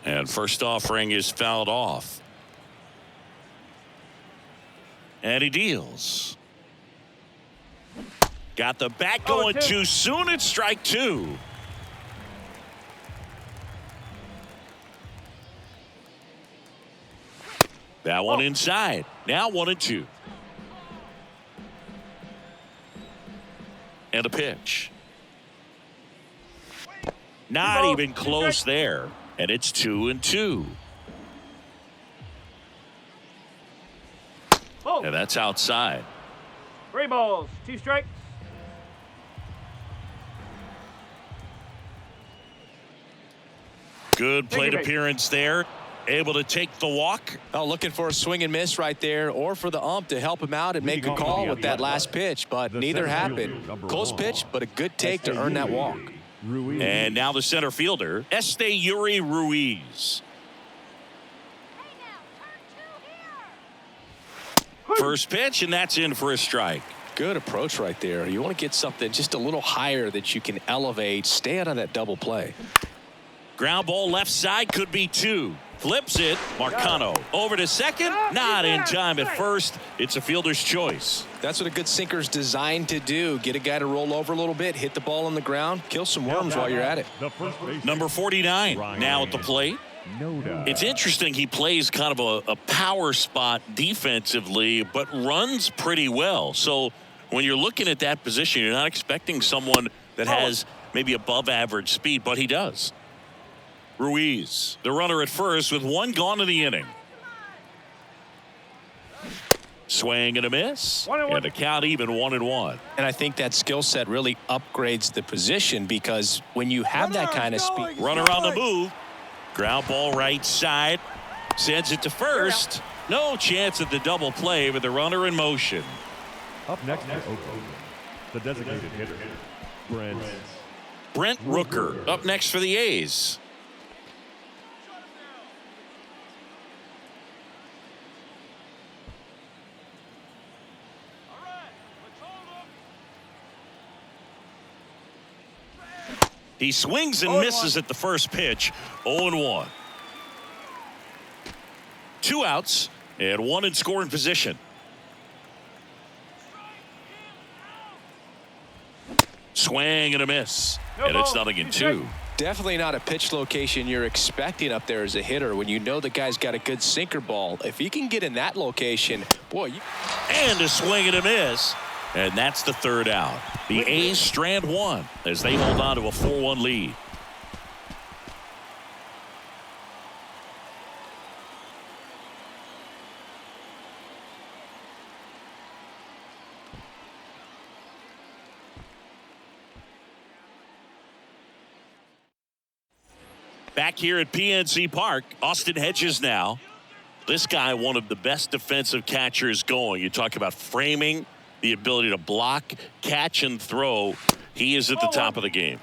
And first offering is fouled off. And he deals. Got the bat going too soon. It's strike 2. That one inside. Now 1 and 2. And a pitch. Not even close there. And it's 2 and 2. Oh. And that's outside. 3 balls. 2 strikes. Good plate Thank you, appearance there. Able to take the walk. Oh, looking for a swing and miss right there, or for the ump to help him out and make a call with that last pitch, but neither happened. Close pitch, but a good take to earn that walk. Ruiz. And now the center fielder, Yuri Ruiz. First pitch, and that's in for a strike. Good approach right there. You want to get something just a little higher that you can elevate. Stay out of that double play. Ground ball left side, could be 2. Flips it. Marcano over to second. Not in time at first. It's a fielder's choice. That's what a good sinker's designed to do. Get a guy to roll over a little bit, hit the ball on the ground, kill some worms while you're at it. The first baseman, Number 49 now at the plate. Noda. It's interesting. He plays kind of a power spot defensively, but runs pretty well. So when you're looking at that position, you're not expecting someone that has maybe above average speed, but he does. Ruiz, the runner at first with 1 gone in the inning. Swing and a miss. And a count even 1 and 1. And I think that skill set really upgrades the position, because when you have that kind of speed. Runner on the move. Ground ball right side. Sends it to first. No chance at the double play with the runner in motion. Up next for Oakland, the designated hitter, Brent Rooker up next for the A's. He swings and misses at the first pitch. 0-1. 2 outs and 1 in scoring position. Swing and a miss. And it's 0-2. Definitely not a pitch location you're expecting up there as a hitter when you know the guy's got a good sinker ball. If he can get in that location, boy. And a swing and a miss. And that's the 3rd out. The A's strand 1 as they hold on to a 4-1 lead. Back here at PNC Park, Austin Hedges now. This guy, one of the best defensive catchers going. You talk about framing, the ability to block, catch, and throw. He is at the top of the game.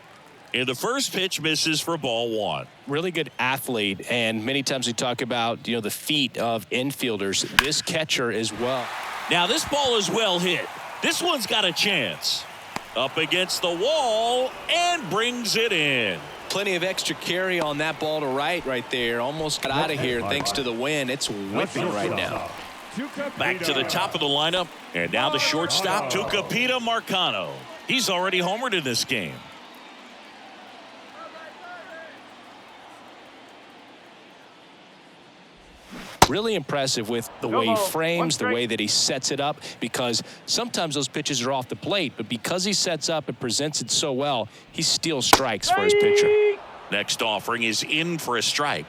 And the first pitch misses for ball one. Really good athlete, and many times we talk about, the feet of infielders. This catcher as well. Now this ball is well hit. This one's got a chance. Up against the wall and brings it in. Plenty of extra carry on that ball to right there. Almost got out of here thanks to the wind. It's whipping right now. Back to the top of the lineup. And now the shortstop, Tucupita Marcano. He's already homered in this game. Really impressive with the way he frames, the way that he sets it up, because sometimes those pitches are off the plate, but because he sets up and presents it so well, he steals strikes for his pitcher. Next offering is in for a strike.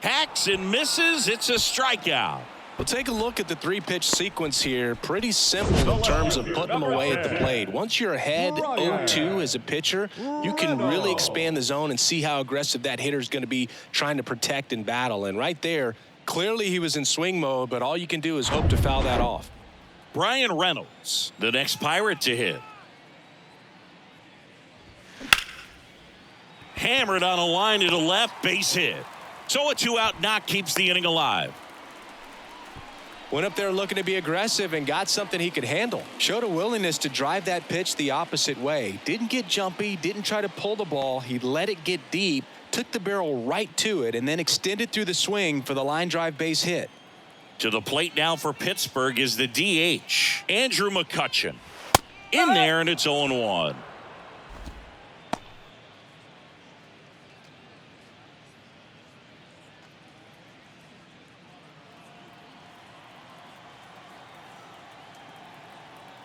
Hacks and misses. It's a strikeout. Well, take a look at the three-pitch sequence here. Pretty simple in terms of putting them away at the plate. Once you're ahead 0-2 as a pitcher, you can really expand the zone and see how aggressive that hitter is going to be trying to protect and battle. And right there, clearly he was in swing mode, but all you can do is hope to foul that off. Brian Reynolds, the next Pirate to hit. Hammered on a line to the left, base hit. So a two-out knock keeps the inning alive. Went up there looking to be aggressive and got something he could handle. Showed a willingness to drive that pitch the opposite way. Didn't get jumpy, didn't try to pull the ball. He let it get deep, took the barrel right to it, and then extended through the swing for the line drive base hit. To the plate now for Pittsburgh is the DH, Andrew McCutchen. In there, and it's 0-1.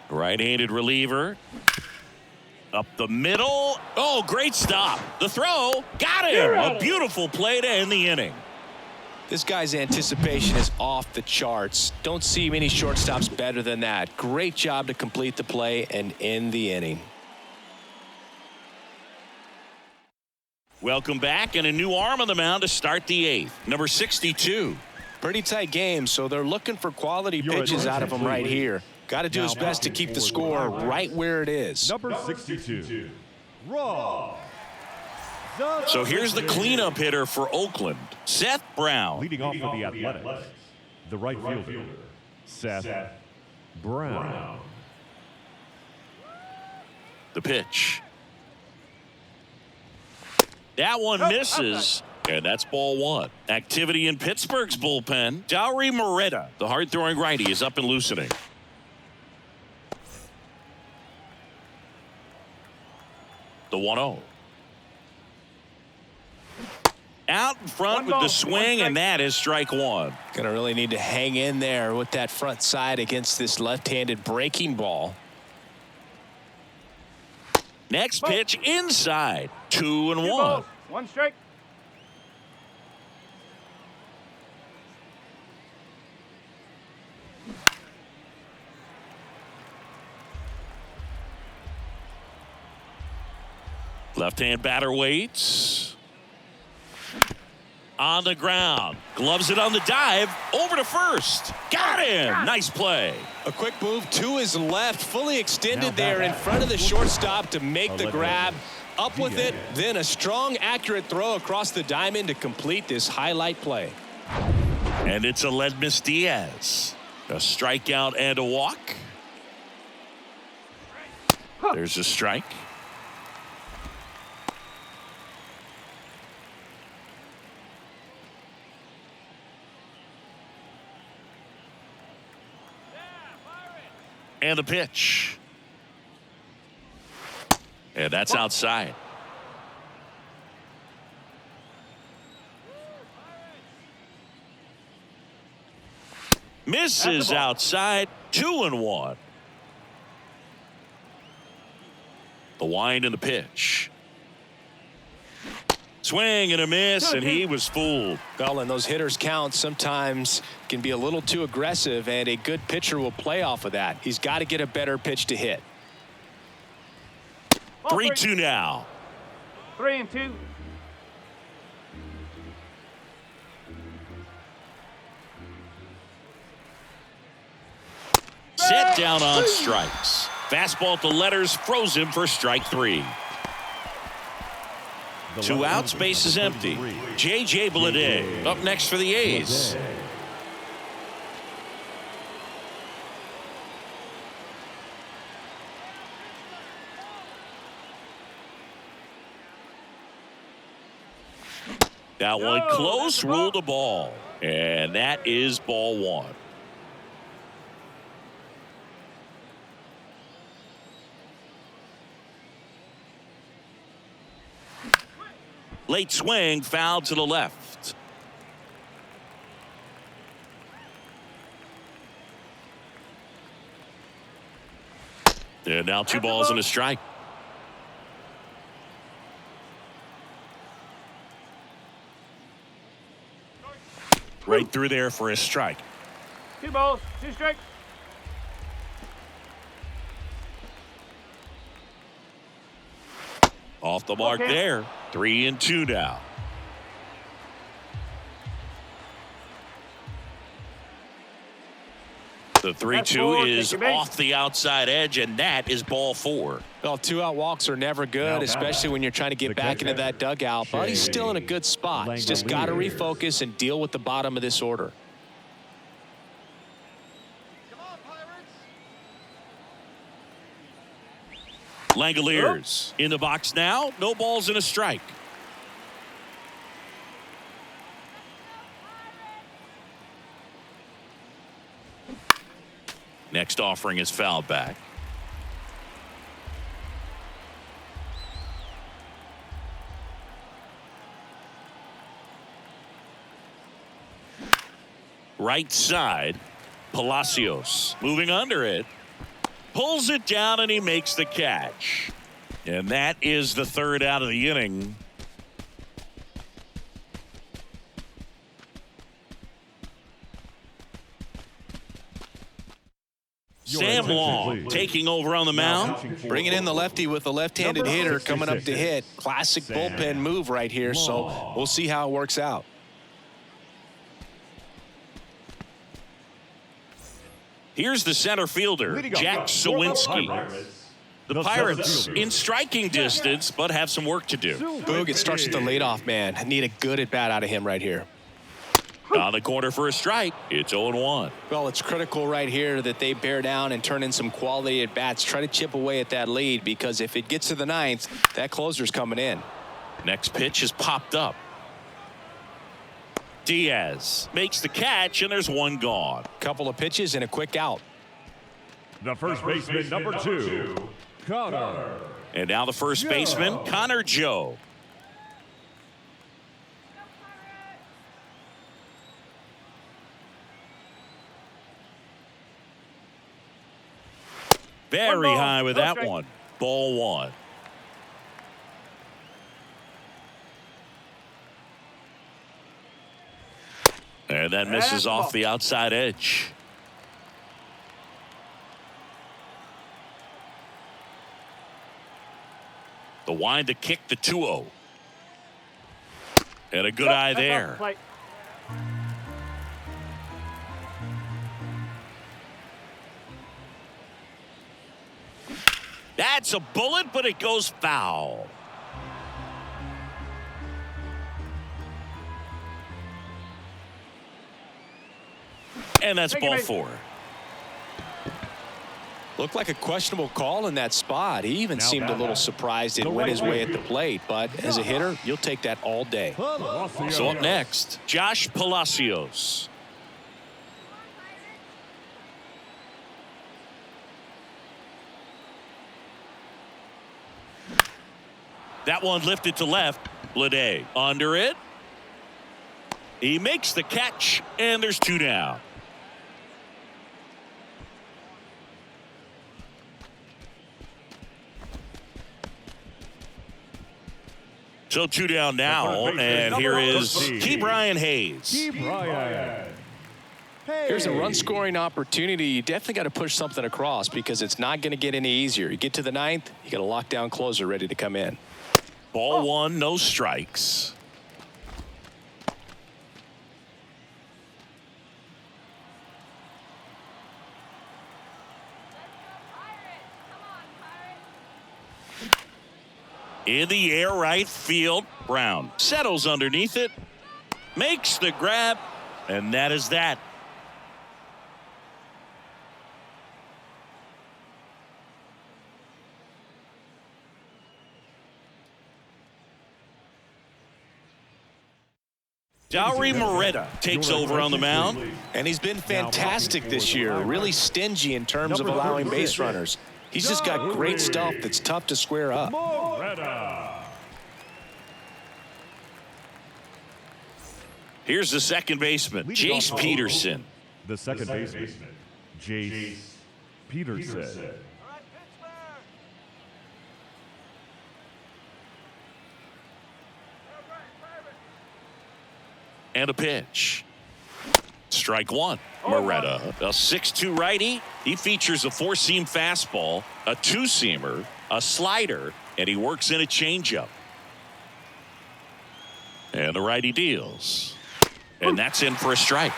Right-handed reliever. Up the middle. Oh, great stop. The throw. Got him. A beautiful play to end the inning. This guy's anticipation is off the charts. Don't see many shortstops better than that. Great job to complete the play and end the inning. Welcome back, and a new arm on the mound to start the eighth. Number 62. Pretty tight game, so they're looking for quality pitches out of him right here. Got to do his best to keep the score right where it is. Number 62, Raw. So here's the cleanup hitter for Oakland, Seth Brown. Leading off for the Athletics, the right fielder, Seth Brown. The pitch. That one misses. And that's ball one. Activity in Pittsburgh's bullpen. Dowry Moretta, the hard-throwing righty, is up and loosening. The 1-0. Out in front with the swing, and that is strike one. Gonna really need to hang in there with that front side against this left-handed breaking ball. Next pitch inside. 2-1. One strike. Left-hand batter waits. On the ground. Gloves it on the dive. Over to first. Got him. Nice play. A quick move to his left, fully extended there in front of the shortstop to make the grab. Up with it, then a strong, accurate throw across the diamond to complete this highlight play. And it's Aledmus Diaz. A strikeout and a walk. There's a strike. And the pitch. And that's outside. Misses outside. 2-1. The wind and the pitch. Swing and a miss, and he was fooled. Well, and those hitters count sometimes can be a little too aggressive, and a good pitcher will play off of that. He's got to get a better pitch to hit. 3-2 now. 3-2. Set down on strikes. Fastball to letters froze him for strike 3. 2 outs, base is empty. J.J. Bleday up next for the A's. That one close, ruled a ball. And that is ball 1. Late swing, foul to the left. And now 2 balls and a strike. Right through there for a strike. 2 balls, 2 strikes. Off the mark there. 3-2 now. The 3-2 is off the outside edge, and that is ball 4. Well, 2-out walks are never good, especially when you're trying to get back into that dugout. But he's still in a good spot. He's just got to refocus and deal with the bottom of this order. Langoliers in the box now. No balls and a strike. Next offering is fouled back. Right side, Palacios moving under it. Pulls it down and he makes the catch. And that is the 3rd out of the inning. Sam Long taking over on the mound. Bringing in the lefty with a left-handed hitter coming up to hit. Classic bullpen move right here, so we'll see how it works out. Here's the center fielder, Jack Sawinski. The Pirates in striking distance, but have some work to do. Boog, it starts with the leadoff man. Need a good at-bat out of him right here. On the corner for a strike. It's 0-1. Well, it's critical right here that they bear down and turn in some quality at-bats. Try to chip away at that lead, because if it gets to the 9th, that closer's coming in. Next pitch is popped up. Diaz makes the catch, and there's 1 gone. Couple of pitches and a quick out. The first baseman, number 2, Connor. And now the first baseman, Connor Joe. Very high with that one. Ball 1. And that misses off the outside edge. The wind to kick the 2-0. And a good eye there. That's a bullet, but it goes foul. And that's ball 4. Looked like a questionable call in that spot. He even seemed a little surprised it went his way at the plate. But as a hitter, you'll take that all day. So up next, Josh Palacios. That one lifted to left. Bleday under it. He makes the catch, and there's 2 down. So 2 down now, and here is Ke'Bryan Hayes. Ke'Bryan. Here's a run-scoring opportunity. You definitely got to push something across because it's not going to get any easier. You get to the ninth, you got a lockdown closer ready to come in. Ball one, no strikes. In the air, right field. Brown settles underneath it, makes the grab, and that is that. Dauri Moreta takes over on the mound. And he's been fantastic this year, really stingy in terms of allowing base runners. He's just got great stuff that's tough to square up. Here's the second baseman, Jace Peterson. The second baseman, Jace Peterson. And a pitch. Strike one. Moreta, a 6'2" righty. He features a four-seam fastball, a two-seamer, a slider, and he works in a changeup. And the righty deals. And that's in for a strike.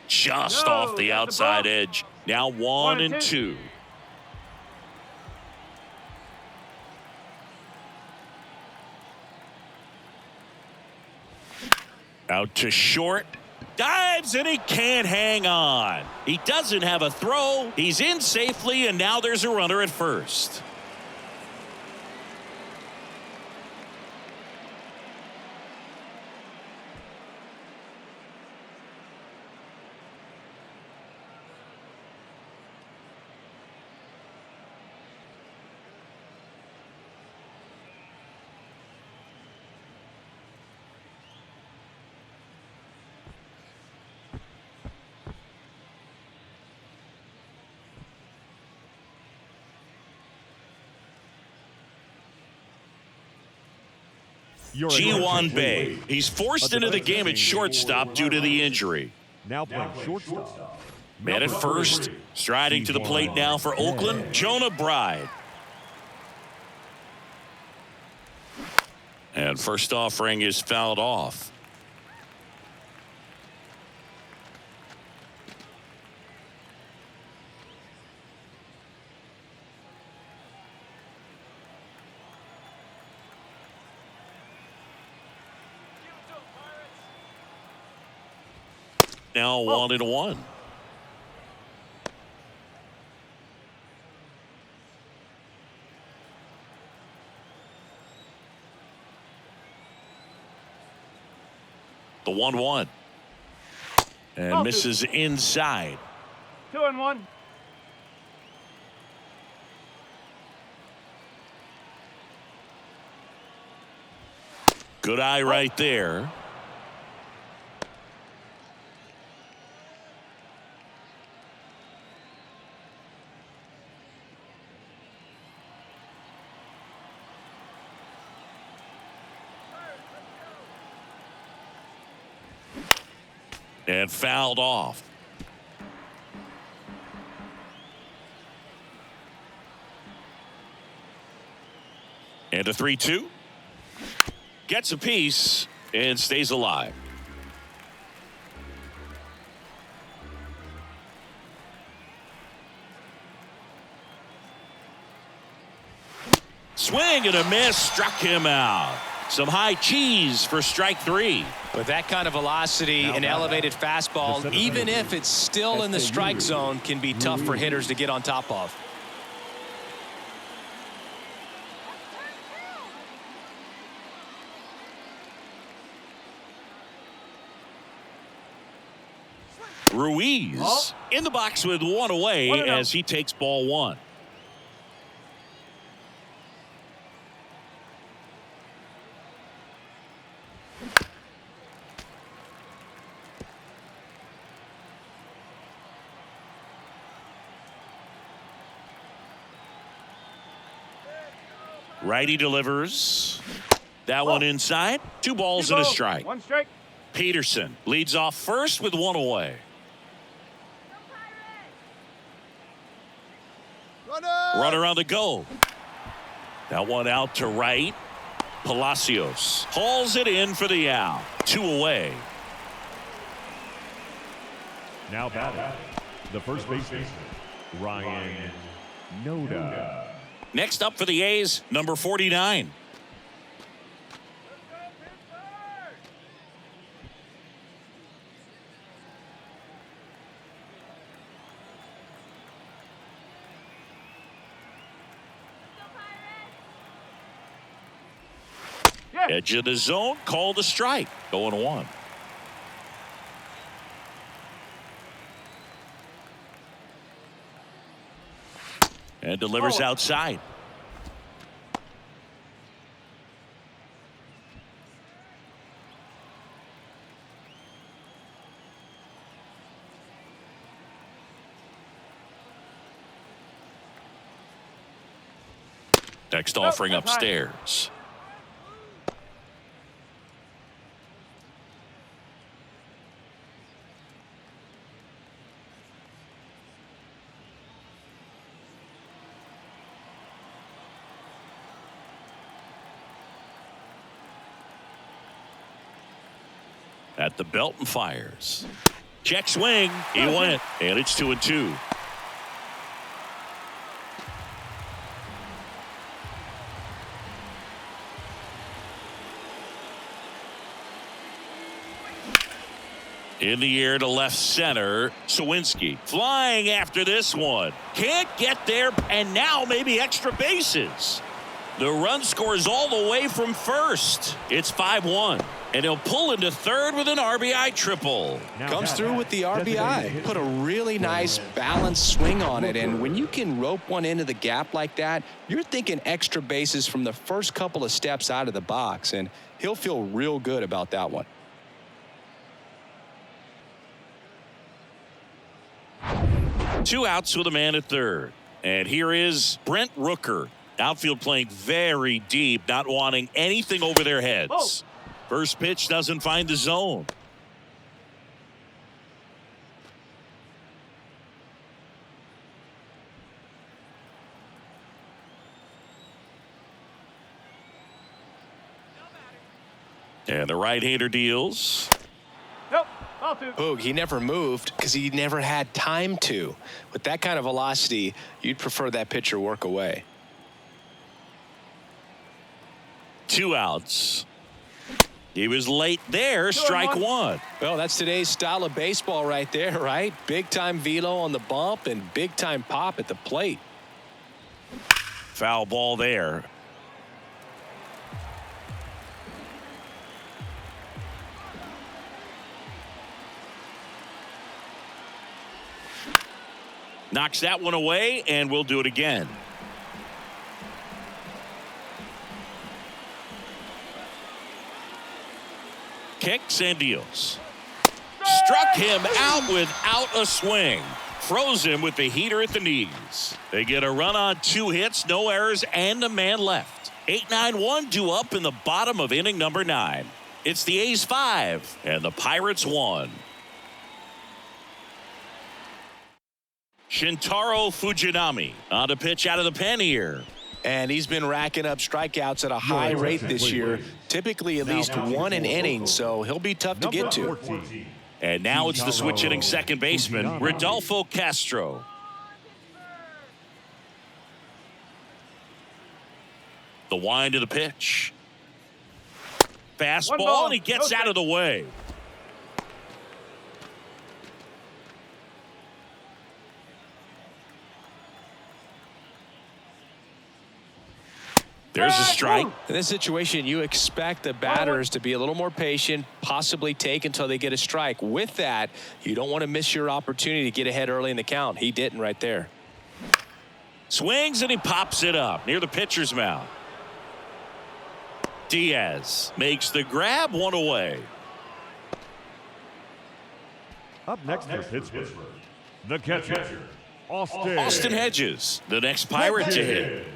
Just off the outside edge. Now 1-2. Out to short. Dives and he can't hang on. He doesn't have a throw. He's in safely, and now there's a runner at first. Ji-Hwan Bae. He's forced into the game at shortstop due to the injury. Now playing shortstop. Man at first, striding to the plate now for Oakland, Jonah Bride. And first offering is fouled off. Now 1-1. The 1-1. And misses inside. 2-1. Good eye right there. And fouled off. And a 3-2. Gets a piece and stays alive. Swing and a miss, struck him out. Some high cheese for strike three. With that kind of velocity, an elevated fastball, even if it's still in the strike zone, can be tough for hitters to get on top of. Ruiz in the box with one away as he takes ball one. Righty delivers. That one inside. 2 balls and a strike. 1 strike. Peterson leads off first with 1 away. Runner on the go. That one out to right. Palacios hauls it in for the out. 2 away. Now batting, the first baseman, Ryan Noda. Next up for the A's, number 49. Edge of the zone, called a strike. 0-1. And delivers outside. Next offering upstairs. At the belt and fires. Check swing. He went. And it's 2-2. In the air to left center. Sawinski flying after this one. Can't get there, and now maybe extra bases. The run scores all the way from first. It's 5-1. And he'll pull into third with an RBI triple. Comes through with the RBI. Put a really nice balanced swing on it. And when you can rope one into the gap like that, you're thinking extra bases from the first couple of steps out of the box. And he'll feel real good about that one. Two outs with a man at third. And here is Brent Rooker. Outfield playing very deep, not wanting anything over their heads. First pitch doesn't find the zone. And the right-hander deals. Nope. Ball 2. Boog, he never moved because he never had time to. With that kind of velocity, you'd prefer that pitcher work away. 2 outs. He was late there. Strike 1. Well, that's today's style of baseball right there, right? Big-time velo on the bump and big-time pop at the plate. Foul ball there. Knocks that one away, and we'll do it again. Kicks and deals. Struck him out without a swing. Froze him with the heater at the knees. They get a run on 2 hits, no errors, and a man left. 8-9-1 due up in the bottom of inning number 9. It's the A's 5 and the Pirates 1. Shintaro Fujinami on to pitch out of the pen here. And he's been racking up strikeouts at a high rate this year, typically at least 1 an inning, so he'll be tough to get to. And now it's the switch hitting second baseman, Rodolfo Castro. The wind of the pitch. Fastball, and he gets out of the way. There's a strike. In this situation, you expect the batters to be a little more patient, possibly take until they get a strike. With that, you don't want to miss your opportunity to get ahead early in the count. He didn't right there. Swings and he pops it up near the pitcher's mound. Diaz makes the grab, 1 away. Up next for Pittsburgh, the catcher, Austin Hedges, the next Pirate to hit.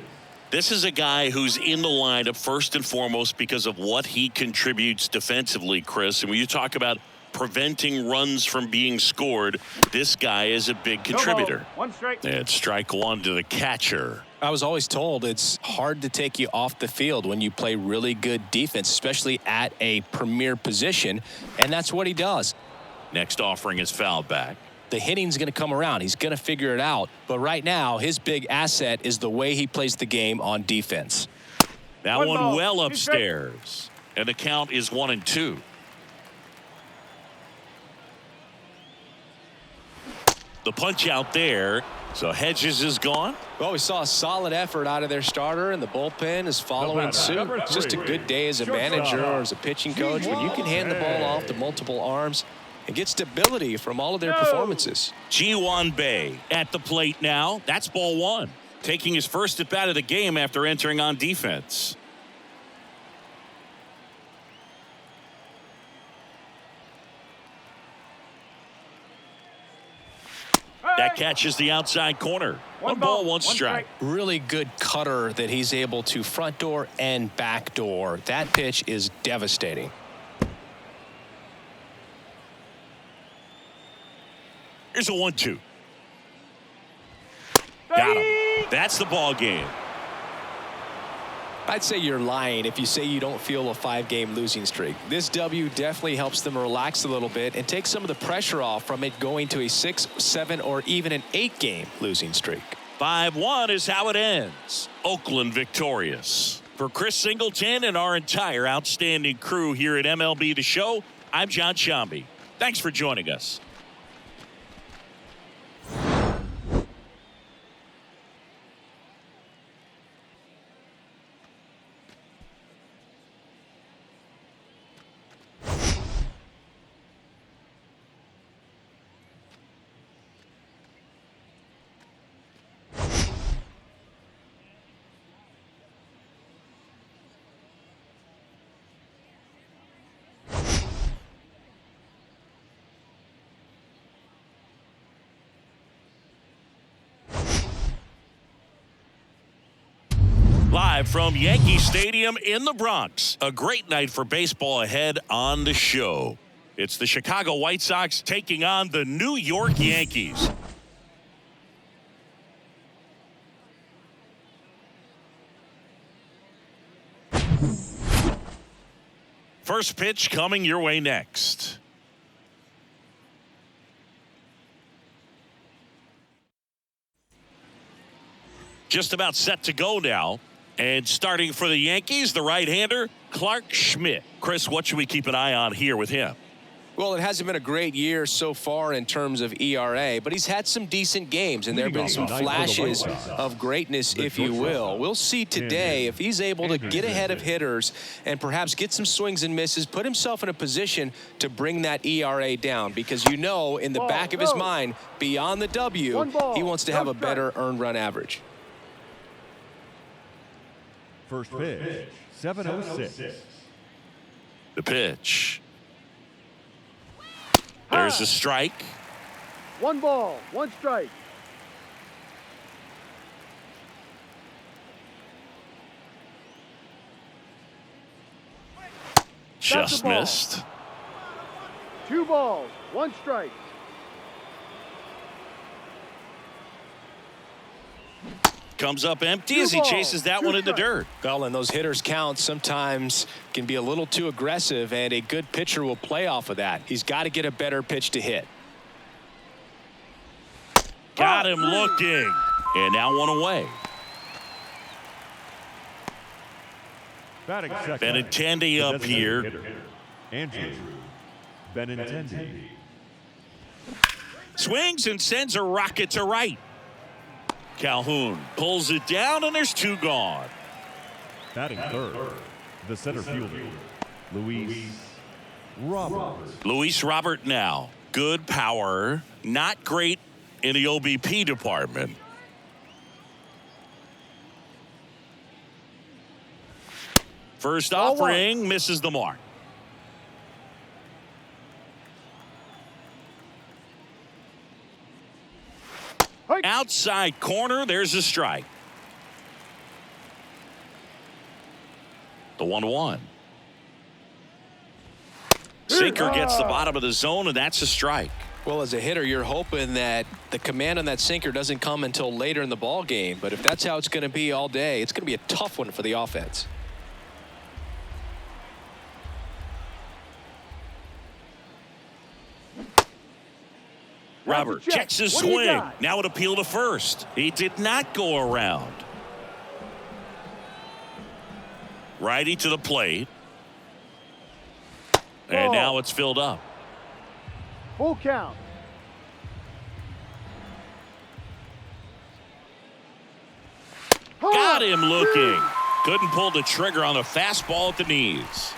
This is a guy who's in the lineup first and foremost because of what he contributes defensively, Chris. And when you talk about preventing runs from being scored, this guy is a big contributor. One strike. And strike one to the catcher. I was always told it's hard to take you off the field when you play really good defense, especially at a premier position, and that's what he does. Next offering is fouled back. The hitting's going to come around. He's going to figure it out. But right now, his big asset is the way he plays the game on defense. That One one ball. well upstairs. And the count is 1-2. The punch out there. So Hedges is gone. Well, we saw a solid effort out of their starter, and the bullpen is following suit. It's just a good day as a manager or as a pitching coach when you can hand the ball off to multiple arms and get stability from all of their performances. Ji-Hwan Bae at the plate now. That's ball one. Taking his first at bat of the game after entering on defense. That catches the outside corner. One ball, one strike. Really good cutter that he's able to front door and back door. That pitch is devastating. Here's a 1-2. Got him. That's the ball game. I'd say you're lying if you say you don't feel a 5-game losing streak. This W definitely helps them relax a little bit and take some of the pressure off from it going to a 6, 7, or even an 8-game losing streak. 5-1 is how it ends. Oakland victorious. For Chris Singleton and our entire outstanding crew here at MLB The Show, I'm John Shambi. Thanks for joining us. Live from Yankee Stadium in the Bronx. A great night for baseball ahead on the show. It's the Chicago White Sox taking on the New York Yankees. First pitch coming your way next. Just about set to go now. And starting for the Yankees, the right-hander, Clark Schmidt. Chris, what should we keep an eye on here with him? Well, it hasn't been a great year so far in terms of ERA, but he's had some decent games, and there have been some flashes of greatness, if you will. We'll see today if he's able to get ahead of hitters and perhaps get some swings and misses, put himself in a position to bring that ERA down, because you know in the back of his mind, beyond the W, he wants to have a better earned run average. First pitch, 7:06. The pitch. There's a strike. 1 ball, 1 strike. Just missed. 2 balls, 1 strike. Comes up empty as he chases that one in the dirt. Well, and those hitters count sometimes can be a little too aggressive, and a good pitcher will play off of that. He's got to get a better pitch to hit. Got him looking. And now one away. Batting second. Benintendi up here. Hitter, Andrew Benintendi. Swings and sends a rocket to right. Calhoun pulls it down, and there's 2 gone. Batting third, the center fielder, Luis Robert. Luis Robert now. Good power. Not great in the OBP department. First offering misses the mark. Outside corner, there's a strike. The 1-1. Sinker gets the bottom of the zone, and that's a strike. Well, as a hitter, you're hoping that the command on that sinker doesn't come until later in the ball game. But if that's how it's going to be all day, it's going to be a tough one for the offense. Robert checks his swing. Now an appeal to first. He did not go around. Righty to the plate. And now it's filled up. Full count. Got him looking. Couldn't pull the trigger on the fastball at the knees.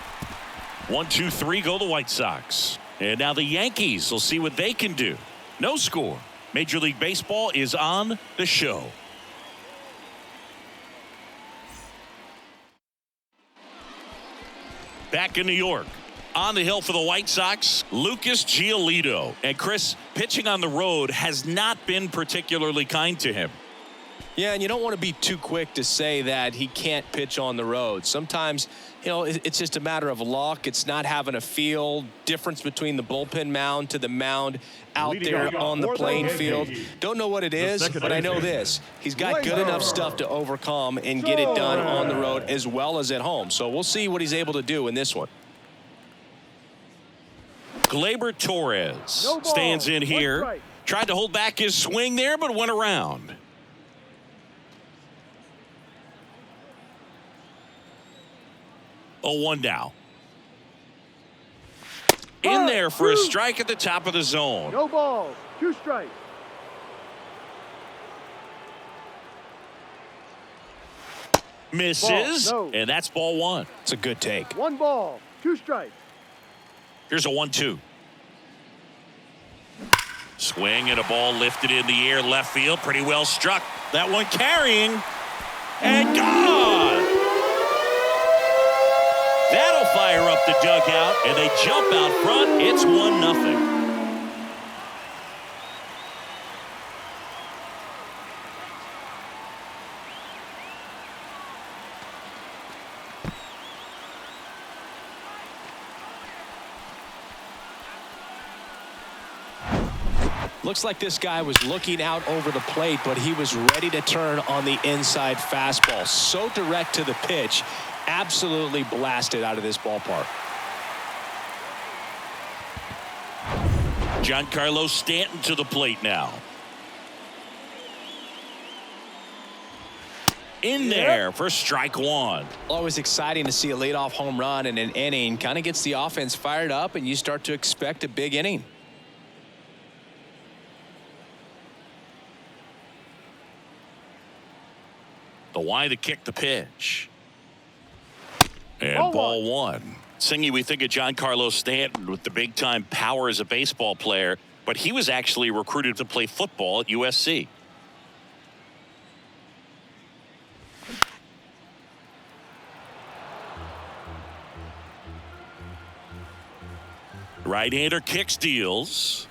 1-2-3 go the White Sox. And now the Yankees will see what they can do. No score. Major League Baseball is on the show. Back in New York. On the hill for the White Sox, Lucas Giolito. And Chris, pitching on the road has not been particularly kind to him. Yeah, and you don't want to be too quick to say that he can't pitch on the road. Sometimes, you know, it's just a matter of luck. It's not having a feel. Difference between the bullpen mound to the mound out there on the playing field. Don't know what it is, but I know this. He's got good enough stuff to overcome and get it done on the road as well as at home. So we'll see what he's able to do in this one. Gleyber Torres stands in here. Tried to hold back his swing there, but went around. Oh, 1 now. In there for a strike at the top of the zone. No balls. 2 strikes. Misses. Ball, no. And that's ball 1. It's a good take. 1 ball. 2 strikes. Here's a 1-2. Swing and a ball lifted in the air left field. Pretty well struck. That one carrying. And gone. That'll fire up the dugout. And they jump out front. It's 1-0. Looks like this guy was looking out over the plate, but he was ready to turn on the inside fastball. So direct to the pitch, absolutely blasted out of this ballpark. Giancarlo Stanton to the plate now. In there for strike 1. Always exciting to see a leadoff home run in an inning. Kind of gets the offense fired up, and you start to expect a big inning. The wide to kick the pitch. And ball 1. Singy, we think of Giancarlo Stanton with the big-time power as a baseball player, but he was actually recruited to play football at USC. Right-hander kicks, deals.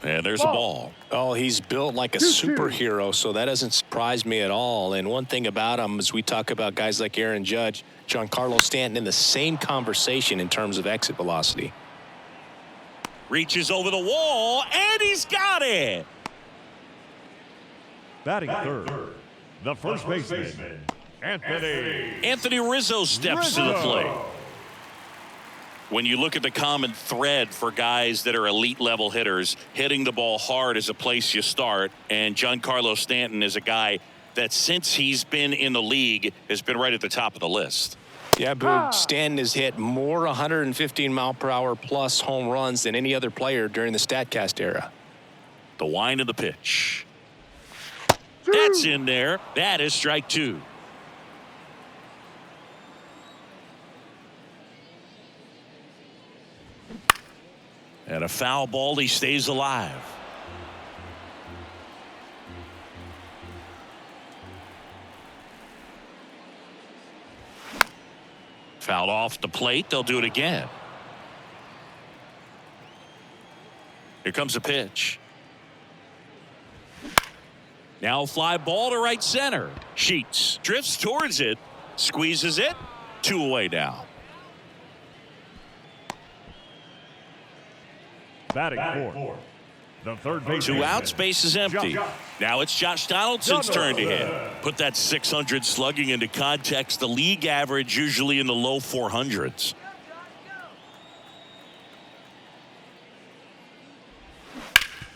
And there's a ball. Oh, he's built like a superhero, so that doesn't surprise me at all. And one thing about him, as we talk about guys like Aaron Judge, Giancarlo Stanton in the same conversation in terms of exit velocity. Reaches over the wall, and he's got it. Batting third, the first baseman, Anthony Rizzo steps to the plate. When you look at the common thread for guys that are elite level hitters, hitting the ball hard is a place you start. And Giancarlo Stanton is a guy that since he's been in the league has been right at the top of the list. Yeah, Boog, Stanton has hit more 115-mile-per-hour plus home runs than any other player during the StatCast era. The wind of the pitch. That's in there. That is strike 2. And a foul ball, he stays alive. Fouled off the plate. They'll do it again. Here comes a pitch. Now a fly ball to right center. Sheets drifts towards it. Squeezes it. 2 away now. Batting fourth. The third baseman. 2 outs, base is empty. Now it's Josh Donaldson's turn to hit. Put that 600 slugging into context. The league average usually in the low 400s.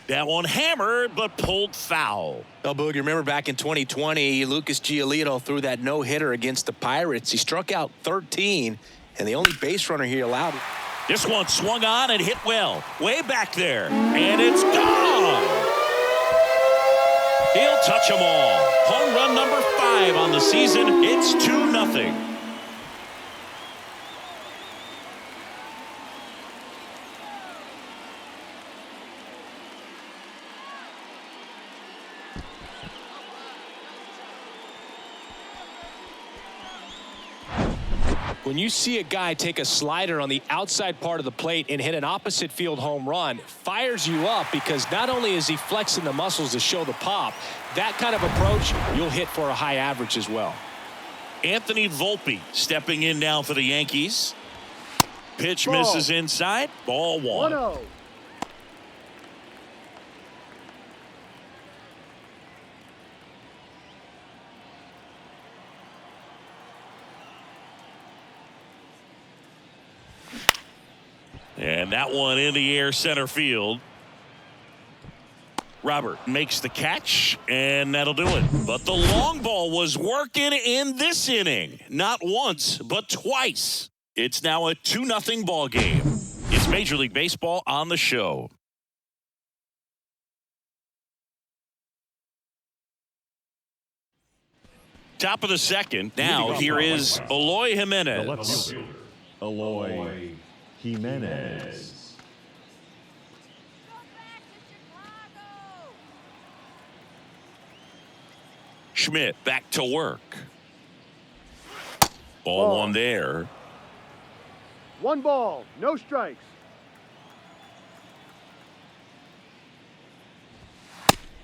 That one hammered, but pulled foul. Oh, Boog, you remember back in 2020, Lucas Giolito threw that no-hitter against the Pirates. He struck out 13, and the only base runner he allowed. This one swung on and hit well. Way back there. And it's gone. He'll touch them all. Home run number 5 on the season. It's 2-0. When you see a guy take a slider on the outside part of the plate and hit an opposite field home run, it fires you up because not only is he flexing the muscles to show the pop, that kind of approach, you'll hit for a high average as well. Anthony Volpe stepping in now for the Yankees. Pitch misses inside. Ball 1. 1-0. And that one in the air center field. Robert makes the catch, and that'll do it. But the long ball was working in this inning. Not once, but twice. It's now a 2-0 ball game. It's Major League Baseball on the show. Top of the second. Now here is Eloy The left Jimenez. fielder, Eloy Jimenez. Schmidt back to work. Ball 1 there. 1 ball, no strikes.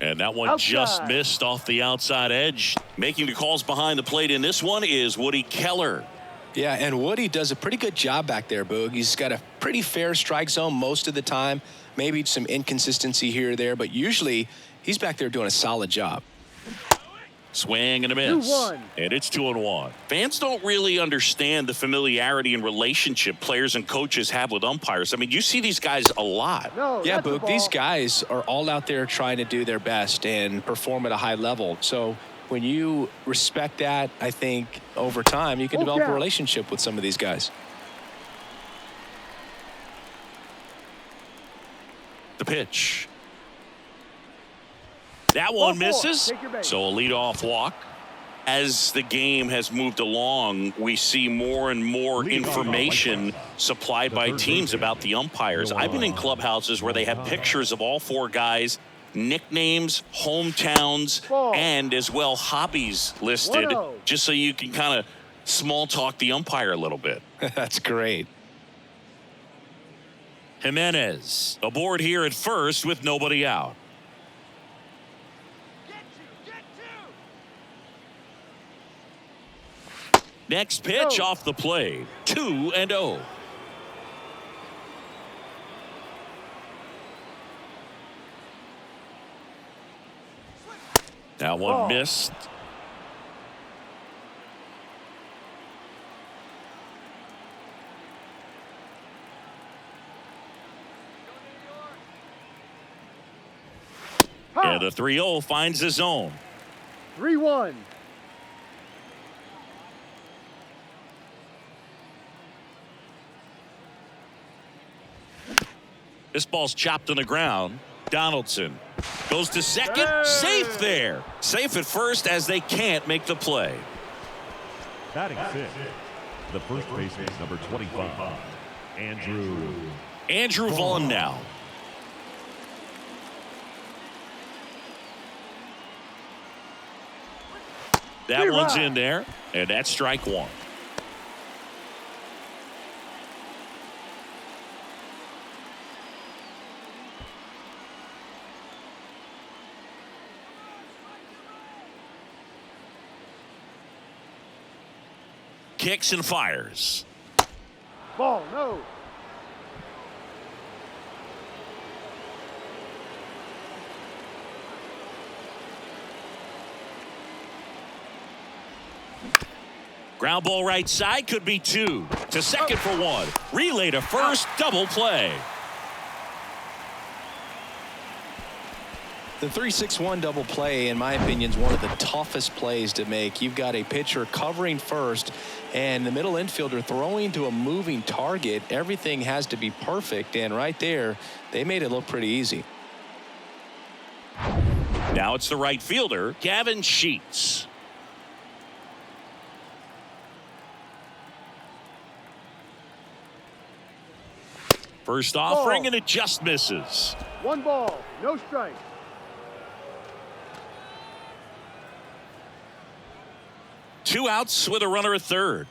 And that one just missed off the outside edge. Making the calls behind the plate in this one is Woody Keller. Yeah, and Woody does a pretty good job back there, Boog. He's got a pretty fair strike zone most of the time. Maybe some inconsistency here or there, but usually he's back there doing a solid job. Swing and a miss. 2-1. And it's 2-1. Fans don't really understand the familiarity and relationship players and coaches have with umpires. I mean, you see these guys a lot. No, Yeah, that's a Boog, these ball. guys are all out there trying to do their best and perform at a high level. So when you respect that, I think over time you can develop a relationship with some of these guys. The pitch. That one misses. Take your base. So a leadoff walk. As the game has moved along, we see more and more information supplied by teams about the umpires. I've been in clubhouses where they have pictures of all 4 guys, nicknames, hometowns, and as well hobbies listed, 1-0. just so you can kind of small talk the umpire a little bit. That's great. Jimenez aboard here at first with nobody out. Next pitch off the plate. 2-0. That one missed. And the 3-0 finds his zone. 3-1. This ball's chopped on the ground. Donaldson goes to second. Safe there. Safe at first as they can't make the play. Batting 6. The first baseman, number 25, Andrew Vaughn now. That one's in there, and that's strike 1. kicks and fires. Ball, no. Ground ball right side, could be 2. To second for 1. Relay to first, double play. The 3-6-1 double play, in my opinion, is one of the toughest plays to make. You've got a pitcher covering first and the middle infielder throwing to a moving target. Everything has to be perfect, and right there, they made it look pretty easy. Now it's the right fielder, Gavin Sheets. First offering, and it just misses. 1 ball, no strike. Two outs with a runner at third.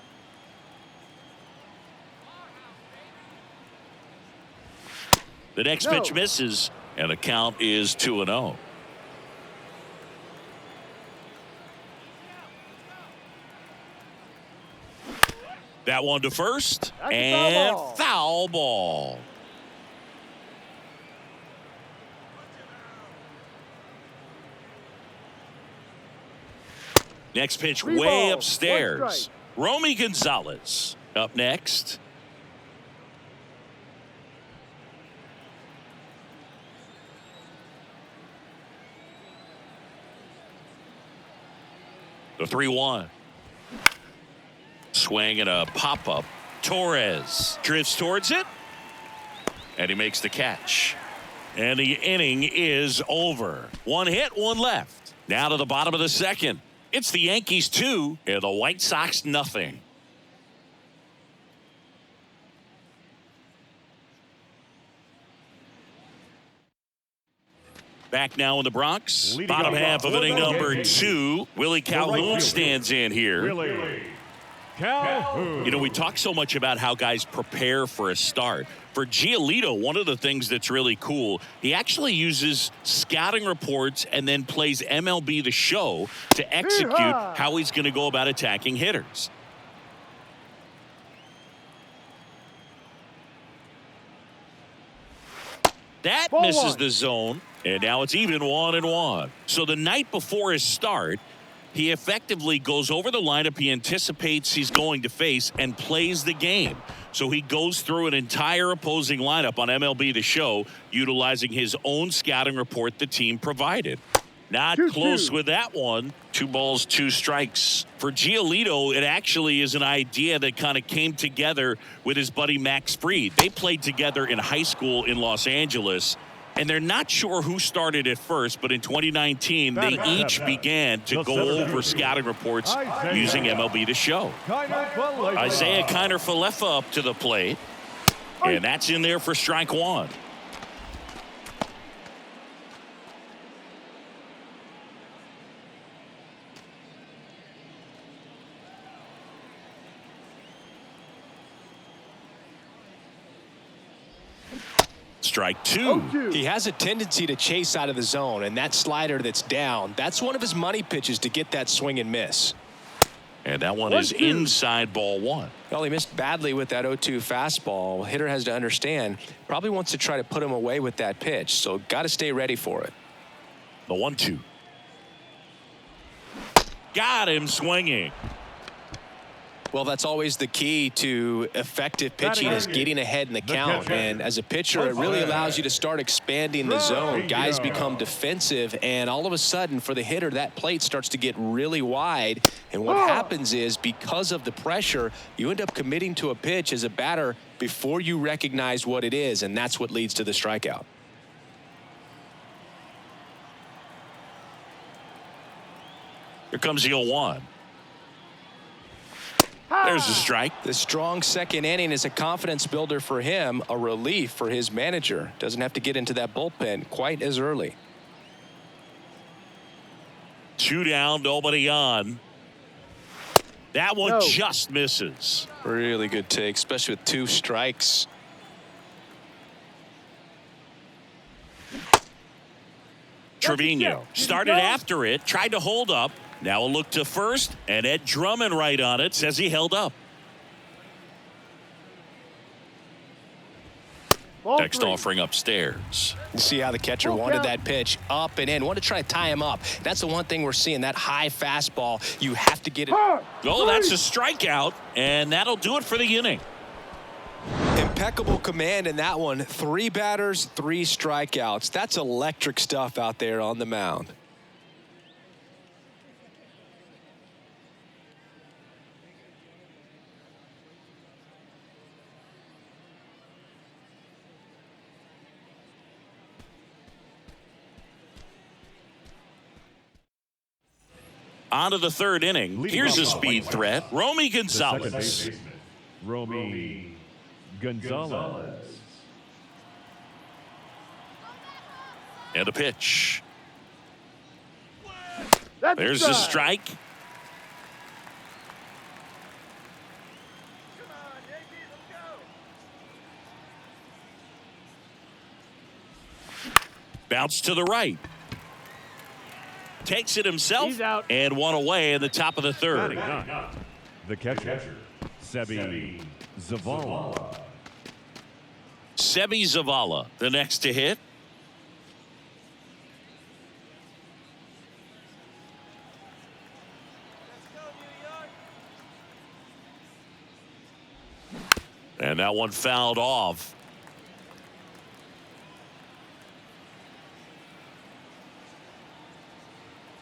The next pitch misses, and the count is 2-0. That one to first, and foul ball. Next pitch way upstairs. Romy Gonzalez up next. The 3-1. Swing and a pop-up. Torres drifts towards it, and he makes the catch. And the inning is over. 1 hit, 1 left. Now to the bottom of the second. It's the Yankees 2 and the White Sox nothing. Back now in the Bronx. Leading Bottom off half of for inning the number Yankees. 2. Willie Calhoun stands in here. Willie Calhoun. You know, we talk so much about how guys prepare for a start. For Giolito, one of the things that's really cool, he actually uses scouting reports and then plays MLB The Show to execute how he's going to go about attacking hitters. That misses the zone, and now it's even 1-1. So the night before his start, he effectively goes over the lineup he anticipates he's going to face and plays the game. So he goes through an entire opposing lineup on MLB The Show, utilizing his own scouting report the team provided. Not close with that one. 2 balls, 2 strikes. For Giolito, it actually is an idea that kind of came together with his buddy Max Fried. They played together in high school in Los Angeles, and they're not sure who started at first, but in 2019, they each began to go over scouting reports using MLB The Show. Isaiah Kiner-Falefa up to the plate, and that's in there for strike 1. Strike 2. He has a tendency to chase out of the zone, and that slider that's down, that's one of his money pitches to get that swing and miss. And that one is inside ball 1. Well, he missed badly with that 0-2 fastball. Hitter has to understand, probably wants to try to put him away with that pitch, so got to stay ready for it. The 1-2. Got him swinging. Well, that's always the key to effective pitching, is getting ahead in the count. And as a pitcher, it really allows you to start expanding the zone. Guys become defensive, and all of a sudden, for the hitter, that plate starts to get really wide. And what happens is, because of the pressure, you end up committing to a pitch as a batter before you recognize what it is, and that's what leads to the strikeout. Here comes the 0-1. There's a strike. The strong second inning is a confidence builder for him, a relief for his manager. Doesn't have to get into that bullpen quite as early. 2 down, nobody on. That one just misses. Really good take, especially with 2 strikes. Trevino started after it, tried to hold up. Now a look to first, and Ed Drummond right on it, says he held up. Ball Next 3. offering upstairs. See how the catcher Full wanted count. that pitch up and in. Want to try to tie him up. That's the one thing we're seeing, that high fastball. You have to get it. Oh, that's a strikeout, and that'll do it for the inning. Impeccable command in that one. 3 batters, 3 strikeouts. That's electric stuff out there on the mound. On to the 3rd inning. Here's a speed threat, Romy The second Gonzalez. baseman, Romy Gonzalez. And a pitch. That's There's a a strike. Bounce to the right. Takes it himself He's out. and one away in the top of the 3rd. Batting ninth, the catcher, Sebi Zavala. Sebi Zavala, the next to hit. And that one fouled off.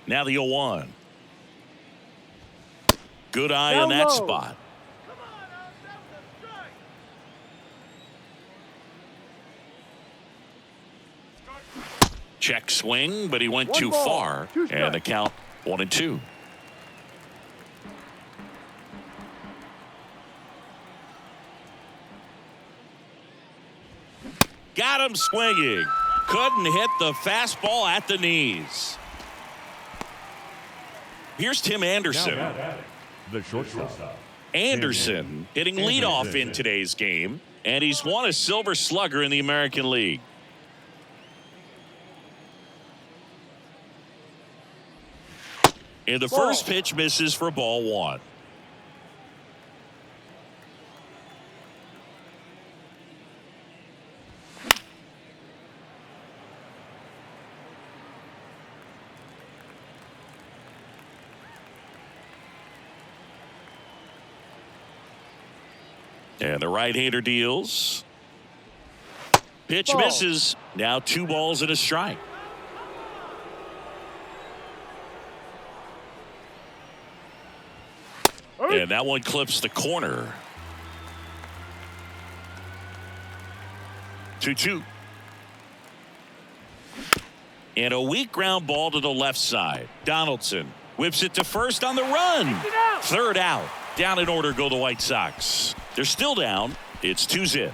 Now the 0-1. Good eye Down on that low. spot. Check swing, but he went One too ball, far. 2 And the strikes. count 1-2. Got him swinging. Couldn't hit the fastball at the knees. Here's Tim Now Anderson. batting, the shortstop, Anderson hitting leadoff in today's game, and he's won a Silver Slugger in the American League. And the first pitch misses for ball 1. And the right-hander deals. Pitch Ball. misses. Now 2 balls and a strike. And that one clips the corner. 2-2. And a weak ground ball to the left side. Donaldson whips it to first on the run. out. 3rd out. Down in order go the White Sox. They're still down. It's 2-0.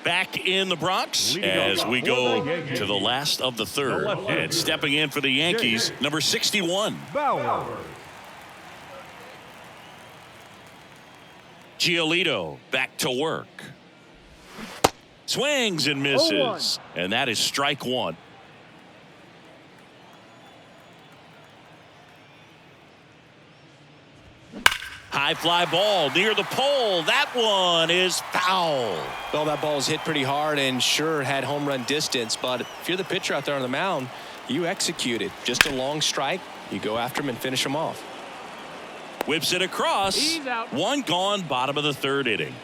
Back in the Bronx as we go to the last of the 3rd. And stepping in for the Yankees, number 61. Bauer. Giolito back to work. Swings and misses. And that is strike 1. High fly ball near the pole. That one is foul. Well, that ball was hit pretty hard and sure had home run distance, but if you're the pitcher out there on the mound, you execute it. Just a long strike. You go after him and finish him off. Whips it across. He's out. 1 gone, bottom of the 3rd inning.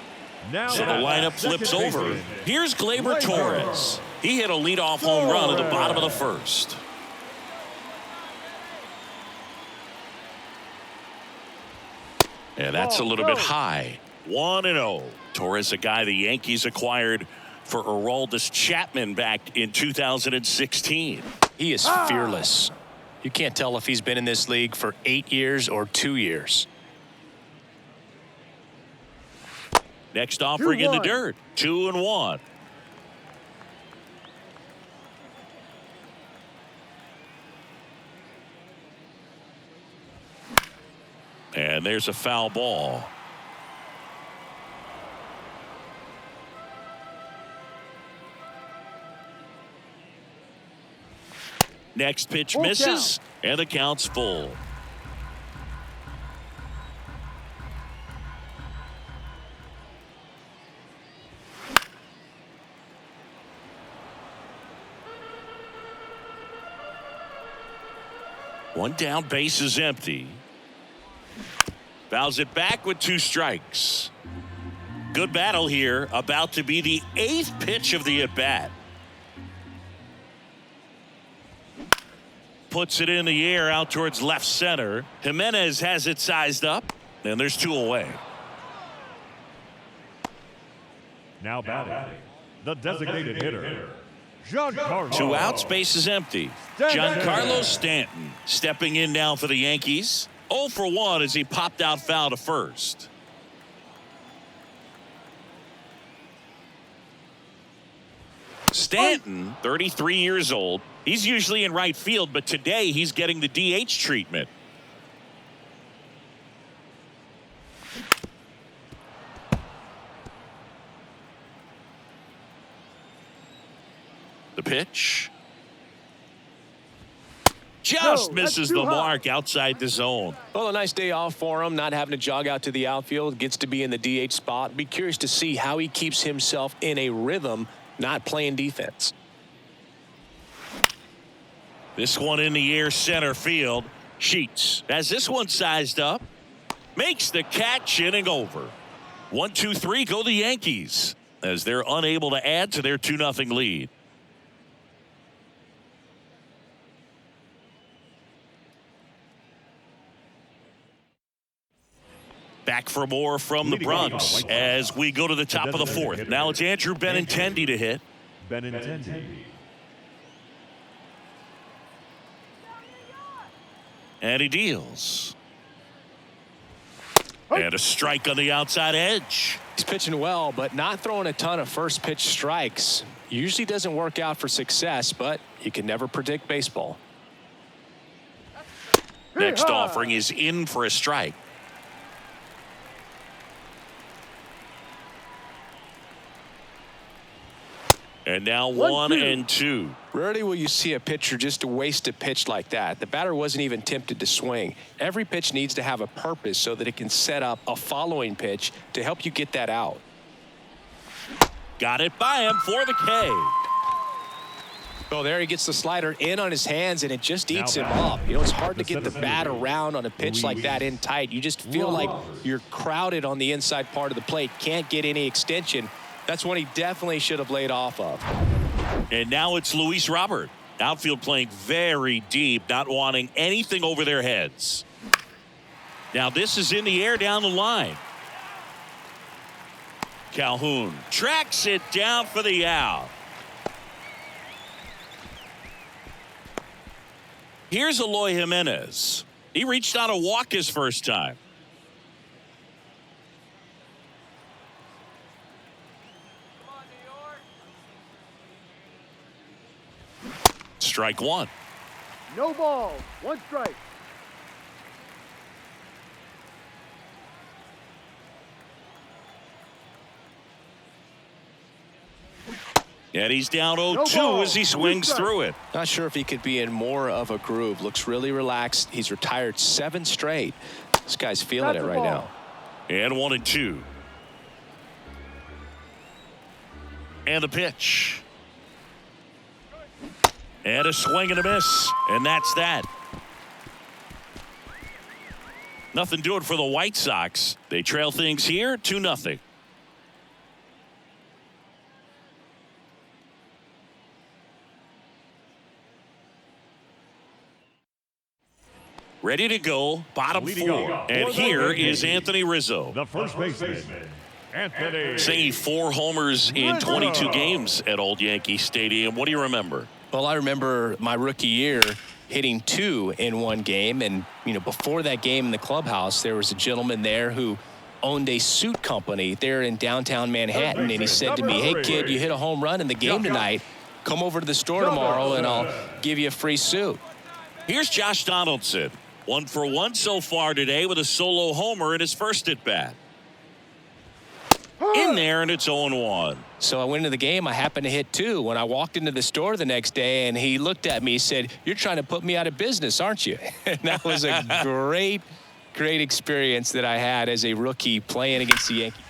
Now So the batting, lineup second flips over. baseman, Here's Gleyber Torres. He hit a leadoff home run at the bottom of the 1st. And that's a little bit high. 1-0. Torres, a guy the Yankees acquired for Aroldis Chapman back in 2016. He is fearless. You can't tell if he's been in this league for 8 years or 2 years. Next offering in the 2-1. dirt. 2-1. And there's a foul ball. Next pitch Full misses, and the count's full. One down, base is empty. Fouls it back with 2 strikes. Good battle here, about to be the 8th pitch of the at-bat. Puts it in the air out towards left center. Jimenez has it sized up, and there's 2 away. Now batting, the designated hitter, Giancarlo. 2 outs, base is empty. Giancarlo Stanton stepping in now for the Yankees. 0 for 1 as he popped out foul to first. Stanton, 33 years old. He's usually in right field, but today he's getting the DH treatment. The pitch. Just misses the mark outside the zone. Well, a nice day off for him, not having to jog out to the outfield. Gets to be in the DH spot. Be curious to see how he keeps himself in a rhythm, not playing defense. This one in the air, center field. Sheets has this one sized up. Makes the catch, inning over. 1-2-3 go the Yankees as they're unable to add to their 2-0 lead. Back for more from the Bronx as we go to the top of the 4th. Now it's Andrew Benintendi to hit. Benintendi. And he deals. And a strike on the outside edge. He's pitching well, but not throwing a ton of first pitch strikes. Usually doesn't work out for success, but you can never predict baseball. Next offering is in for a strike. And now 1-2. Rarely will you see a pitcher just waste a pitch like that. The batter wasn't even tempted to swing. Every pitch needs to have a purpose so that it can set up a following pitch to help you get that out. Got it by him for the K. Oh, there he gets the slider in on his hands, and it just eats him up. You know, it's hard to get the bat around on a pitch like that in tight. You just feel like you're crowded on the inside part of the plate. Can't get any extension. That's one he definitely should have laid off of. And now it's Luis Robert. Outfield playing very deep, not wanting anything over their heads. Now this is in the air down the line. Calhoun tracks it down for the out. Here's Eloy Jimenez. He reached on a walk his first time. Strike 1. No ball. 1 strike. And he's down 0-2 as he swings through it. Not sure if he could be in more of a groove. Looks really relaxed. He's retired 7 straight. This guy's feeling it right now. And 1-2. And the pitch. And a swing and a miss. And that's that. Nothing doing for the White Sox. They trail things here 2-0. Ready to go, bottom 4. And here is Anthony Rizzo. The first baseman, Anthony. Saying 4 homers in 22 games at Old Yankee Stadium. What do you remember? Well, I remember my rookie year hitting 2 in one game. And, you know, before that game in the clubhouse, there was a gentleman there who owned a suit company there in downtown Manhattan. And he said to me, hey, kid, you hit a home run in the game tonight. Come over to the store tomorrow and I'll give you a free suit. Here's Josh Donaldson. 1 for 1 so far today with a solo homer in his first at bat. in there, and it's 0-1. So I went into the game. I happened to hit 2. When I walked into the store the next day, and he looked at me, he said, "You're trying to put me out of business, aren't you?" And that was a great experience that I had as a rookie playing against the Yankees.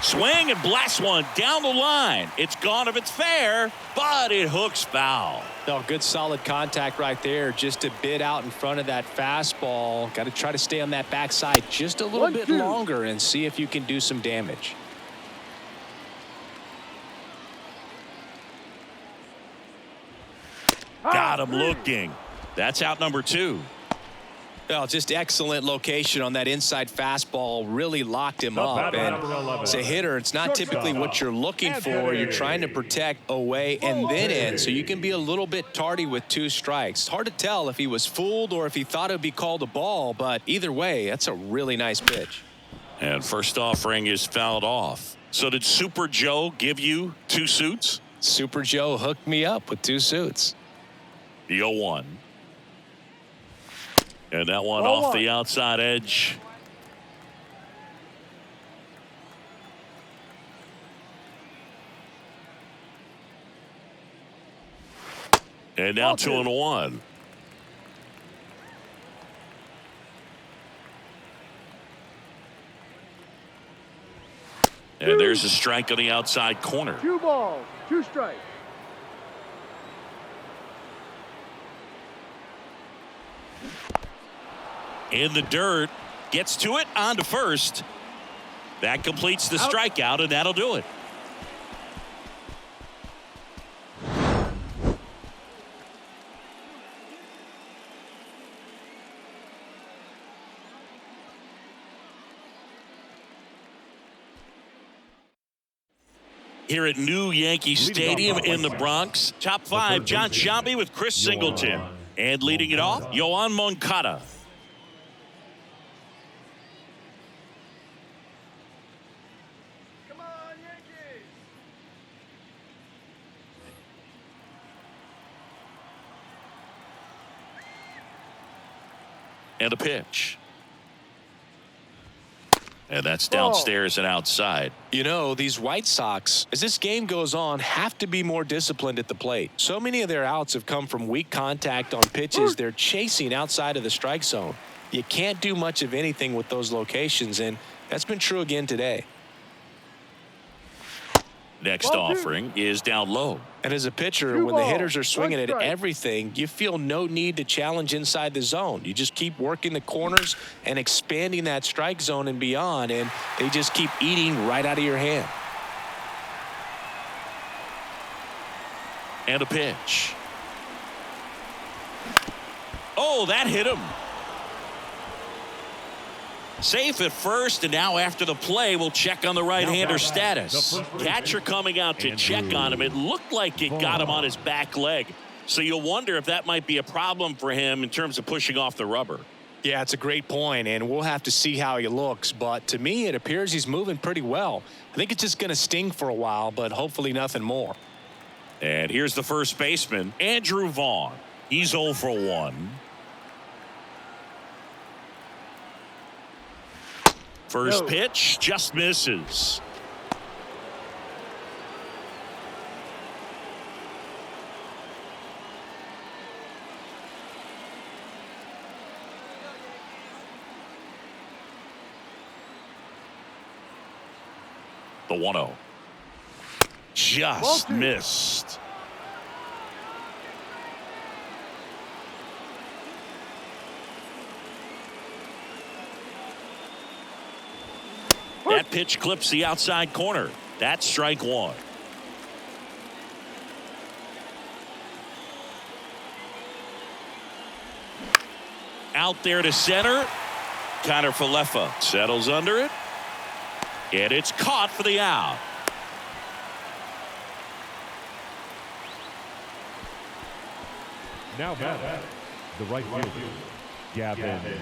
Swing and blast one down the line. It's gone if it's fair, but it hooks foul. No, good solid contact right there. Just a bit out in front of that fastball. Got to try to stay on that backside just a little bit longer and see if you can do some damage. Got him looking. That's out number 2. Well, just excellent location on that inside fastball. Really locked him up. And as a hitter, it's not typically what you're looking for. You're trying to protect away and then in, so you can be a little bit tardy with 2 strikes. It's hard to tell if he was fooled or if he thought it would be called a ball, but either way, that's a really nice pitch. And first offering is fouled off. So did Super Joe give you 2 suits? Super Joe hooked me up with 2 suits. The 0-1. And that one off the outside edge. And now 2-1. And there's a strike on the outside corner. 2 balls, 2 strikes. In the dirt, gets to it, on to first. That completes the strikeout, and that'll do it. Here at New Yankee Stadium in the Bronx, top 5, John Sciambi with Chris Singleton. And leading it off, Yoan Moncada. And a pitch. And that's downstairs and outside. You know, these White Sox, as this game goes on, have to be more disciplined at the plate. So many of their outs have come from weak contact on pitches they're chasing outside of the strike zone. You can't do much of anything with those locations, and that's been true again today. Next offering is down low. And as a pitcher, when the hitters are swinging at everything, you feel no need to challenge inside the zone. You just keep working the corners and expanding that strike zone and beyond, and they just keep eating right out of your hand. And a pitch. Oh, that hit him. Safe at first, and now after the play, we'll check on the right-hander status. Catcher coming out to check on him. It looked like it got him on his back leg. So you'll wonder if that might be a problem for him in terms of pushing off the rubber. Yeah, it's a great point, and we'll have to see how he looks. But to me, it appears he's moving pretty well. I think it's just going to sting for a while, but hopefully nothing more. And here's the first baseman, Andrew Vaughn. He's 0 for 1. First pitch just misses. The 1-0. Just missed. That pitch clips the outside corner. That's strike 1. Out there to center. Connor Falefa settles under it. And it's caught for the out. Now batting, the right fielder, Gavin.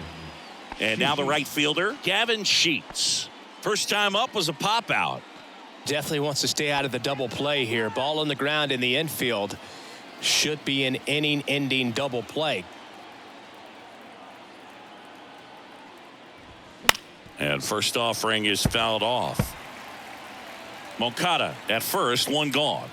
And now the right fielder, Gavin Sheets. First time up was a pop out. Definitely wants to stay out of the double play here. Ball on the ground in the infield. Should be an inning-ending double play. And first offering is fouled off. Moncada at first, one gone.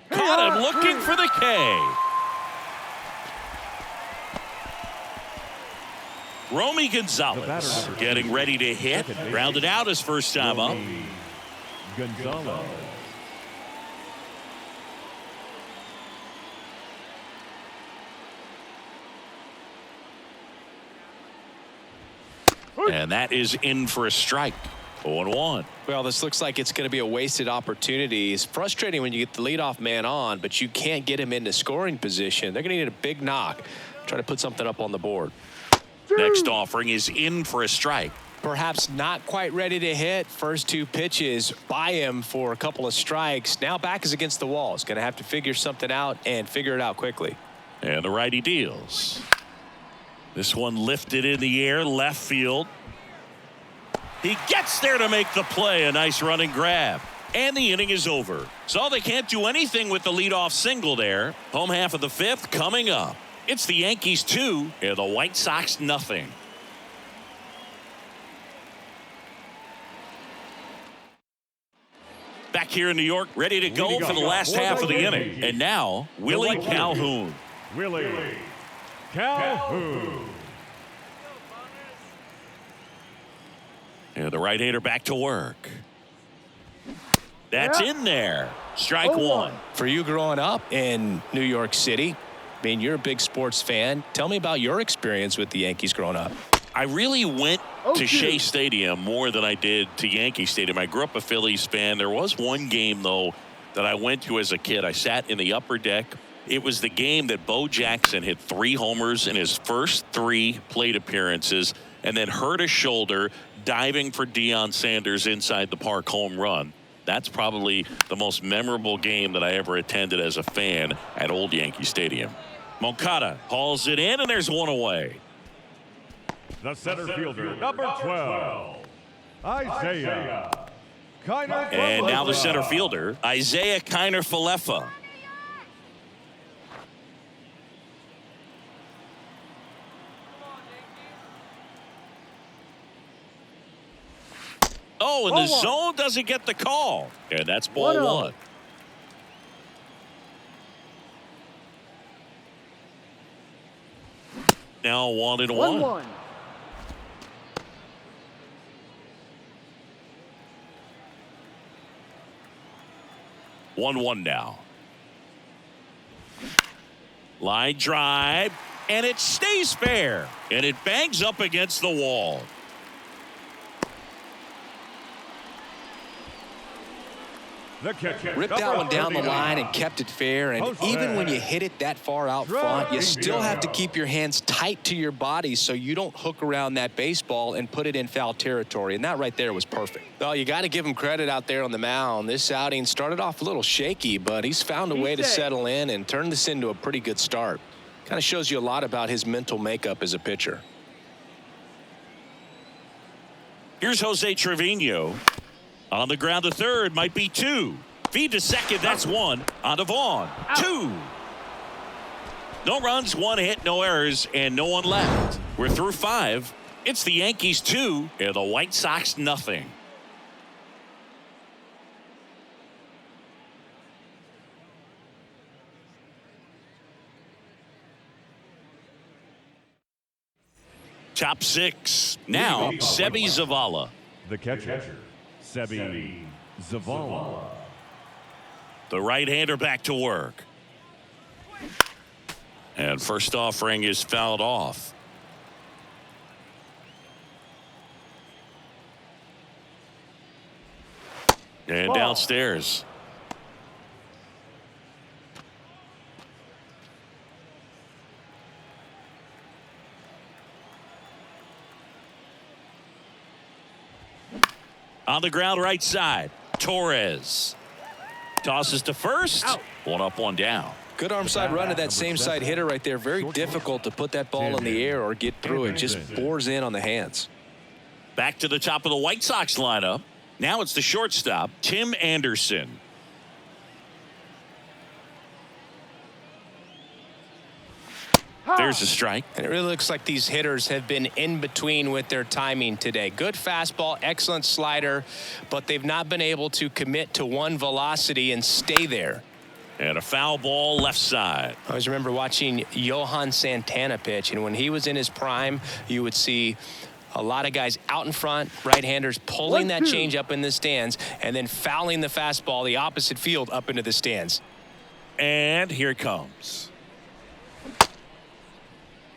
Caught him looking for the K. Romy Gonzalez getting ready to hit. Grounded out his first time up. Gonzalez. And that is in for a strike. 0-1. Well, this looks like it's going to be a wasted opportunity. It's frustrating when you get the leadoff man on, but you can't get him into scoring position. They're going to need a big knock. Try to put something up on the board. Next offering is in for a strike. Perhaps not quite ready to hit. First two pitches by him for a couple of strikes. Now back is against the wall. He's going to have to figure something out and figure it out quickly. And the righty deals. This one lifted in the air, left field. He gets there to make the play. A nice running grab. And the inning is over. So they can't do anything with the leadoff single there. Home half of the fifth coming up. It's the Yankees 2 and the White Sox nothing. Back here in New York, ready to go for the last half of the inning. And now, Willie Calhoun. Willie Calhoun. And the right-hander back to work. That's in there. Strike one. For you growing up in New York City, I mean, you're a big sports fan. Tell me about your experience with the Yankees growing up. I really went to Shea Stadium more than I did to Yankee Stadium. I grew up a Phillies fan. There was one game, though, that I went to as a kid. I sat in the upper deck. It was the game that Bo Jackson hit 3 homers in his first 3 plate appearances and then hurt his shoulder diving for Deion Sanders inside the park home run. That's probably the most memorable game that I ever attended as a fan at Old Yankee Stadium. Moncada hauls it in, and there's one away. The center fielder, number 12, Isaiah Kiner. And now the center fielder, Isaiah Kiner-Falefa. Oh, and the zone doesn't get the call. And that's ball one. Now 1-1. 1-1 now. Line drive, and it stays fair, and it bangs up against the wall. Ripped that one down the line and kept it fair. And even when you hit it that far out front, you still have to keep your hands tight to your body so you don't hook around that baseball and put it in foul territory. And that right there was perfect. Well, you got to give him credit out there on the mound. This outing started off a little shaky, but he's found a way to settle in and turn this into a pretty good start. Kind of shows you a lot about his mental makeup as a pitcher. Here's Jose Trevino. On the ground to third, might be 2. Feed to second, that's 1. On to Vaughn, 2. No runs, 1 hit, no errors, and no one left. We're through 5. It's the Yankees 2 and the White Sox nothing. Top 6. Now, Seby Zavala. The catcher, Seby Zavala. The right-hander back to work. And first offering is fouled off. And downstairs. On the ground right side, Torres. Tosses to first. Out. 1 up, 1 down. Good arm side run to that same side hitter right there. Very difficult to put that ball in the air or get through it. Just bores in on the hands. Back to the top of the White Sox lineup. Now it's the shortstop, Tim Anderson. There's a strike. And it really looks like these hitters have been in between with their timing today. Good fastball, excellent slider, but they've not been able to commit to one velocity and stay there. And a foul ball left side. I always remember watching Johan Santana pitch, and when he was in his prime, you would see a lot of guys out in front, right-handers pulling that change up in the stands and then fouling the fastball the opposite field up into the stands. And here it comes.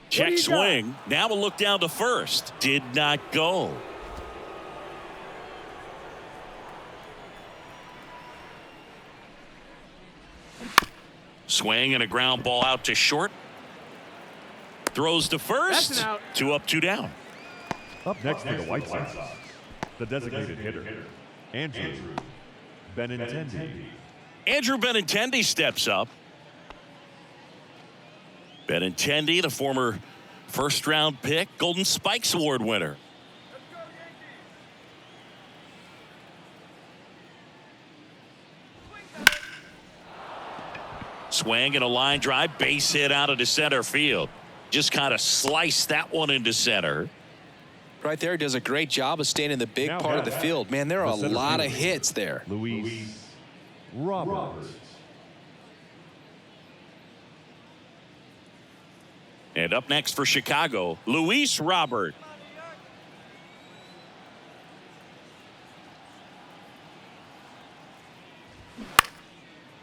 Check swing. Now we'll look down to first. Did not go. Swing and a ground ball out to short. Throws to first. That's an out. 2 up, 2 down. Up next for the White Sox, the designated hitter, Andrew Benintendi. Andrew Benintendi steps up. Benintendi, the former first-round pick, Golden Spikes Award winner. Swing and a line drive, base hit out into center field. Just kind of sliced that one into center. Right there, does a great job of staying in the big part of the field. Man, there are a lot of hits there. Luis Roberts. And up next for Chicago, Luis Robert.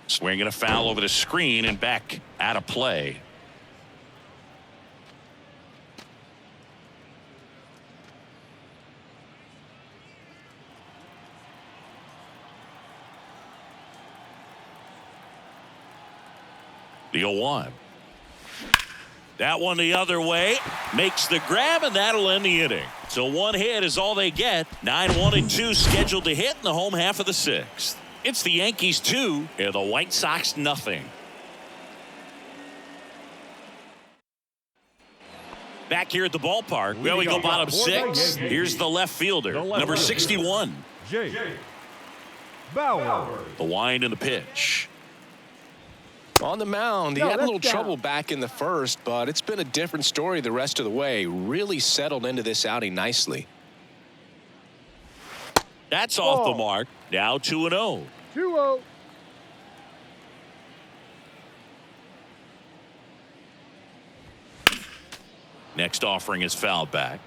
Swinging a foul over the screen and back out of play. The 0-1. That one the other way, makes the grab, and that'll end the inning. So one hit is all they get. 9-1-2 scheduled to hit in the home half of the 6th. It's the Yankees 2 and the White Sox nothing. Back here at the ballpark, we go bottom 6. Here's the left fielder, number 61. Jake Bauer. The wind and the pitch. On the mound, he had a little trouble back in the first, but it's been a different story the rest of the way. Really settled into this outing nicely. That's off the mark. Now 2-0. 2-0. Next offering is fouled back.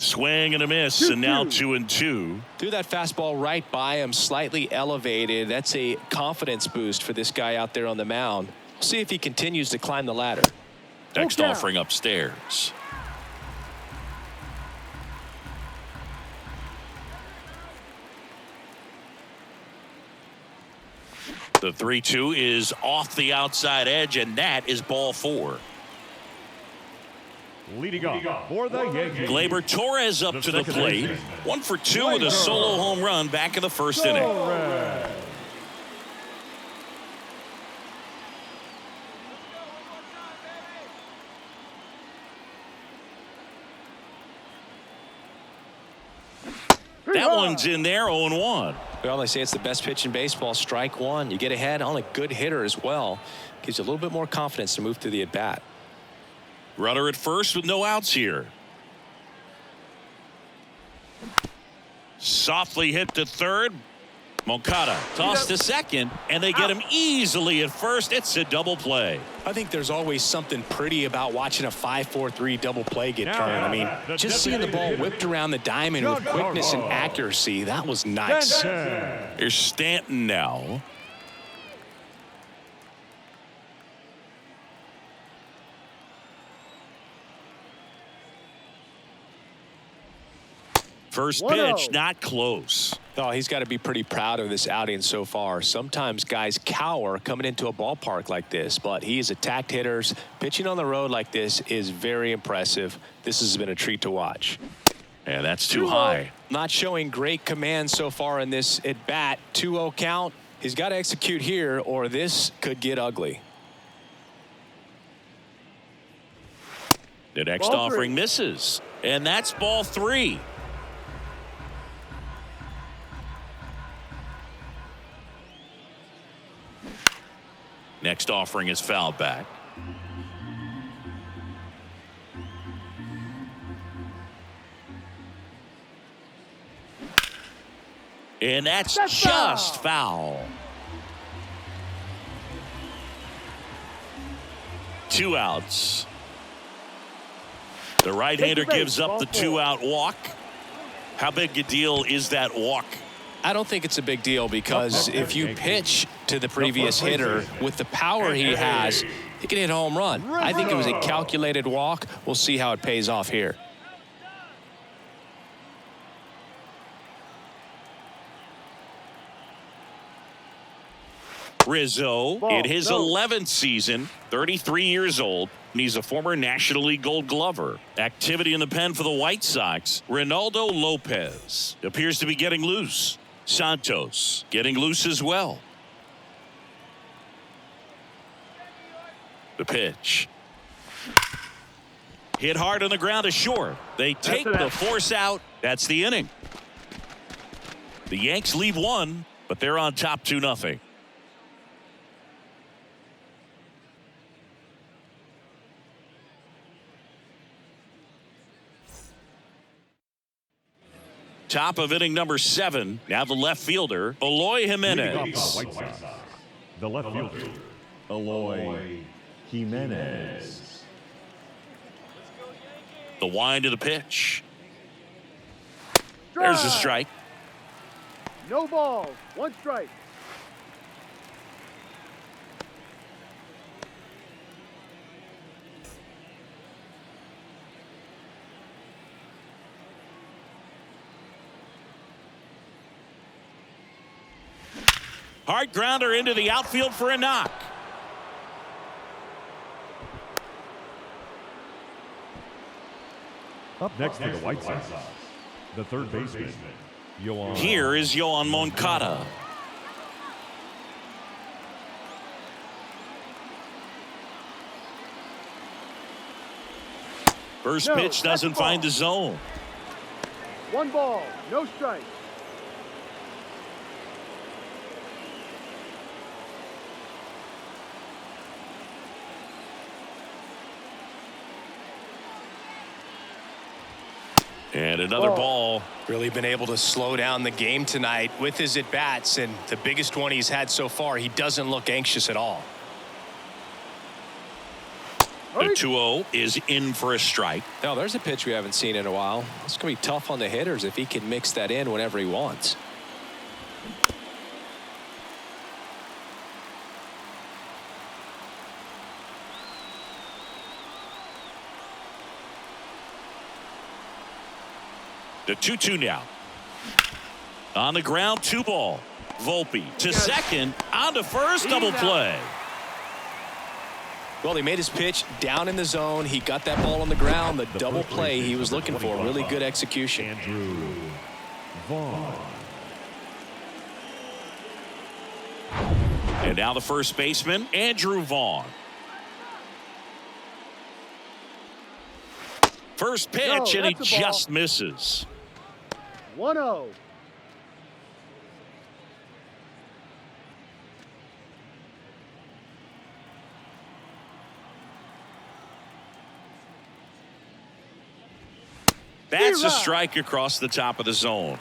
Swing and a miss, and now 2-2. Threw that fastball right by him, slightly elevated. That's a confidence boost for this guy out there on the mound. See if he continues to climb the ladder. Next offering upstairs. The 3-2 is off the outside edge, and that is ball 4. Leading off for the Yankees, Gleyber Torres up to the plate. 1 for 2 with a solo home run back in the first inning. That one's in there, 0-1. Well, they say it's the best pitch in baseball. Strike one. You get ahead on a good hitter as well. Gives you a little bit more confidence to move through the at-bat. Runner at first with no outs here. Softly hit to third. Moncada tossed to second, and they get him easily at first. It's a double play. I think there's always something pretty about watching a 5-4-3 double play get turned. I mean, just seeing the ball whipped around the diamond with quickness and accuracy, that was nice. Here's Stanton now. First pitch, not close. Oh, he's got to be pretty proud of this outing so far. Sometimes guys cower coming into a ballpark like this, but he's attacked hitters. Pitching on the road like this is very impressive. This has been a treat to watch. And that's too high. Not showing great command so far in this at bat. 2-0 count. He's got to execute here, or this could get ugly. The next Ball offering three. misses. And that's ball 3. Next offering is fouled back. And that's just foul. 2 outs. The right-hander gives up the 2-out walk. How big a deal is that walk? I don't think it's a big deal because if you pitch to the previous hitter with the power he has, he can hit a home run. I think it was a calculated walk. We'll see how it pays off here. Rizzo in his 11th season, 33 years old, and he's a former National League Gold Glover. Activity in the pen for the White Sox. Ronaldo Lopez appears to be getting loose. Santos getting loose as well. The pitch. Hit hard on the ground to short. They take the force out. That's the inning. The Yanks leave 1, but they're on top 2-0. Top of inning number 7. Now the left fielder, Eloy Jimenez. The left fielder, Eloy Jimenez. The wind of the pitch. There's a strike. No balls. 1 strike. Hard grounder into the outfield for a knock. Up next for the White Sox, the third baseman, Yoan. Here is Yoan Moncada. First pitch doesn't find the zone. 1 ball. No strike. And another ball. Really been able to slow down the game tonight with his at-bats, and the biggest one he's had so far, he doesn't look anxious at all. The 2-0 is in for a strike. Now, there's a pitch we haven't seen in a while. It's going to be tough on the hitters if he can mix that in whenever he wants. The 2-2 now. On the ground, 2 ball. Volpe to second, on to first, double play. Well, he made his pitch down in the zone. He got that ball on the ground. The double play he was looking for. Really good execution. Andrew Vaughn. And now the first baseman, Andrew Vaughn. First pitch, and he just misses. 1-0. That's a strike across the top of the zone.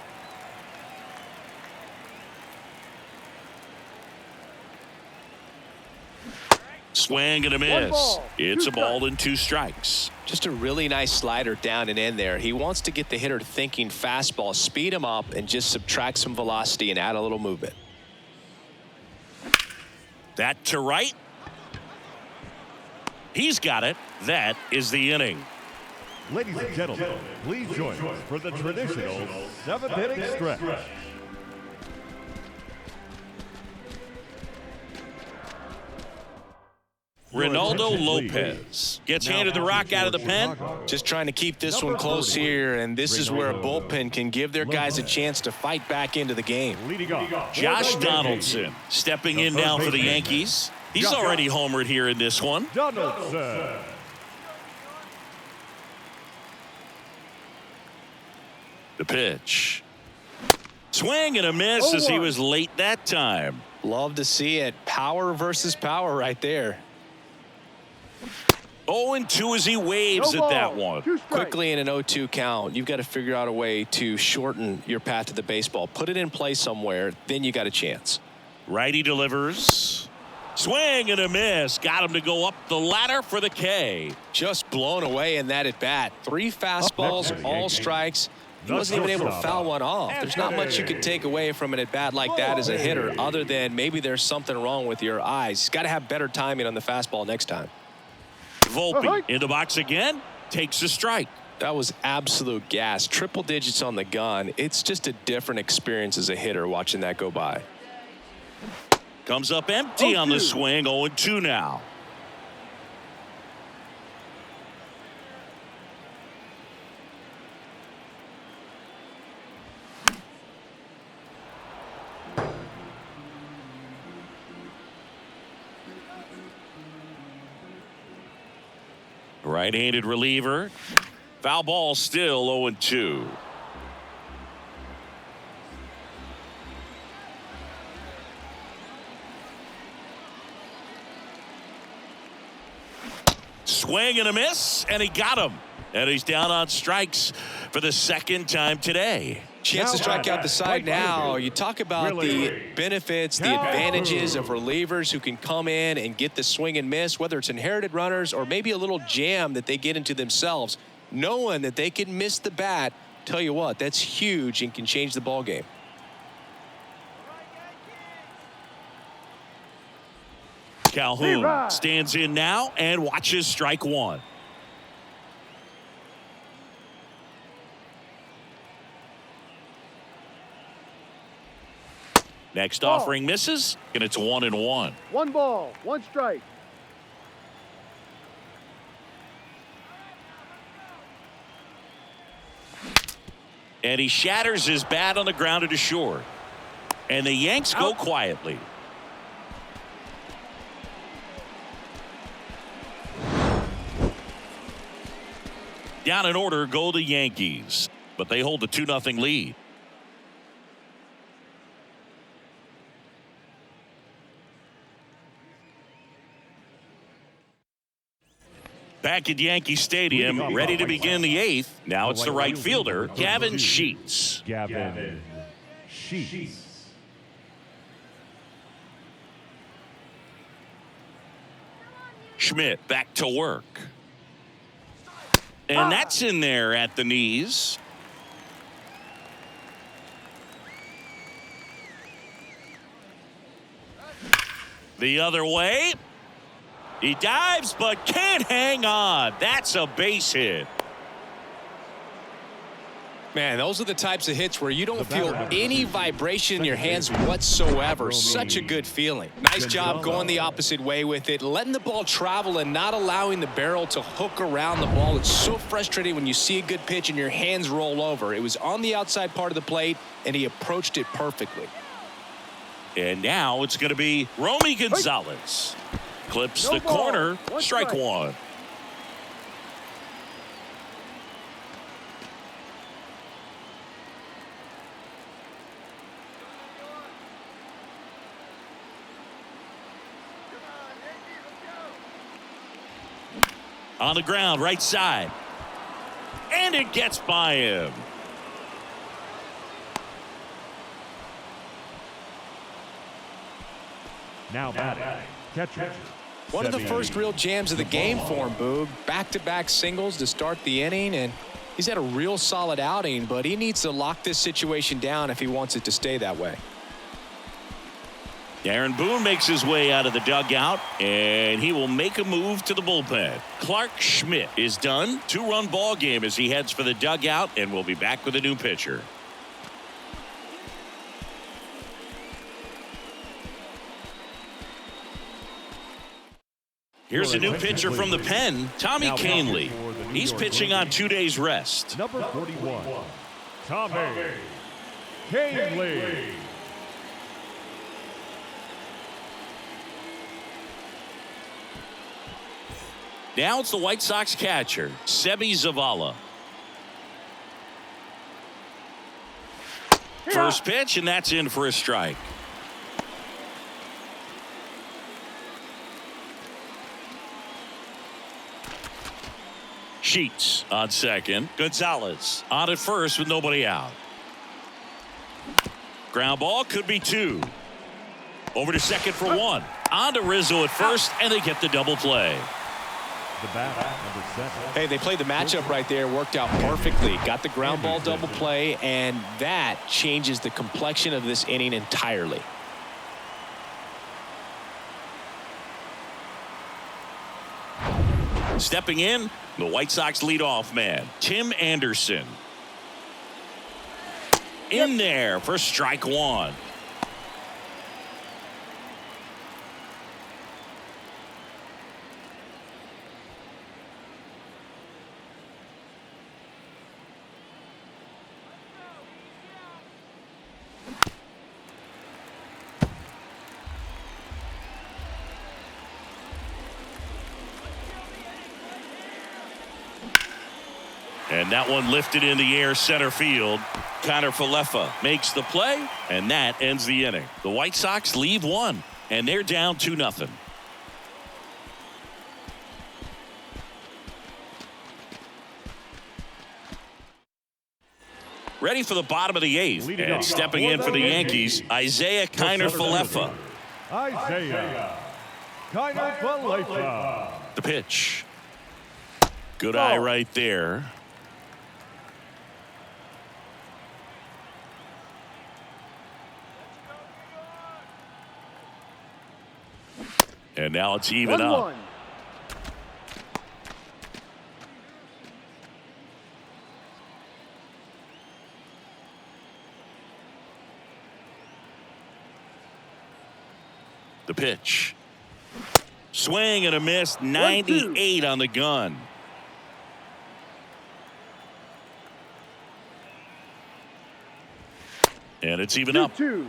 Swing and a miss. It's a ball and 2 strikes. Just a really nice slider down and in there. He wants to get the hitter thinking fastball, speed him up, and just subtract some velocity and add a little movement. That to right. He's got it. That is the inning. Ladies and gentlemen, please join us for the traditional 7th inning stretch. Ronaldo Lopez gets handed the rock out of the pen. Just trying to keep this one close here, and this is where a bullpen can give their guys a chance to fight back into the game. Leading off, Josh Donaldson stepping in now for the Yankees. He's already homered here in this one. Donaldson. The pitch. Swing and a miss as he was late that time. Love to see it. Power versus power right there. 0-2 as he waves at that one. Quickly in an 0-2 count, you've got to figure out a way to shorten your path to the baseball. Put it in play somewhere, then you got a chance. Righty delivers. Swing and a miss. Got him to go up the ladder for the K. Just blown away in that at bat. 3 fastballs, all strikes. He wasn't even able to foul one off. There's not much you can take away from an at bat like that as a hitter, other than maybe there's something wrong with your eyes. He's got to have better timing on the fastball next time. Volpe in the box again, takes a strike. That was absolute gas. Triple digits on the gun. It's just a different experience as a hitter watching that go by. Comes up empty on the swing. 0-2 now. Right-handed reliever. Foul ball, still 0-2. Swing and a miss, and he got him. And he's down on strikes for the second time today. Chance to strike out the side now. You talk about the benefits, the advantages of relievers who can come in and get the swing and miss, whether it's inherited runners or maybe a little jam that they get into themselves. Knowing that they can miss the bat, tell you what, that's huge and can change the ball game. Calhoun stands in now and watches strike one. Next offering misses, and it's 1-1. 1 ball, 1 strike. And he shatters his bat on the ground to short. And the Yanks go quietly. Down in order go the Yankees, but they hold the 2-0 lead. Back at Yankee Stadium, ready to begin the 8th. Now it's the right fielder, Gavin Sheets. Gavin Sheets. Schmidt back to work. And that's in there at the knees. The other way. He dives but can't hang on. That's a base hit. Man, those are the types of hits where you don't feel any vibration in your hands whatsoever. Such a good feeling. Nice job going the opposite way with it, letting the ball travel and not allowing the barrel to hook around the ball. It's so frustrating when you see a good pitch and your hands roll over. It was on the outside part of the plate, and he approached it perfectly. And now it's going to be Romy Gonzalez. Clips the corner, strike one. On the ground, right side. And it gets by him. Now batting, catcher. One of the first real jams of the game for him, Boog. Back-to-back singles to start the inning, and he's had a real solid outing, but he needs to lock this situation down if he wants it to stay that way. Aaron Boone makes his way out of the dugout, and he will make a move to the bullpen. Clark Schmidt is done. 2-run ball game as he heads for the dugout, and we'll be back with a new pitcher. Here's a new pitcher from the pen, Tommy Kahnle. He's pitching on 2 days rest. Number 41, Tommy Kahnle. Now it's the White Sox catcher, Sebi Zavala. First pitch, and that's in for a strike. Sheets on second. Gonzalez on at first with nobody out. Ground ball could be 2. Over to second for 1. On to Rizzo at first, and they get the double play. The bat, number 7. Hey, they played the matchup right there, worked out perfectly. Got the ground ball double play, and that changes the complexion of this inning entirely. Stepping in, the White Sox leadoff man, Tim Anderson. In there for strike 1. And that one lifted in the air center field. Connor Falefa makes the play, and that ends the inning. The White Sox leave 1, and they're down 2-0. Ready for the bottom of the 8th, and stepping in for the Yankees, Isaiah Kiner Falefa. Isaiah Kiner Falefa. The pitch. Good eye right there. And now it's even up. The pitch. Swing and a miss. 98 on the gun. And it's even up. 2-2.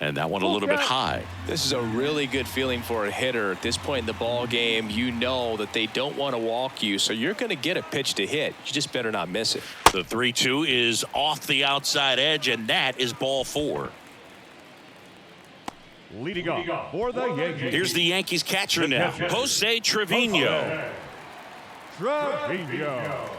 And that one a little bit high. This is a really good feeling for a hitter at this point in the ball game. You know that they don't want to walk you, so you're going to get a pitch to hit. You just better not miss it. The 3-2 is off the outside edge, and that is ball 4. Leading off for the Yankees. Here's the Yankees catcher now, Jose Trevino. Trevino.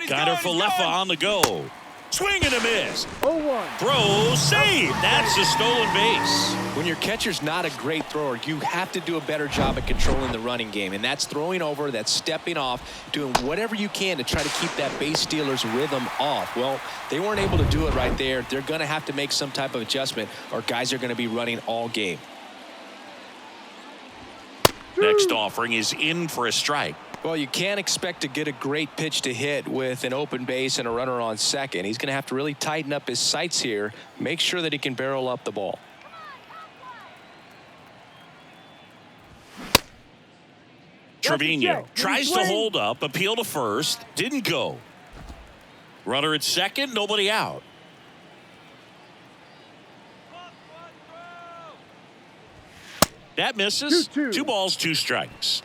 Connor Falefa on the go. Swing and a miss. 0-1. Throw, save. That's a stolen base. When your catcher's not a great thrower, you have to do a better job at controlling the running game. And that's throwing over, that's stepping off, doing whatever you can to try to keep that base stealer's rhythm off. Well, they weren't able to do it right there. They're going to have to make some type of adjustment, or guys are going to be running all game. Next offering is in for a strike. Well, you can't expect to get a great pitch to hit with an open base and a runner on second. He's going to have to really tighten up his sights here, make sure that he can barrel up the ball. Trevino tries to hold up, appeal to first, didn't go. Runner at second, nobody out. That misses. 2-2. 2 balls, 2 strikes.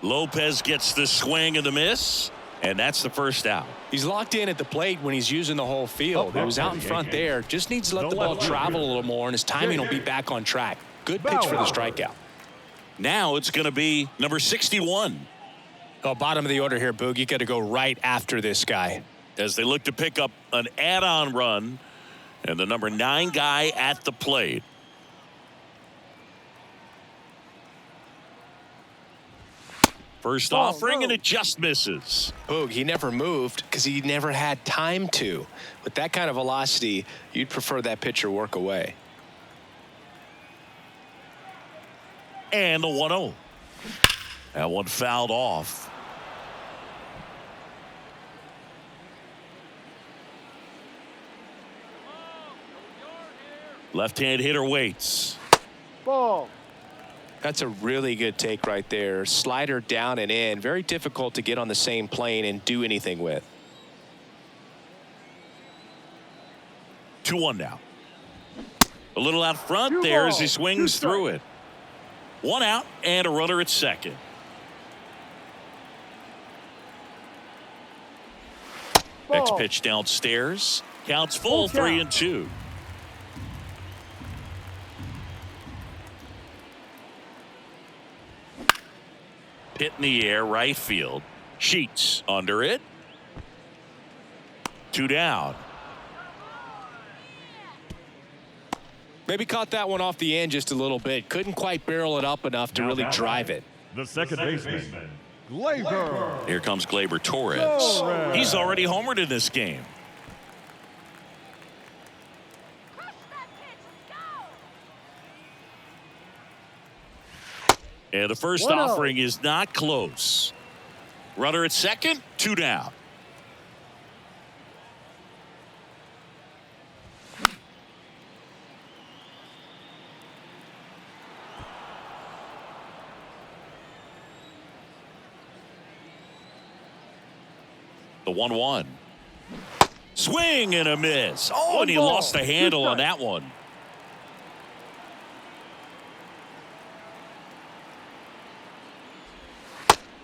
Lopez gets the swing and the miss, and that's the first out. He's locked in at the plate when he's using the whole field. He was out in front there. Just needs to let the ball travel a little more, and his timing will be back on track. Good pitch for the strikeout. Now it's going to be number 61. Oh, bottom of the order here, Boog. You got to go right after this guy. As they look to pick up an add-on run, and the number 9 guy at the plate. First offering, and it just misses. Boog, he never moved because he never had time to. With that kind of velocity, you'd prefer that pitcher work away. And the 1-0. That one fouled off. Left-hand hitter waits. Ball. That's a really good take right there. Slider down and in. Very difficult to get on the same plane and do anything with. 2-1 now. A little out front there as he swings through it. 1 out and a runner at second. Next pitch downstairs. Counts full, 3-2. Hit in the air, right field. Sheets under it. 2 down. Maybe caught that one off the end just a little bit. Couldn't quite barrel it up enough to really drive it. The second baseman, Gleyber. Here comes Gleyber Torres. He's already homered in this game. Crush that pitch. Go. And the first offering is not close. Runner at second, 2 down. The 1-1. Swing and a miss. Oh, and he lost the handle on that one.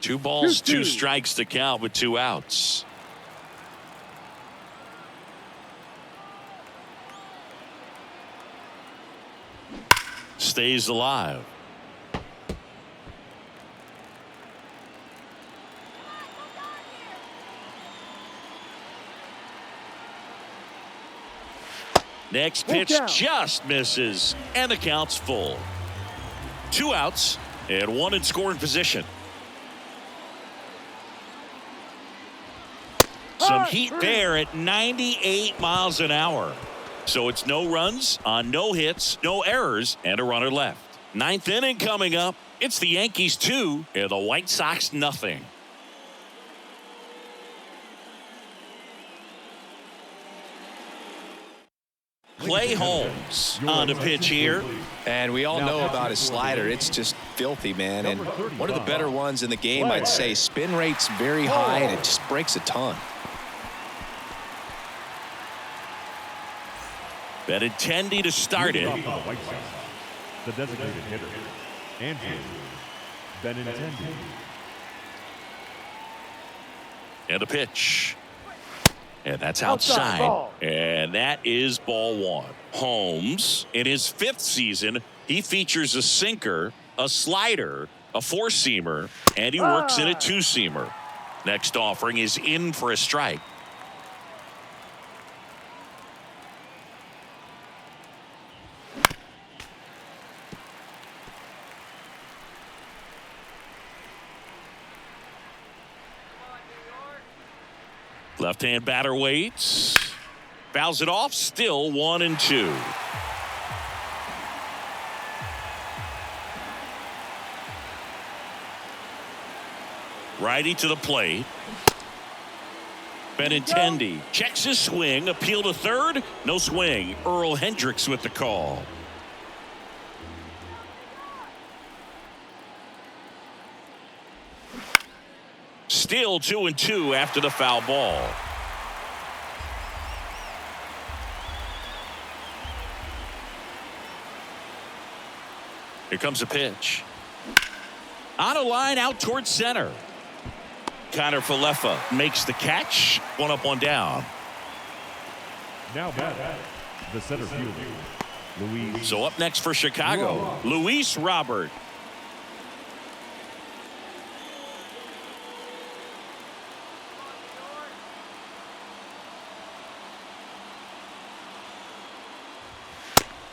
Two balls, 2 strikes to count with 2 outs. Stays alive. Next pitch just misses, and the count's full. 2 outs and 1 in scoring position. Some heat there at 98 miles an hour. So it's no runs on no hits, no errors, and a runner left. 9th inning coming up. It's the Yankees 2 and the White Sox nothing. Clay Holmes on the pitch here. And we all know about his slider. It's just filthy, man. And one of the better ones in the game, I'd say. Spin rate's very high, and it just breaks a ton. Benintendi to start it. The designated hitter, Andrew Benintendi. And a pitch. And that's outside. And that is ball 1. Holmes, in his 5th season, he features a sinker, a slider, a 4-seamer, and he works in a 2-seamer. Next offering is in for a strike. Left-hand batter waits. Fouls it off. Still 1-2. Righty to the plate. Benintendi checks his swing. Appeal to third. No swing. Earl Hendricks with the call. Still 2-2 after the foul ball. Here comes a pitch. On a line out towards center. Connor Falefa makes the catch. 1 up, 1 down. Now batting, the center fielder, Luis. So up next for Chicago, Luis Robert.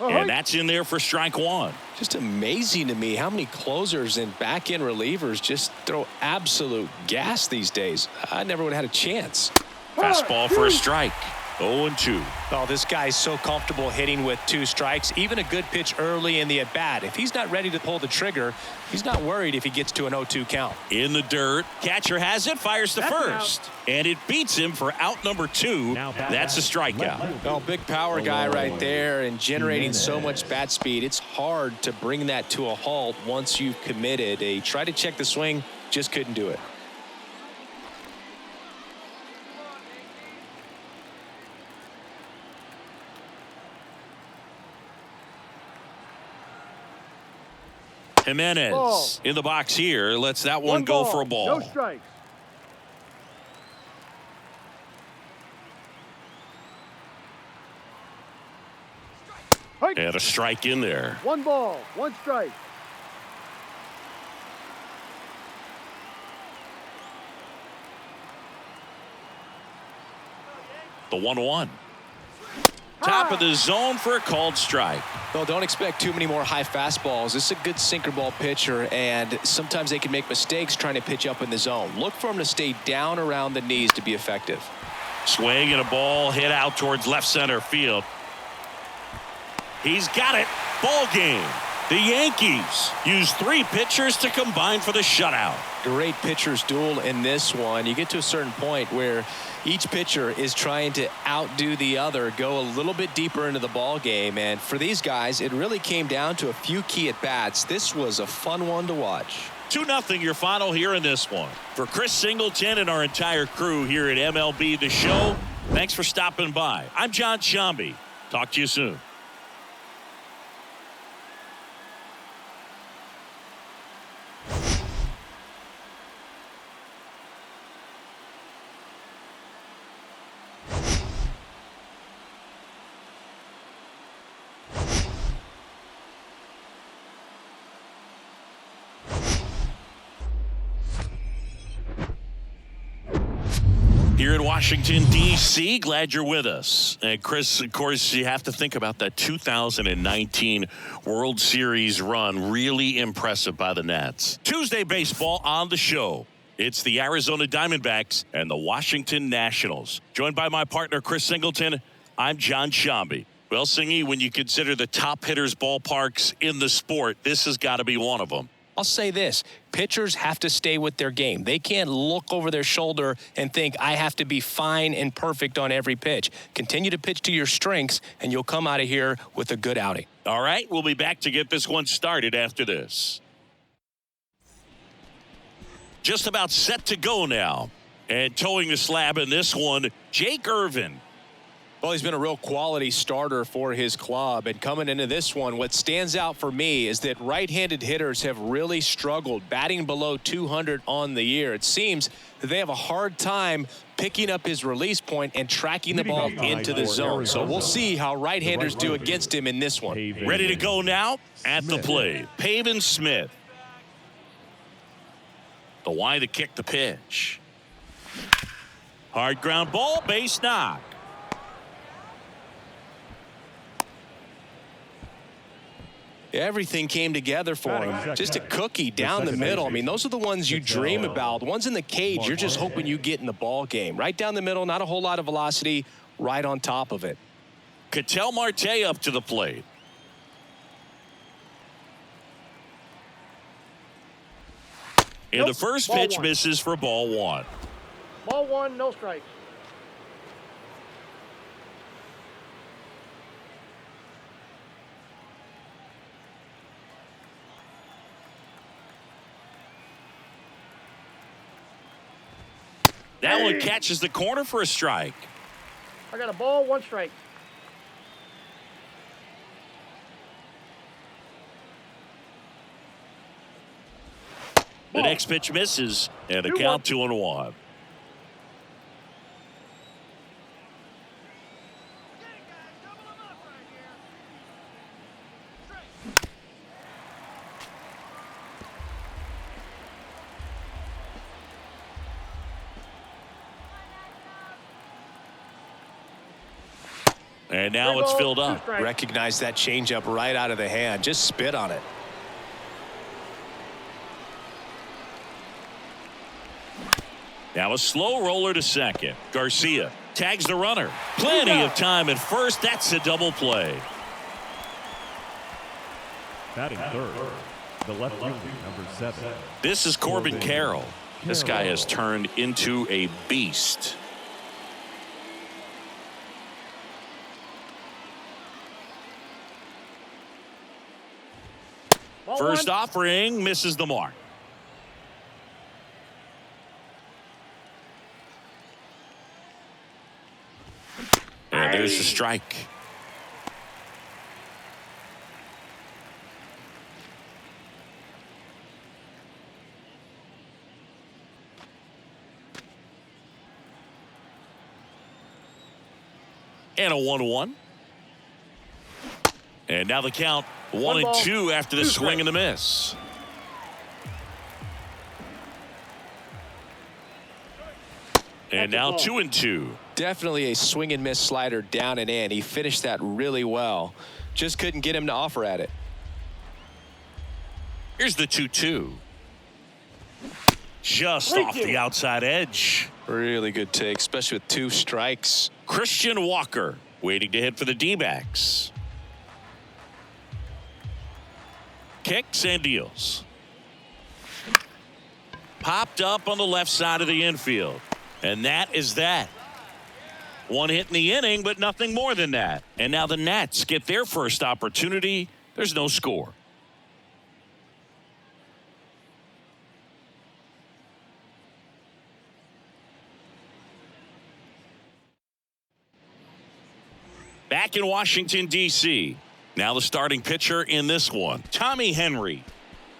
And that's in there for strike 1. Just amazing to me how many closers and back-end relievers just throw absolute gas these days. I never would have had a chance. Fastball for a strike. 0-2. Oh, this guy's so comfortable hitting with 2 strikes. Even a good pitch early in the at-bat. If he's not ready to pull the trigger, he's not worried if he gets to an 0-2 count. In the dirt. Catcher has it, fires to first. And it beats him for out number 2. That's a strikeout. Oh, big power guy right there and generating so much bat speed. It's hard to bring that to a halt once you've committed. He tried to check the swing, just couldn't do it. Jimenez Ball. in the box here. Lets that one go for a ball. No strikes. And a strike in there. 1 ball, 1 strike. The 1-1. Top of the zone for a called strike. Well, don't expect too many more high fastballs. This is a good sinker ball pitcher, and sometimes they can make mistakes trying to pitch up in the zone. Look for him to stay down around the knees to be effective. Swing and a ball hit out towards left center field. He's got it. Ball game. The Yankees use 3 pitchers to combine for the shutout. Great pitcher's duel in this one. You get to a certain point where each pitcher is trying to outdo the other, go a little bit deeper into the ball game. And for these guys, it really came down to a few key at-bats. This was a fun one to watch. 2-0 your final here in this one. For Chris Singleton and our entire crew here at MLB The Show, thanks for stopping by. I'm John Shambi. Talk to you soon. Here in Washington, D.C., glad you're with us. And Chris, of course, you have to think about that 2019 World Series run. Really impressive by the Nats. Tuesday baseball on the show. It's the Arizona Diamondbacks and the Washington Nationals. Joined by my partner, Chris Singleton, I'm John Shambi. Well, Singy, when you consider the top hitters' ballparks in the sport, this has got to be one of them. I'll say this, pitchers have to stay with their game. They can't look over their shoulder and think, I have to be fine and perfect on every pitch. Continue to pitch to your strengths, and you'll come out of here with a good outing. All right, we'll be back to get this one started after this. Just about set to go now. And towing the slab in this one, Jake Irvin. Well, he's been a real quality starter for his club. And coming into this one, what stands out for me is that right-handed hitters have really struggled, batting below 200 on the year. It seems that they have a hard time picking up his release point and tracking the ball into the zone. So we'll see how right-handers do against him in this one. Ready to go now at the plate. Pavin Smith. The Y to kick the pitch. Hard ground ball, base knock. Everything came together for him. Just a cookie down the middle. I mean, those are the ones you dream about. Ones in the cage, you're just hoping you get in the ball game. Right down the middle, not a whole lot of velocity, right on top of it. Ketel Marte up to the plate. And the first pitch misses for ball 1. Ball 1, no strikes. That one catches the corner for a strike. I got a ball, 1 strike. The next pitch misses, and a count 2-1. And now it's filled up. Recognize that changeup right out of the hand. Just spit on it. Now a slow roller to second. Garcia tags the runner. Plenty of time at first. That's a double play. Batting third, the left fielder, number 7. This is Corbin Carroll. This guy has turned into a beast. First offering misses the mark. And there's the strike. And a 1-1. And now the count 1-2 after the swing and the miss. And now 2-2. Definitely a swing and miss slider down and in. He finished that really well. Just couldn't get him to offer at it. Here's the 2-2. Just off the outside edge. Really good take, especially with 2 strikes. Christian Walker waiting to hit for the D-backs. Kicks and deals. Popped up on the left side of the infield. And that is that. 1 hit in the inning, but nothing more than that. And now the Nats get their first opportunity. There's no score. Back in Washington, D.C. Now the starting pitcher in this one, Tommy Henry.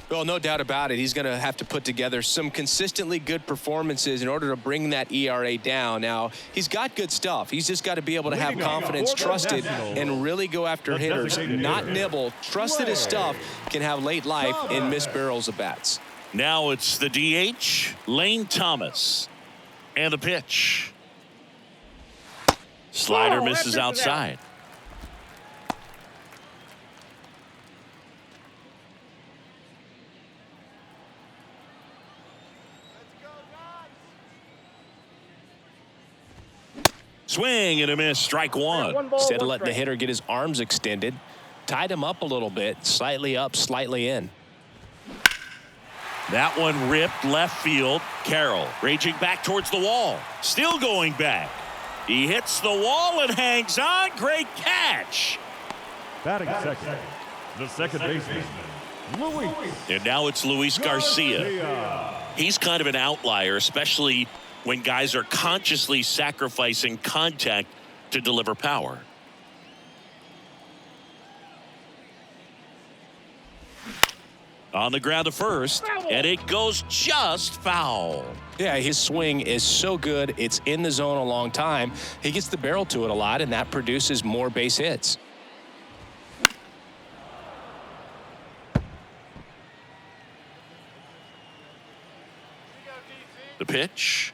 Well, no doubt about it. He's going to have to put together some consistently good performances in order to bring that ERA down. Now, he's got good stuff. He's just got to be able to have confidence, trust it, and really go after hitters, not nibble. Trusted his stuff, can have late life and miss barrels of bats. Now it's the DH, Lane Thomas. And the pitch. Slider misses outside. Swing and a miss, strike one. Instead of letting the hitter get his arms extended, tied him up a little bit, slightly up, slightly in. That one ripped left field. Carroll raging back towards the wall. Still going back. He hits the wall and hangs on. Great catch. Batting second, the second baseman, Luis. And now it's Luis Garcia. He's kind of an outlier, especially when guys are consciously sacrificing contact to deliver power. On the ground to first, and it goes just foul. Yeah, his swing is so good. It's in the zone a long time. He gets the barrel to it a lot, and that produces more base hits. The pitch.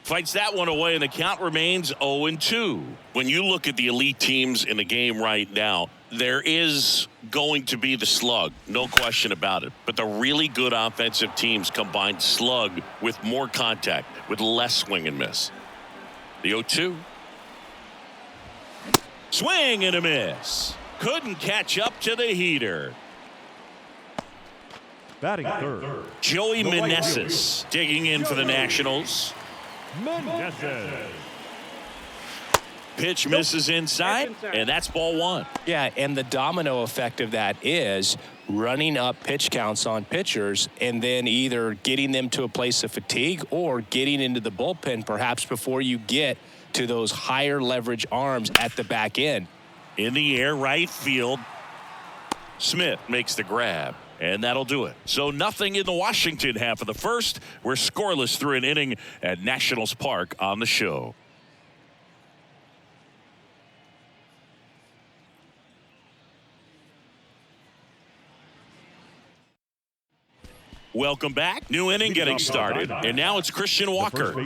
Fights that one away, and the count remains 0-2. When you look at the elite teams in the game right now, there is going to be the slug, no question about it. But the really good offensive teams combine slug with more contact, with less swing and miss. The 0-2. Swing and a miss. Couldn't catch up to the heater. Batting third, Joey Meneses digging in for the Nationals. Meneses. Pitch misses inside, and that's ball one. Yeah, and the domino effect of that is running up pitch counts on pitchers and then either getting them to a place of fatigue or getting into the bullpen perhaps before you get to those higher leverage arms at the back end. In the air, right field. Smith makes the grab, and that'll do it. So nothing in the Washington half of the first. We're scoreless through an inning at Nationals Park on the show. Welcome back. New inning getting started. And now it's Christian Walker.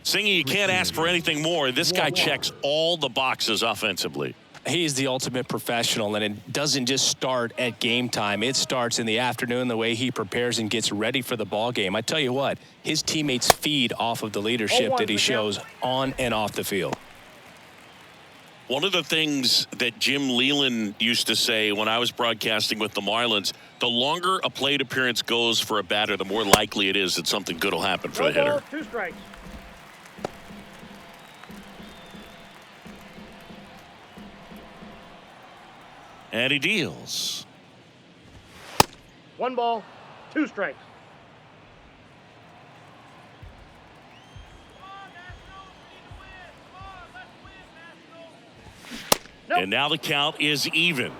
Singing, you can't ask for anything more. This guy checks all the boxes offensively. He's the ultimate professional, and it doesn't just start at game time. It starts in the afternoon, the way he prepares and gets ready for the ball game. I tell you what, his teammates feed off of the leadership that he shows on and off the field. One of the things that Jim Leland used to say when I was broadcasting with the Marlins, the longer a plate appearance goes for a batter, the more likely it is that something good will happen for the hitter. 2 strikes. And he deals. 1 ball, 2 strikes. Nope. And now the count is even.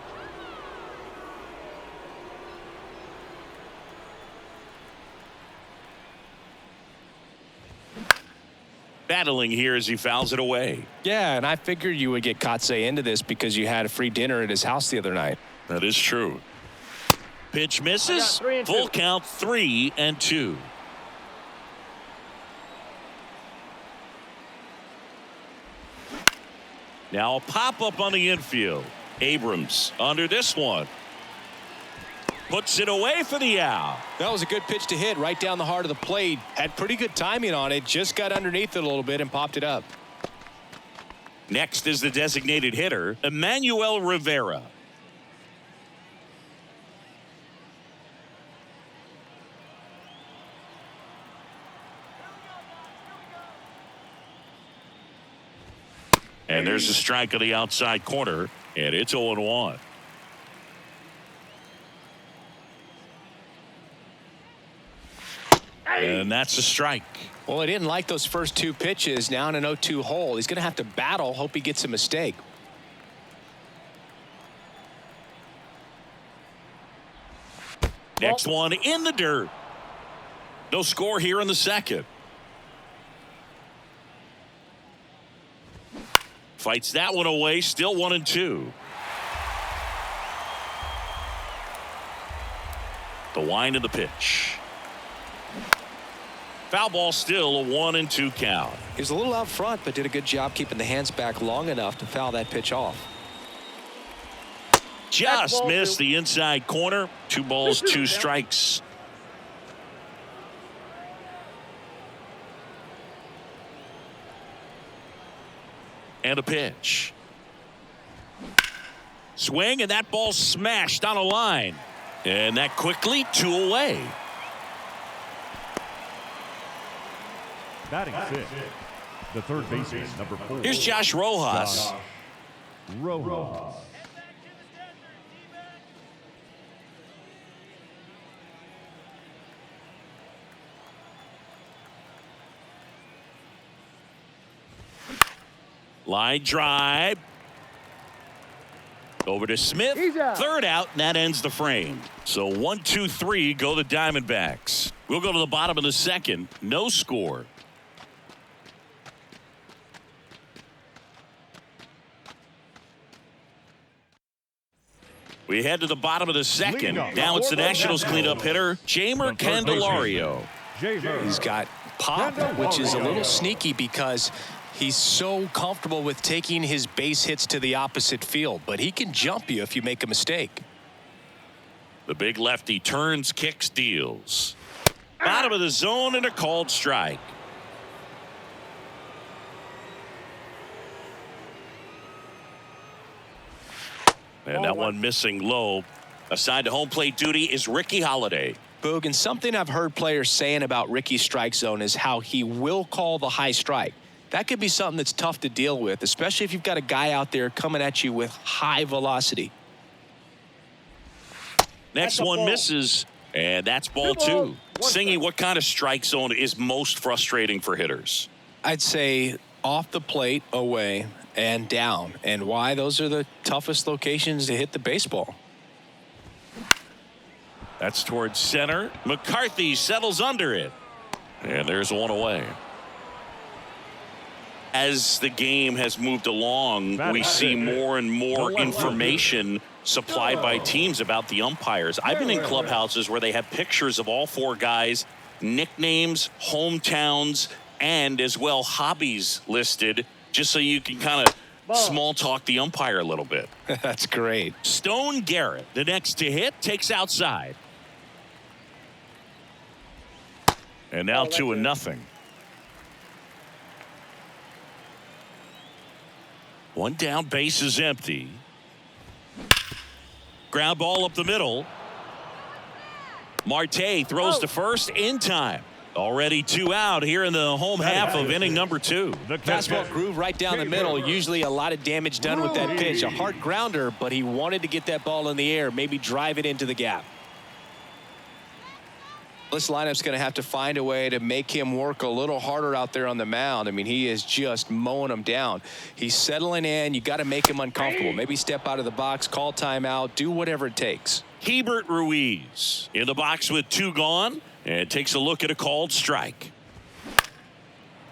Battling here as he fouls it away. Yeah, and I figured you would get Kotsay into this because you had a free dinner at his house the other night. That is true. Pitch misses. 3 and 2. Full count, 3-2. Now a pop-up on the infield. Abrams under this one. Puts it away for the out. That was a good pitch to hit right down the heart of the plate. Had pretty good timing on it. Just got underneath it a little bit and popped it up. Next is the designated hitter, Emmanuel Rivera. And there's a strike on the outside corner, and it's 0-1. And that's a strike. Well, he didn't like those first 2 pitches. Now in an 0-2 hole. He's going to have to battle. Hope he gets a mistake. Next one in the dirt. No score here in the second. Fights that one away. Still 1-2. The wind of the pitch. Foul ball, still a 1-2 count. He was a little out front, but did a good job keeping the hands back long enough to foul that pitch off. Just missed the inside corner. 2 balls, 2 strikes. And a pitch. Swing, and that ball smashed on a line. And that quickly 2 away. Batting 6, the third baseman, number 4. Here's Josh Rojas. Rojas. Line drive. Over to Smith. Third out, and that ends the frame. So 1, 2, 3 go the Diamondbacks. We'll go to the bottom of the second. No score. We head to the bottom of the second. Now it's the Nationals cleanup hitter, Jeimer Candelario. He's got pop, which is a little sneaky because he's so comfortable with taking his base hits to the opposite field, but he can jump you if you make a mistake. The big lefty turns, kicks, deals. Bottom of the zone and a called strike. And that one missing low. Assigned to home plate duty is Ricky Holiday. Boog, and something I've heard players saying about Ricky's strike zone is how he will call the high strike. That could be something that's tough to deal with, especially if you've got a guy out there coming at you with high velocity. Next one misses, and that's ball 2. Singy, what kind of strike zone is most frustrating for hitters? I'd say off the plate, away, and down. And why? Those are the toughest locations to hit the baseball. That's towards center. McCarthy settles under it. And there's one away. As the game has moved along, we see more and more information supplied by teams about the umpires. I've been in clubhouses where they have pictures of all 4 guys, nicknames, hometowns, and as well hobbies listed, just so you can kind of small talk the umpire a little bit. That's great. Stone Garrett, the next to hit, takes outside. And now 2-0. One down, base is empty. Ground ball up the middle. Marte throws to first in time. Already 2 out here in the home half of inning number 2. Fastball groove right down the middle. Usually a lot of damage done with that pitch. A hard grounder, but he wanted to get that ball in the air, maybe drive it into the gap. This lineup's going to have to find a way to make him work a little harder out there on the mound. I mean, he is just mowing them down. He's settling in. You got to make him uncomfortable. Maybe step out of the box, call timeout, do whatever it takes. Hebert Ruiz in the box with 2 gone and takes a look at a called strike.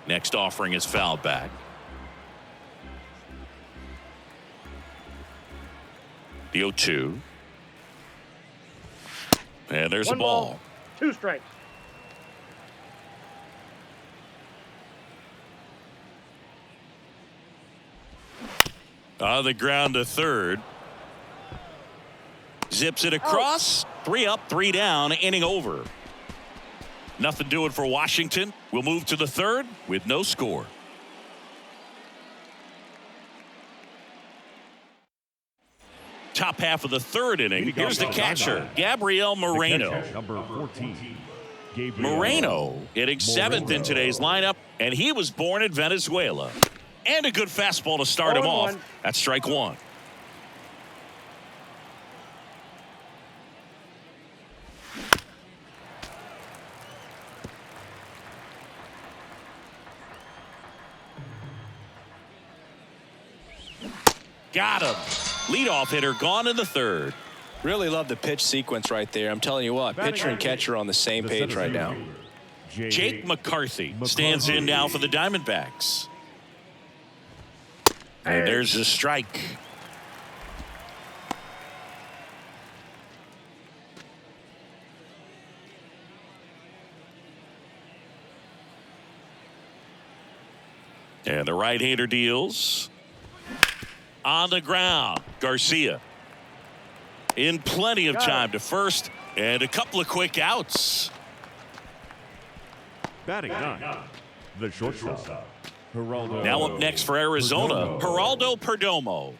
Next offering is fouled back. The 0-2. And there's a ball. 2 strikes. On the ground to third. Zips it across. 3 up, 3 down, inning over. Nothing doing for Washington. We'll move to the third with no score. Top half of the third inning. Here's the catcher, Gabriel Moreno. Number 14. Moreno hitting 7th in today's lineup, and he was born in Venezuela. And a good fastball to start him off. That's strike 1. Got him. Leadoff hitter gone in the third. Really love the pitch sequence right there. I'm telling you what, pitcher and catcher on the same page right now. Jake McCarthy stands in now for the Diamondbacks. And there's a strike. And the right-hander deals. On the ground, Garcia. In plenty of time to first, and a couple of quick outs. Batting 9, the shortstop, Geraldo. Now up next for Arizona, Geraldo Perdomo.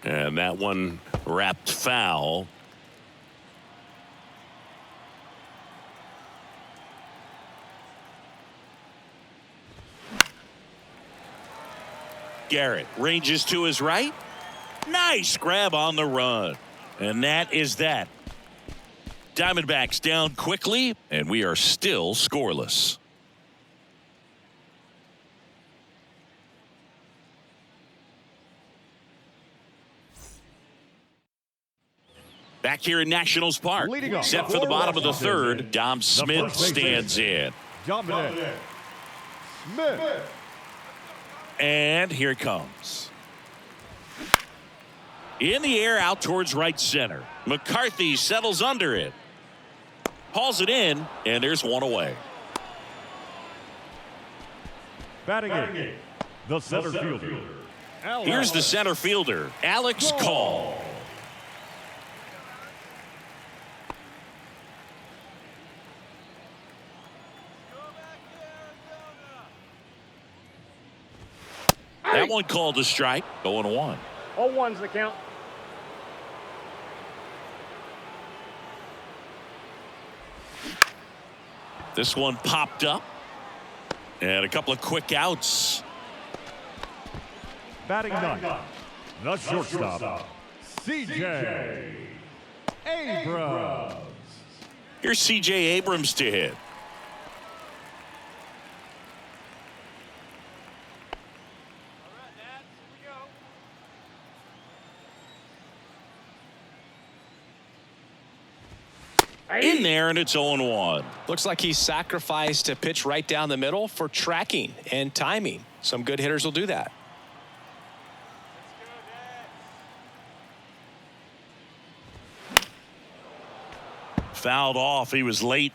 And that one wrapped foul. Garrett ranges to his right. Nice grab on the run. And that is that. Diamondbacks down quickly, and we are still scoreless. Back here in Nationals Park, set for the bottom of the third, Dom Smith stands in. Dominic Smith. And here it comes. In the air out towards right center. McCarthy settles under it. Hauls it in, and there's one away. Batting 8, the center fielder. Here's the center fielder, Alex Call. That one called a strike. 0-1. 0-1's the count. This one popped up. And a couple of quick outs. Batting 9, the shortstop, C.J. Abrams. Here's C.J. Abrams to hit. In there, and it's 0-1. Looks like he sacrificed a pitch right down the middle for tracking and timing. Some good hitters will do that. fouled off. He was late.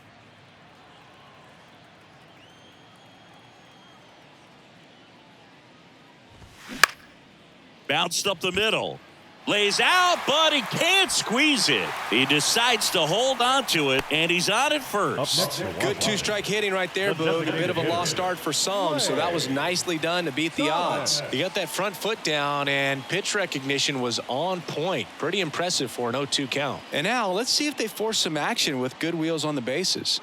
Bounced up the middle. Lays out, but he can't squeeze it. He decides to hold on to it, and he's on at first. Good two-strike hitting right there, Boog. A bit of a lost start for some, so that was nicely done to beat the odds. He got that front foot down, and pitch recognition was on point. Pretty impressive for an 0-2 count. And now let's see if they force some action with good wheels on the bases.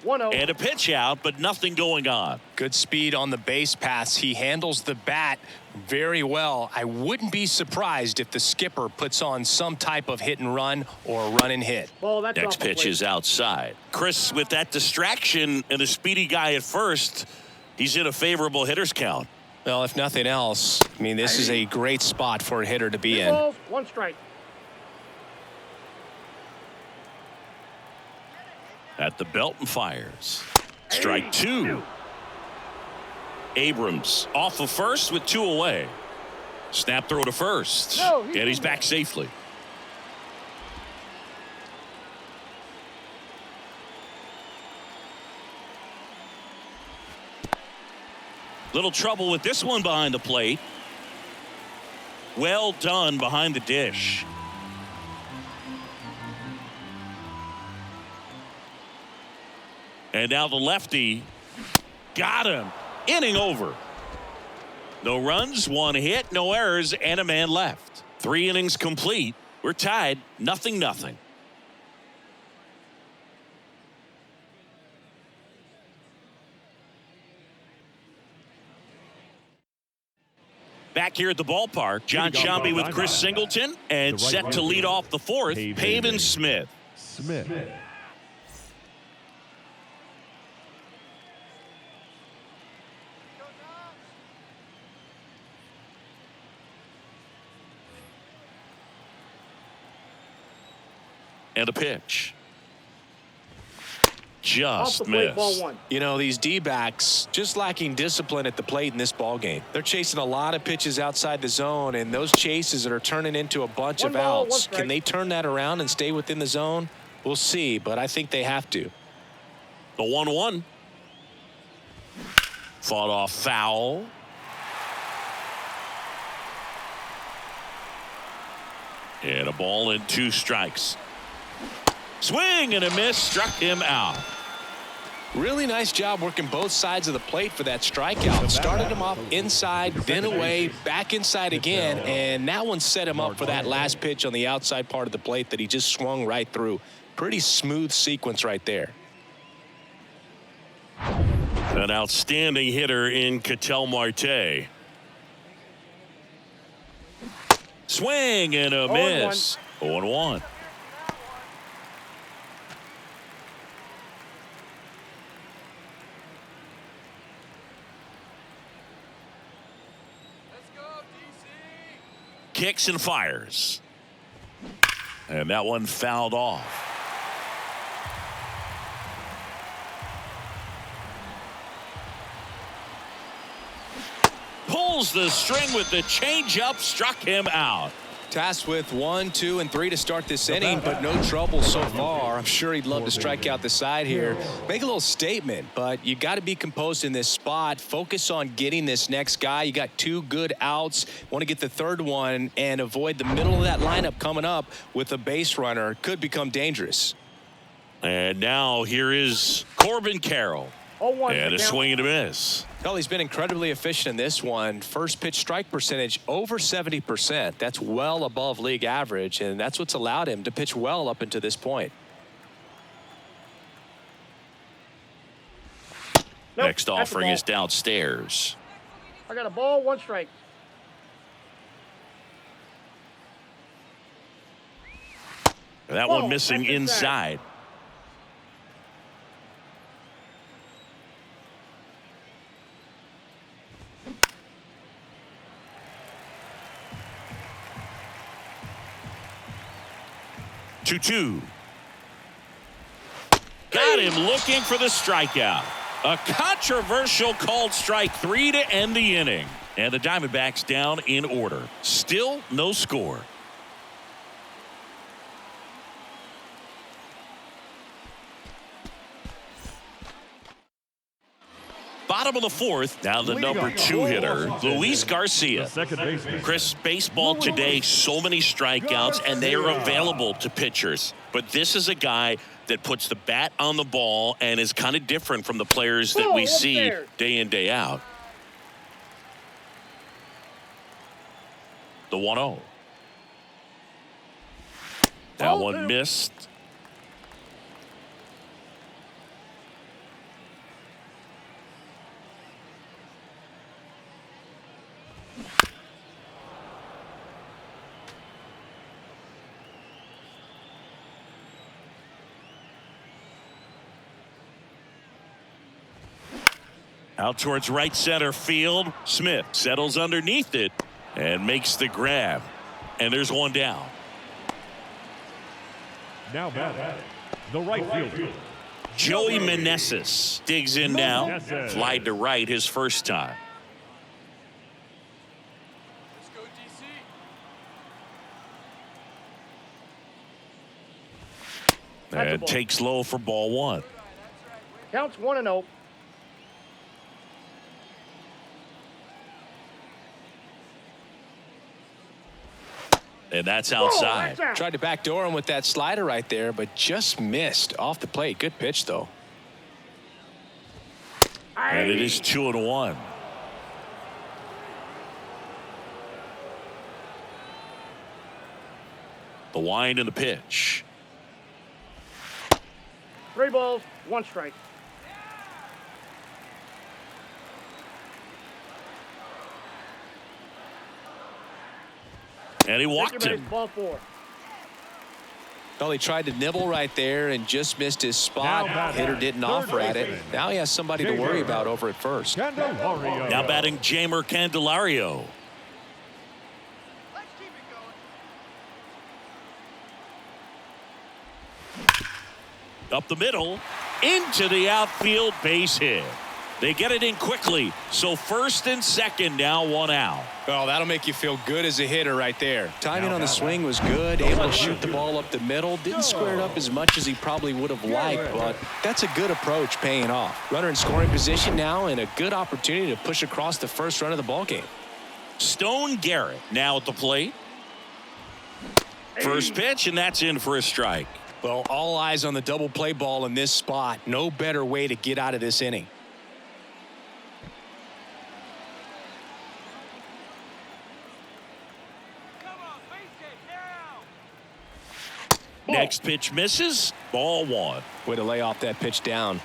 And a pitch out, but nothing going on. Good speed on the base paths. He handles the bat very well. I wouldn't be surprised if the skipper puts on some type of hit and run or run and hit. Next pitch is outside. Chris, with that distraction and a speedy guy at first, he's in a favorable hitter's count. Well, if nothing else, I mean, this is a great spot for a hitter to be in. 1 strike. At the belt and fires. Strike 2. Abrams off of first with 2 away. Snap throw to first. And he's back safely. Little trouble with this one behind the plate. Well done behind the dish. And now the lefty got him. Inning over. No runs, 1 hit, no errors, and a man left. 3 innings complete. We're tied 0-0. Back here at the ballpark, John Sciambi with Chris Singleton, and set to lead off the 4th, Pavin Smith. And a pitch. Just missed. You know, these D-backs just lacking discipline at the plate in this ball game. They're chasing a lot of pitches outside the zone, and those chases are turning into a bunch of outs. Can they turn that around and stay within the zone? We'll see, but I think they have to. The 1-1. Fought off foul. And a ball and 2 strikes. Swing and a miss, struck him out. Really nice job working both sides of the plate for that strikeout. Started him off inside, then away, back inside again, and that one set him up for that last pitch on the outside part of the plate that he just swung right through. Pretty smooth sequence right there. An outstanding hitter in Ketel Marte. Swing and a miss. 0-1. Kicks and fires. And that one fouled off. Pulls the string with the changeup, struck him out. Tasked with 1, 2, and 3 to start this inning, but no trouble so far. I'm sure he'd love to strike out the side here. Make a little statement, but you got to be composed in this spot. Focus on getting this next guy. You got 2 good outs. Want to get the 3rd one and avoid the middle of that lineup coming up with a base runner. Could become dangerous. And now here is Corbin Carroll. And a swing and a miss. Well, he's been incredibly efficient in this one. First pitch strike percentage over 70%. That's well above league average, and that's what's allowed him to pitch well up until this point. Next offering is downstairs. I got a ball, 1 strike. That one missing inside. 2-2. Got him looking for the strikeout. A controversial called strike 3 to end the inning. And the Diamondbacks down in order. Still no score. Bottom of the fourth. Now the number 2 hitter, Luis Garcia. Second baseman. Chris, baseball today, so many strikeouts, and they are available to pitchers. But this is a guy that puts the bat on the ball and is kind of different from the players that we see day in, day out. The 1-0. That one missed. Out towards right center field. Smith settles underneath it and makes the grab. And there's one down. Now batting, the right fielder. Joey Meneses digs in now. Flied to right his first time. And takes low for ball 1. Counts 1-0. And that's outside. Tried to backdoor him with that slider right there, but just missed off the plate. Good pitch, though. And it is 2-1. The wind and the pitch. 3 balls, 1 strike. And he walked him. Ball 4. Well, he tried to nibble right there and just missed his spot. Hitter didn't offer at it. Now he has somebody to worry about over at first. Candelario. Now batting Jamer Candelario. Up the middle, into the outfield, base hit. They get it in quickly, so first and second, now 1 out. Well, that'll make you feel good as a hitter right there. Timing on the swing was good, able to shoot the ball up the middle. Didn't square it up as much as he probably would have liked, but that's a good approach paying off. Runner in scoring position now and a good opportunity to push across the first run of the ball game. Stone Garrett now at the plate. First pitch, and that's in for a strike. Well, all eyes on the double play ball in this spot. No better way to get out of this inning. Next pitch misses. Ball 1. Way to lay off that pitch down.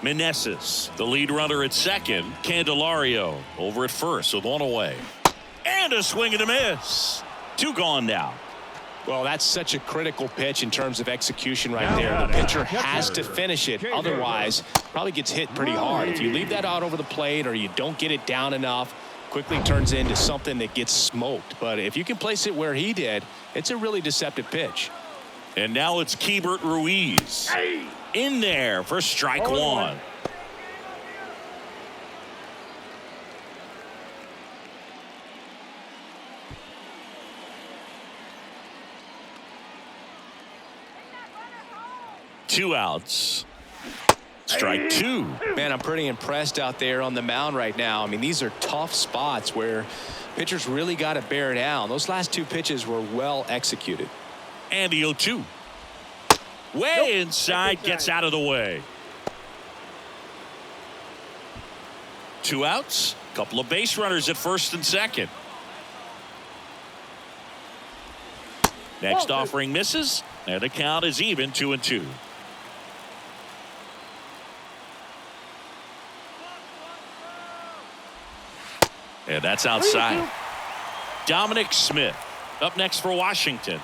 Meneses, the lead runner at second. Candelario over at first with 1 away. And a swing and a miss. 2 gone now. Well, that's such a critical pitch in terms of execution right there. The pitcher has to finish it. Otherwise, probably gets hit pretty hard. If you leave that out over the plate or you don't get it down enough, quickly turns into something that gets smoked. But if you can place it where he did, it's a really deceptive pitch. And now it's Keibert Ruiz. In there for strike 1. Two outs. Strike 2. Man, I'm pretty impressed out there on the mound right now. I mean, these are tough spots where pitchers really got to bear down. Those last 2 pitches were well executed. And the 0-2. Way inside, gets out of the way. 2 outs. Couple of base runners at first and second. Next offering misses, and the count is even 2-2. And that's outside. Dominic Smith up next for Washington.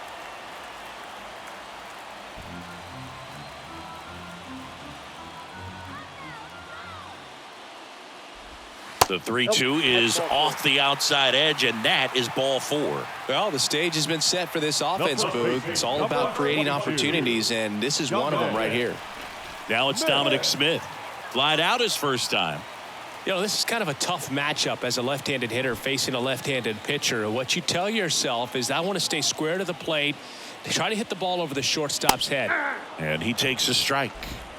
The 3-2 is off the outside edge, and that is ball 4. Well, the stage has been set for this offense, Booth. It's all about creating opportunities, and this is one of them right here. Now it's Dominic Smith. Flied out his first time. You know, this is kind of a tough matchup as a left-handed hitter facing a left-handed pitcher. What you tell yourself is, I want to stay square to the plate, try to hit the ball over the shortstop's head. And he takes a strike.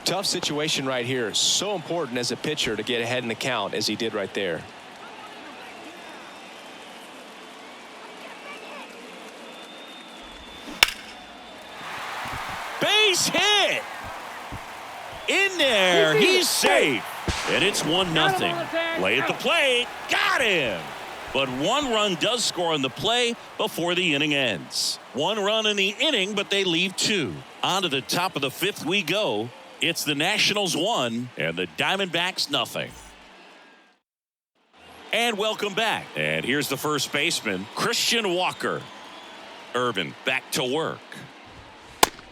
Tough situation right here. So important as a pitcher to get ahead in the count as he did right there. Base hit. In there. He's safe. And it's 1-0. Play at the plate. Got him. But 1 run does score on the play before the inning ends. 1 run in the inning, but they leave 2. On to the top of the 5th we go. It's the Nationals 1 and the Diamondbacks nothing. And welcome back. And here's the first baseman, Christian Walker. Irvin back to work.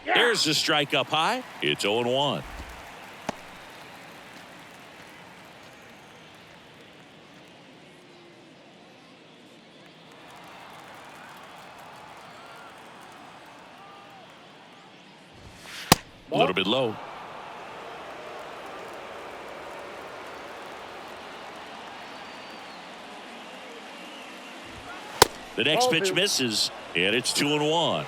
There's the strike up high. It's 0-1. A little bit low. The next pitch misses, and it's 2-1.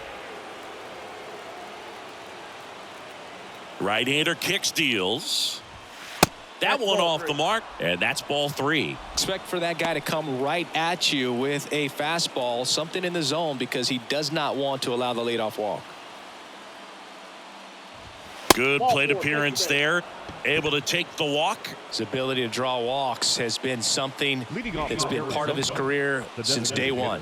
Right-hander kicks, deals. That one off the mark, and that's ball 3. Expect for that guy to come right at you with a fastball, something in the zone, because he does not want to allow the leadoff walk. Good plate appearance there. Able to take the walk. His ability to draw walks has been something that's been part of his career since day one.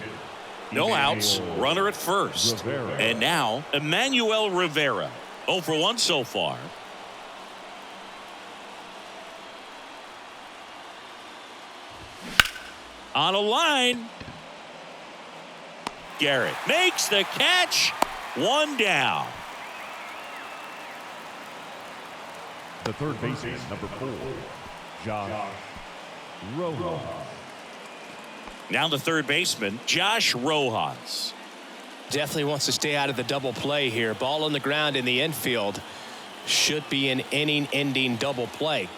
No outs. Runner at first. And now, Emmanuel Rivera. 0 for 1 so far. On a line. Garrett makes the catch. 1 down. The third baseman, number 4, Josh Rojas. Now the third baseman, Josh Rojas. Definitely wants to stay out of the double play here. Ball on the ground in the infield. Should be an inning-ending double play.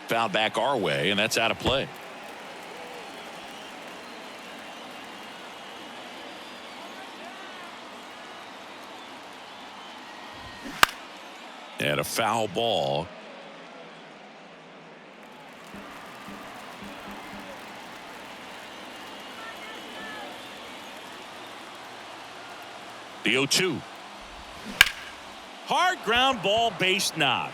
Foul back our way, and that's out of play. And a foul ball. The 0-2. Hard ground ball, base knock.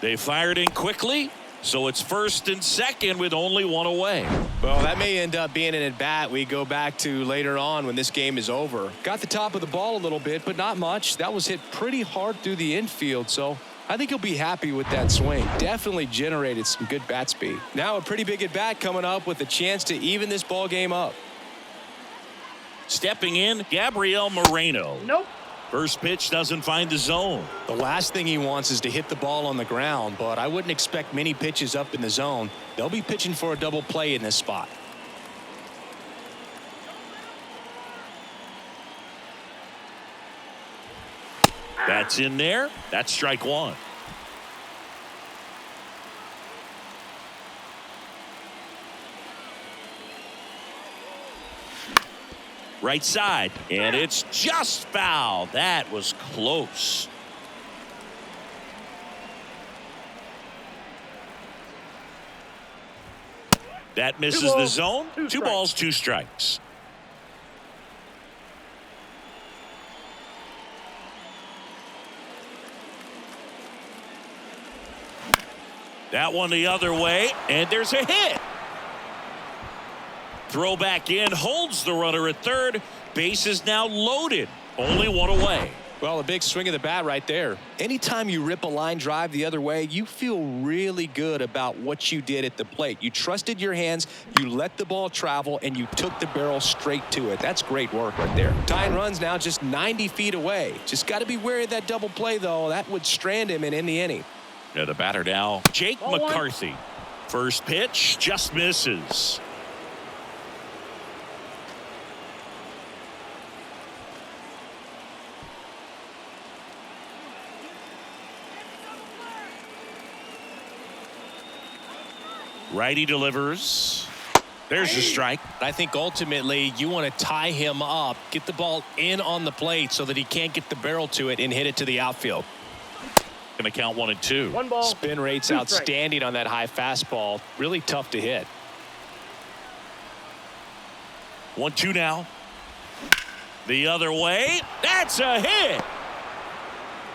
They fired in quickly, so it's first and second with only 1 away. Well, that may end up being an at-bat we go back to later on when this game is over. Got the top of the ball a little bit, but not much. That was hit pretty hard through the infield, so I think he'll be happy with that swing. Definitely generated some good bat speed. Now a pretty big at-bat coming up with a chance to even this ball game up. Stepping in, Gabriel Moreno. Nope. First pitch doesn't find the zone. The last thing he wants is to hit the ball on the ground, but I wouldn't expect many pitches up in the zone. They'll be pitching for a double play in this spot. That's in there. That's strike 1. Right side, and it's just foul. That was close. That misses the zone. 2 balls, 2 strikes. That one the other way, and there's a hit. Throw back in, holds the runner at third. Base is now loaded. Only 1 away. Well, a big swing of the bat right there. Anytime you rip a line drive the other way, you feel really good about what you did at the plate. You trusted your hands, you let the ball travel, and you took the barrel straight to it. That's great work right there. Tying runs now just 90 feet away. Just got to be wary of that double play, though. That would strand him and end the inning. And the batter now, Jake McCarthy. First pitch just misses. Righty delivers. There's the strike. I think ultimately you want to tie him up, get the ball in on the plate so that he can't get the barrel to it and hit it to the outfield. Going to count 1-2. 1 ball. Spin rate's 2 strikes. outstanding on that high fastball. Really tough to hit. 1-2 now. The other way. That's a hit.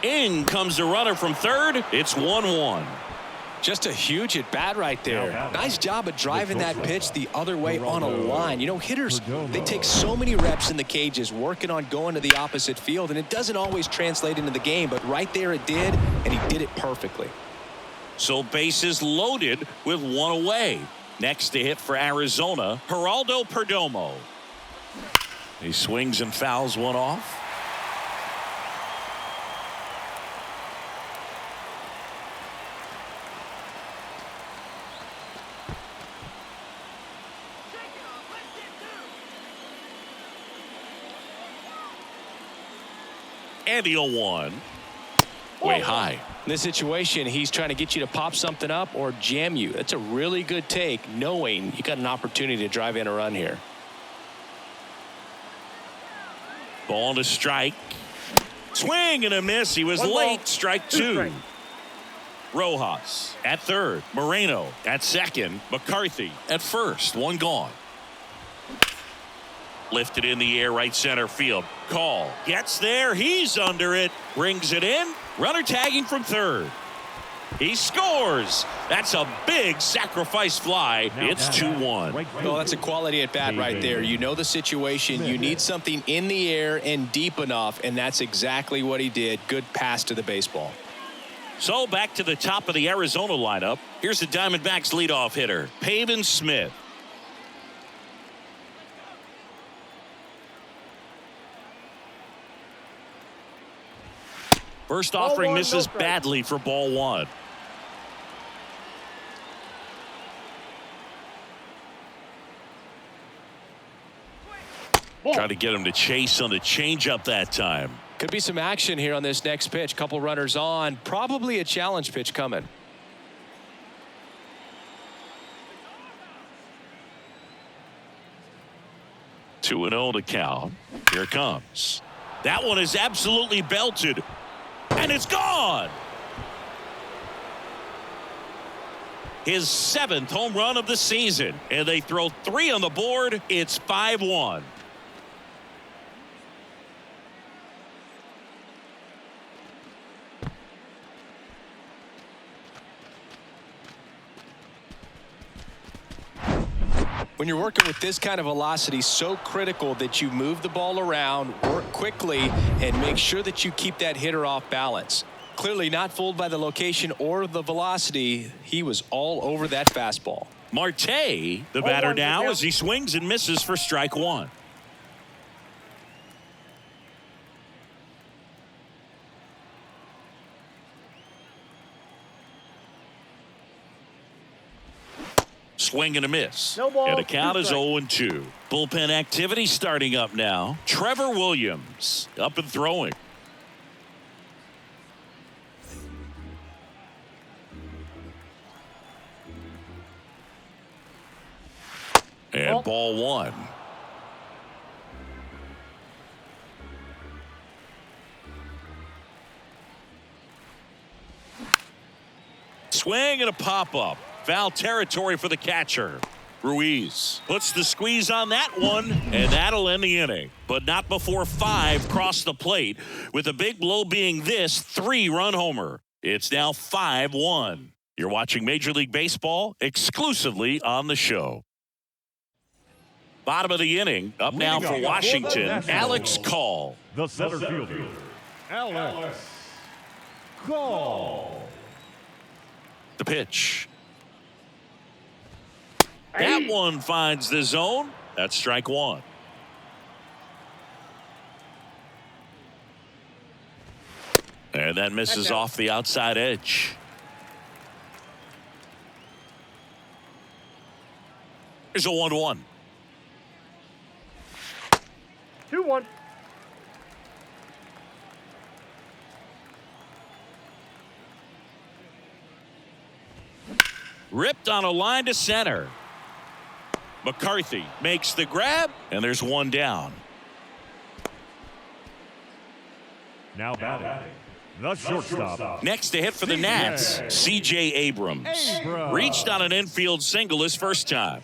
In comes the runner from third. It's 1-1. Just a huge at bat right there. Nice job of driving that pitch the other way on a line. You know, hitters, they take so many reps in the cages working on going to the opposite field, and it doesn't always translate into the game, but right there it did, and he did it perfectly. So bases loaded with 1 away. Next to hit for Arizona, Geraldo Perdomo. He swings and fouls one off. And the 0-1. Way high. In this situation, he's trying to get you to pop something up or jam you. That's a really good take, knowing you got an opportunity to drive in a run here. Ball to strike. Swing and a miss. He was 1 ball, late. Strike 2 2. strikes. Rojas at third. Moreno at second. McCarthy at first. 1 gone. Lifted in the air, right center field. Call. Gets there. He's under it. Brings it in. Runner tagging from third. He scores. That's a big sacrifice fly. It's 2-1. Well, that's a quality at bat right there. You know the situation. You need something in the air and deep enough, and that's exactly what he did. Good pass to the baseball. So back to the top of the Arizona lineup. Here's the Diamondbacks leadoff hitter, Pavin Smith. First offering misses badly for ball 1. Try to get him to chase on the changeup that time. Could be some action here on this next pitch. Couple runners on. Probably a challenge pitch coming. 2-0 to count. Here it comes. That one is absolutely belted. And it's gone. His 7th home run of the season. And they throw 3 on the board. It's 5-1. When you're working with this kind of velocity, so critical that you move the ball around, work quickly, and make sure that you keep that hitter off balance. Clearly not fooled by the location or the velocity. He was all over that fastball. Marte, the batter now, as he swings and misses for strike 1. Swing and a miss. No ball, And the count 2 is strikes. 0-2. Bullpen activity starting up now. Trevor Williams up and throwing. And ball 1. Swing and a pop-up. Foul territory for the catcher. Ruiz puts the squeeze on that one, and that'll end the inning. But not before 5 cross the plate, with a big blow being this 3-run homer. It's now 5-1. You're watching Major League Baseball exclusively on the show. Bottom of the inning, up now for Washington, Alex Call. The center fielder, Alex Call. The pitch. That one finds the zone. That's strike 1. And that misses off the outside edge. There's a 1-1. 2-1. Ripped on a line to center. McCarthy makes the grab, and there's one down. Now batting, the shortstop. Next to hit for the Nats, C.J. Abrams. Reached on an infield single his first time.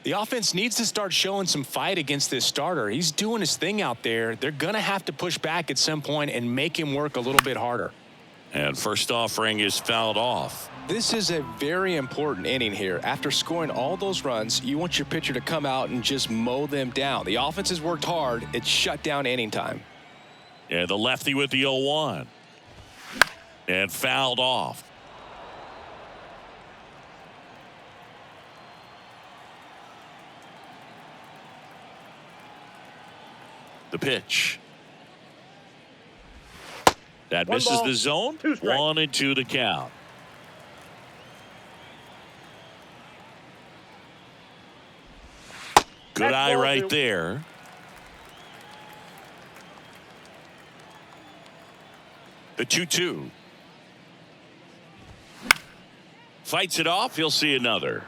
The offense needs to start showing some fight against this starter. He's doing his thing out there. They're going to have to push back at some point and make him work a little bit harder. And first offering is fouled off. This is a very important inning here. After scoring all those runs, you want your pitcher to come out and just mow them down. The offense has worked hard. It's shut down inning time. And the lefty with the 0-1. And fouled off. The pitch. That One misses ball, the zone. 2 strikes. 1-2 the count. Good That's eye ball right 2. there. The 2-2. Fights it off. He'll see another.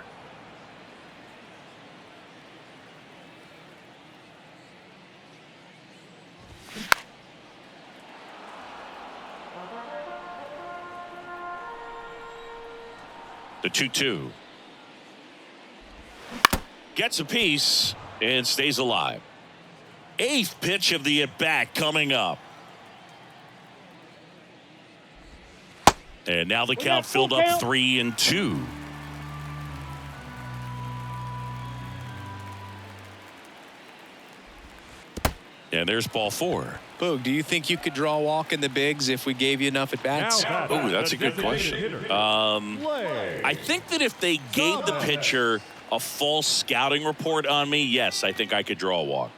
The 2-2. Gets a piece and stays alive. 8th pitch of the at-bat coming up. And now the count filled up 3-2. And there's ball 4. Boog, do you think you could draw a walk in the bigs if we gave you enough at bats? Oh, that's a good question. I think that if they gave the pitcher a false scouting report on me, yes, I think I could draw a walk.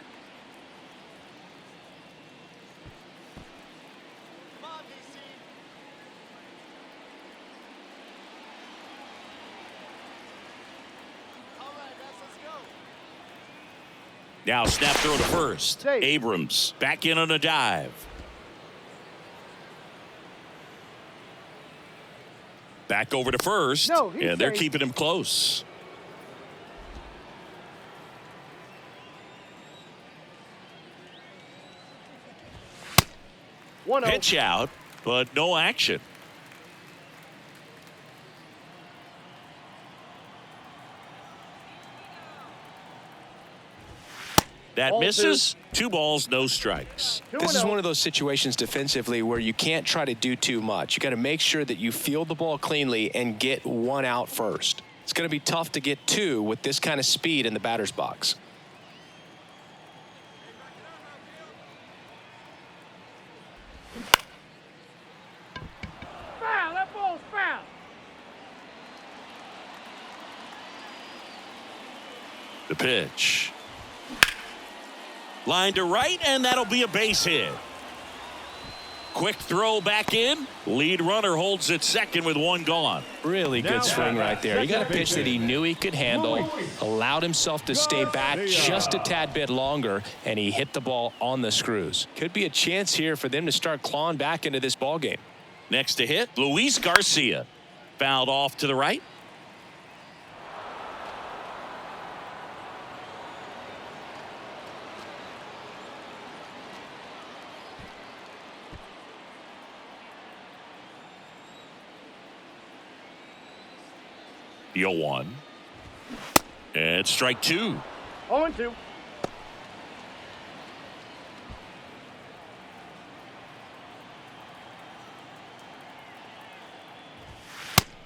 Now snap throw to first. Safe. Abrams back in on a dive. Back over to first. No, he's and they're safe. keeping him close. Pitch out, but no action. That Ball misses. 2 balls, no strikes. This is one of those situations defensively where you can't try to do too much. You got to make sure that you field the ball cleanly and get 1 out first. It's going to be tough to get 2 with this kind of speed in the batter's box. Foul. That ball's foul. The pitch. Line to right, and that'll be a base hit. Quick throw back in. Lead runner holds at second with 1 gone. Really good swing right there. He got a pitch that he knew he could handle, allowed himself to stay back just a tad bit longer, and he hit the ball on the screws. Could be a chance here for them to start clawing back into this ball game. Next to hit, Luis Garcia. Fouled off to the right. The 0-1. And strike 2. 0-2.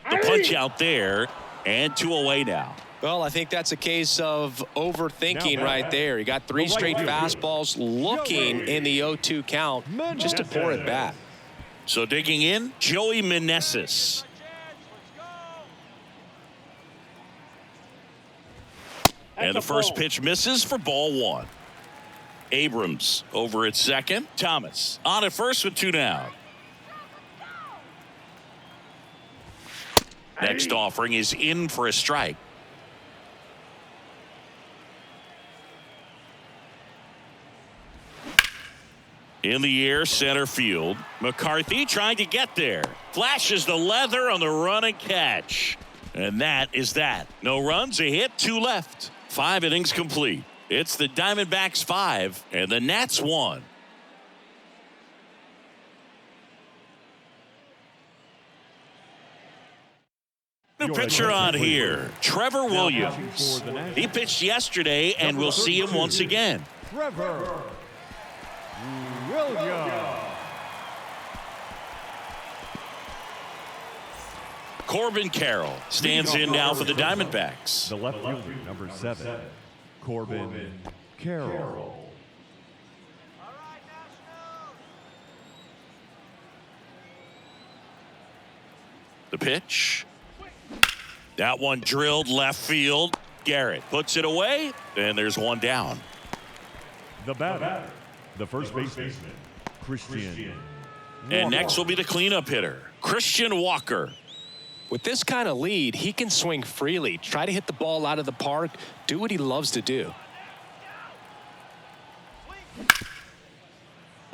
The punch out there, and 2 away now. Well, I think that's a case of overthinking right there. He got 3 straight fastballs looking in the 0-2 count just to pour it back. So digging in, Joey Meneses. And the first pitch misses for ball 1. Abrams over at second. Thomas on at first with 2 down. Next offering is in for a strike. In the air, center field. McCarthy trying to get there. Flashes the leather on the run and catch. And that is that. No runs, a hit, 2 left. 5 innings complete. It's the Diamondbacks 5 and the Nats 1. New pitcher on here, Trevor Williams. He pitched yesterday, and we'll see him once again. Trevor Williams. Corbin Carroll stands in now for the Diamondbacks. The left fielder, number 7, Corbin Carroll. The pitch. That one drilled left field. Garrett puts it away, and there's one down. The batter, the first baseman, Christian. And next will be the cleanup hitter, Christian Walker. With this kind of lead, he can swing freely, try to hit the ball out of the park, do what he loves to do.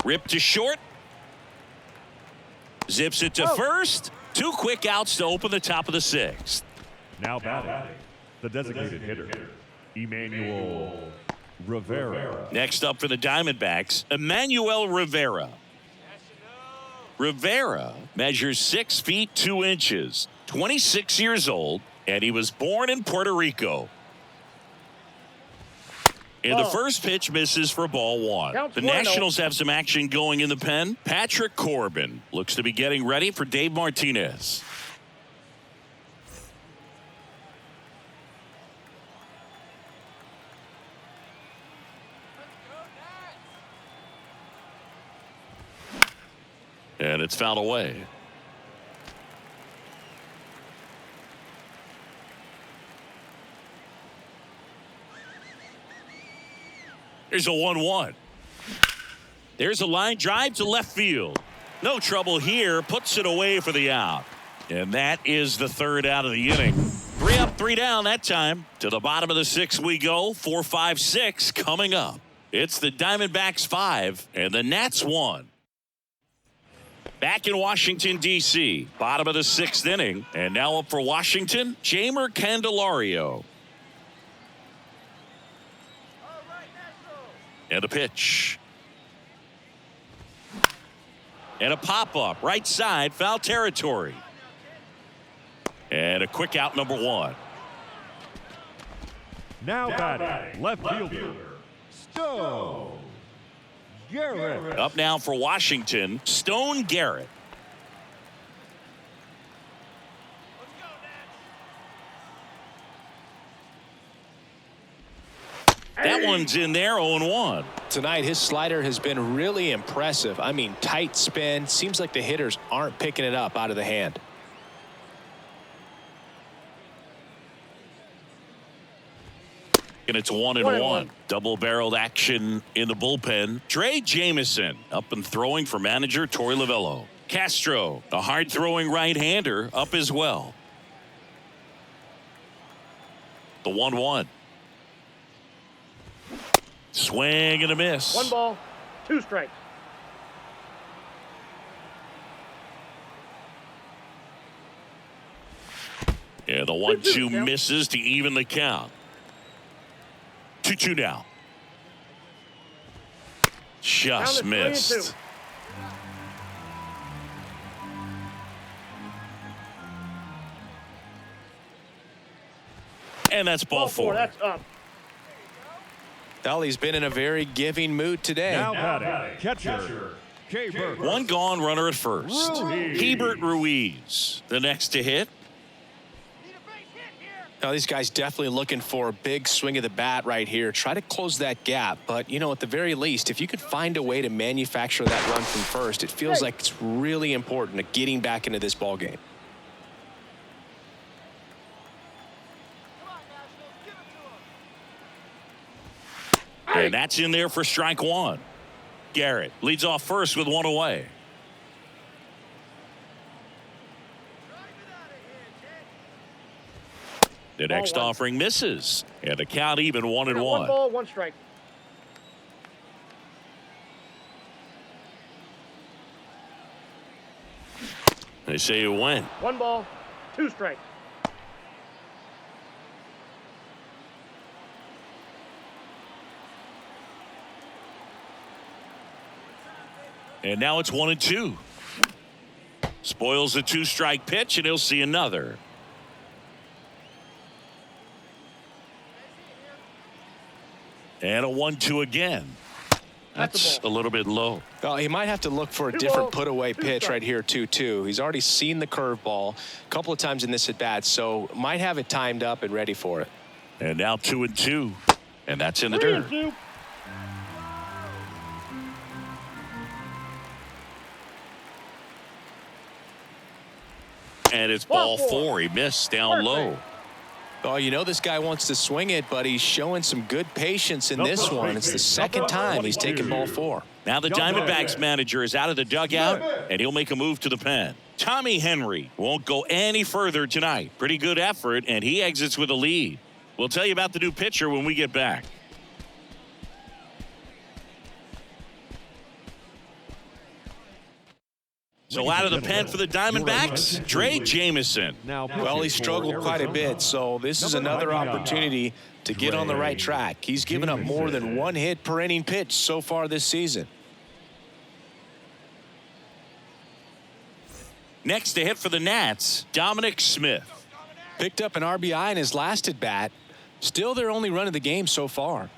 Ripped to short. Zips it to first. 2 quick outs to open the top of the 6th. Now batting, the designated hitter, Emmanuel Rivera. Next up for the Diamondbacks, Emmanuel Rivera. Rivera measures 6 feet 2 inches, 26 years old, and he was born in Puerto Rico. And the first pitch misses for ball 1. The Nationals have some action going in the pen. Patrick Corbin looks to be getting ready for Dave Martinez. And it's fouled away. There's a 1-1. There's a line drive to left field. No trouble here. Puts it away for the out. And that is the 3rd out of the inning. 3 up, 3 down that time. To the bottom of the 6th we go. 4, 5, 6 coming up. It's the Diamondbacks 5 and the Nats 1. Back in Washington, D.C., bottom of the 6th inning. And now up for Washington, Jeimer Candelario. And a pitch. And a pop-up, right side, foul territory. And a quick out, number 1. Now batting, left fielder, Stone Garrett. Up now for Washington, Stone Garrett. That one's in there, 0-1. Tonight, his slider has been really impressive. I mean, tight spin. Seems like the hitters aren't picking it up out of the hand. And it's 1-1. Double-barreled action in the bullpen. Trey Jamison up and throwing for manager Torey Lovullo. Castro, a hard-throwing right-hander, up as well. The 1-1. Swing and a miss. 1 ball, 2 strikes. Yeah, the 1-2 misses to even the count. 2-2 now. Just missed. And that's ball 4. That's up. Well, he's been in a very giving mood today. Now batting, catcher, K-Bird. 1 gone, runner at first. Hebert Ruiz, the next to hit. Now, these guys definitely looking for a big swing of the bat right here. Try to close that gap. But, you know, at the very least, if you could find a way to manufacture that run from first, it feels like it's really important to getting back into this ball game. And that's in there for strike 1. Garrett leads off first with 1 away. The next offering misses. And the count even 1-1. 1 ball, 1 strike. They say you win. 1 ball, 2 strikes. And now it's 1-2. Spoils the 2-strike pitch, and he'll see another. And a 1-2 again. That's a little bit low. Oh, he might have to look for a 2 different balls, put-away 2 pitch right strikes. here, 2-2. He's already seen the curveball a couple of times in this at-bat, so might have it timed up and ready for it. And now 2-2. And that's in the dirt. 3-2. And it's ball 4. He missed down low. Oh, you know this guy wants to swing it, but he's showing some good patience in this one. It's the second time he's taken ball 4. Now the Diamondbacks manager is out of the dugout, and he'll make a move to the pen. Tommy Henry won't go any further tonight. Pretty good effort, and he exits with a lead. We'll tell you about the new pitcher when we get back. So out of the pen for the Diamondbacks, Dre Jamison. Well, he struggled quite a bit, so this is another opportunity to get on the right track. He's given up more than 1 hit per inning pitch so far this season. Next to hit for the Nats, Dominic Smith. Picked up an RBI in his last at-bat. Still their only run of the game so far.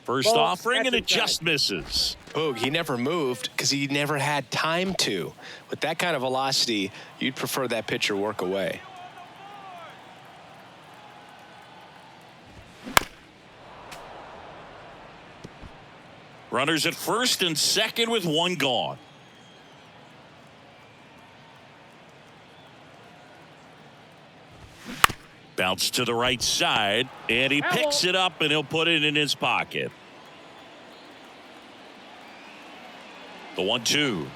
First offering, and it just misses. Boog, he never moved because he never had time to. With that kind of velocity, you'd prefer that pitcher work away. Runners at first and second with 1 gone. Bounce to the right side, and he picks it up, and he'll put it in his pocket. The 1-2.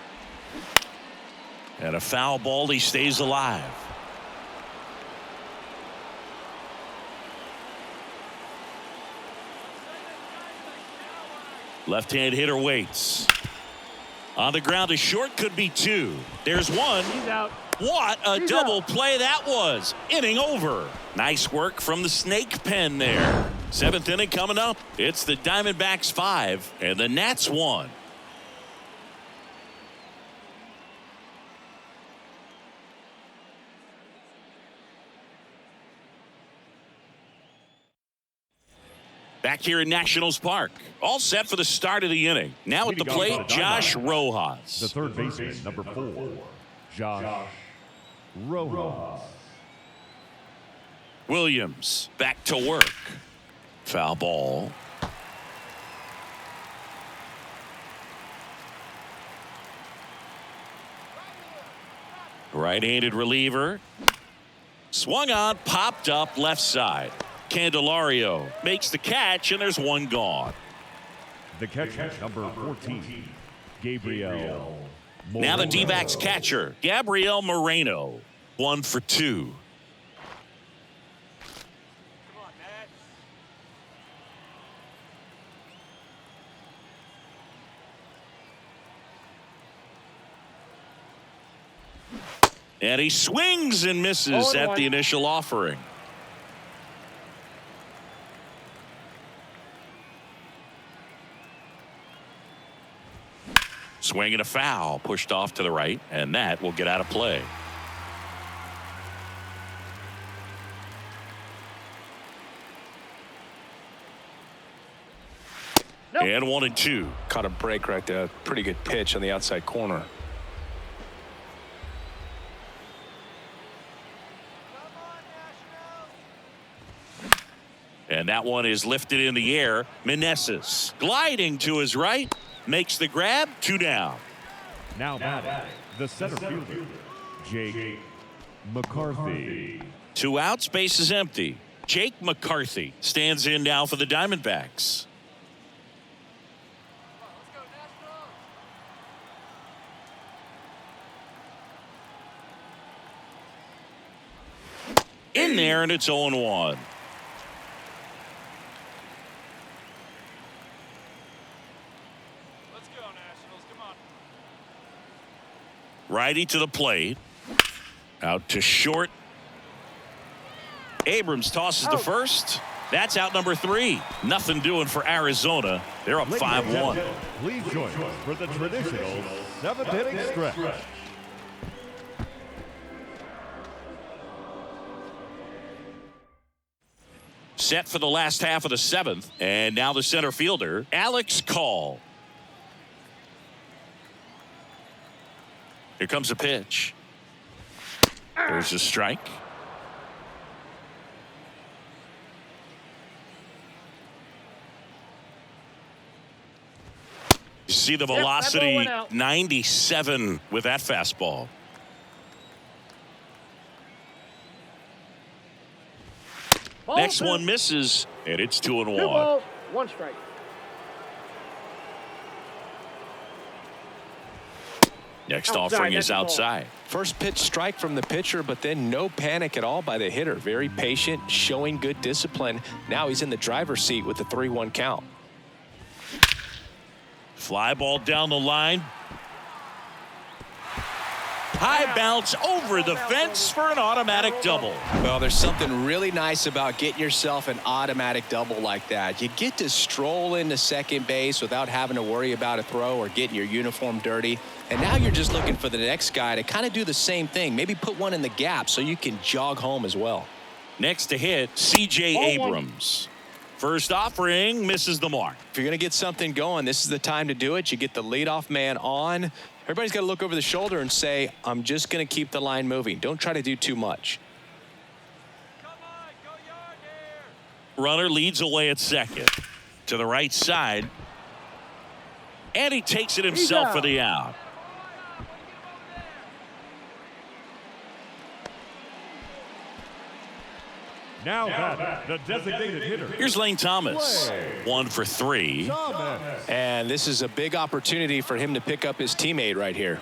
And a foul ball. He stays alive. Left-hand hitter waits. On the ground, a short, could be 2. There's 1. He's out. What a double play that was. Inning over. Nice work from the snake pen there. 7th inning coming up. It's the Diamondbacks 5 and the Nats 1. Back here in Nationals Park. All set for the start of the inning. Now at the plate, Josh Rojas. The third baseman, number 4, Josh Rojas. Williams back to work. Foul ball. Right-handed reliever. Swung on, popped up left side. Candelario makes the catch, and there's 1 gone. The catcher, number 14, Gabriel Moreno. Now the D-backs catcher, Gabriel Moreno. 1 for 2. And he swings and misses at the initial offering. Swing and a foul, pushed off to the right, and that will get out of play. Nope. And 1-2. Caught a break right there. Pretty good pitch on the outside corner. And that one is lifted in the air. Meneses gliding to his right, makes the grab. 2 down. Now batting, the center fielder, Jake McCarthy. 2 outs, base is empty. Jake McCarthy stands in now for the Diamondbacks. In there, and it's 0-1. Righty to the plate. Out to short. Abrams tosses to first. That's out number 3. Nothing doing for Arizona. They're up 5-1. Please join us for the traditional 7th inning stretch. Set for the last half of the 7th. And now the center fielder, Alex Call. Here comes a pitch. There's a strike. You see the velocity, 97 with that fastball. Next one misses, and it's 2-1. 2 balls, 1 strike. Next offering is outside. First pitch strike from the pitcher, but then no panic at all by the hitter. Very patient, showing good discipline. Now he's in the driver's seat with the 3-1 count. Fly ball down the line. High bounce over the fence for an automatic double. Well, there's something really nice about getting yourself an automatic double like that. You get to stroll into second base without having to worry about a throw or getting your uniform dirty. And now you're just looking for the next guy to kind of do the same thing. Maybe put one in the gap so you can jog home as well. Next to hit, C.J. Abrams. First offering misses the mark. If you're going to get something going, this is the time to do it. You get the leadoff man on. Everybody's got to look over the shoulder and say, I'm just going to keep the line moving. Don't try to do too much. Runner leads away at second. To the right side. And he takes it himself for the out. Now batting, the designated hitter. Here's Lane Thomas. 1 for 3. Thomas. And this is a big opportunity for him to pick up his teammate right here.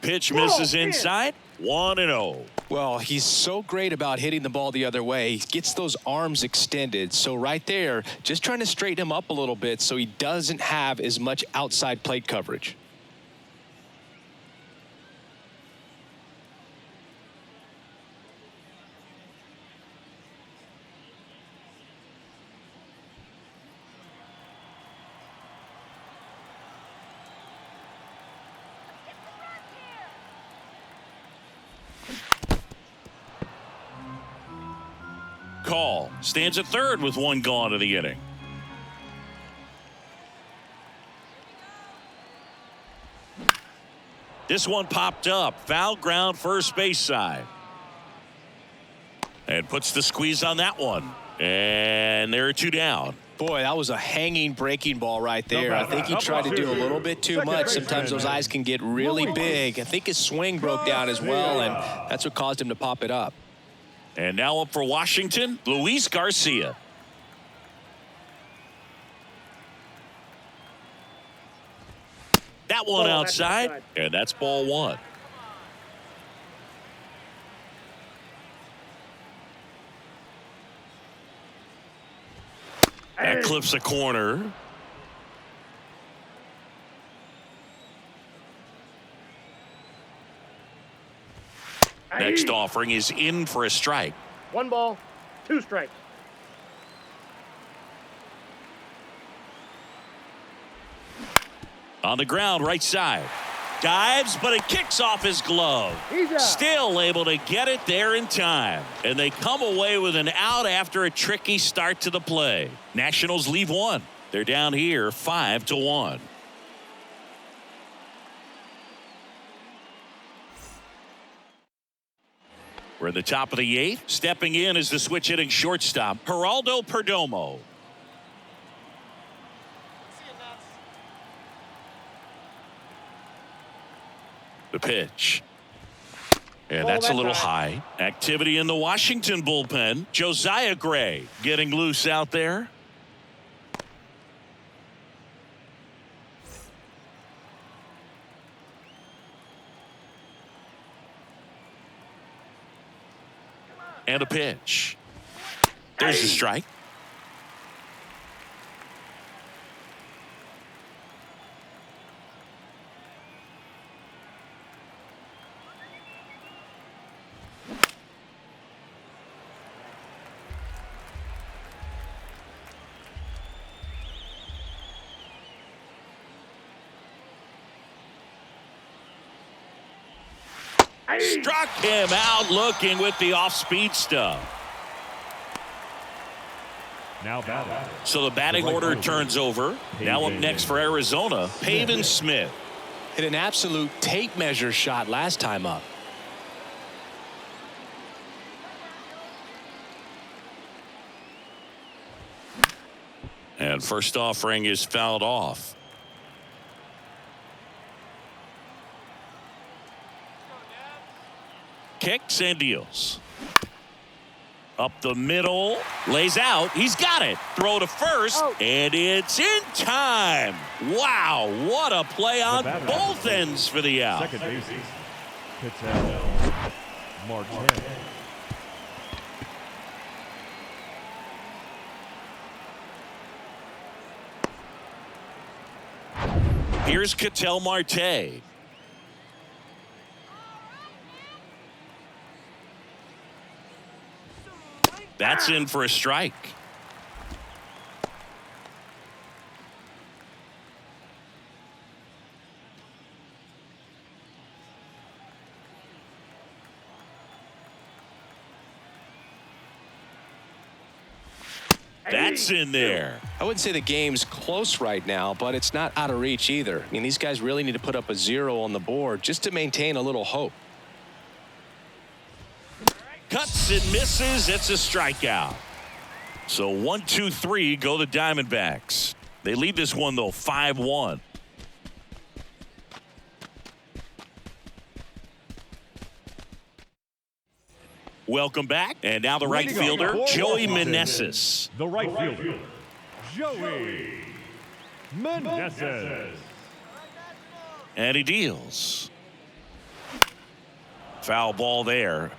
Pitch misses inside. 1-0. Well, he's so great about hitting the ball the other way. He gets those arms extended. So right there, just trying to straighten him up a little bit so he doesn't have as much outside plate coverage. Call stands at third with 1 gone in the inning. This one popped up. Foul ground first base side. And puts the squeeze on that one. And there are 2 down. Boy, that was a hanging breaking ball right there. I think he tried to do a little bit too much. Sometimes those eyes can get really big. I think his swing broke down as well, and that's what caused him to pop it up. And now up for Washington, Luis Garcia. That one outside, and that's ball 1. That clips a corner. Next offering is in for a strike. 1 ball, 2 strikes. On the ground, right side. Dives, but it kicks off his glove. Still able to get it there in time. And they come away with an out after a tricky start to the play. Nationals leave 1. They're down here 5-1. We're in the top of the 8th. Stepping in is the switch hitting shortstop, Geraldo Perdomo. The pitch. And that's a little high. Activity in the Washington bullpen. Josiah Gray getting loose out there. And a pitch. There's a strike. Struck him out looking with the off-speed stuff. Now batting. So the batting order turns over. Now up next for Arizona, Pavin Smith. Hit an absolute tape measure shot last time up. And first offering is fouled off. Kicks and deals. Up the middle, lays out, he's got it. Throw to first, and it's in time. Wow, what a play on both ends for the out. Second base, Ketel Marte. Here's Ketel Marte. That's in for a strike. That's in there. I wouldn't say the game's close right now, but it's not out of reach either. I mean, these guys really need to put up a 0 on the board just to maintain a little hope. Cuts and misses. It's a strikeout. So 1, 2, 3 go the Diamondbacks. They lead this one, though, 5-1. Welcome back. And now the right fielder, Joey Meneses. The right fielder, Joey Meneses. And he deals. Foul ball there.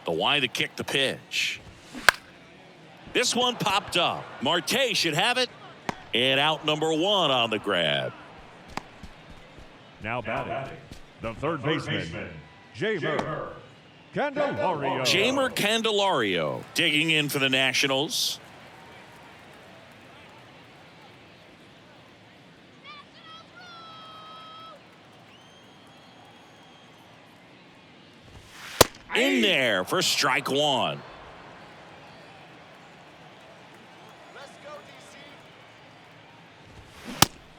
The wide to kick the pitch. This one popped up. Marte should have it. And out number 1 on the grab. Now batting, the third baseman, Jamer Candelario. Jamer Candelario digging in for the Nationals. In there for strike 1.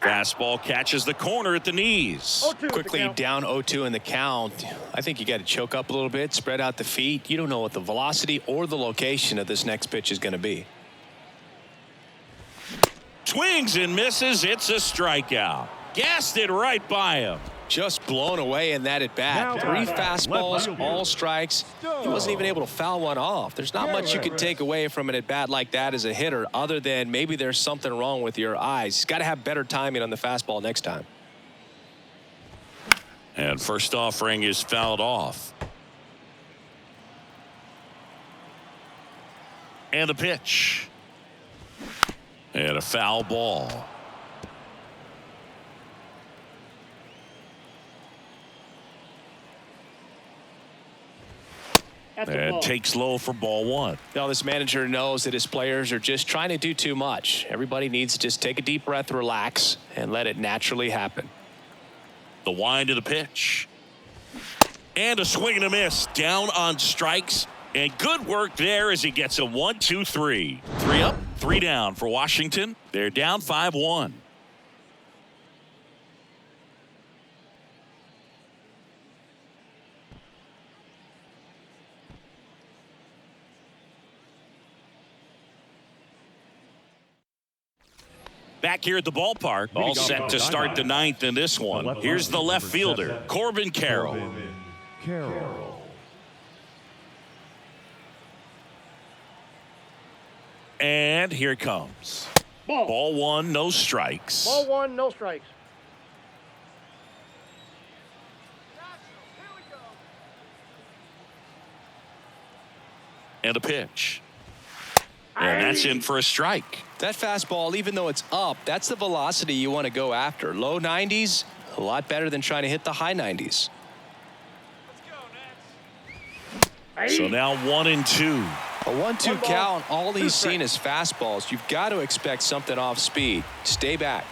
Fastball catches the corner at the knees. Quickly down 0-2 in the count. I think you got to choke up a little bit, spread out the feet. You don't know what the velocity or the location of this next pitch is going to be. Swings and misses. It's a strikeout. Gassed it right by him. Just blown away in that at bat. 3 fastballs, all strikes. He wasn't even able to foul one off. There's not much you can take away from an at bat like that as a hitter, other than maybe there's something wrong with your eyes. He's got to have better timing on the fastball next time. And first offering is fouled off. And the pitch. And a foul ball. And takes low for ball 1. Now this manager knows that his players are just trying to do too much. Everybody needs to just take a deep breath, relax, and let it naturally happen. The wind to the pitch. And a swing and a miss. Down on strikes. And good work there as he gets a 1, 2, 3. 3 up, 3 down for Washington. They're down 5-1. Back here at the ballpark, all set to start the 9th in this one. Here's the left fielder, Corbin Carroll. And here it comes. Ball 1, no strikes. Ball 1, no strikes. And a pitch. And that's in for a strike. That fastball, even though it's up, that's the velocity you want to go after. Low 90s, a lot better than trying to hit the high 90s. So now 1 and 2. A 1-2 count, all he's seen is fastballs. You've got to expect something off speed. Stay back.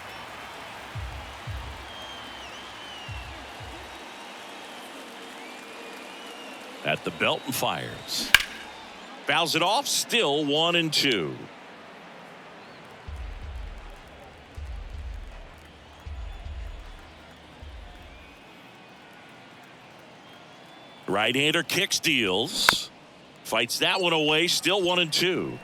At the belt and fires. Fouls it off. Still 1-2. Right-hander kicks, deals. Fights that one away. Still 1-2.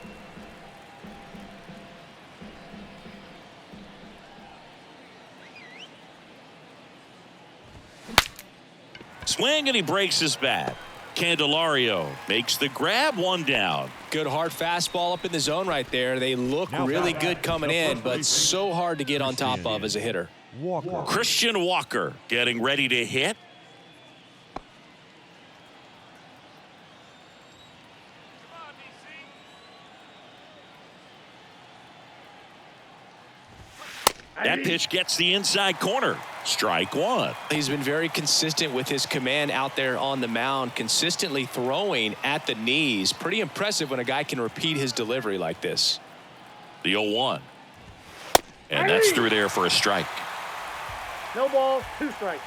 Swing, and he breaks his bat. Candelario makes the grab, 1 down. Good hard fastball up in the zone right there. They look really good coming in, but so hard to get on top of as a hitter. Christian Walker getting ready to hit. That pitch gets the inside corner. Strike 1. He's been very consistent with his command out there on the mound, consistently throwing at the knees. Pretty impressive when a guy can repeat his delivery like this. The 0-1. And that's through there for a strike. No ball, 2 strikes.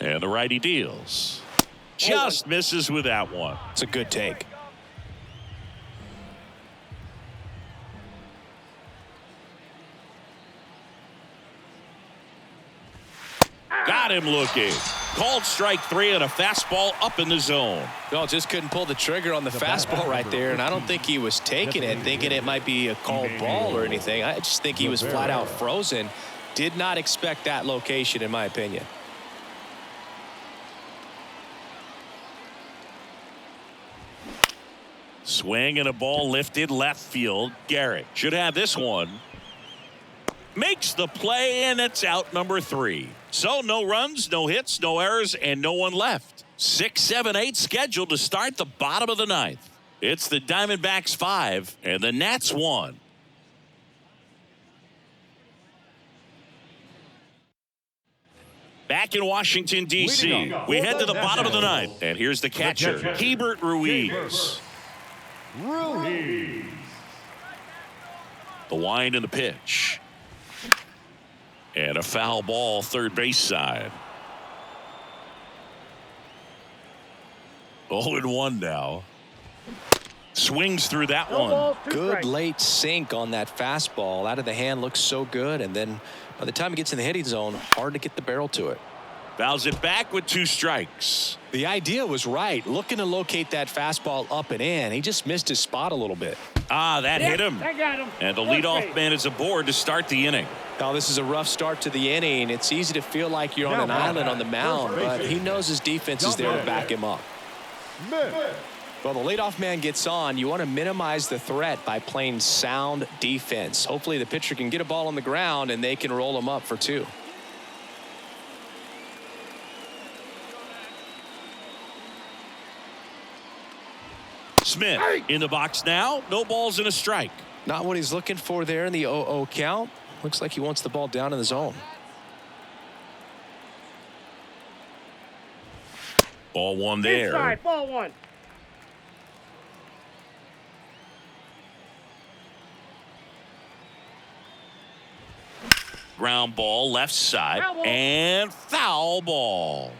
And the righty deals. Just misses with that one. It's a good take. Got him looking. Called strike 3 and a fastball up in the zone. No, just couldn't pull the trigger on the fastball right there, and I don't think he was taking it, thinking it might be a called ball or anything. I just think he was flat out frozen. Did not expect that location, in my opinion. Swing and a ball lifted left field. Garrett should have this one. Makes the play, and it's out number 3. So no runs, no hits, no errors, and no one left. 6, 7, 8 scheduled to start the bottom of the 9th. It's the Diamondbacks 5 and the Nats 1. Back in Washington, D.C., we head to the bottom of the 9th. And here's the catcher, Keibert Ruiz. The wind and the pitch. And a foul ball, third base side. 0-1 now. Swings through that one. Good late sink on that fastball. Out of the hand looks so good, and then by the time it gets in the hitting zone, hard to get the barrel to it. Fouls it back with 2 strikes. The idea was right, looking to locate that fastball up and in. He just missed his spot a little bit. That hit him. I got him. And the leadoff man is aboard to start the inning. Now, this is a rough start to the inning. It's easy to feel like you're on an island on the mound, but he knows his defense is there to back him up. Well, the leadoff man gets on. You want to minimize the threat by playing sound defense. Hopefully the pitcher can get a ball on the ground and they can roll him up for 2. Smith in the box now. No balls and a strike. Not what he's looking for there in the 0-0 count. Looks like he wants the ball down in the zone. Ball 1 there. Inside, ball 1. Ground ball left side. Foul ball. And foul ball.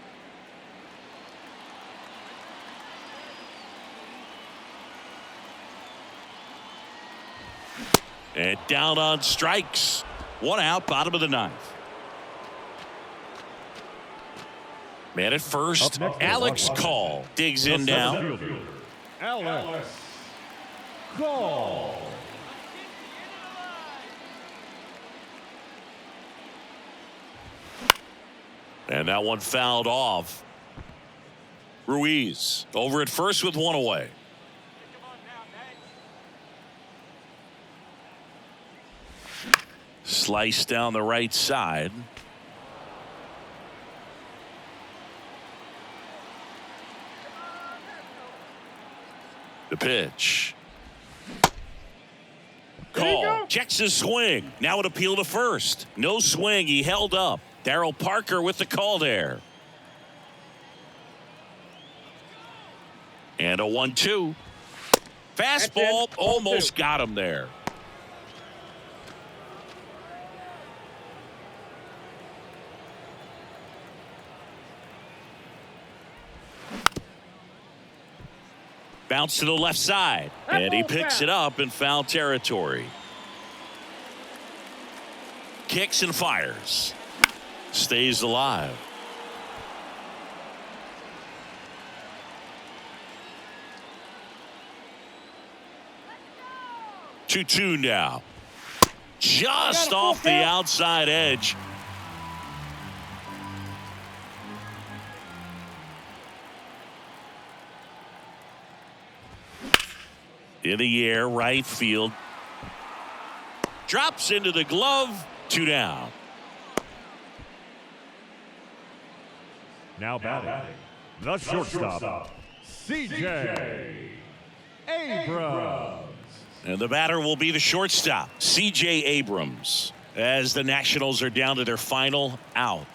And down on strikes. 1 out, bottom of the 9th. Man at first, Alex Call digs in now. Alex Call. And that one fouled off. Ruiz over at first with 1 away. Slice down the right side. The pitch. Call. Checks his swing. Now an appeal to first. No swing. He held up. Darryl Parker with the call there. And a 1-2. Fastball almost got him there. Bounce to the left side. And he picks it up in foul territory. Kicks and fires. Stays alive. 2-2 now. Just off the outside edge. In the air, right field. Drops into the glove. 2 down. Now batting, the shortstop, C.J. Abrams. And the batter will be the shortstop, C.J. Abrams, as the Nationals are down to their final out.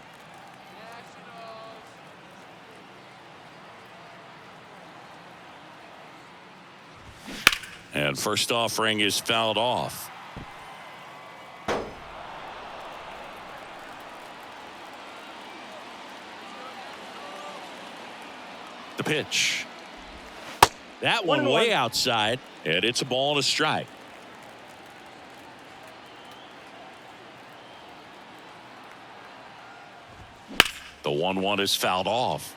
And first offering is fouled off. The pitch. That one way outside, and it's a ball and a strike. The 1-1 is fouled off.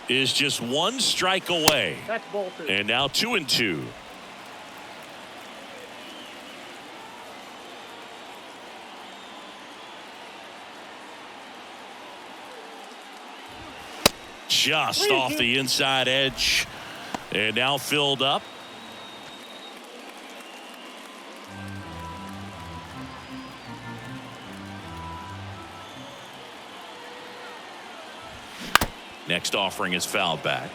Is just 1 strike away. That's ball 2. And now 2-2. Just off the inside edge. And now filled up. Next offering is fouled back.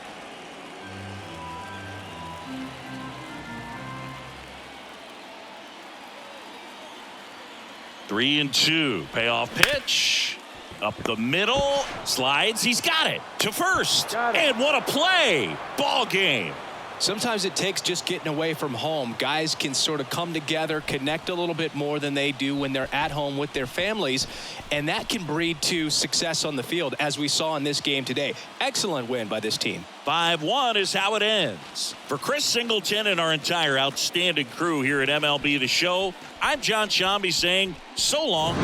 Three and 2. Payoff pitch. Up the middle. Slides. He's got it. To first. And what a play. Ball game. Sometimes it takes just getting away from home. Guys can sort of come together, connect a little bit more than they do when they're at home with their families, and that can breed to success on the field, as we saw in this game today. Excellent win by this team. 5-1 is how it ends. For Chris Singleton and our entire outstanding crew here at MLB The Show, I'm John Shambi saying so long.